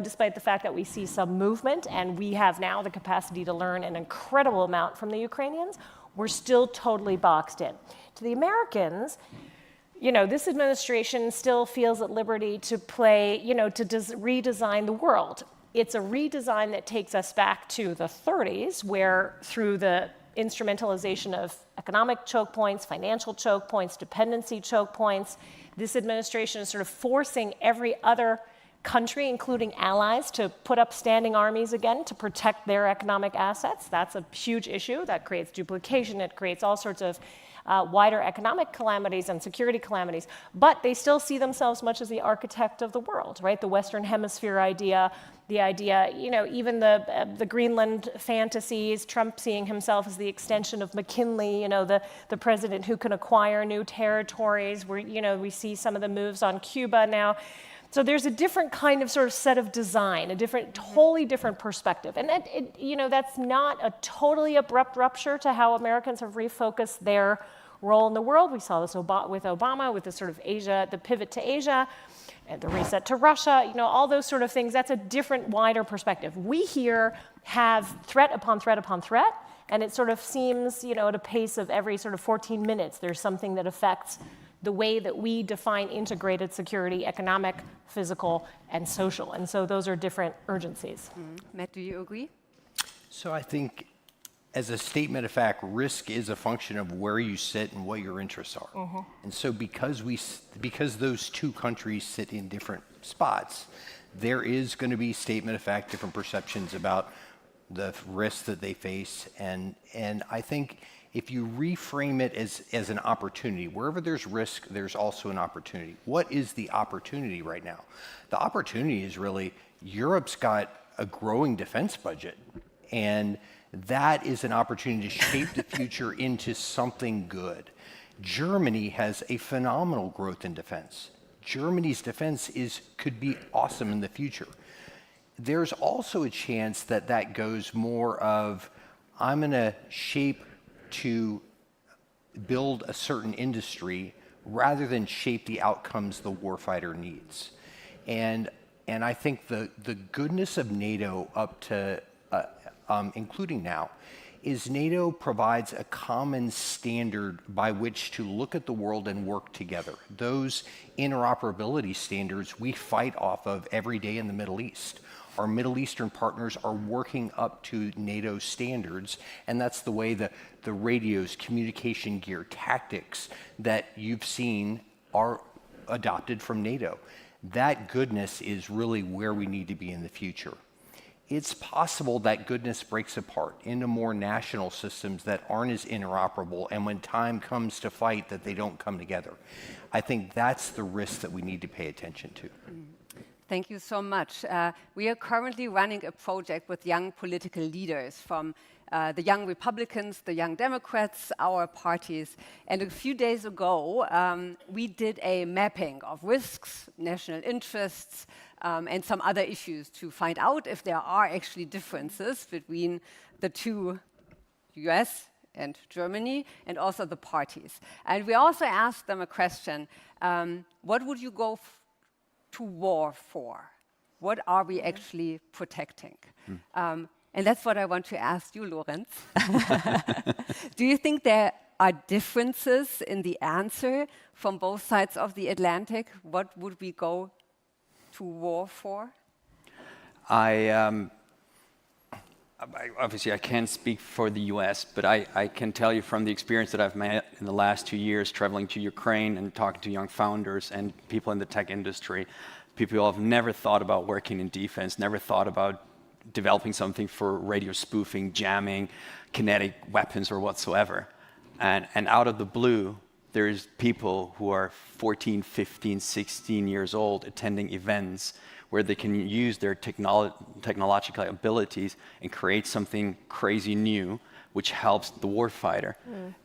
despite the fact that we see some movement, and we have now the capacity to learn an incredible amount from the Ukrainians, we're still totally boxed in. To the Americans, this administration still feels at liberty to play, to redesign the world. It's a redesign that takes us back to the 30s, where through the instrumentalization of economic choke points, financial choke points, dependency choke points, this administration is sort of forcing every other country, including allies, to put up standing armies again to protect their economic assets. That's a huge issue. That creates duplication. It creates all sorts of wider economic calamities and security calamities. But they still see themselves much as the architect of the world, right? The Western Hemisphere idea, the idea, even the Greenland fantasies, Trump seeing himself as the extension of McKinley, the president who can acquire new territories, where, we see some of the moves on Cuba now. So there's a different kind of sort of set of design, a totally different perspective. And that's not a totally abrupt rupture to how Americans have refocused their role in the world. We saw this with Obama, with the sort of Asia, the pivot to Asia, and the reset to Russia, all those sort of things. That's a different, wider perspective. We here have threat upon threat upon threat, and it sort of seems, at a pace of every sort of 14 minutes, there's something that affects the way that we define integrated security, economic, physical, and social. And so those are different urgencies.
Matt, do you agree?
So I think, as a statement of fact, risk is a function of where you sit and what your interests are. And so because those two countries sit in different spots, there is going to be, statement of fact, different perceptions about the risks that they face. And I think if you reframe it as an opportunity, wherever there's risk, there's also an opportunity. What is the opportunity right now? The opportunity is really Europe's got a growing defense budget, and that is an opportunity to shape the future into something good. Germany has a phenomenal growth in defense. Germany's defense could be awesome in the future. There's also a chance that that goes more of, I'm going to shape to build a certain industry rather than shape the outcomes the warfighter needs. And I think the goodness of NATO up to, including now, is NATO provides a common standard by which to look at the world and work together. Those interoperability standards we fight off of every day in the Middle East. Our Middle Eastern partners are working up to NATO standards, and that's the way the radios, communication gear, tactics that you've seen are adopted from NATO. That goodness is really where we need to be in the future. It's possible that goodness breaks apart into more national systems that aren't as interoperable, and when time comes to fight, that they don't come together. I think that's the risk that we need to pay attention to.
Thank you so much. We are currently running a project with young political leaders from the Young Republicans, the Young Democrats, our parties. And a few days ago, we did a mapping of risks, national interests, and some other issues to find out if there are actually differences between the two, US and Germany, and also the parties. And we also asked them a question, what would you go to war for? What are we actually protecting? And that's what I want to ask you, Lorenz. Do you think there are differences in the answer from both sides of the Atlantic? What would we go to war for?
Obviously, I can't speak for the US, but I can tell you from the experience that I've made in the last 2 years, traveling to Ukraine and talking to young founders and people in the tech industry, people who have never thought about working in defense, never thought about developing something for radio spoofing, jamming, kinetic weapons or whatsoever. And out of the blue, there's people who are 14, 15, 16 years old attending events where they can use their technological abilities and create something crazy new, which helps the warfighter.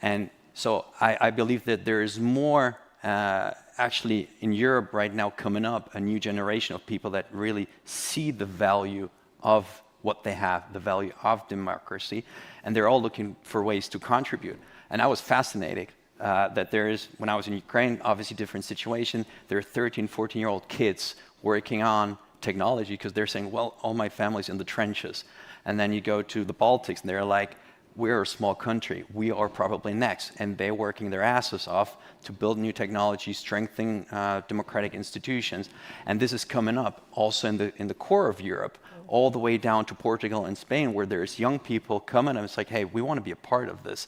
And so I believe that there is more actually in Europe right now coming up, a new generation of people that really see the value of what they have, the value of democracy, and they're all looking for ways to contribute. And I was fascinated that there is, when I was in Ukraine, obviously different situation, there are 13, 14-year-old kids working on technology because they're saying, well, all my family's in the trenches. And then you go to the Baltics and they're like, we're a small country, we are probably next. And they're working their asses off to build new technology, strengthen democratic institutions. And this is coming up also in the core of Europe, all the way down to Portugal and Spain, where there's young people coming and it's like, hey, we want to be a part of this.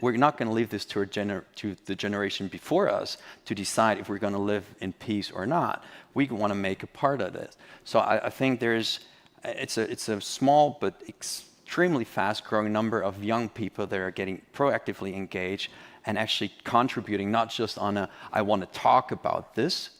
We're not going to leave this to the generation before us to decide if we're going to live in peace or not. We want to make a part of this. So I think it's a small but extremely fast-growing number of young people that are getting proactively engaged and actually contributing, not just on I want to talk about this,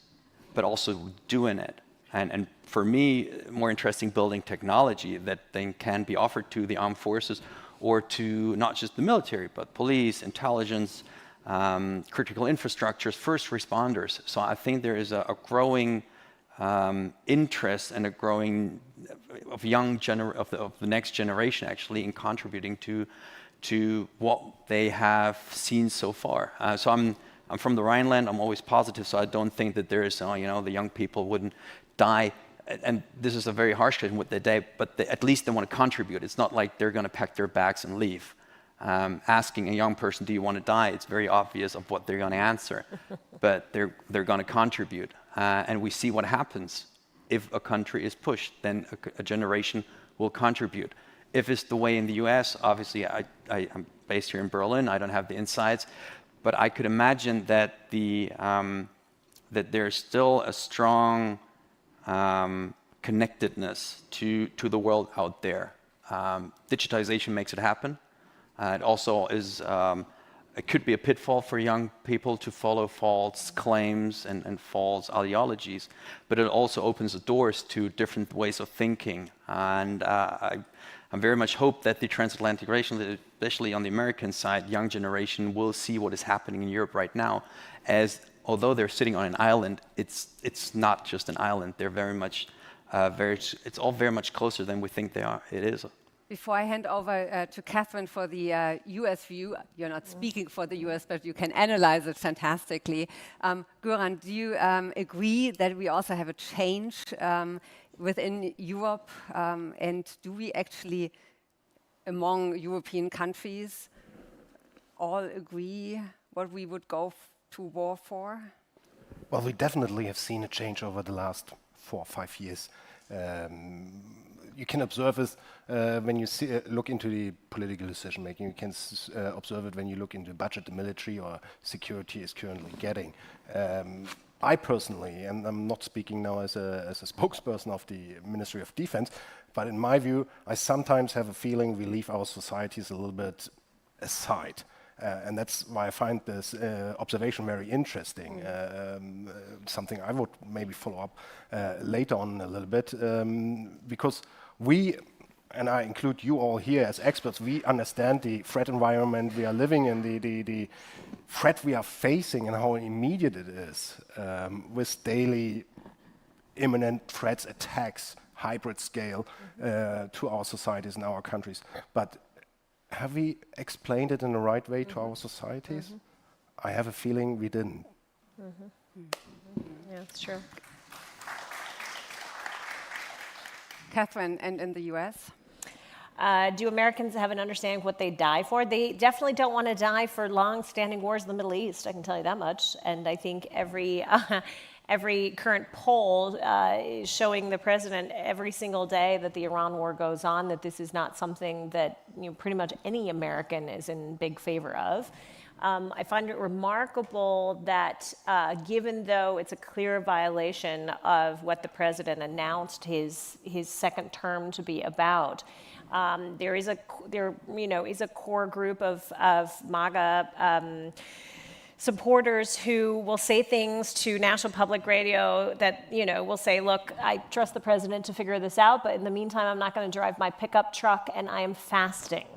but also doing it. And for me, more interesting building technology that then can be offered to the armed forces or to not just the military, but police, intelligence, critical infrastructures, first responders. So I think there is a growing interest and a growing of the next generation actually in contributing to what they have seen so far. So I'm from the Rhineland. I'm always positive, so I don't think that there is, the young people wouldn't die. And this is a very harsh statement with the day, but at least they want to contribute. It's not like they're going to pack their bags and leave. Asking a young person, do you want to die? It's very obvious of what they're going to answer, but they're going to contribute. And we see what happens. If a country is pushed, then a generation will contribute. If it's the way in the US, obviously I'm based here in Berlin, I don't have the insights, but I could imagine that that there's still a strong connectedness to the world out there. Digitization makes it happen. It also is it could be a pitfall for young people to follow false claims and false ideologies, but it also opens the doors to different ways of thinking. And I very much hope that the transatlantic relations, especially on the American side, young generation will see what is happening in Europe right now, as although they're sitting on an island, it's not just an island. They're very much, it's all very much closer than we think it is.
Before I hand over to Catherine for the US view, you're not speaking for the US, but you can analyze it fantastically. Göran, do you agree that we also have a change within Europe? And do we actually, among European countries, all agree what we would go to war for?
Well, we definitely have seen a change over the last 4 or 5 years. You can observe it when you look into the political decision making. You can observe it when you look into the budget the military or security is currently getting. I personally, and I'm not speaking now as a spokesperson of the Ministry of Defense, but in my view, I sometimes have a feeling we leave our societies a little bit aside. And that's why I find this observation very interesting. Something I would maybe follow up later on a little bit, because we, and I include you all here as experts, we understand the threat environment we are living in, the threat we are facing and how immediate it is, with daily imminent threats, attacks, hybrid scale to our societies and our countries. But have we explained it in the right way to our societies? I have a feeling we didn't.
Yeah, it's true.
Catherine, and in the US?
Do Americans have an understanding of what they die for? They definitely don't want to die for long-standing wars in the Middle East, I can tell you that much. And I think every current poll is showing the president every single day that the Iran war goes on, that this is not something that pretty much any American is in big favor of. I find it remarkable that given though it's a clear violation of what the president announced his second term to be about, there is a core group of MAGA supporters who will say things to National Public Radio that, will say, look, I trust the president to figure this out, but in the meantime, I'm not going to drive my pickup truck and I am fasting.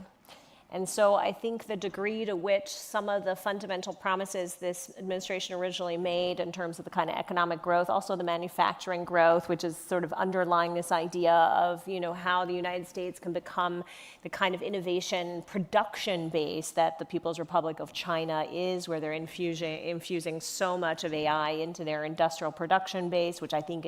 And so I think the degree to which some of the fundamental promises this administration originally made in terms of the kind of economic growth, also the manufacturing growth, which is sort of underlying this idea of, how the United States can become the kind of innovation production base that the People's Republic of China is, where they're infusing so much of AI into their industrial production base, which I think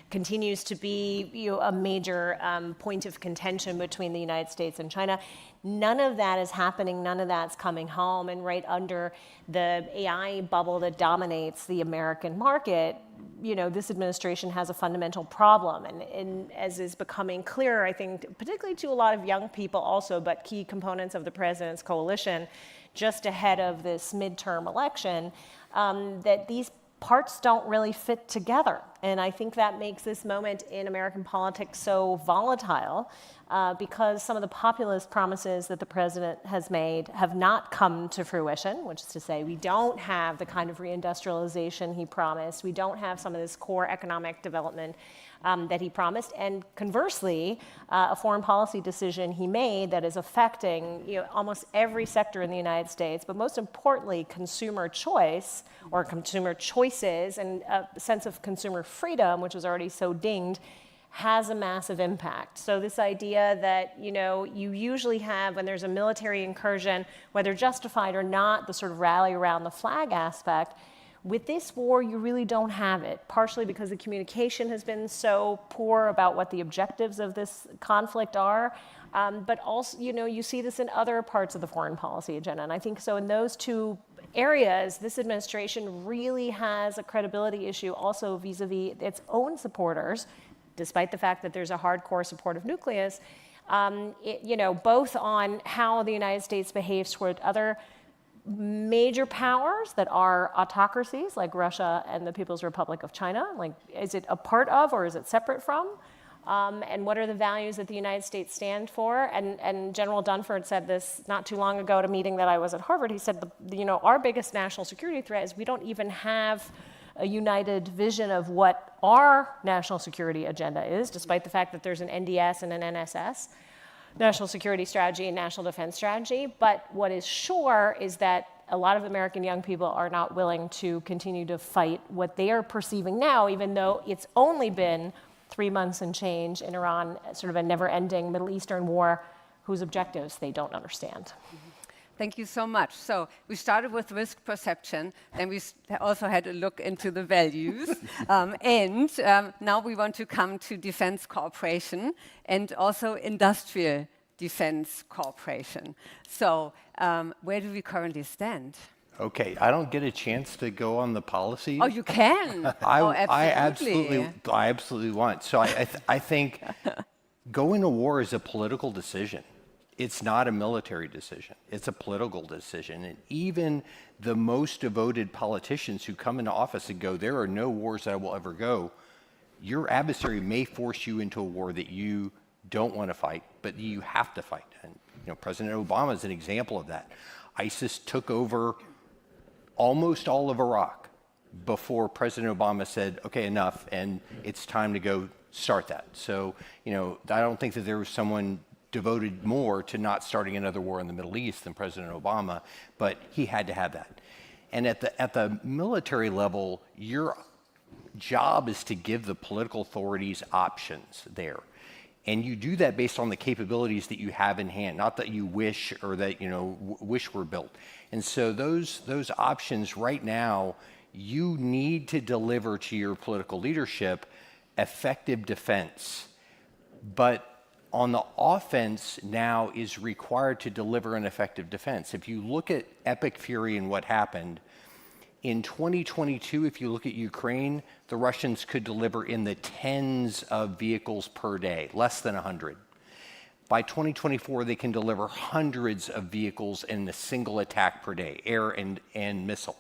continues to be a major point of contention between the United States and China. None of that is happening. None of that's coming home. And right under the AI bubble that dominates the American market, this administration has a fundamental problem. And as is becoming clearer, I think, particularly to a lot of young people also, but key components of the president's coalition, just ahead of this midterm election, that these parts don't really fit together. And I think that makes this moment in American politics so volatile because some of the populist promises that the president has made have not come to fruition, which is to say we don't have the kind of reindustrialization he promised. We don't have some of this core economic development that he promised. And conversely, a foreign policy decision he made that is affecting almost every sector in the United States, but most importantly, consumer choice or consumer choices and a sense of consumer freedom, which was already so dinged, has a massive impact. So this idea that, you usually have when there's a military incursion, whether justified or not, the sort of rally around the flag aspect, with this war, you really don't have it, partially because the communication has been so poor about what the objectives of this conflict are, but also, you see this in other parts of the foreign policy agenda. And I think so in those two areas, this administration really has a credibility issue also vis-a-vis its own supporters, despite the fact that there's a hardcore supportive nucleus, both on how the United States behaves toward other major powers that are autocracies like Russia and the People's Republic of China. Like, is it a part of or is it separate from? and what are the values that the United States stand for. And General Dunford said this not too long ago at a meeting that I was at Harvard. He said, our biggest national security threat is we don't even have a united vision of what our national security agenda is, despite the fact that there's an NDS and an NSS, National Security Strategy and National Defense Strategy. But what is sure is that a lot of American young people are not willing to continue to fight what they are perceiving now, even though it's only been 3 months and change in Iran, sort of a never-ending Middle Eastern war whose objectives they don't understand.
Thank you so much. So we started with risk perception, then we also had a look into the values, and now we want to come to defense cooperation and also industrial defense cooperation. So where do we currently stand?
Okay, I don't get a chance to go on the policy.
Oh, you can.
I absolutely want. So I think going to war is a political decision. It's not a military decision. It's a political decision. And even the most devoted politicians who come into office and go, there are no wars that I will ever go, your adversary may force you into a war that you don't want to fight, but you have to fight. And President Obama is an example of that. ISIS took over almost all of Iraq before President Obama said, okay, enough, and it's time to go start that. So, I don't think that there was someone devoted more to not starting another war in the Middle East than President Obama, but he had to have that. And at the military level, your job is to give the political authorities options there. And you do that based on the capabilities that you have in hand, not that you wish or that wish were built. And so those options right now, you need to deliver to your political leadership effective defense. But on the offense now is required to deliver an effective defense. If you look at Epic Fury and what happened, in 2022, if you look at Ukraine, the Russians could deliver in the tens of vehicles per day, less than 100. By 2024, they can deliver hundreds of vehicles in a single attack per day, air and missile.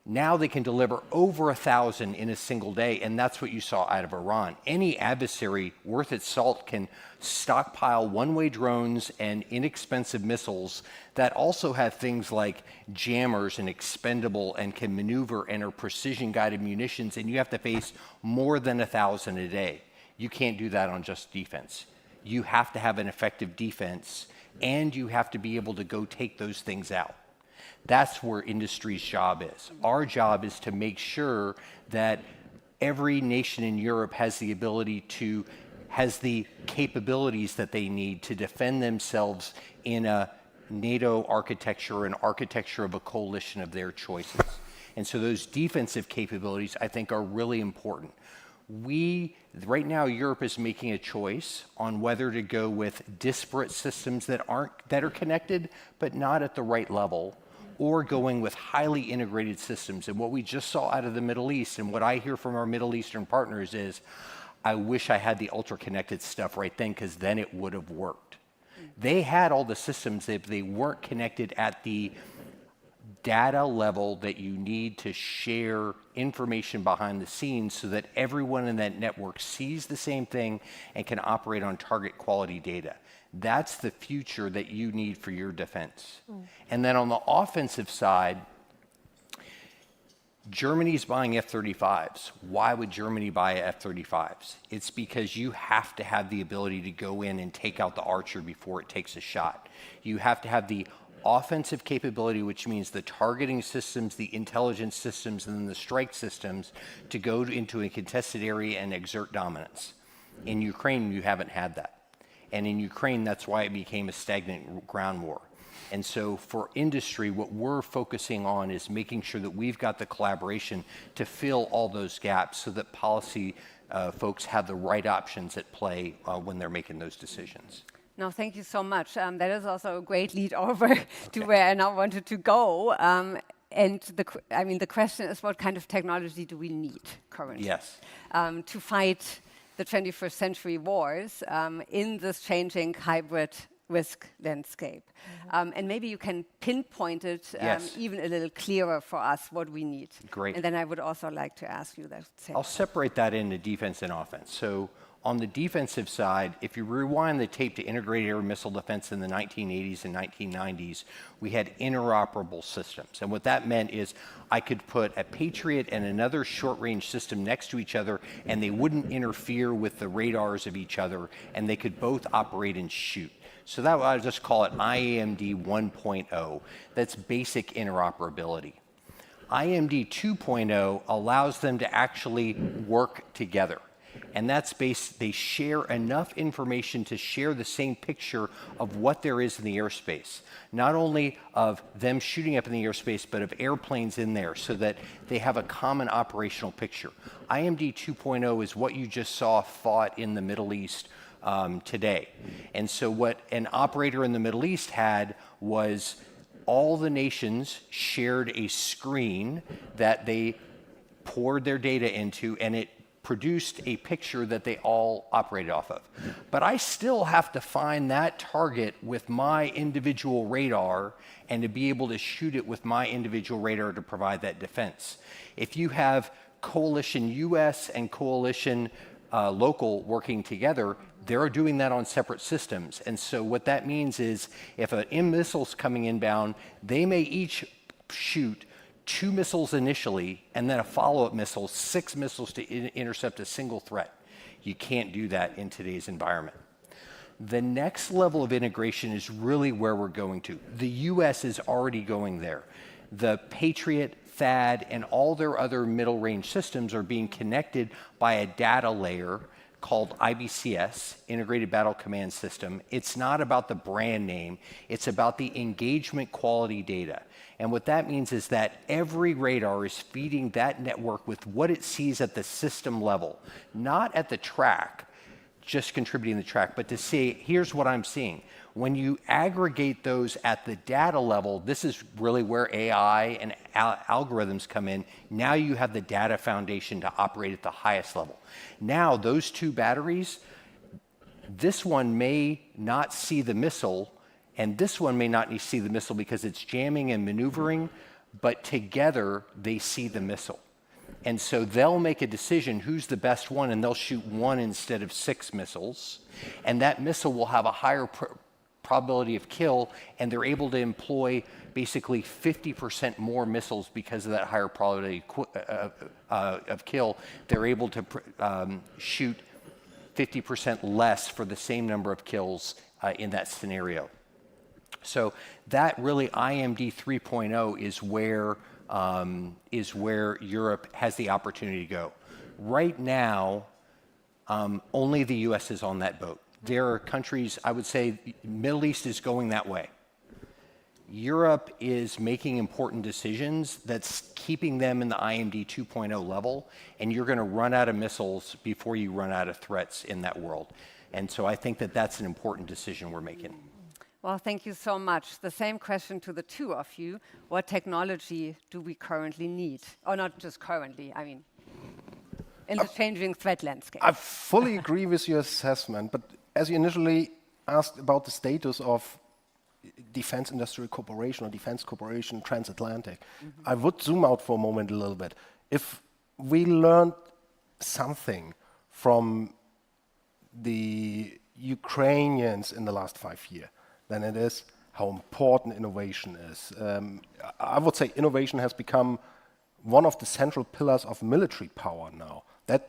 Now they can deliver over 1,000 in a single day, and that's what you saw out of Iran. Any adversary worth its salt can stockpile one-way drones and inexpensive missiles that also have things like jammers and expendable and can maneuver and are precision-guided munitions, and you have to face more than 1,000 a day. You can't do that on just defense. You have to have an effective defense, and you have to be able to go take those things out. That's where industry's job is. Our job is to make sure that every nation in Europe has the capabilities that they need to defend themselves in a NATO architecture, an architecture of a coalition of their choices. And so those defensive capabilities, I think, are really important. Right now, Europe is making a choice on whether to go with disparate systems that are connected, but not at the right level, or going with highly integrated systems. And what we just saw out of the Middle East, and what I hear from our Middle Eastern partners is, I wish I had the ultra-connected stuff right then, because then it would have worked. They had all the systems, if they weren't connected at the data level that you need to share information behind the scenes so that everyone in that network sees the same thing and can operate on target quality data. That's the future that you need for your defense. And then on the offensive side, Germany's buying F-35s. Why would Germany buy F-35s? It's because you have to have the ability to go in and take out the Archer before it takes a shot. You have to have the offensive capability, which means the targeting systems, the intelligence systems, and then the strike systems to go into a contested area and exert dominance. In Ukraine, you haven't had that. And in Ukraine, that's why it became a stagnant ground war. And so for industry, what we're focusing on is making sure that we've got the collaboration to fill all those gaps so that policy folks have the right options at play when they're making those decisions.
No, thank you so much. That is also a great lead over to where I now wanted to go. And the question is, what kind of technology do we need currently?
Yes.
To fight the 21st century wars in this changing hybrid risk landscape. And maybe you can pinpoint it even a little clearer for us what we need.
Great.
And then I would also like to ask you that same.
I'll separate that into defense and offense. So on the defensive side, if you rewind the tape to integrated air missile defense in the 1980s and 1990s, we had interoperable systems. And what that meant is I could put a Patriot and another short-range system next to each other, and they wouldn't interfere with the radars of each other, and they could both operate and shoot. So that I just call it IAMD 1.0. That's basic interoperability. IAMD 2.0 allows them to actually work together. And that's they share enough information to share the same picture of what there is in the airspace. Not only of them shooting up in the airspace, but of airplanes in there, so that they have a common operational picture. IAMD 2.0 is what you just saw fought in the Middle East today. And so what an operator in the Middle East had was all the nations shared a screen that they poured their data into, and it produced a picture that they all operated off of. But I still have to find that target with my individual radar and to be able to shoot it with my individual radar to provide that defense. If you have coalition US and coalition local working together, they're doing that on separate systems. And so what that means is if a missile's coming inbound, they may each shoot 2 missiles initially, and then a follow-up missile, 6 missiles to intercept a single threat. You can't do that in today's environment. The next level of integration is really where we're going to. The US is already going there. The Patriot, THAAD, and all their other middle-range systems are being connected by a data layer called IBCS, Integrated Battle Command System. It's not about the brand name, it's about the engagement quality data. And what that means is that every radar is feeding that network with what it sees at the system level, not at the track, just contributing the track, but to say, here's what I'm seeing. When you aggregate those at the data level, this is really where AI and algorithms come in. Now you have the data foundation to operate at the highest level. Now those 2 batteries, this one may not see the missile, and this one may not see the missile because it's jamming and maneuvering, but together they see the missile. And so they'll make a decision who's the best one, and they'll shoot 1 instead of 6 missiles. And that missile will have a higher probability of kill, and they're able to employ basically 50% more missiles because of that higher probability of kill. They're able to shoot 50% less for the same number of kills in that scenario. So that really IMD 3.0 is where Europe has the opportunity to go. Right now, only the US is on that boat. There are countries, I would say, Middle East is going that way. Europe is making important decisions that's keeping them in the IMD 2.0 level, and you're going to run out of missiles before you run out of threats in that world. And so I think that that's an important decision we're making.
Well, thank you so much. The same question to the 2 of you. What technology do we currently need? Or not just currently, I mean, in the changing threat landscape.
I fully agree with your assessment, but as you initially asked about the status of defense industrial cooperation or defense cooperation transatlantic, I would zoom out for a moment a little bit. If we learned something from the Ukrainians in the last 5 years, then it is how important innovation is. I would say innovation has become one of the central pillars of military power now. That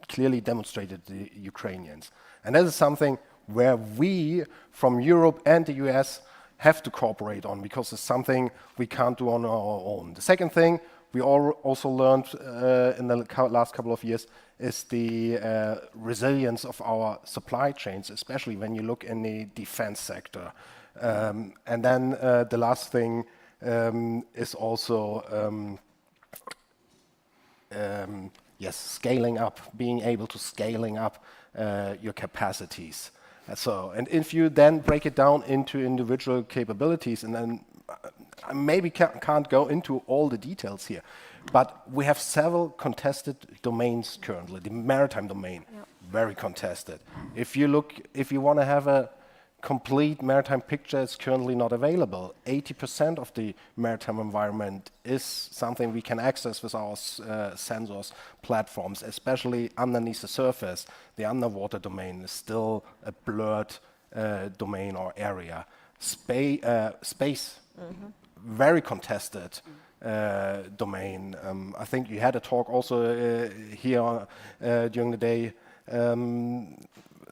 clearly demonstrated the Ukrainians. And that is something where we, from Europe and the US, have to cooperate on, because it's something we can't do on our own. The second thing we also learned in the last couple of years is the resilience of our supply chains, especially when you look in the defense sector. And then the last thing is also yes, scaling up, being able to scaling up your capacities. And if you then break it down into individual capabilities, and then I maybe can't go into all the details here, but we have several contested domains currently. The maritime domain, very contested. If you want to have a complete maritime picture is currently not available. 80% of the maritime environment is something we can access with our sensors platforms, especially underneath the surface. The underwater domain is still a blurred domain or area. Space, very contested domain. I think you had a talk also here during the day.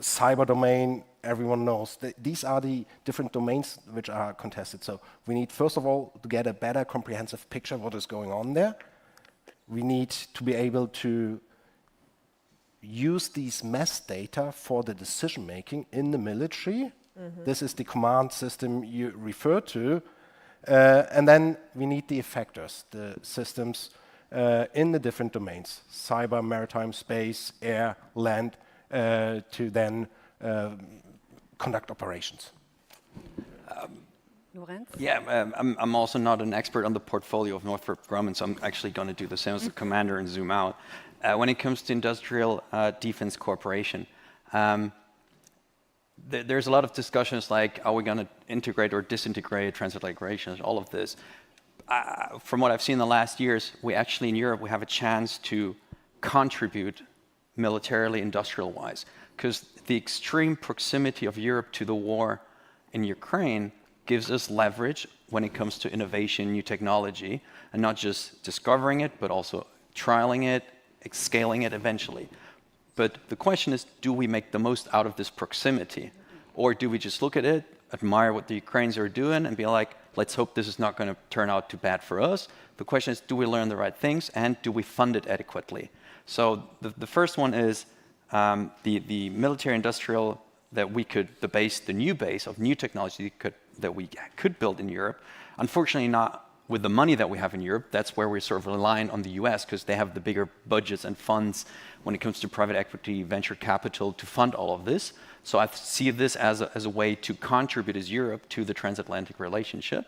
Cyber domain, everyone knows. These are the different domains which are contested. So we need, first of all, to get a better comprehensive picture of what is going on there. We need to be able to use these mass data for the decision making in the military. This is the command system you refer to. And then we need the effectors, the systems in the different domains, cyber, maritime, space, air, land, to then conduct operations.
Lorenz?
Yeah, I'm also not an expert on the portfolio of Northrop Grumman, so I'm actually going to do the same as the commander and zoom out. When it comes to Industrial Defense Corporation, there's a lot of discussions like, are we going to integrate or disintegrate transatlantic relations, all of this. From what I've seen in the last years, we actually in Europe, we have a chance to contribute militarily, industrial-wise, because the extreme proximity of Europe to the war in Ukraine gives us leverage when it comes to innovation, new technology, and not just discovering it, but also trialing it, scaling it eventually. But the question is, do we make the most out of this proximity? Or do we just look at it, admire what the Ukrainians are doing, and be like, let's hope this is not going to turn out too bad for us? The question is, do we learn the right things, and do we fund it adequately? So the first one is the military industrial that we could, the new base of new technology that we could build in Europe. Unfortunately, not with the money that we have in Europe. That's where we're sort of relying on the US because they have the bigger budgets and funds when it comes to private equity, venture capital to fund all of this. So I see this as a way to contribute as Europe to the transatlantic relationship.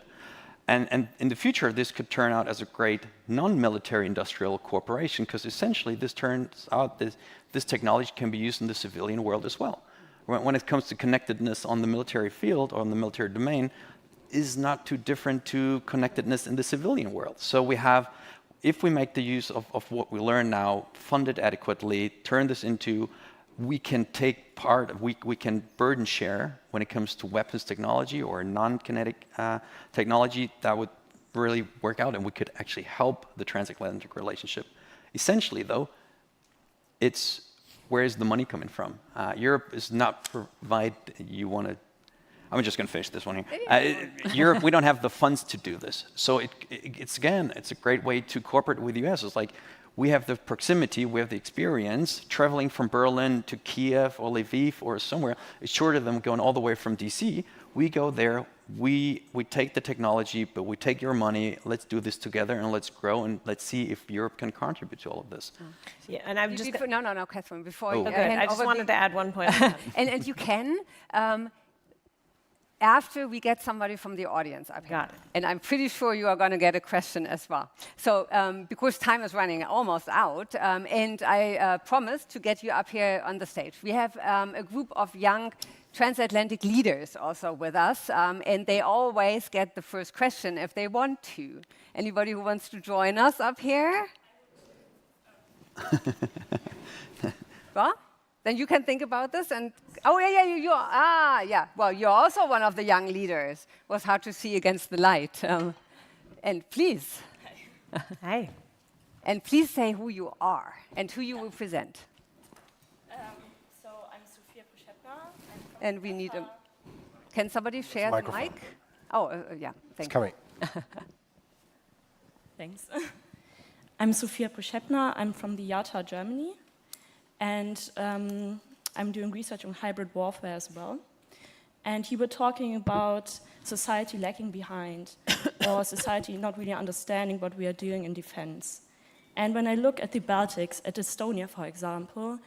And in the future, this could turn out as a great non-military industrial corporation because essentially this turns out this technology can be used in the civilian world as well. When it comes to connectedness on the military field or on the military domain, is not too different to connectedness in the civilian world. So we have, if we make the use of what we learn now, fund it adequately, turn this into, we can take part, we can burden share when it comes to weapons technology or non-kinetic technology, that would really work out and we could actually help the transatlantic relationship. Essentially though, it's where is the money coming from? Europe is not provide, I'm just going to finish this one here. Europe, we don't have the funds to do this. So it's a great way to cooperate with the US. It's like, we have the proximity, we have the experience, traveling from Berlin to Kiev or Lviv or somewhere. It's shorter than going all the way from DC. We go there, we take the technology, but we take your money, let's do this together and let's grow and let's see if Europe can contribute to all of this.
Yeah, and I'm just... No, Catherine, before you...
I just wanted to add one point.
and you can... after we get somebody from the audience up here. And I'm pretty sure you are going to get a question as well. So, because time is running almost out, and I promised to get you up here on the stage. We have a group of young transatlantic leaders also with us, and they always get the first question if they want to. Anybody who wants to join us up here? Well? Then you can think about this and, oh yeah, well, you're also one of the young leaders. It was hard to see against the light. And please.
Hi.
And please say who you are and who you represent.
So I'm Sophia Pushepna.
And we need a, can somebody share the mic? Oh, yeah, thank you.
It's coming.
Thanks. I'm Sophia Pushepna. I'm from the U.S Germany. And I'm doing research on hybrid warfare as well. And you were talking about society lagging behind or society not really understanding what we are doing in defense. And when I look at the Baltics, at Estonia, for example,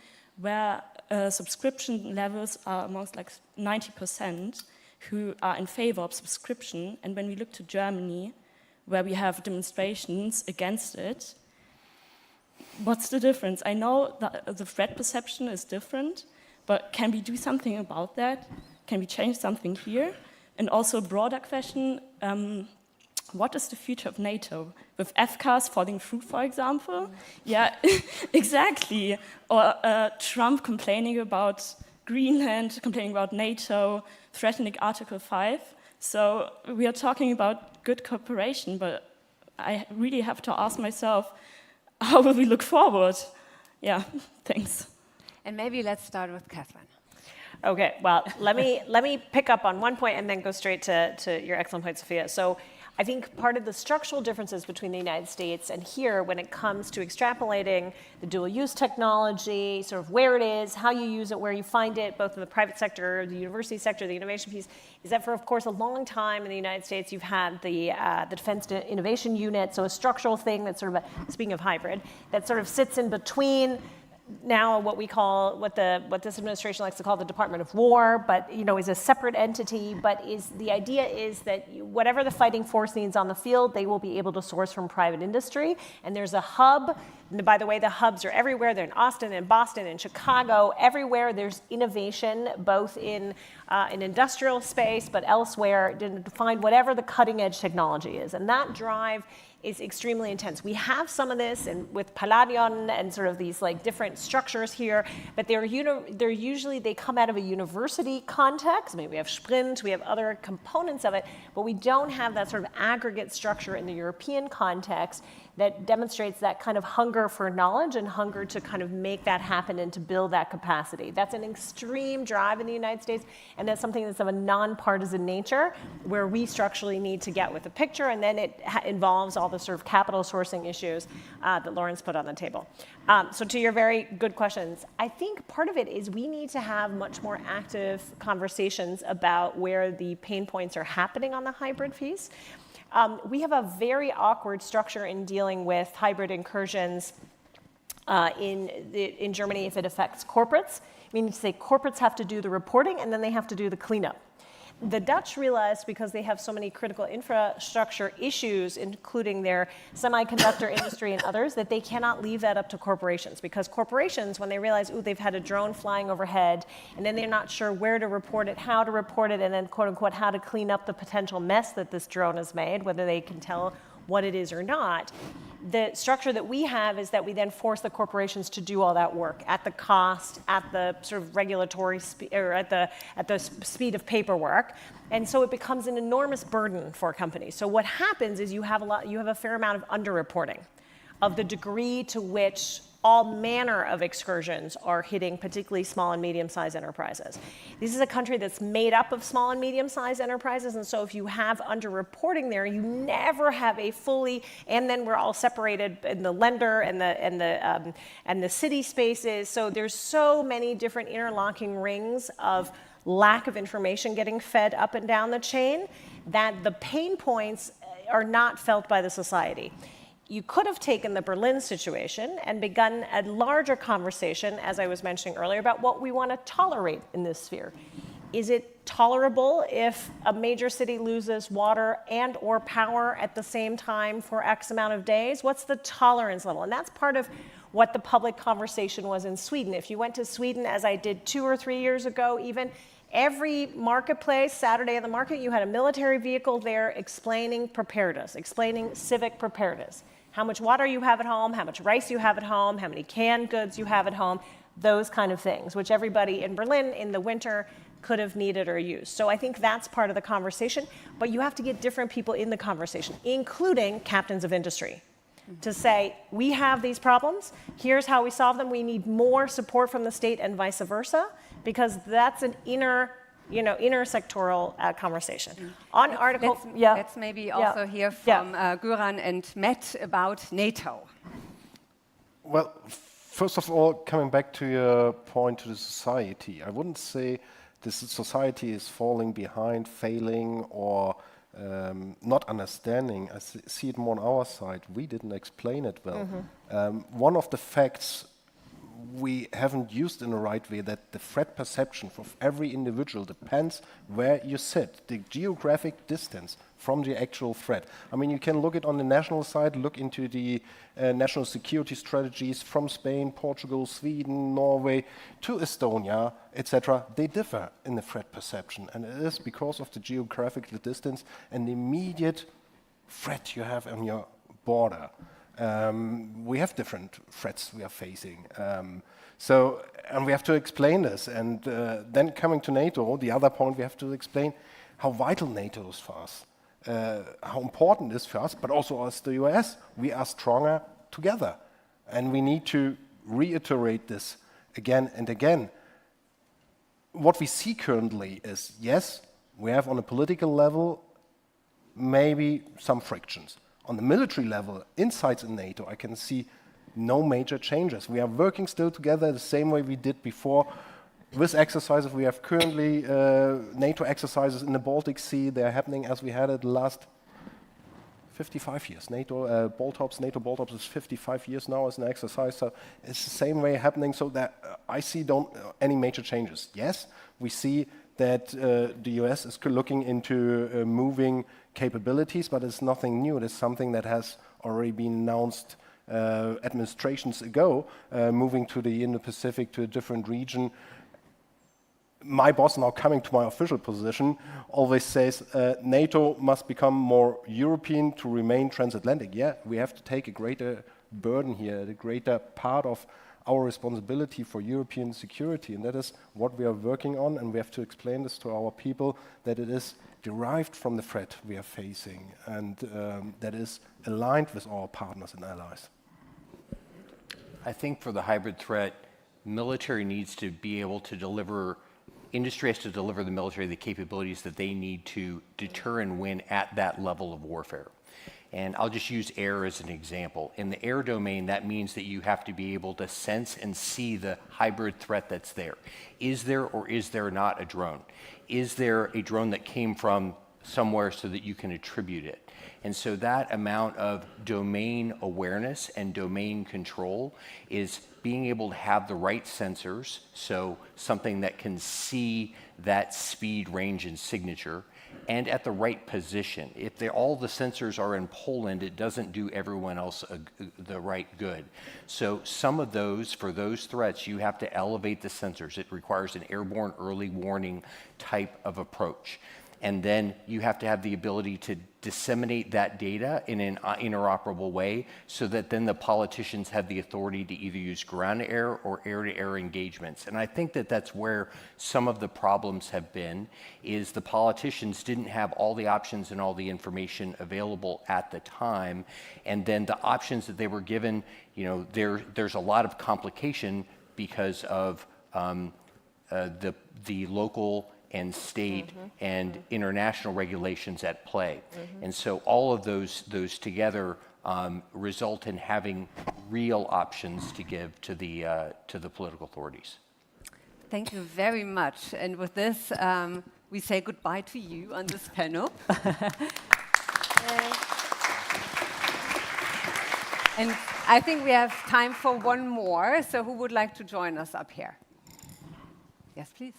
where subscription levels are amongst like 90% who are in favor of subscription, and when we look to Germany, where we have demonstrations against it, what's the difference? I know that the threat perception is different, but can we do something about that? Can we change something here? And also a broader question, what is the future of NATO? With FCAS falling through, for example? Yeah, exactly. Or Trump complaining about Greenland, complaining about NATO, threatening Article 5. So we are talking about good cooperation, but I really have to ask myself, how will we look forward? Yeah, thanks.
And maybe let's start with Catherine.
Okay, well, let me pick up on one point and then go straight to your excellent point, Sophia. So I think part of the structural differences between the United States and here when it comes to extrapolating the dual-use technology, sort of where it is, how you use it, where you find it, both in the private sector, the university sector, the innovation piece, is that for, of course, a long time in the United States, you've had the Defense Innovation Unit, so a structural thing that's sort of, speaking of hybrid, that sort of sits in between now what we call, what this administration likes to call the Department of War, but is a separate entity. But the idea is that whatever the fighting force needs on the field, they will be able to source from private industry. And there's a hub. And by the way, the hubs are everywhere. They're in Austin, in Boston, in Chicago. Everywhere there's innovation, both in industrial space, but elsewhere, to find whatever the cutting edge technology is. And that drive is extremely intense. We have some of this with Palladion and sort of these like different structures here, but they're usually, they come out of a university context. Maybe we have Sprint, we have other components of it, but we don't have that sort of aggregate structure in the European context that demonstrates that kind of hunger for knowledge and hunger to kind of make that happen and to build that capacity. That's an extreme drive in the United States, and that's something that's of a nonpartisan nature, where we structurally need to get with the picture, and then it involves all the sort of capital sourcing issues that Lawrence put on the table. So to your very good questions, I think part of it is we need to have much more active conversations about where the pain points are happening on the hybrid piece. We have a very awkward structure in dealing with hybrid incursions in Germany if it affects corporates. Meaning to say corporates have to do the reporting and then they have to do the cleanup. The Dutch realized, because they have so many critical infrastructure issues, including their semiconductor industry and others, that they cannot leave that up to corporations. Because corporations, when they realize, ooh, they've had a drone flying overhead, and then they're not sure where to report it, how to report it, and then, quote unquote, how to clean up the potential mess that this drone has made, whether they can tell what it is or not. The structure that we have is that we then force the corporations to do all that work at the cost, at the sort of regulatory or at the speed of paperwork, and so it becomes an enormous burden for companies. So what happens is you have a fair amount of underreporting of the degree to which all manner of excursions are hitting particularly small and medium-sized enterprises. This is a country that's made up of small and medium-sized enterprises, and so if you have underreporting there, you never have a fully, and then we're all separated in the lender and the city spaces, so there's so many different interlocking rings of lack of information getting fed up and down the chain that the pain points are not felt by the society. You could have taken the Berlin situation and begun a larger conversation, as I was mentioning earlier, about what we want to tolerate in this sphere. Is it tolerable if a major city loses water and or power at the same time for X amount of days? What's the tolerance level? And that's part of what the public conversation was in Sweden. If you went to Sweden, as I did 2 or 3 years ago even, every marketplace, Saturday of the market, you had a military vehicle there explaining preparedness, explaining civic preparedness. How much water you have at home, how much rice you have at home, how many canned goods you have at home, those kind of things, which everybody in Berlin in the winter could have needed or used. So I think that's part of the conversation, but you have to get different people in the conversation, including captains of industry, to say, we have these problems, here's how we solve them, we need more support from the state and vice versa, because that's an intersectoral conversation. On article,
let's maybe also hear from Göran and Matt about NATO.
Well, first of all, coming back to your point to the society, I wouldn't say this society is falling behind, failing, or not understanding. I see it more on our side. We didn't explain it well. One of the facts we haven't used in the right way, that the threat perception of every individual depends where you sit, the geographic distance from the actual threat. I mean, you can look it on the national side, look into the national security strategies from Spain, Portugal, Sweden, Norway, to Estonia, etc. They differ in the threat perception, and it is because of the geographic distance and the immediate threat you have on your border. We have different threats we are facing. And we have to explain this. And then coming to NATO, the other point, we have to explain how vital NATO is for us, how important it is for us, but also as the US. We are stronger together. And we need to reiterate this again and again. What we see currently is, yes, we have on a political level maybe some frictions. On the military level, inside in NATO, I can see no major changes. We are working still together the same way we did before. With exercises, we have currently NATO exercises in the Baltic Sea. They are happening as we had it the last 55 years. NATO ball tops is 55 years now as an exercise. So it's the same way happening. So that I see any major changes. Yes, we see that the US is looking into moving capabilities, but it's nothing new. It is something that has already been announced administrations ago, moving to the Indo-Pacific, to a different region. My boss, now coming to my official position, always says NATO must become more European to remain transatlantic. Yeah, we have to take a greater burden here, the greater part of our responsibility for European security, and that is what we are working on, and we have to explain this to our people, that it is derived from the threat we are facing, and that is aligned with our partners and allies.
I think for the hybrid threat, military needs to be able to deliver, industry has to deliver the military the capabilities that they need to deter and win at that level of warfare. And I'll just use air as an example. In the air domain, that means that you have to be able to sense and see the hybrid threat that's there. Is there or is there not a drone? Is there a drone that came from somewhere so that you can attribute it? And so that amount of domain awareness and domain control is being able to have the right sensors, so something that can see that speed, range, and signature, and at the right position. If all the sensors are in Poland, it doesn't do everyone else the right good. So some of those, for those threats, you have to elevate the sensors. It requires an airborne early warning type of approach. And then you have to have the ability to disseminate that data in an interoperable way so that then the politicians have the authority to either use ground-to-air or air-to-air engagements. And I think that that's where some of the problems have been, is the politicians didn't have all the options and all the information available at the time. And then the options that they were given, you know, there's a lot of complication because of the local and state and international regulations at play. And so all of those together result in having real options to give to the political authorities.
Thank you very much. And with this, we say goodbye to you on this panel. And I think we have time for one more. So who would like to join us up here? Yes, please.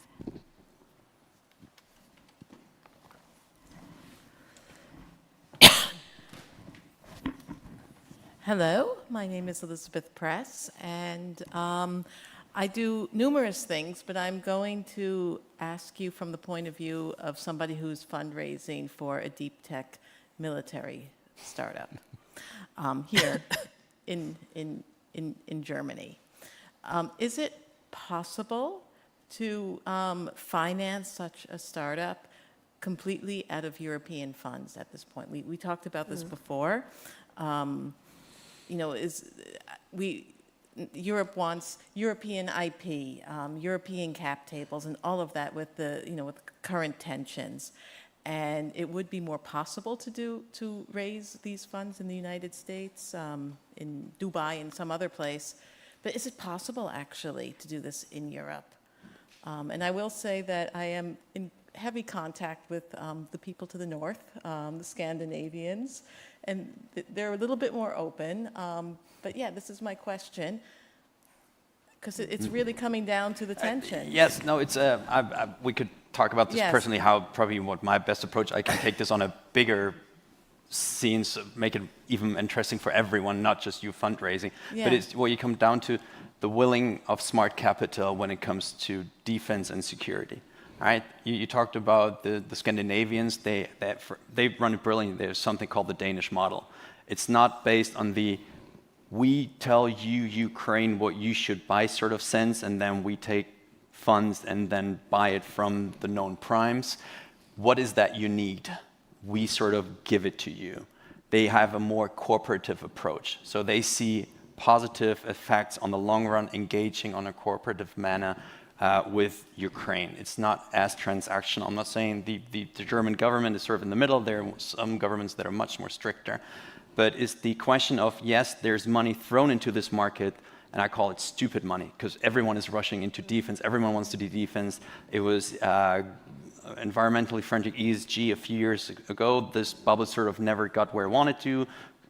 Hello, my name is Elizabeth Press, and I do numerous things, but I'm going to ask you from the point of view of somebody who's fundraising for a deep tech military startup here in Germany. Is it possible to finance such a startup completely out of European funds at this point? We talked about this before. You know, Europe wants European IP, European cap tables, and all of that with with current tensions. And it would be more possible to raise these funds in the United States, in Dubai, and some other place. But is it possible actually to do this in Europe? And I will say that I am in heavy contact with the people to the north, the Scandinavians. And they're a little bit more open. But yeah, this is my question. Because it's really coming down to the tension.
Yes, no, it's we could talk about this personally, how probably what my best approach, I can take this on a bigger scene, so make it even interesting for everyone, not just you fundraising. But it's where you come down to the willing of smart capital when it comes to defense and security. All right, you talked about the Scandinavians, they run it brilliantly. There's something called the Danish model. It's not based on the we tell you, Ukraine, what you should buy sort of sense, and then we take funds and then buy it from the known primes. What is that you need? We sort of give it to you. They have a more cooperative approach. So they see positive effects on the long run, engaging on a cooperative manner with Ukraine. It's not as transactional. I'm not saying the German government is sort of in the middle. There are some governments that are much more stricter. But it's the question of, yes, there's money thrown into this market, and I call it stupid money, because everyone is rushing into defense. Everyone wants to do defense. It was environmentally friendly ESG a few years ago. This bubble sort of never got where it wanted to.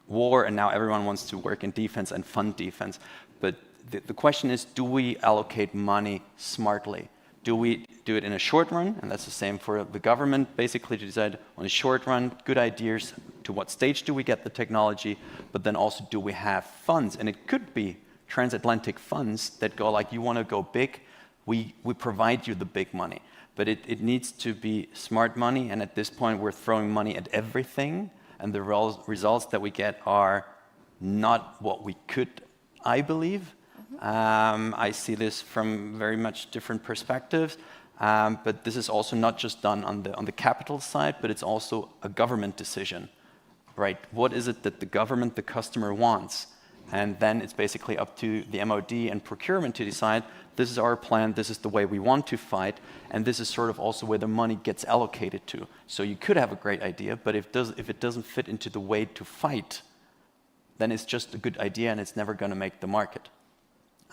War, and now everyone wants to work in defense and fund defense. But the question is, do we allocate money smartly? Do we do it in a short run? And that's the same for the government, basically to decide on a short run, good ideas, to what stage do we get the technology, but then also do we have funds? And it could be transatlantic funds that go like, you want to go big, we provide you the big money. But it needs to be smart money, and at this point we're throwing money at everything, and the results that we get are not what we could, I believe. I see this from very much different perspectives, but this is also not just done on the capital side, but it's also a government decision, right? What is it that the government, the customer wants? And then it's basically up to the MOD and procurement to decide, this is our plan, this is the way we want to fight, and this is sort of also where the money gets allocated to. So you could have a great idea, but if it doesn't fit into the way to fight, then it's just a good idea and it's never going to make the market.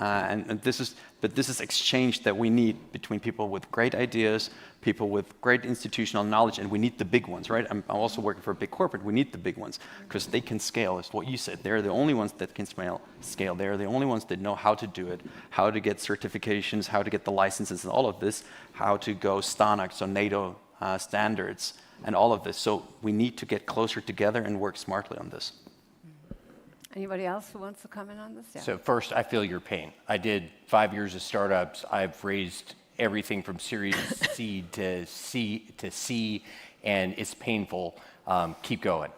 And this is exchange that we need between people with great ideas, people with great institutional knowledge, and we need the big ones, right? I'm also working for a big corporate. We need the big ones because they can scale. It's what you said. They're the only ones that can scale. They're the only ones that know how to do it, how to get certifications, how to get the licenses and all of this, how to go STANAG, so NATO standards, and all of this. So we need to get closer together and work smartly on this.
Anybody else who wants to comment on this? Yeah.
So first, I feel your pain. I did 5 years of startups. I've raised everything from Series C to C, and it's painful. Keep going.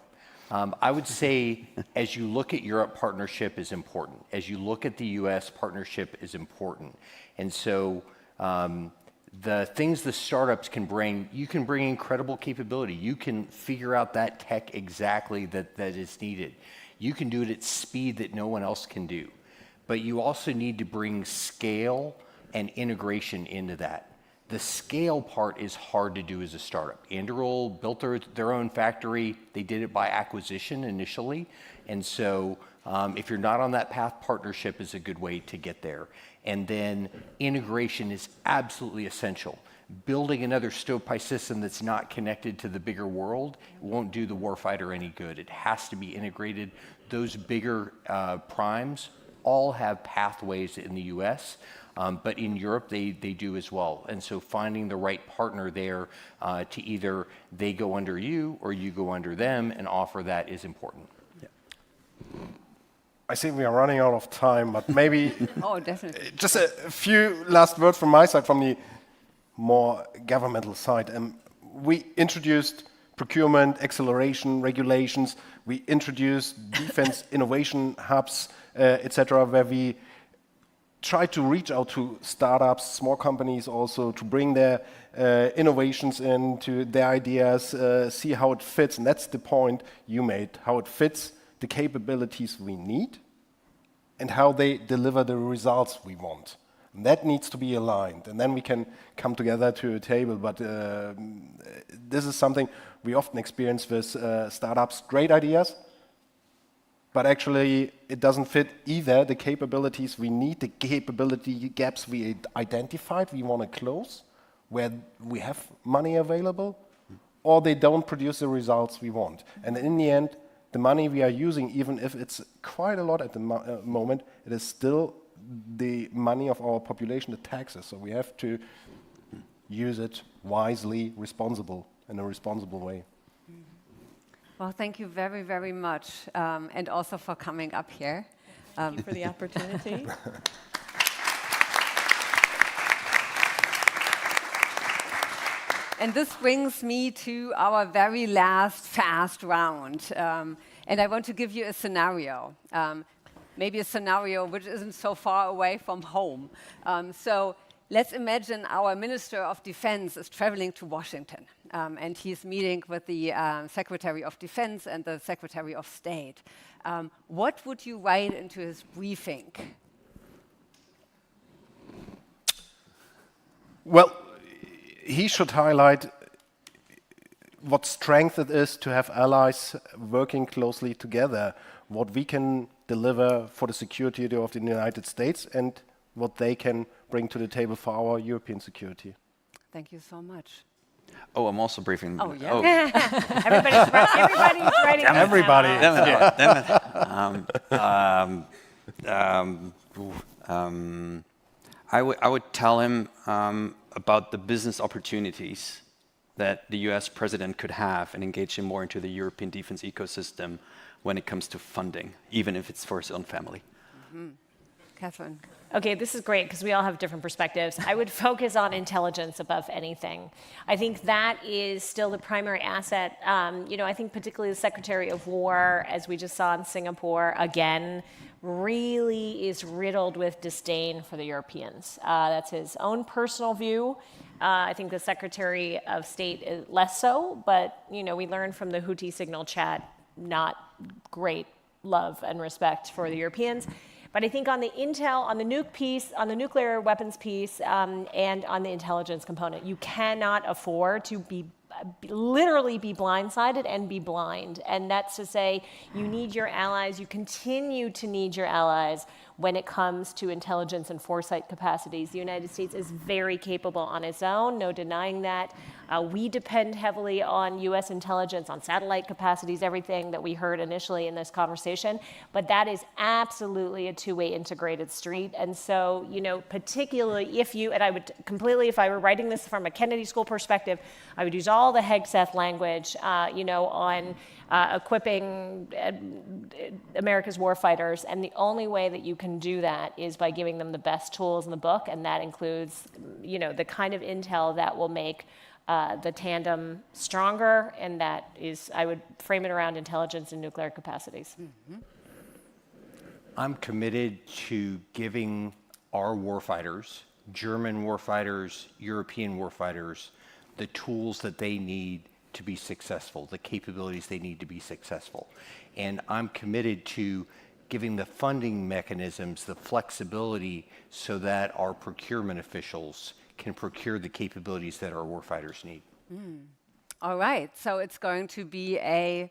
I would say, as you look at Europe, partnership is important. As you look at the U.S., partnership is important. And so the things the startups can bring, you can bring incredible capability. You can figure out that tech exactly that is needed. You can do it at speed that no one else can do. But you also need to bring scale and integration into that. The scale part is hard to do as a startup. Anduril built their own factory. They did it by acquisition initially. And so if you're not on that path, partnership is a good way to get there. And then integration is absolutely essential. Building another stovepipe system that's not connected to the bigger world won't do the warfighter any good. It has to be integrated. Those bigger primes all have pathways in the US, but in Europe they do as well. And so finding the right partner there to either they go under you or you go under them and offer that is important.
Yeah. I think we are running out of time, but maybe
oh, definitely.
Just a few last words from my side, from the more governmental side. We introduced procurement, acceleration, regulations. We introduced defense innovation hubs, etc., where we try to reach out to startups, small companies also, to bring their innovations into their ideas, see how it fits. And that's the point you made, how it fits the capabilities we need and how they deliver the results we want. And that needs to be aligned, and then we can come together to a table. But this is something we often experience with startups, great ideas, but actually it doesn't fit either the capabilities we need, the capability gaps we identified, we want to close, where we have money available, or they don't produce the results we want. And in the end, the money we are using, even if it's quite a lot at the moment, it is still the money of our population, the taxes. So we have to use it wisely, in a responsible way.
Well, thank you very, very much, and also for coming up here.
Thank you for the opportunity.
And this brings me to our very last fast round. And I want to give you a scenario, maybe a scenario which isn't so far away from home. So let's imagine our Minister of Defense is traveling to Washington, and he's meeting with the Secretary of Defense and the Secretary of State. What would you write into his briefing?
Well, he should highlight what strength it is to have allies working closely together, what we can deliver for the security of the United States, and what they can bring to the table for our European security.
Thank you so much.
Oh, I'm also briefing.
Oh, yeah.
Oh.
Everybody's writing.
Everybody.
I would tell him about the business opportunities that the US president could have and engage him more into the European defense ecosystem when it comes to funding, even if it's for his own family.
Catherine.
Okay, this is great because we all have different perspectives. I would focus on intelligence above anything. I think that is still the primary asset. I think particularly the Secretary of War, as we just saw in Singapore, again, really is riddled with disdain for the Europeans. That's his own personal view. I think the Secretary of State is less so, but we learned from the Houthi signal chat, not great love and respect for the Europeans. But I think on the intel, on the nuke piece, on the nuclear weapons piece, and on the intelligence component, you cannot afford to literally be blindsided and be blind. And that's to say, you need your allies, you continue to need your allies when it comes to intelligence and foresight capacities. The United States is very capable on its own, no denying that. We depend heavily on US intelligence, on satellite capacities, everything that we heard initially in this conversation. But that is absolutely a two-way integrated street. And so, particularly and I would completely, if I were writing this from a Kennedy School perspective, I would use all the Hegseth language, on equipping America's warfighters. And the only way that you can do that is by giving them the best tools in the book. And that includes, the kind of intel that will make the tandem stronger, and that is, I would frame it around intelligence and nuclear capacities.
I'm committed to giving our warfighters, German warfighters, European warfighters, the tools that they need to be successful, the capabilities they need to be successful. And I'm committed to giving the funding mechanisms, the flexibility, so that our procurement officials can procure the capabilities that our warfighters need.
All right, so it's going to be a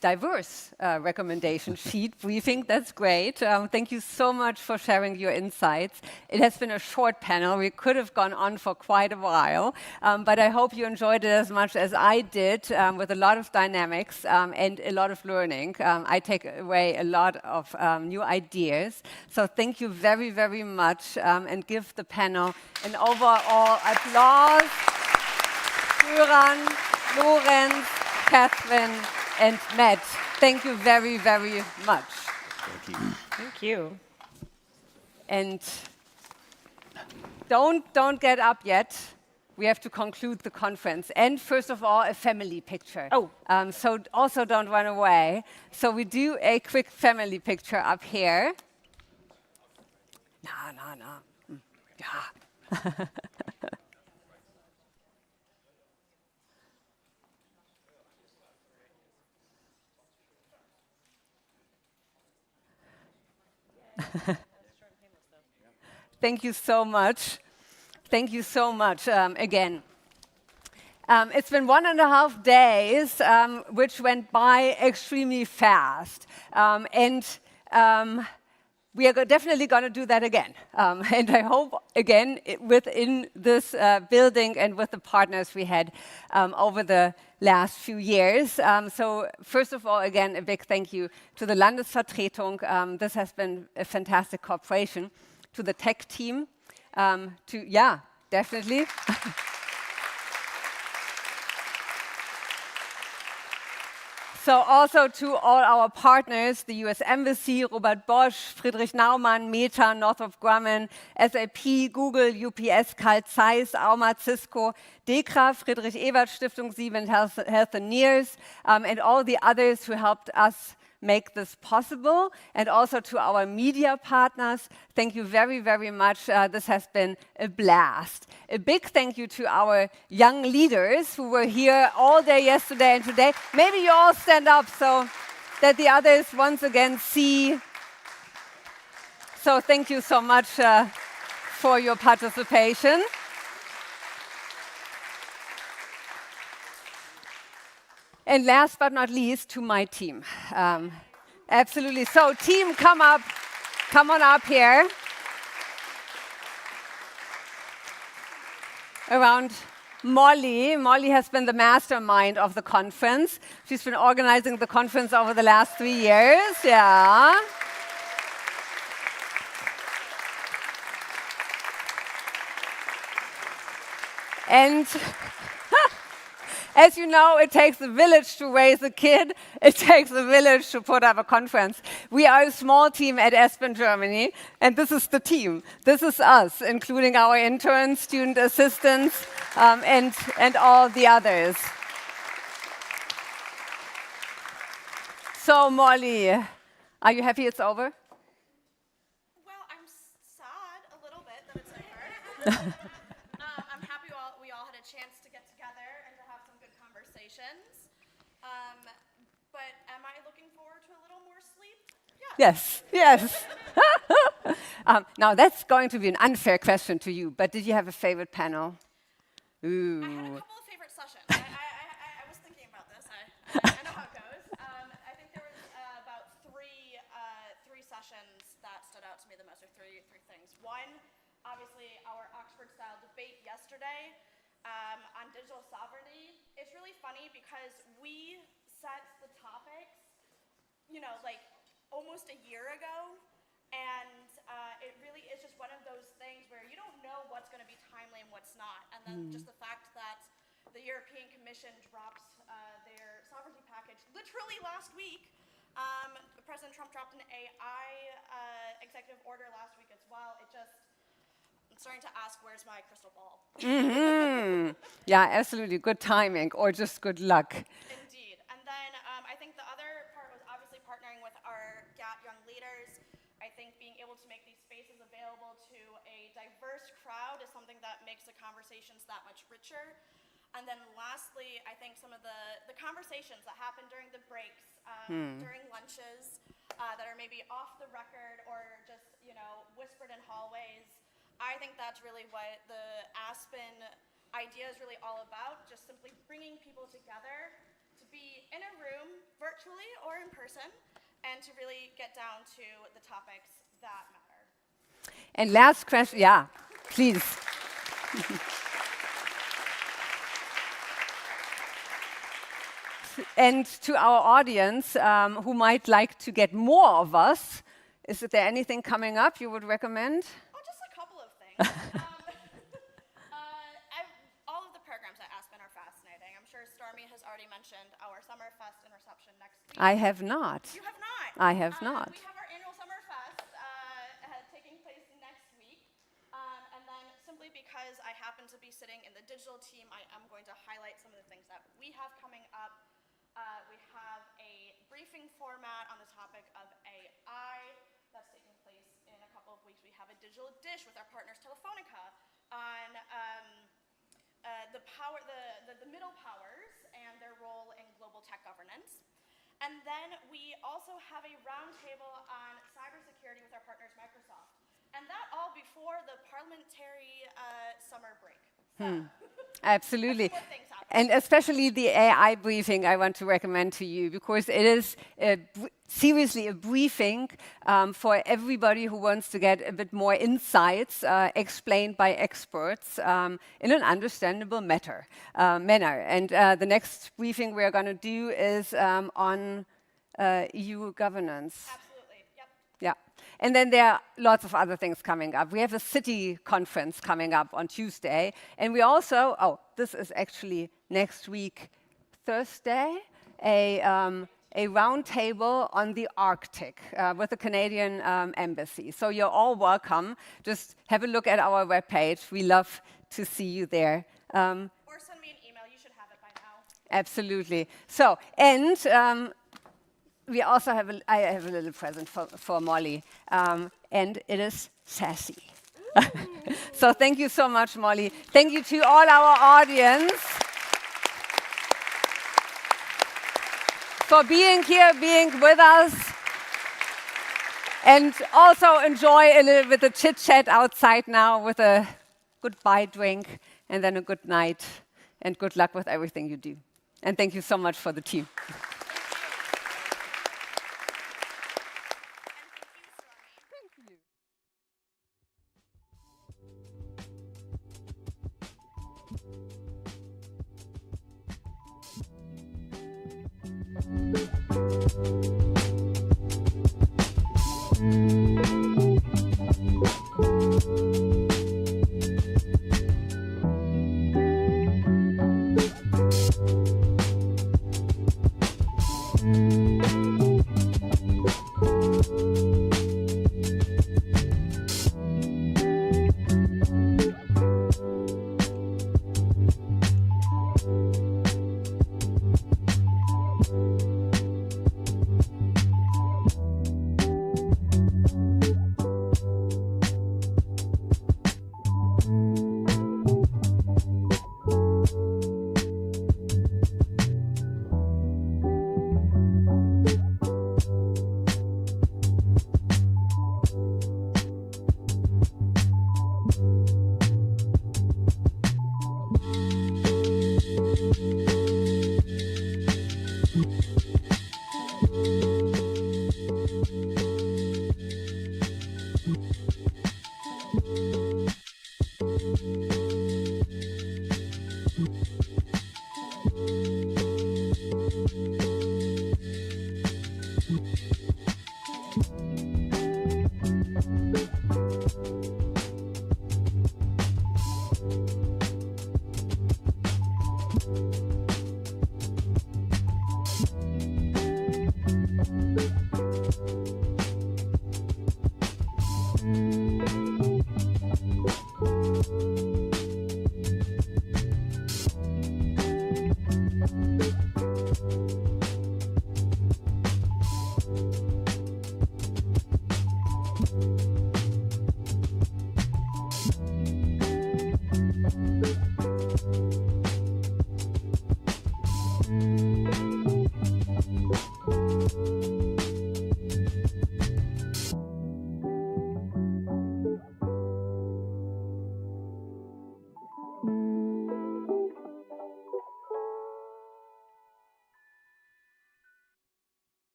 diverse recommendation sheet briefing. That's great. Thank you so much for sharing your insights. It has been a short panel. We could have gone on for quite a while, but I hope you enjoyed it as much as I did, with a lot of dynamics and a lot of learning. I take away a lot of new ideas. So thank you very, very much, and give the panel an overall applause. Göran, Lorenz, Catherine, and Matt, thank you very, very much.
Thank you.
Thank you.
And don't get up yet. We have to conclude the conference. And first of all, a family picture.
Oh.
So also don't run away. So we do a quick family picture up here. No. Yeah. Thank you so much. Thank you so much again. It's been 1.5 days, which went by extremely fast. We are definitely going to do that again. And I hope, again, within this building and with the partners we had over the last few years. So first of all, again, a big thank you to the Landesvertretung. This has been a fantastic cooperation. to the tech team, yeah, definitely. So also to all our partners, the U.S. Embassy, Robert Bosch, Friedrich Naumann, Meta, Northrop Grumman, SAP, Google, UPS, Carl Zeiss, Auma, Cisco, DEKRA, Friedrich Ebert Stiftung, Siemens Health and Nears, and all the others who helped us make this possible, and also to our media partners. Thank you very, very much. This has been a blast. A big thank you to our young leaders who were here all day yesterday and today. Maybe you all stand up so that the others once again see. So thank you so much for your participation. And last but not least, to my team. Absolutely. So team, come on up here. Around Molly. Molly has been the mastermind of the conference. She's been organizing the conference over the last 3 years. Yeah. And as you know, it takes a village to raise a kid. It takes a village to put up a conference. We are a small team at Aspen, Germany, and this is the team. This is us, including our interns, student assistants, and all the others. So, Molly, are you happy it's over?
Well, I'm sad a little bit that it's over. I'm happy we all had a chance to get together and to have some good conversations. But am I looking forward to a little more sleep? Yeah.
Yes, yes. Now, that's going to be an unfair question to you, but did you have a favorite panel? Ooh.
I had a couple of favorite sessions. I was thinking about this. I know how it goes. I think there was about three sessions that stood out to me the most, or three things. One, obviously, our Oxford-style debate yesterday on digital sovereignty. It's really funny because we set the topics, like almost a year ago, and it really is just one of those things where you don't know what's going to be timely and what's not. And then just the fact that the European Commission dropped their sovereignty package literally last week. President Trump dropped an AI executive order last week as well. I'm starting to ask, where's my crystal ball?
Yeah, absolutely. Good timing, or just good luck.
Indeed. And then I think the other part was obviously partnering with our GATT young leaders. I think being able to make these spaces available to a diverse crowd is something that makes the conversations that much richer. And then lastly, I think some of the conversations that happen during the breaks, during lunches, that are maybe off the record or just, whispered in hallways, I think that's really what the Aspen idea is really all about, just simply bringing people together to be in a room, virtually or in person, and to really get down to the topics that matter.
And last question, yeah, please. And to our audience who might like to get more of us, is there anything coming up you would recommend?
Oh, just a couple of things. All of the programs at Aspen are fascinating. I'm sure Stormy has already mentioned our Summer Fest and reception next week.
I have not.
You have not?
I have not.
We have our annual Summer Fest taking place next week. And then simply because I happen to be sitting in the digital team, I am going to highlight some of the things that we have coming up. We have a briefing format on the topic of AI that's taking place in a couple of weeks. We have a digital dish with our partners Telefonica on the middle powers and their role in global tech governance. And then we also have a roundtable on cybersecurity with our partners Microsoft. And that all before the parliamentary summer break.
Absolutely. And especially the AI briefing I want to recommend to you, because it is seriously a briefing for everybody who wants to get a bit more insights explained by experts in an understandable manner. And the next briefing we're going to do is on EU governance.
Absolutely, yep.
Yeah. And then there are lots of other things coming up. We have a city conference coming up on Tuesday. And we also, this is actually next week, Thursday, a roundtable on the Arctic with the Canadian Embassy. So you're all welcome. Just have a look at our webpage. We love to see you there.
Or send me an email. You should have it by now.
Absolutely. So, and we also have I have a little present for Molly, and it is sassy. So thank you so much, Molly. Thank you to all our audience for being here, being with us, and also enjoy a little bit of chit-chat outside now with a goodbye drink, and then a good night, and good luck with everything you do. And thank you so much for the team.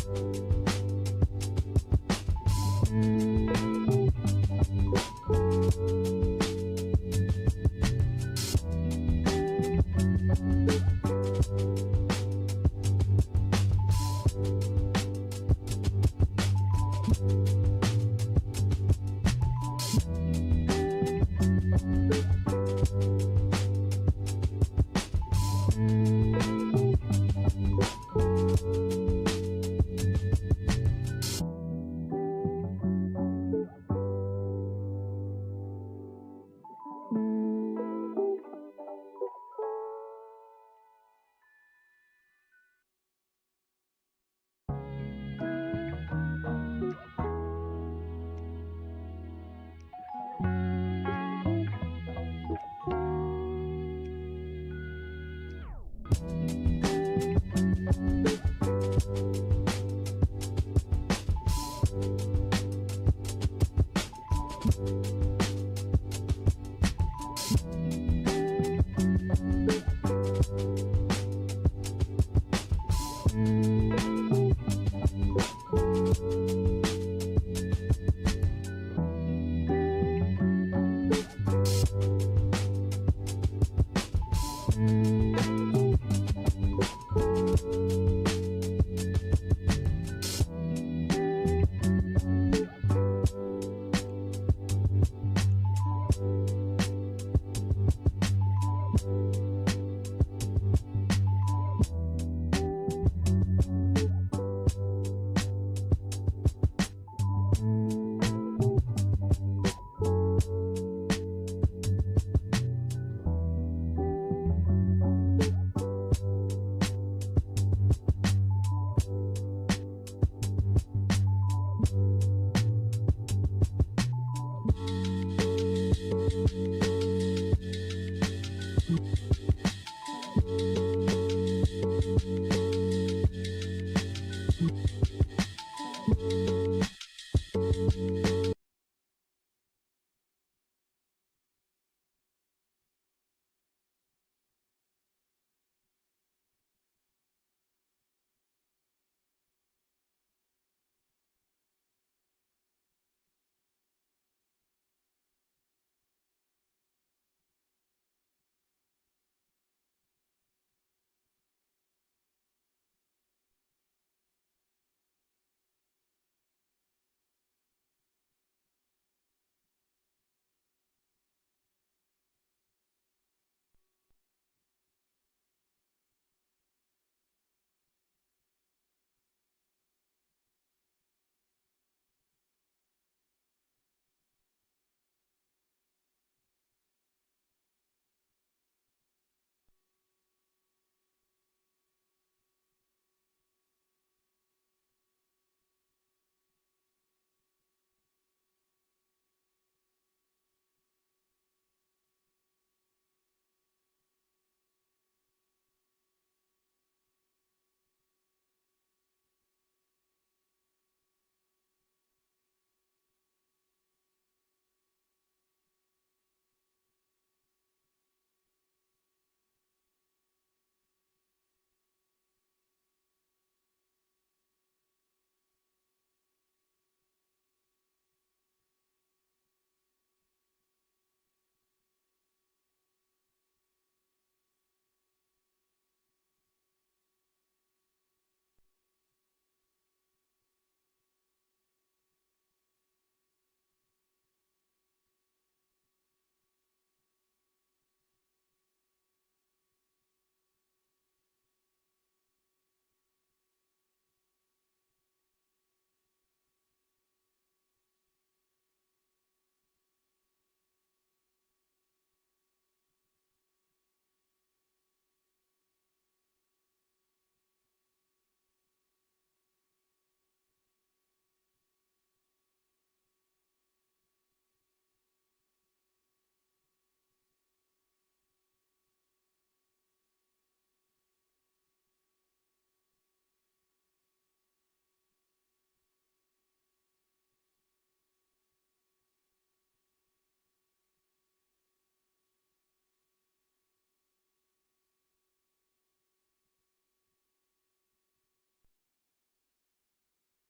you.